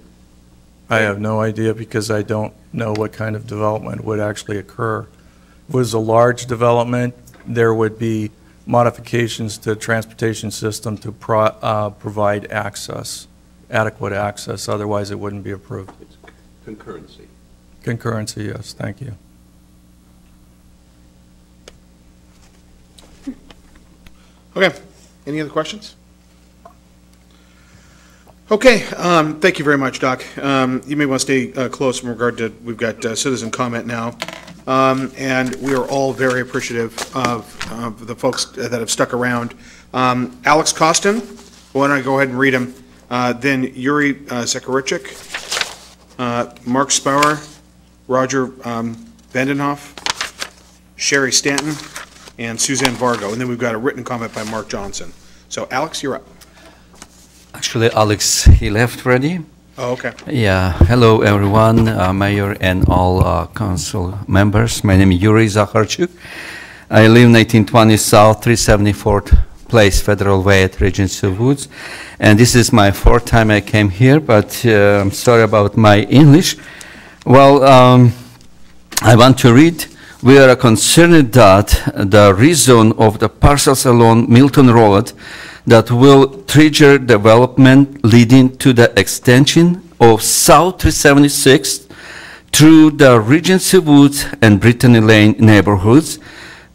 K: I have no idea because I don't know what kind of development would actually occur. If it was a large development, there would be modifications to the transportation system to provide access, adequate access, otherwise it wouldn't be approved.
J: It's concurrency.
K: Concurrency, yes, thank you.
A: Okay, any other questions? Okay, thank you very much, Doc. You may want to stay close in regard to, we've got citizen comment now. And we are all very appreciative of the folks that have stuck around. Alex Costin, why don't I go ahead and read him? Then Yuri Zakarichik, Mark Spauer, Roger Vandenhoff, Sherry Stanton, and Suzanne Vargo. And then we've got a written comment by Mark Johnson. So Alex, you're up.
L: Actually, Alex, he left already.
A: Oh, okay.
L: Yeah. Hello, everyone, Mayor and all council members. My name is Yuri Zakharchuk. I live 1920 South 374th Place Federal Way at Regency Woods. And this is my fourth time I came here, but I'm sorry about my English. Well, I want to read. We are concerned that the rezone of the parcels along Milton Road that will trigger development leading to the extension of South 376 through the Regency Woods and Brittany Lane neighborhoods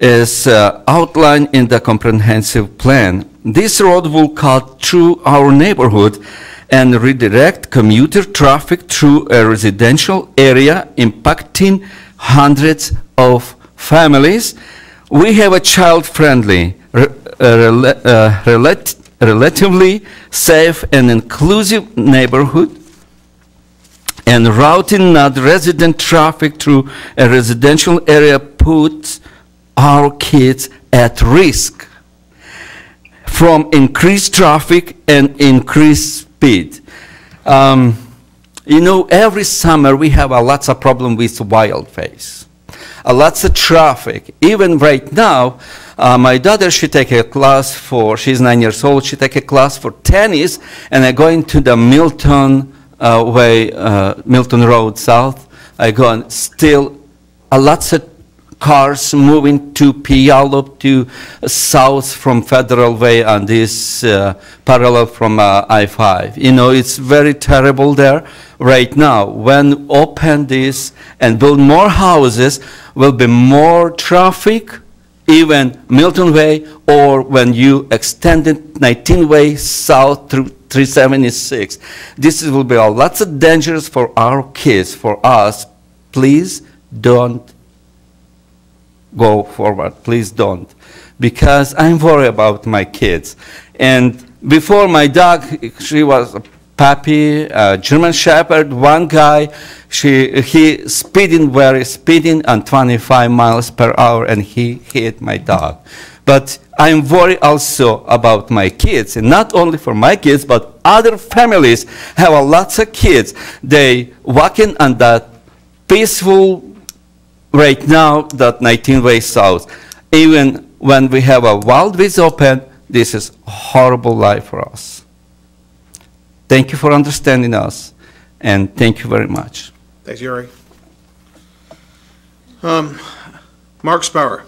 L: is outlined in the comprehensive plan. This road will cut through our neighborhood and redirect commuter traffic through a residential area, impacting hundreds of families. We have a child-friendly, relatively safe and inclusive neighborhood, and routing non-resident traffic through a residential area puts our kids at risk from increased traffic and increased speed. You know, every summer we have lots of problems with wildfires, lots of traffic. Even right now, my daughter, she take a class she's 9 years old, she take a class for tennis, and I go into the Milton Milton Road South. I go and still lots of cars moving to Puyallup to south from Federal Way on this parallel from I-5. You know, it's very terrible there right now. When open this and build more houses, will be more traffic, even Milton Way, or when you extend it 19 Way south through 376. This will be lots of dangers for our kids, for us. Please don't go forward. Please don't. Because I'm worried about my kids. And before my dog, she was a puppy, a German Shepherd. One guy, he speeding on 25 miles per hour, and he hit my dog. But I'm worried also about my kids, and not only for my kids, but other families have lots of kids. They walking on that peaceful, right now, that 19 Way South. Even when we have a Wildways open, this is a horrible life for us. Thank you for understanding us, and thank you very much.
A: Thanks, Yuri. Mark Spauer.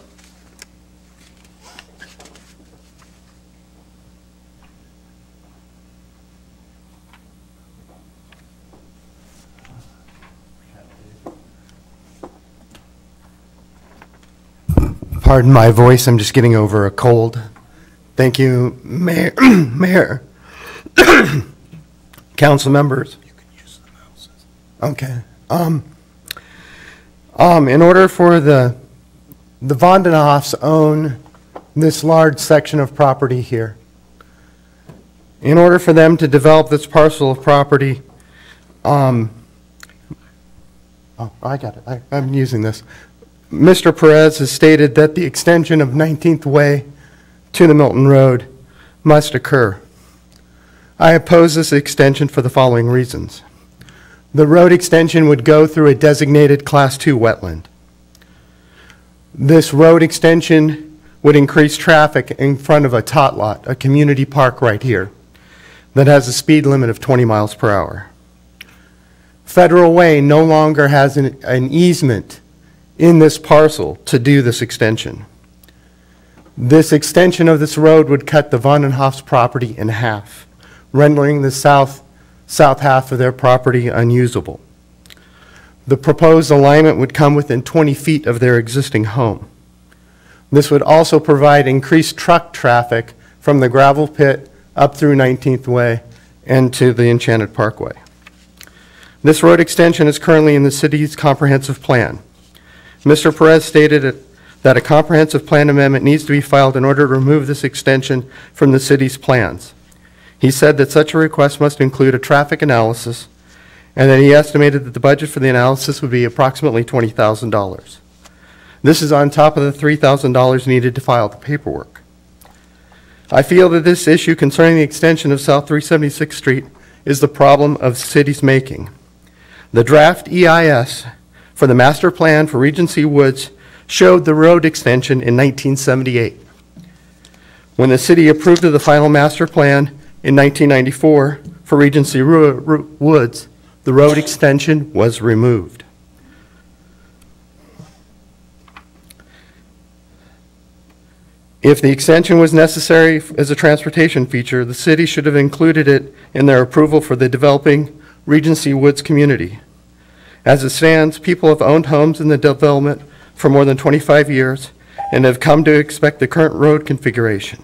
N: Pardon my voice, I'm just getting over a cold. Thank you, Mayor, Mayor. Council members. You can use the mouses. Okay. In order for the Vondenhoffs own this large section of property here, in order for them to develop this parcel of property, oh, I got it. I'm using this. Mr. Perez has stated that the extension of 19th Way to the Milton Road must occur. I oppose this extension for the following reasons. The road extension would go through a designated Class 2 wetland. This road extension would increase traffic in front of a tot lot, a community park right here, that has a speed limit of 20 miles per hour. Federal Way no longer has an easement in this parcel to do this extension. This extension of this road would cut the Vondenhoffs' property in half, rendering the south half of their property unusable. The proposed alignment would come within 20 feet of their existing home. This would also provide increased truck traffic from the gravel pit up through 19th Way and to the Enchanted Parkway. This road extension is currently in the city's comprehensive plan. Mr. Perez stated that a comprehensive plan amendment needs to be filed in order to remove this extension from the city's plans. He said that such a request must include a traffic analysis, and that he estimated that the budget for the analysis would be approximately $20,000. This is on top of the $3,000 needed to file the paperwork. I feel that this issue concerning the extension of South 376th Street is the problem of the city's making. The draft EIS for the master plan for Regency Woods showed the road extension in 1978. When the city approved of the final master plan in 1994 for Regency Woods, the road extension was removed. If the extension was necessary as a transportation feature, the city should have included it in their approval for the developing Regency Woods community. As it stands, people have owned homes in the development for more than 25 years and have come to expect the current road configuration.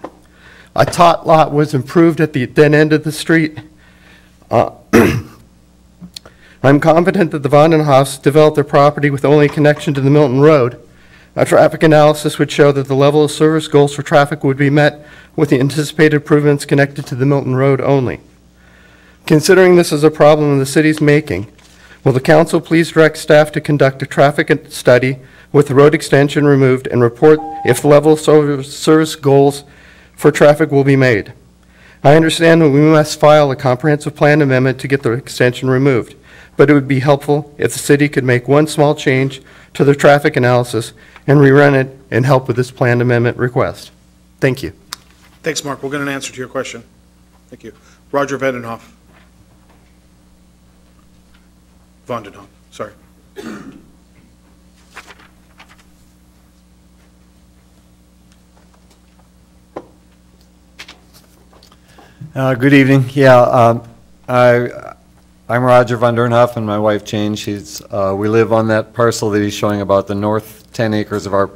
N: A tot lot was improved at the then end of the street. I'm confident that the Vandenhoffs developed their property with only a connection to the Milton Road. A traffic analysis would show that the level of service goals for traffic would be met with the anticipated improvements connected to the Milton Road only. Considering this is a problem the city's making, will the council please direct staff to conduct a traffic study with the road extension removed and report if the level of service goals for traffic will be made? I understand that we must file a comprehensive plan amendment to get the extension removed, but it would be helpful if the city could make one small change to the traffic analysis and rerun it and help with this plan amendment request. Thank you.
A: Thanks, Mark. We'll get an answer to your question. Thank you. Roger Vandenhoff. Vandenhoff, sorry.
O: Good evening. Yeah, I'm Roger Vandenhoff, and my wife Jane. We live on that parcel that he's showing about. The north 10 acres of our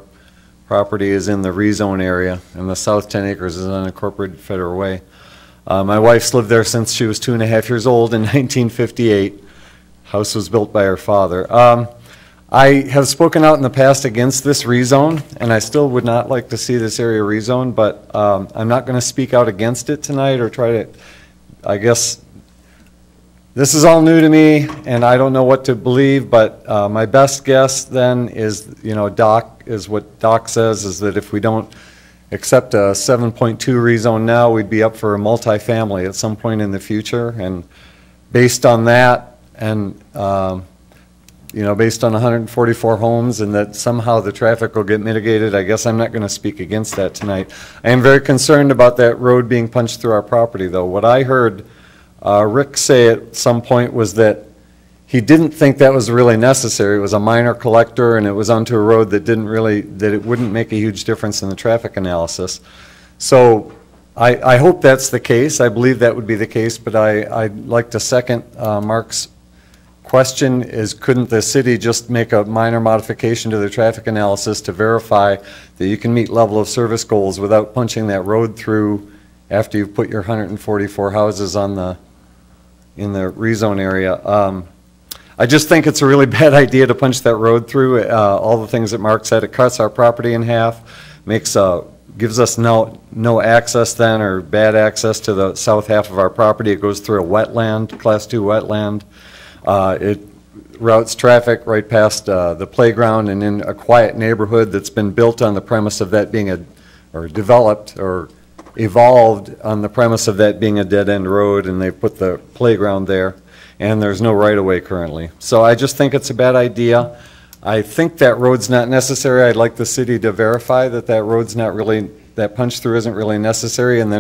O: property is in the rezone area, and the south 10 acres is unincorporated federal way. My wife's lived there since she was 2.5 years old in 1958. House was built by her father. I have spoken out in the past against this rezone, and I still would not like to see this area rezoned, but I'm not going to speak out against it tonight or try to, I guess, this is all new to me, and I don't know what to believe, but my best guess then is, what Doc says, is that if we don't accept a 7.2 rezone now, we'd be up for a multifamily at some point in the future, and based on that, and based on 144 homes and that somehow the traffic will get mitigated, I guess I'm not going to speak against that tonight. I am very concerned about that road being punched through our property, though. What I heard Rick say at some point was that he didn't think that was really necessary. It was a minor collector and it was onto a road that it wouldn't make a huge difference in the traffic analysis. So I hope that's the case. I believe that would be the case, but I'd like to second Mark's question is, couldn't the city just make a minor modification to the traffic analysis to verify that you can meet level of service goals without punching that road through after you've put your 144 houses in the rezone area? I just think it's a really bad idea to punch that road through. All the things that Mark said, it cuts our property in half, gives us no access then, or bad access to the south half of our property. It goes through a wetland, Class 2 wetland. It routes traffic right past the playground and in a quiet neighborhood that's been built on the premise of that being developed or evolved on the premise of that being a dead-end road, and they put the playground there, and there's no right-of-way currently. So I just think it's a bad idea. I think that road's not necessary. I'd like the city to verify that that punch-through isn't really necessary, and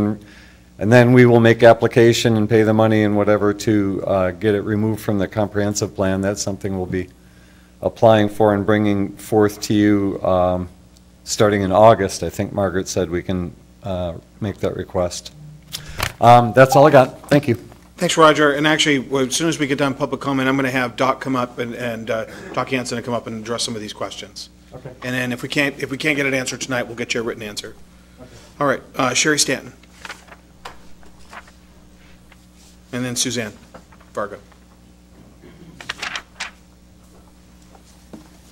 O: then we will make application and pay the money and whatever to get it removed from the comprehensive plan. That's something we'll be applying for and bringing forth to you starting in August. I think Margaret said we can make that request. That's all I got. Thank you.
A: Thanks, Roger. And actually, as soon as we get done public comment, I'm going to have Doc come up and Doc Hansen come up and address some of these questions. Okay. And then if we can't get an answer tonight, we'll get you a written answer. Okay. All right, Sherry Stanton. And then Suzanne Varga.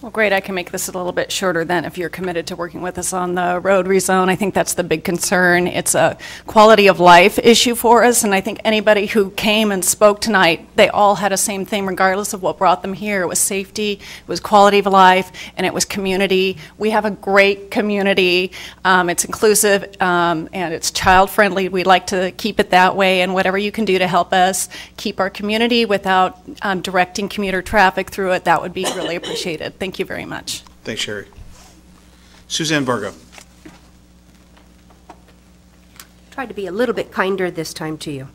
T: Well, great. I can make this a little bit shorter then if you're committed to working with us on the road rezone. I think that's the big concern. It's a quality of life issue for us, and I think anybody who came and spoke tonight, they all had the same thing regardless of what brought them here. It was safety, it was quality of life, and it was community. We have a great community. It's inclusive and it's child-friendly. We'd like to keep it that way, and whatever you can do to help us keep our community without directing commuter traffic through it, that would be really appreciated. Thank you very much.
A: Thanks, Sherry. Suzanne Varga.
V: try to be a little bit kinder this time to you.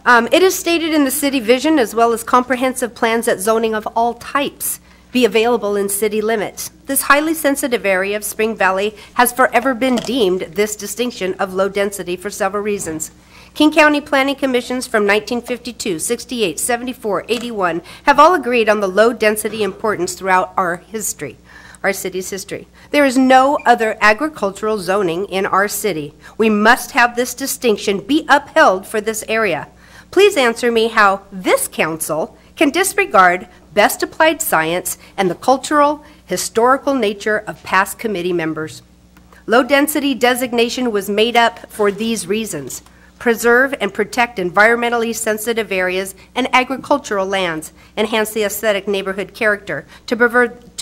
V: It is stated in the city vision as well as comprehensive plans that zoning of all types be available in city limits. This highly sensitive area of Spring Valley has forever been deemed this distinction of low density for several reasons. King County Planning Commissions from 1952, 68, 74, 81 have all agreed on the low density importance throughout our history, our city's history. There is no other agricultural zoning in our city. We must have this distinction be upheld for this area. Please answer me how this council can disregard best applied science and the cultural, historical nature of past committee members. Low density designation was made up for these reasons: preserve and protect environmentally sensitive areas and agricultural lands, enhance the aesthetic neighborhood character, to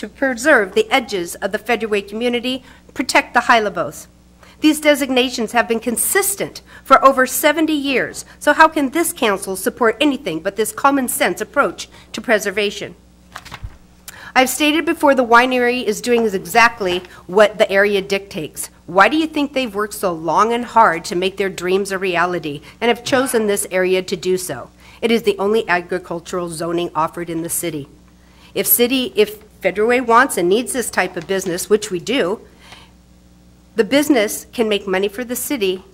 V: preserve the edges of the Federal community, protect the High Lobos. These designations have been consistent for over 70 years, so how can this council support anything but this common sense approach to preservation? I've stated before, the winery is doing exactly what the area dictates. Why do you think they've worked so long and hard to make their dreams a reality and have chosen this area to do so? It is the only agricultural zoning offered in the city. If Federal Way wants and needs this type of business, which we do, the business can make money for the city,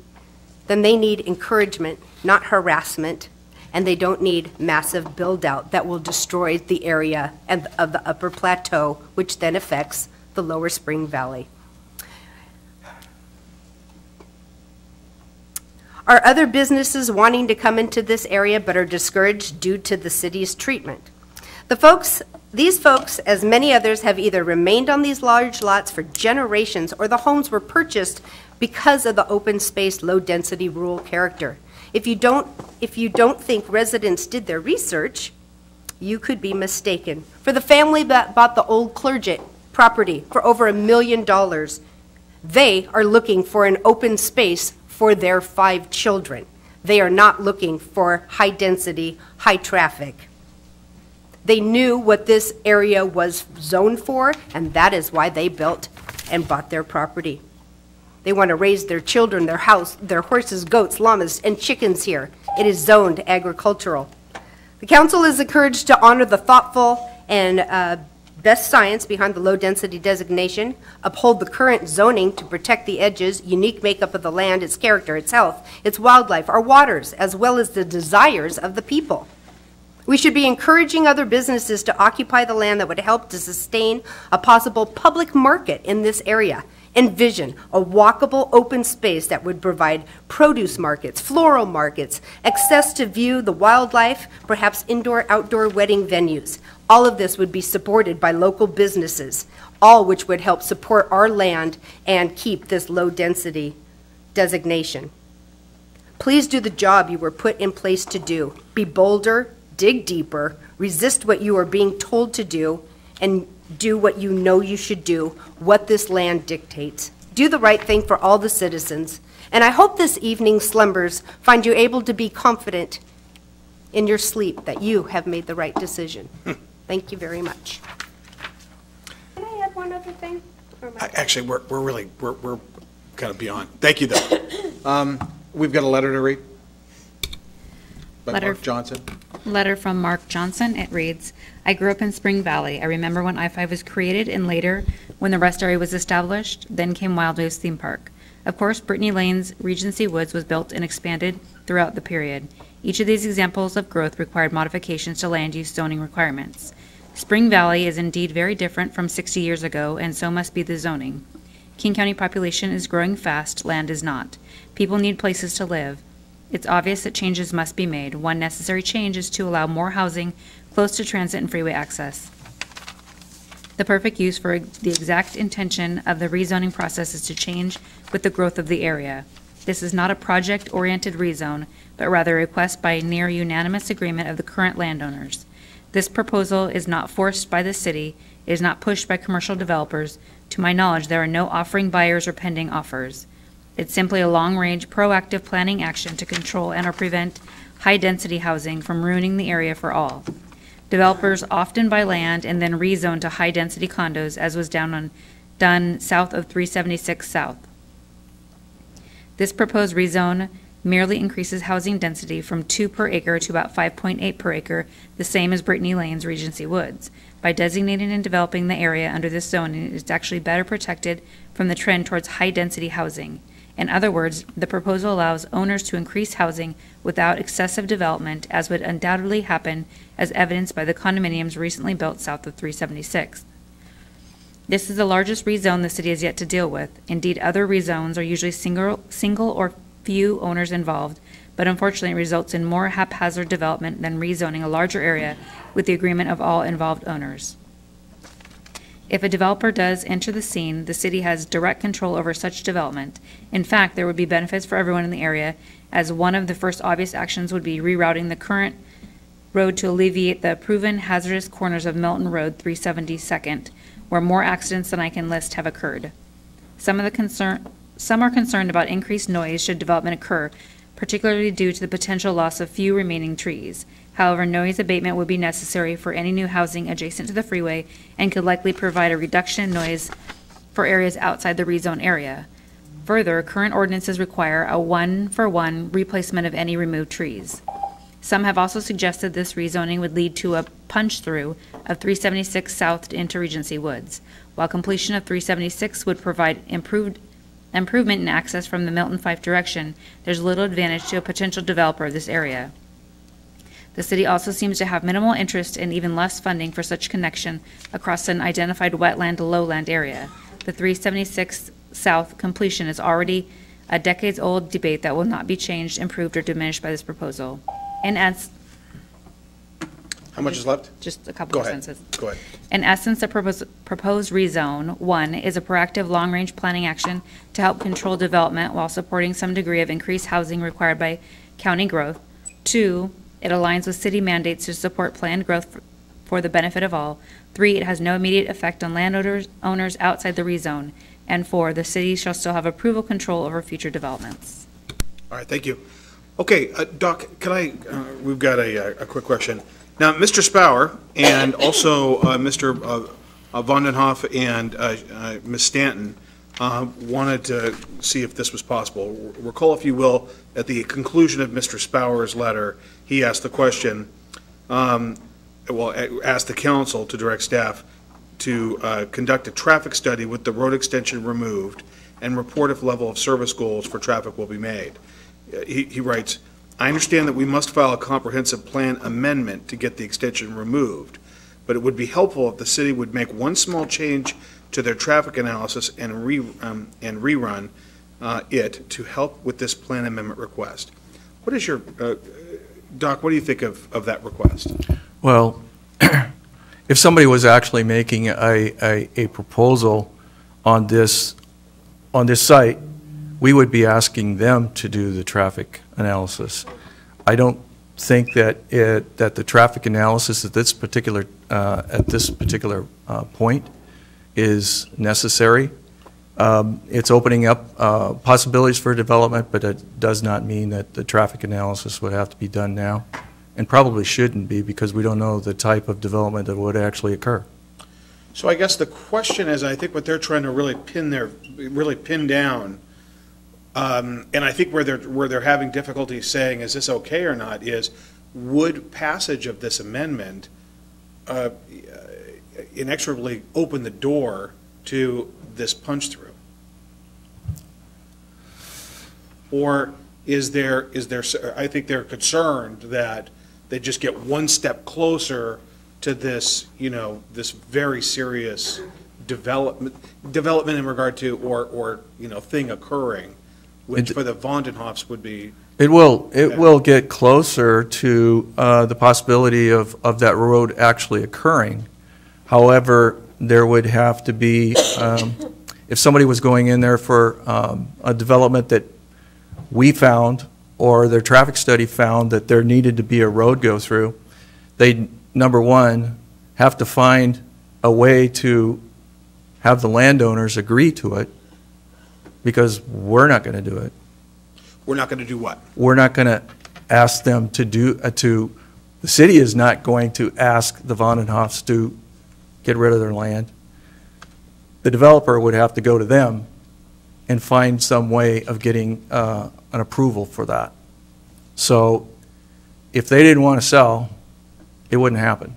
V: then they need encouragement, not harassment, and they don't need massive build-out that will destroy the area of the upper plateau, which then affects the lower Spring Valley. Are other businesses wanting to come into this area but are discouraged due to the city's treatment? These folks, as many others, have either remained on these large lots for generations or the homes were purchased because of the open space, low density rural character. If you don't think residents did their research, you could be mistaken. For the family that bought the old Clerget property for over $1 million, they are looking for an open space for their 5 children. They are not looking for high density, high traffic. They knew what this area was zoned for, and that is why they built and bought their property. They want to raise their children, their house, their horses, goats, llamas, and chickens here. It is zoned agricultural. The council is encouraged to honor the thoughtful and best science behind the low density designation, uphold the current zoning to protect the edges, unique makeup of the land, its character, its health, its wildlife, our waters, as well as the desires of the people. We should be encouraging other businesses to occupy the land that would help to sustain a possible public market in this area. Envision a walkable open space that would provide produce markets, floral markets, access to view the wildlife, perhaps indoor-outdoor wedding venues. All of this would be supported by local businesses, all which would help support our land and keep this low density designation. Please do the job you were put in place to do. Be bolder, dig deeper, resist what you are being told to do, and do what you know you should do, what this land dictates. Do the right thing for all the citizens. And I hope this evening's slumbers find you able to be confident in your sleep that you have made the right decision. Thank you very much. Can I add one other thing?
A: Actually, we're kind of beyond. Thank you, though. We've got a letter to read by Mark Johnson.
F: Letter from Mark Johnson. It reads, I grew up in Spring Valley. I remember when I-5 was created and later when the rest area was established. Then came Wild Waves Theme Park. Of course, Brittany Lane's Regency Woods was built and expanded throughout the period. Each of these examples of growth required modifications to land use zoning requirements. Spring Valley is indeed very different from 60 years ago, and so must be the zoning. King County population is growing fast, land is not. People need places to live. It's obvious that changes must be made. One necessary change is to allow more housing close to transit and freeway access. The perfect use for the exact intention of the rezoning process is to change with the growth of the area. This is not a project-oriented rezone, but rather a request by near unanimous agreement of the current landowners. This proposal is not forced by the city. It is not pushed by commercial developers. To my knowledge, there are no offering buyers or pending offers. It's simply a long-range, proactive planning action to control and or prevent high-density housing from ruining the area for all. Developers often buy land and then rezone to high-density condos, as was done south of 376 South. This proposed rezone merely increases housing density from 2 per acre to about 5.8 per acre, the same as Brittany Lane's Regency Woods. By designating and developing the area under this zoning, it's actually better protected from the trend towards high-density housing. In other words, the proposal allows owners to increase housing without excessive development, as would undoubtedly happen, as evidenced by the condominiums recently built south of 376. This is the largest rezone the city has yet to deal with. Indeed, other rezones are usually single or few owners involved, but unfortunately it results in more haphazard development than rezoning a larger area with the agreement of all involved owners. If a developer does enter the scene, the city has direct control over such development. In fact, there would be benefits for everyone in the area, as one of the first obvious actions would be rerouting the current road to alleviate the proven hazardous corners of Milton Road 372nd, where more accidents than I can list have occurred. Some are concerned about increased noise should development occur, particularly due to the potential loss of few remaining trees. However, noise abatement would be necessary for any new housing adjacent to the freeway and could likely provide a reduction in noise for areas outside the rezone area. Further, current ordinances require a 1-for-1 replacement of any removed trees. Some have also suggested this rezoning would lead to a punch-through of 376 South into Regency Woods. While completion of 376 would provide improvement in access from the Milton Fife direction, there's little advantage to a potential developer of this area. The city also seems to have minimal interest and even less funding for such connection across an identified wetland to lowland area. The 376 South completion is already a decades-old debate that will not be changed, improved, or diminished by this proposal. And as
A: How much is left?
F: just a couple of sentences.
A: Go ahead.
F: In essence, the proposed rezone, 1, is a proactive long-range planning action to help control development while supporting some degree of increased housing required by county growth. 2, it aligns with city mandates to support planned growth for the benefit of all. 3, it has no immediate effect on landowners outside the rezone. And 4, the city shall still have approval control over future developments.
A: All right, thank you. Okay, Doc, we've got a quick question. Now, Mr. Spower and also Mr. Vondenhoff and Ms. Stanton wanted to see if this was possible. Recall, if you will, at the conclusion of Mr. Spower's letter, he asked the question, asked the council to direct staff to conduct a traffic study with the road extension removed and report if level of service goals for traffic will be made. He writes, I understand that we must file a comprehensive plan amendment to get the extension removed, but it would be helpful if the city would make one small change to their traffic analysis and rerun it to help with this plan amendment request. What is your, Doc, what do you think of that request?
K: Well, if somebody was actually making a proposal on this site, we would be asking them to do the traffic analysis. I don't think that the traffic analysis at this particular point is necessary. It's opening up possibilities for development, but it does not mean that the traffic analysis would have to be done now, and probably shouldn't be, because we don't know the type of development that would actually occur.
A: So I guess the question is, I think what they're trying to really pin down, and I think where they're having difficulty saying, is this okay or not, is would passage of this amendment inexorably open the door to this punch through? Or is there, I think they're concerned that they just get one step closer to this, this very serious development in regard to, or thing occurring, which for the Vondenhoffs would be.
K: It will get closer to the possibility of that road actually occurring. However, there would have to be, if somebody was going in there for a development that we found, or their traffic study found that there needed to be a road go through, they, number one, have to find a way to have the landowners agree to it, because we're not going to do it.
A: We're not going to do what?
K: We're not going to ask them to do, the city is not going to ask the Vondenhoffs to get rid of their land. The developer would have to go to them and find some way of getting an approval for that. So if they didn't want to sell, it wouldn't happen.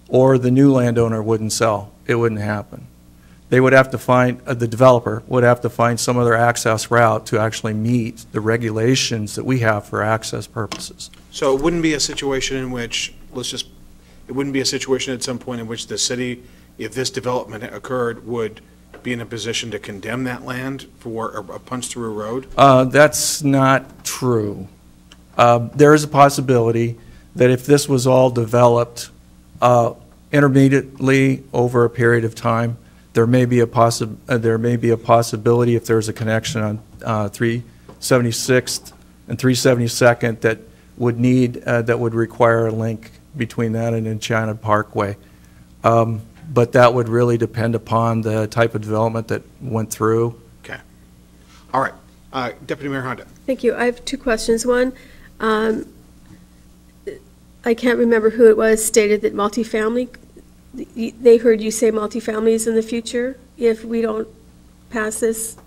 K: Or the new landowner wouldn't sell, it wouldn't happen. They would have to find, the developer would have to find some other access route to actually meet the regulations that we have for access purposes.
A: So it wouldn't be a situation in which, it wouldn't be a situation at some point in which the city, if this development occurred, would be in a position to condemn that land for a punch-through road?
K: That's not true. There is a possibility that if this was all developed intermediately over a period of time, there may be a possibility if there's a connection on 376th and 372nd that would that would require a link between that and Enchanted Parkway. But that would really depend upon the type of development that went through.
A: Okay. All right. Deputy Mayor Honda.
B: Thank you. I have two questions. One, I can't remember who it was stated that multifamily, they heard you say multifamilies in the future if we don't pass this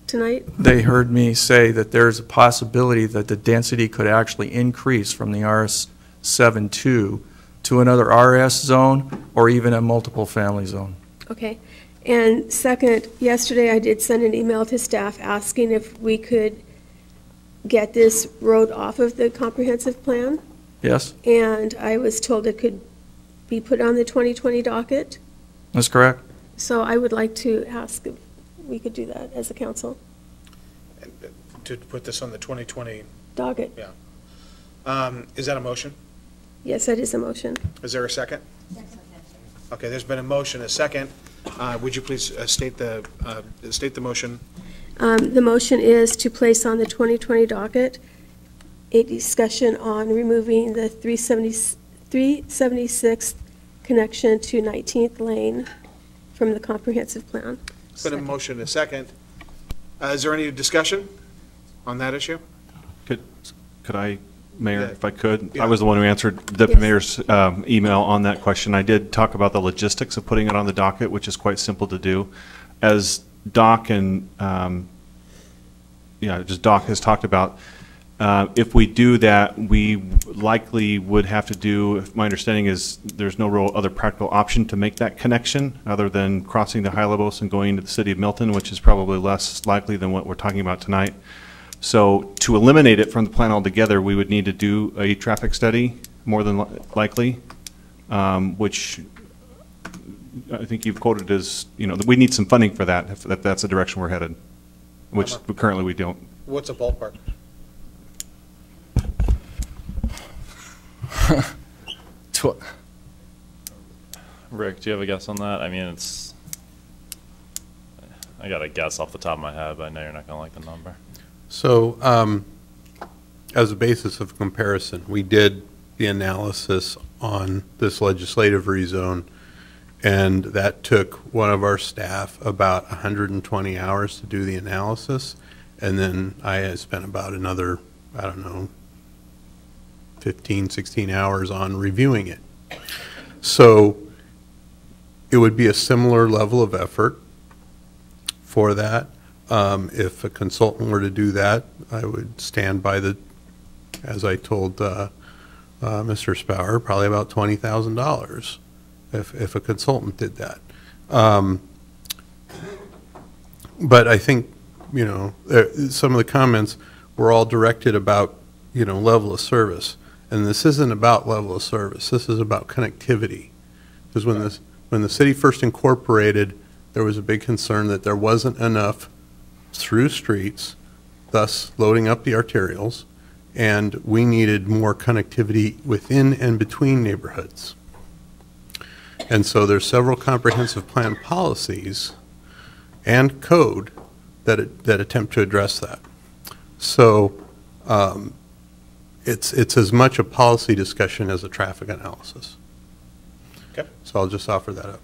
B: tonight?
K: They heard me say that there's a possibility that the density could actually increase from the RS72 to another RS zone or even a multiple family zone.
B: Okay. And second, yesterday I did send an email to staff asking if we could get this road off of the comprehensive plan.
K: Yes?
B: And I was told it could be put on the 2020 docket.
K: That's correct.
B: So I would like to ask if we could do that as a council.
A: To put this on the 2020
B: docket.
A: Yeah. Is that a motion?
B: Yes, that is a motion.
A: Is there a second? Okay, there's been a motion, a second. Would you please state the motion?
B: The motion is to place on the 2020 docket a discussion on removing the 376th connection to 19th Lane from the comprehensive plan.
A: It's been a motion, a second. Is there any discussion on that issue?
H: Could I, Mayor,
A: Yeah.
H: if I could?
A: Yeah.
H: I was the one who answered the
B: Yes.
H: Mayor's email on that question. I did talk about the logistics of putting it on the docket, which is quite simple to do. As Doc and, Doc has talked about, if we do that, we likely would have to do, my understanding is there's no real other practical option to make that connection other than crossing the High Lobos and going into the city of Milton, which is probably less likely than what we're talking about tonight. So to eliminate it from the plan altogether, we would need to do a traffic study, more than likely, which I think you've quoted as, we need some funding for that, if that's the direction we're headed, which currently we don't.
A: What's a ballpark?
R: Rick, do you have a guess on that? I mean, I got a guess off the top of my head, but I know you're not going to like the number.
P: So, as a basis of comparison, we did the analysis on this legislative rezone, and that took one of our staff about 120 hours to do the analysis, and then I had spent about another, 15, 16 hours on reviewing it. So it would be a similar level of effort for that. If a consultant were to do that, I would stand by as I told Mr. Spower, probably about $20,000 if a consultant did that. But I think, some of the comments were all directed about, level of service. And this isn't about level of service. This is about connectivity. Because when the city first incorporated, there was a big concern that there wasn't enough through streets, thus loading up the arterials, and we needed more connectivity within and between neighborhoods. And so there's several comprehensive plan policies and code that attempt to address that. So it's as much a policy discussion as a traffic analysis.
A: Okay.
P: So I'll just offer that up.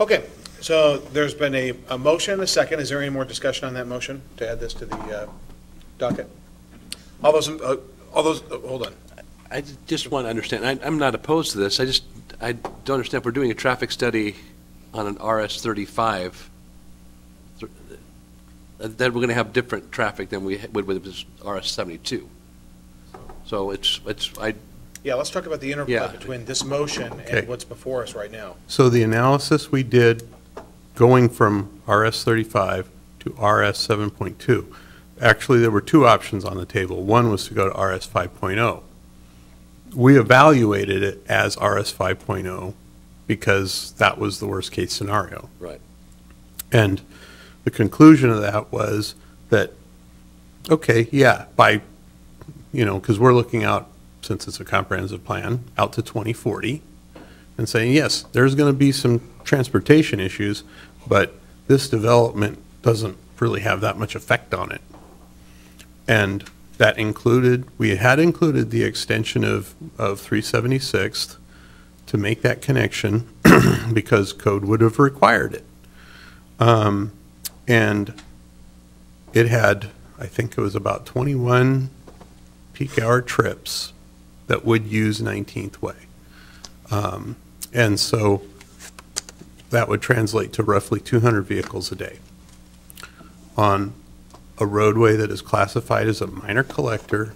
A: Okay, so there's been a motion, a second. Is there any more discussion on that motion to add this to the docket? All those, hold on.
J: I just want to understand, I'm not opposed to this, I don't understand if we're doing a traffic study on an RS-35, that we're going to have different traffic than we would with this RS 72. So
A: Yeah, let's talk about the interplay
J: Yeah.
A: between this motion
P: Okay.
A: and what's before us right now.
P: So the analysis we did going from RS 35 to RS 7.2, actually there were two options on the table. One was to go to RS 5.0. We evaluated it as RS 5.0 because that was the worst case scenario.
J: Right.
P: And the conclusion of that was that, okay, yeah, because we're looking out, since it's a comprehensive plan, out to 2040, and saying, yes, there's going to be some transportation issues, but this development doesn't really have that much effect on it. And that included, we had included the extension of 376th to make that connection because code would have required it. And it had, I think it was about 21 peak hour trips that would use 19th Way. And so that would translate to roughly 200 vehicles a day on a roadway that is classified as a minor collector,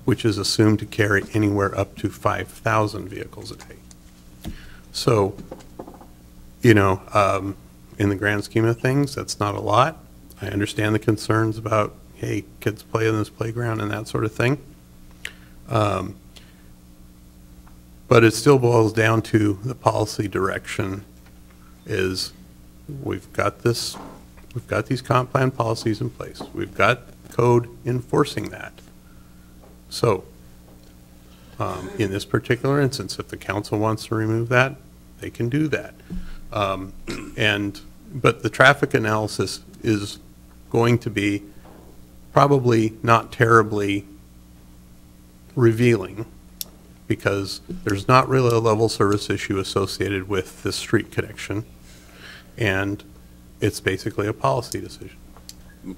P: which is assumed to carry anywhere up to 5,000 vehicles a day. So, in the grand scheme of things, that's not a lot. I understand the concerns about, hey, kids play in this playground and that sort of thing. But it still boils down to the policy direction is we've got these comp plan policies in place. We've got code enforcing that. So in this particular instance, if the council wants to remove that, they can do that. But the traffic analysis is going to be probably not terribly revealing because there's not really a level service issue associated with this street connection, and it's basically a policy decision.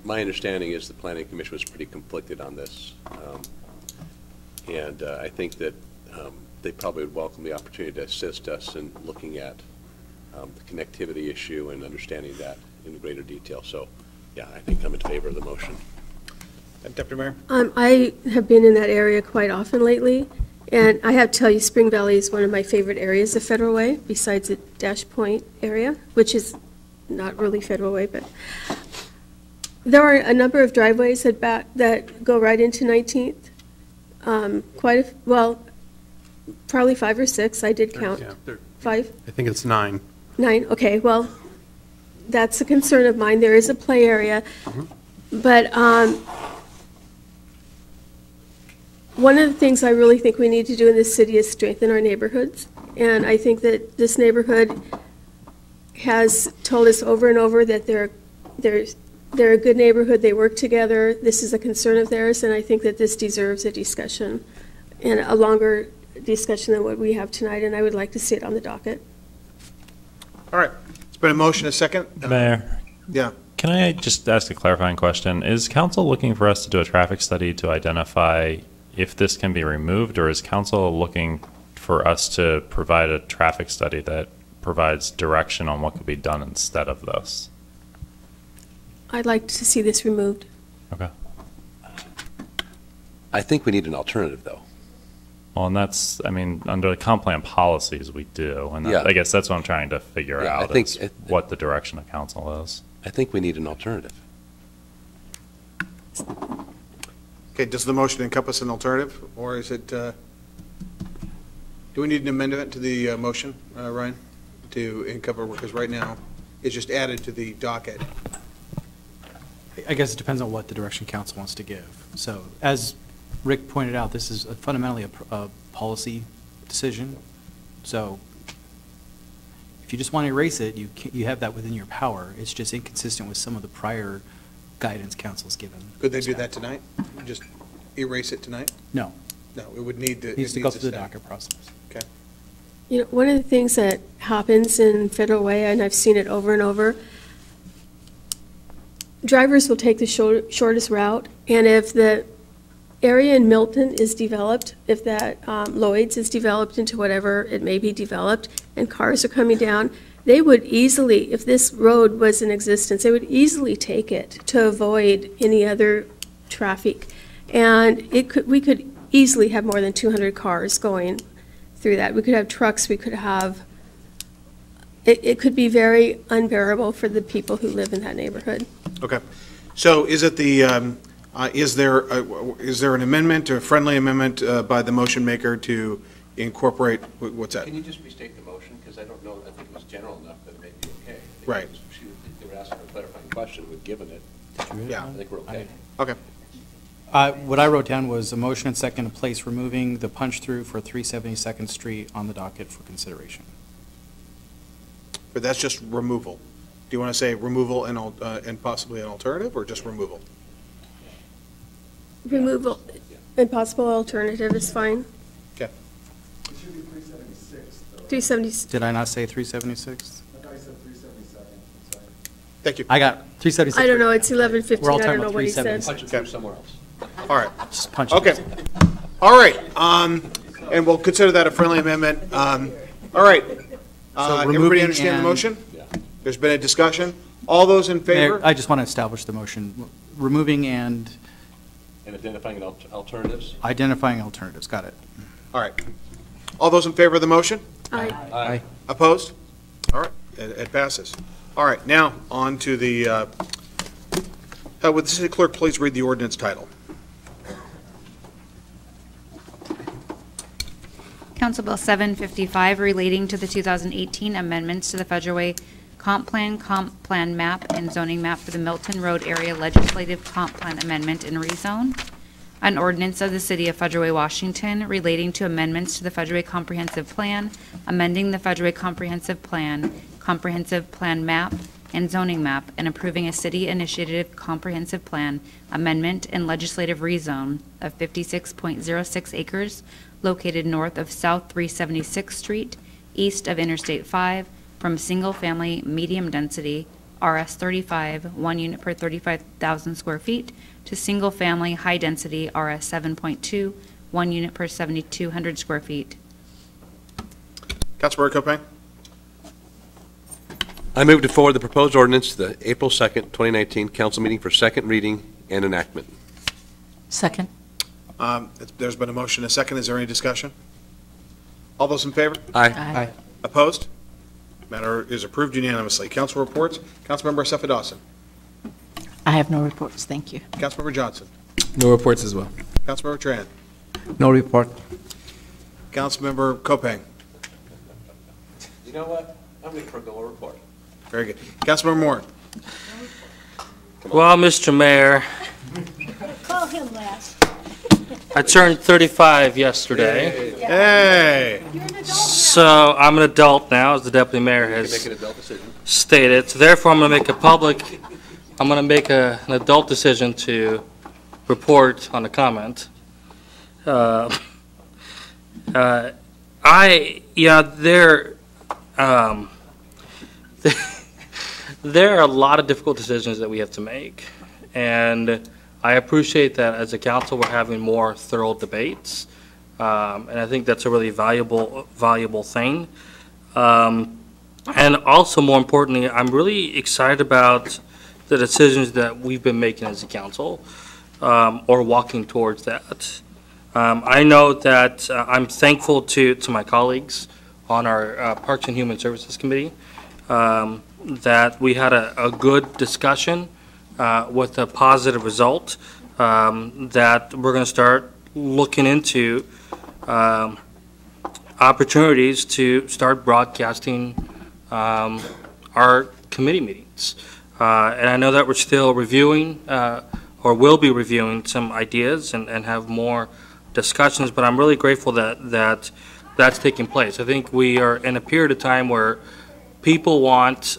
J: My understanding is the Planning Commission was pretty conflicted on this, and I think that they probably would welcome the opportunity to assist us in looking at the connectivity issue and understanding that in greater detail. So, yeah, I think I'm in favor of the motion.
A: Deputy Mayor?
B: I have been in that area quite often lately, and I have to tell you, Spring Valley is one of my favorite areas of Federal Way, besides the Dash Point area, which is not really Federal Way, but there are a number of driveways that go right into 19th. Probably 5 or 6, I did count.
P: Yeah,
B: 5?
P: I think it's 9.
B: 9, okay, well, that's a concern of mine. There is a play area, but one of the things I really think we need to do in this city is strengthen our neighborhoods, and I think that this neighborhood has told us over and over that they're a good neighborhood, they work together, this is a concern of theirs, and I think that this deserves a discussion, and a longer discussion than what we have tonight, and I would like to see it on the docket.
A: All right, it's been a motion, a second.
R: Mayor,
A: Yeah.
R: can I just ask a clarifying question? Is council looking for us to do a traffic study to identify if this can be removed, or is council looking for us to provide a traffic study that provides direction on what could be done instead of this?
B: I'd like to see this removed.
R: Okay.
J: I think we need an alternative, though.
R: Well, and that's, I mean, under the comp plan policies, we do, and
J: Yeah.
R: I guess that's what I'm trying to figure
J: Yeah,
R: out, is what the direction of council is.
J: I think we need an alternative.
A: Okay, does the motion encompass an alternative, or is it, do we need an amendment to the motion, Ryan, to encompass, because right now, it's just added to the docket.
S: I guess it depends on what the direction council wants to give. So as Rick pointed out, this is fundamentally a policy decision. So if you just want to erase it, you have that within your power. It's just inconsistent with some of the prior guidance council's given.
A: Could they do that tonight? Just erase it tonight?
S: No.
A: No, it would need to.
S: It needs to go through the docket process.
A: Okay.
B: You know, one of the things that happens in Federal Way, and I've seen it over and over, drivers will take the shortest route, and if the area in Milton is developed, if that Lloyd's is developed into whatever it may be developed, and cars are coming down, they would easily, if this road was in existence, they would easily take it to avoid any other traffic. And we could easily have more than 200 cars going through that. We could have trucks, we could have, it could be very unbearable for the people who live in that neighborhood.
A: Okay. So is it the, is there an amendment, or a friendly amendment by the motion maker to incorporate, what's that?
J: Can you just restate the motion? Because I don't know, I think it was general enough that it may be okay.
A: Right.
J: They were asking a clarifying question, we've given it.
A: Yeah.
J: I think we're okay.
A: Okay.
S: What I wrote down was a motion and second to place removing the punch-through for 372nd Street on the docket for consideration.
A: But that's just removal. Do you want to say removal and possibly an alternative, or just removal?
B: Removal and possible alternative is fine.
A: Okay.
B: It should be 376, though. 376.
S: Did I not say 376?
B: I thought I said 377.
A: Thank you.
S: I got 376.
B: I don't know, it's 11:15,
S: We're all
B: I
S: talking
B: don't know
S: about
B: what he said.
S: 376.
J: Punch it somewhere else.
A: All right.
S: Just punch it.
A: Okay. All right. And we'll consider that a friendly amendment. All right. Everybody
S: removing
A: understand the
S: and-
A: motion? There's been a discussion. All those in favor?
S: Mayor, I just want to establish the motion. Removing and
J: And identifying alternatives?
S: identifying alternatives. Got it.
A: All right. All those in favor of the motion?
B: Aye.
S: Aye.
A: Opposed? All right, it passes. All right, now, on to the, would the city clerk please read the ordinance title?
F: Council Bill 755 relating to the 2018 amendments to the Federal Way Comp Plan Map, and Zoning Map for the Milton Road Area Legislative Comp Plan Amendment and Rezone. An ordinance of the City of Federal Way, Washington relating to amendments to the Federal Way Comprehensive Plan, amending the Federal Way Comprehensive Plan Map, and Zoning Map, and approving a city-initiated comprehensive plan amendment and legislative rezone of 56.06 acres located north of South 376th Street, east of Interstate 5, from single-family medium-density RS 35, 1 unit per 35,000 square feet, to single-family high-density RS 7.2, 1 unit per 7,200 square feet.
A: Councilmember Copang?
J: I move to forward the proposed ordinance to the April 2nd, 2019 council meeting for second reading and enactment.
C: Second.
A: There's been a motion, a second. Is there any discussion? All those in favor?
J: Aye.
S: Aye.
A: Opposed? Matter is approved unanimously. Council reports. Councilmember Assefa Dawson.
C: I have no reports, thank you.
A: Councilmember Johnson.
G: No reports as well.
A: Councilmember Tran.
M: No report.
A: Councilmember Copang.
J: You know what? I'm going to forgo a report.
A: Very good. Councilmember Moore.
I: Well, Mr. Mayor,
D: Call him last.
I: I turned 35 yesterday.
A: Hey.
I: So I'm an adult now, as the deputy mayor
J: Make
I: has
J: an adult decision.
I: stated. So therefore, I'm going to make an adult decision to report on the comment. There are a lot of difficult decisions that we have to make, and I appreciate that as a council we're having more thorough debates, and I think that's a really valuable thing. And also, more importantly, I'm really excited about the decisions that we've been making as a council, or walking towards that. I know that I'm thankful to my colleagues on our Parks and Human Services Committee, that we had a good discussion with a positive result, that we're going to start looking into opportunities to start broadcasting our committee meetings. And I know that we're still reviewing, or will be reviewing some ideas and have more discussions, but I'm really grateful that that's taking place. I think we are in a period of time where people want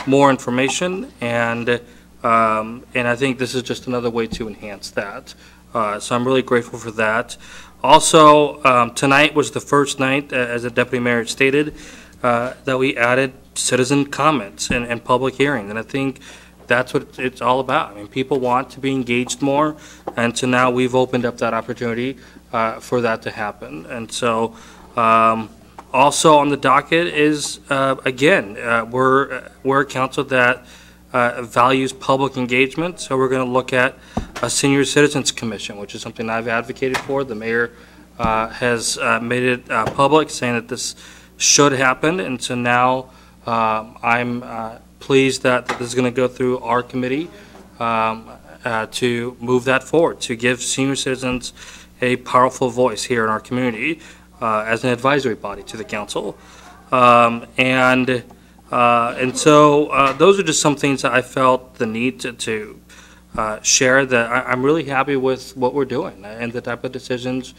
I: more information, and I think this is just another way to enhance that. So I'm really grateful for that. Also, tonight was the first night, as the deputy mayor stated, that we added citizen comments and public hearing, and I think that's what it's all about. I mean, people want to be engaged more, and so now we've opened up that opportunity for that to happen. And so Also on the docket is, again, we're a council that values public engagement, so we're going to look at a senior citizens commission, which is something I've advocated for. The mayor has made it public, saying that this should happen, and so now I'm pleased that this is going to go through our committee to move that forward, to give senior citizens a powerful voice here in our community as an advisory body to the council. And so those are just some things that I felt the need to share, that I'm really happy with what we're doing and the type of decisions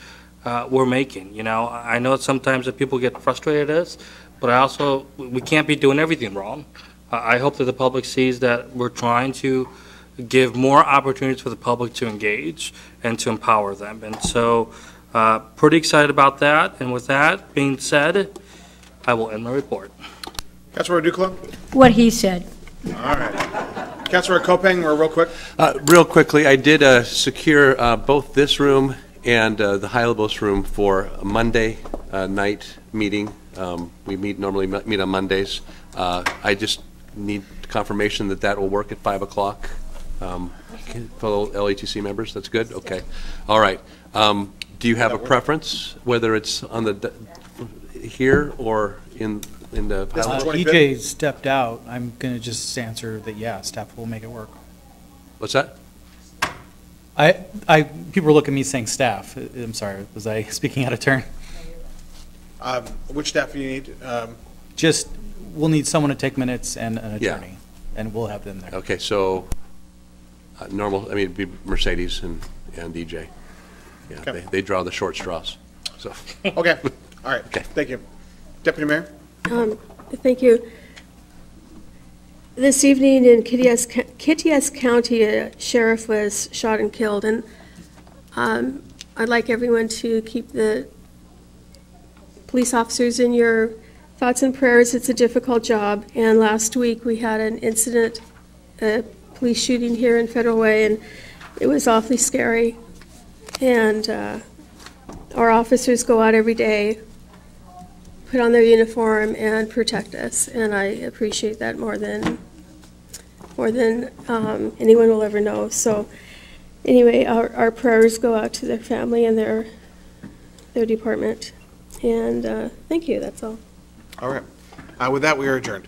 I: we're making. You know, I know sometimes that people get frustrated at us, but we can't be doing everything wrong. I hope that the public sees that we're trying to give more opportunities for the public to engage and to empower them. And so pretty excited about that. And with that being said, I will end my report.
A: Councilor Duclos?
D: What he said.
A: All right. Councilor Kopeng, or real quick?
J: Real quickly, I did secure both this room and the High-Lobos room for a Monday night meeting. We normally meet on Mondays. I just need confirmation that that will work at 5 o'clock. Fellow LATC members, that's good? Okay. All right. Do you have a preference, whether it's on the here or in the
S: EJ stepped out. I'm going to just answer that, yeah, staff will make it work.
J: What's that?
S: People are looking at me saying staff. I'm sorry, was I speaking out of turn?
A: Which staff do you need?
S: We'll need someone to take minutes and an attorney, and we'll have them there.
J: Okay, so it'd be Mercedes and EJ. Yeah,
A: Okay.
J: they draw the short straws. So.
A: Okay. All right. Okay. Thank you. Deputy Mayor?
B: Thank you. This evening in Kittias County, a sheriff was shot and killed, and I'd like everyone to keep the police officers in your thoughts and prayers. It's a difficult job, and last week we had an incident, a police shooting here in Federal Way, and it was awfully scary. And our officers go out every day, put on their uniform, and protect us, and I appreciate that more than anyone will ever know. So anyway, our prayers go out to their family and their department, and thank you. That's all.
A: All right. With that, we are adjourned.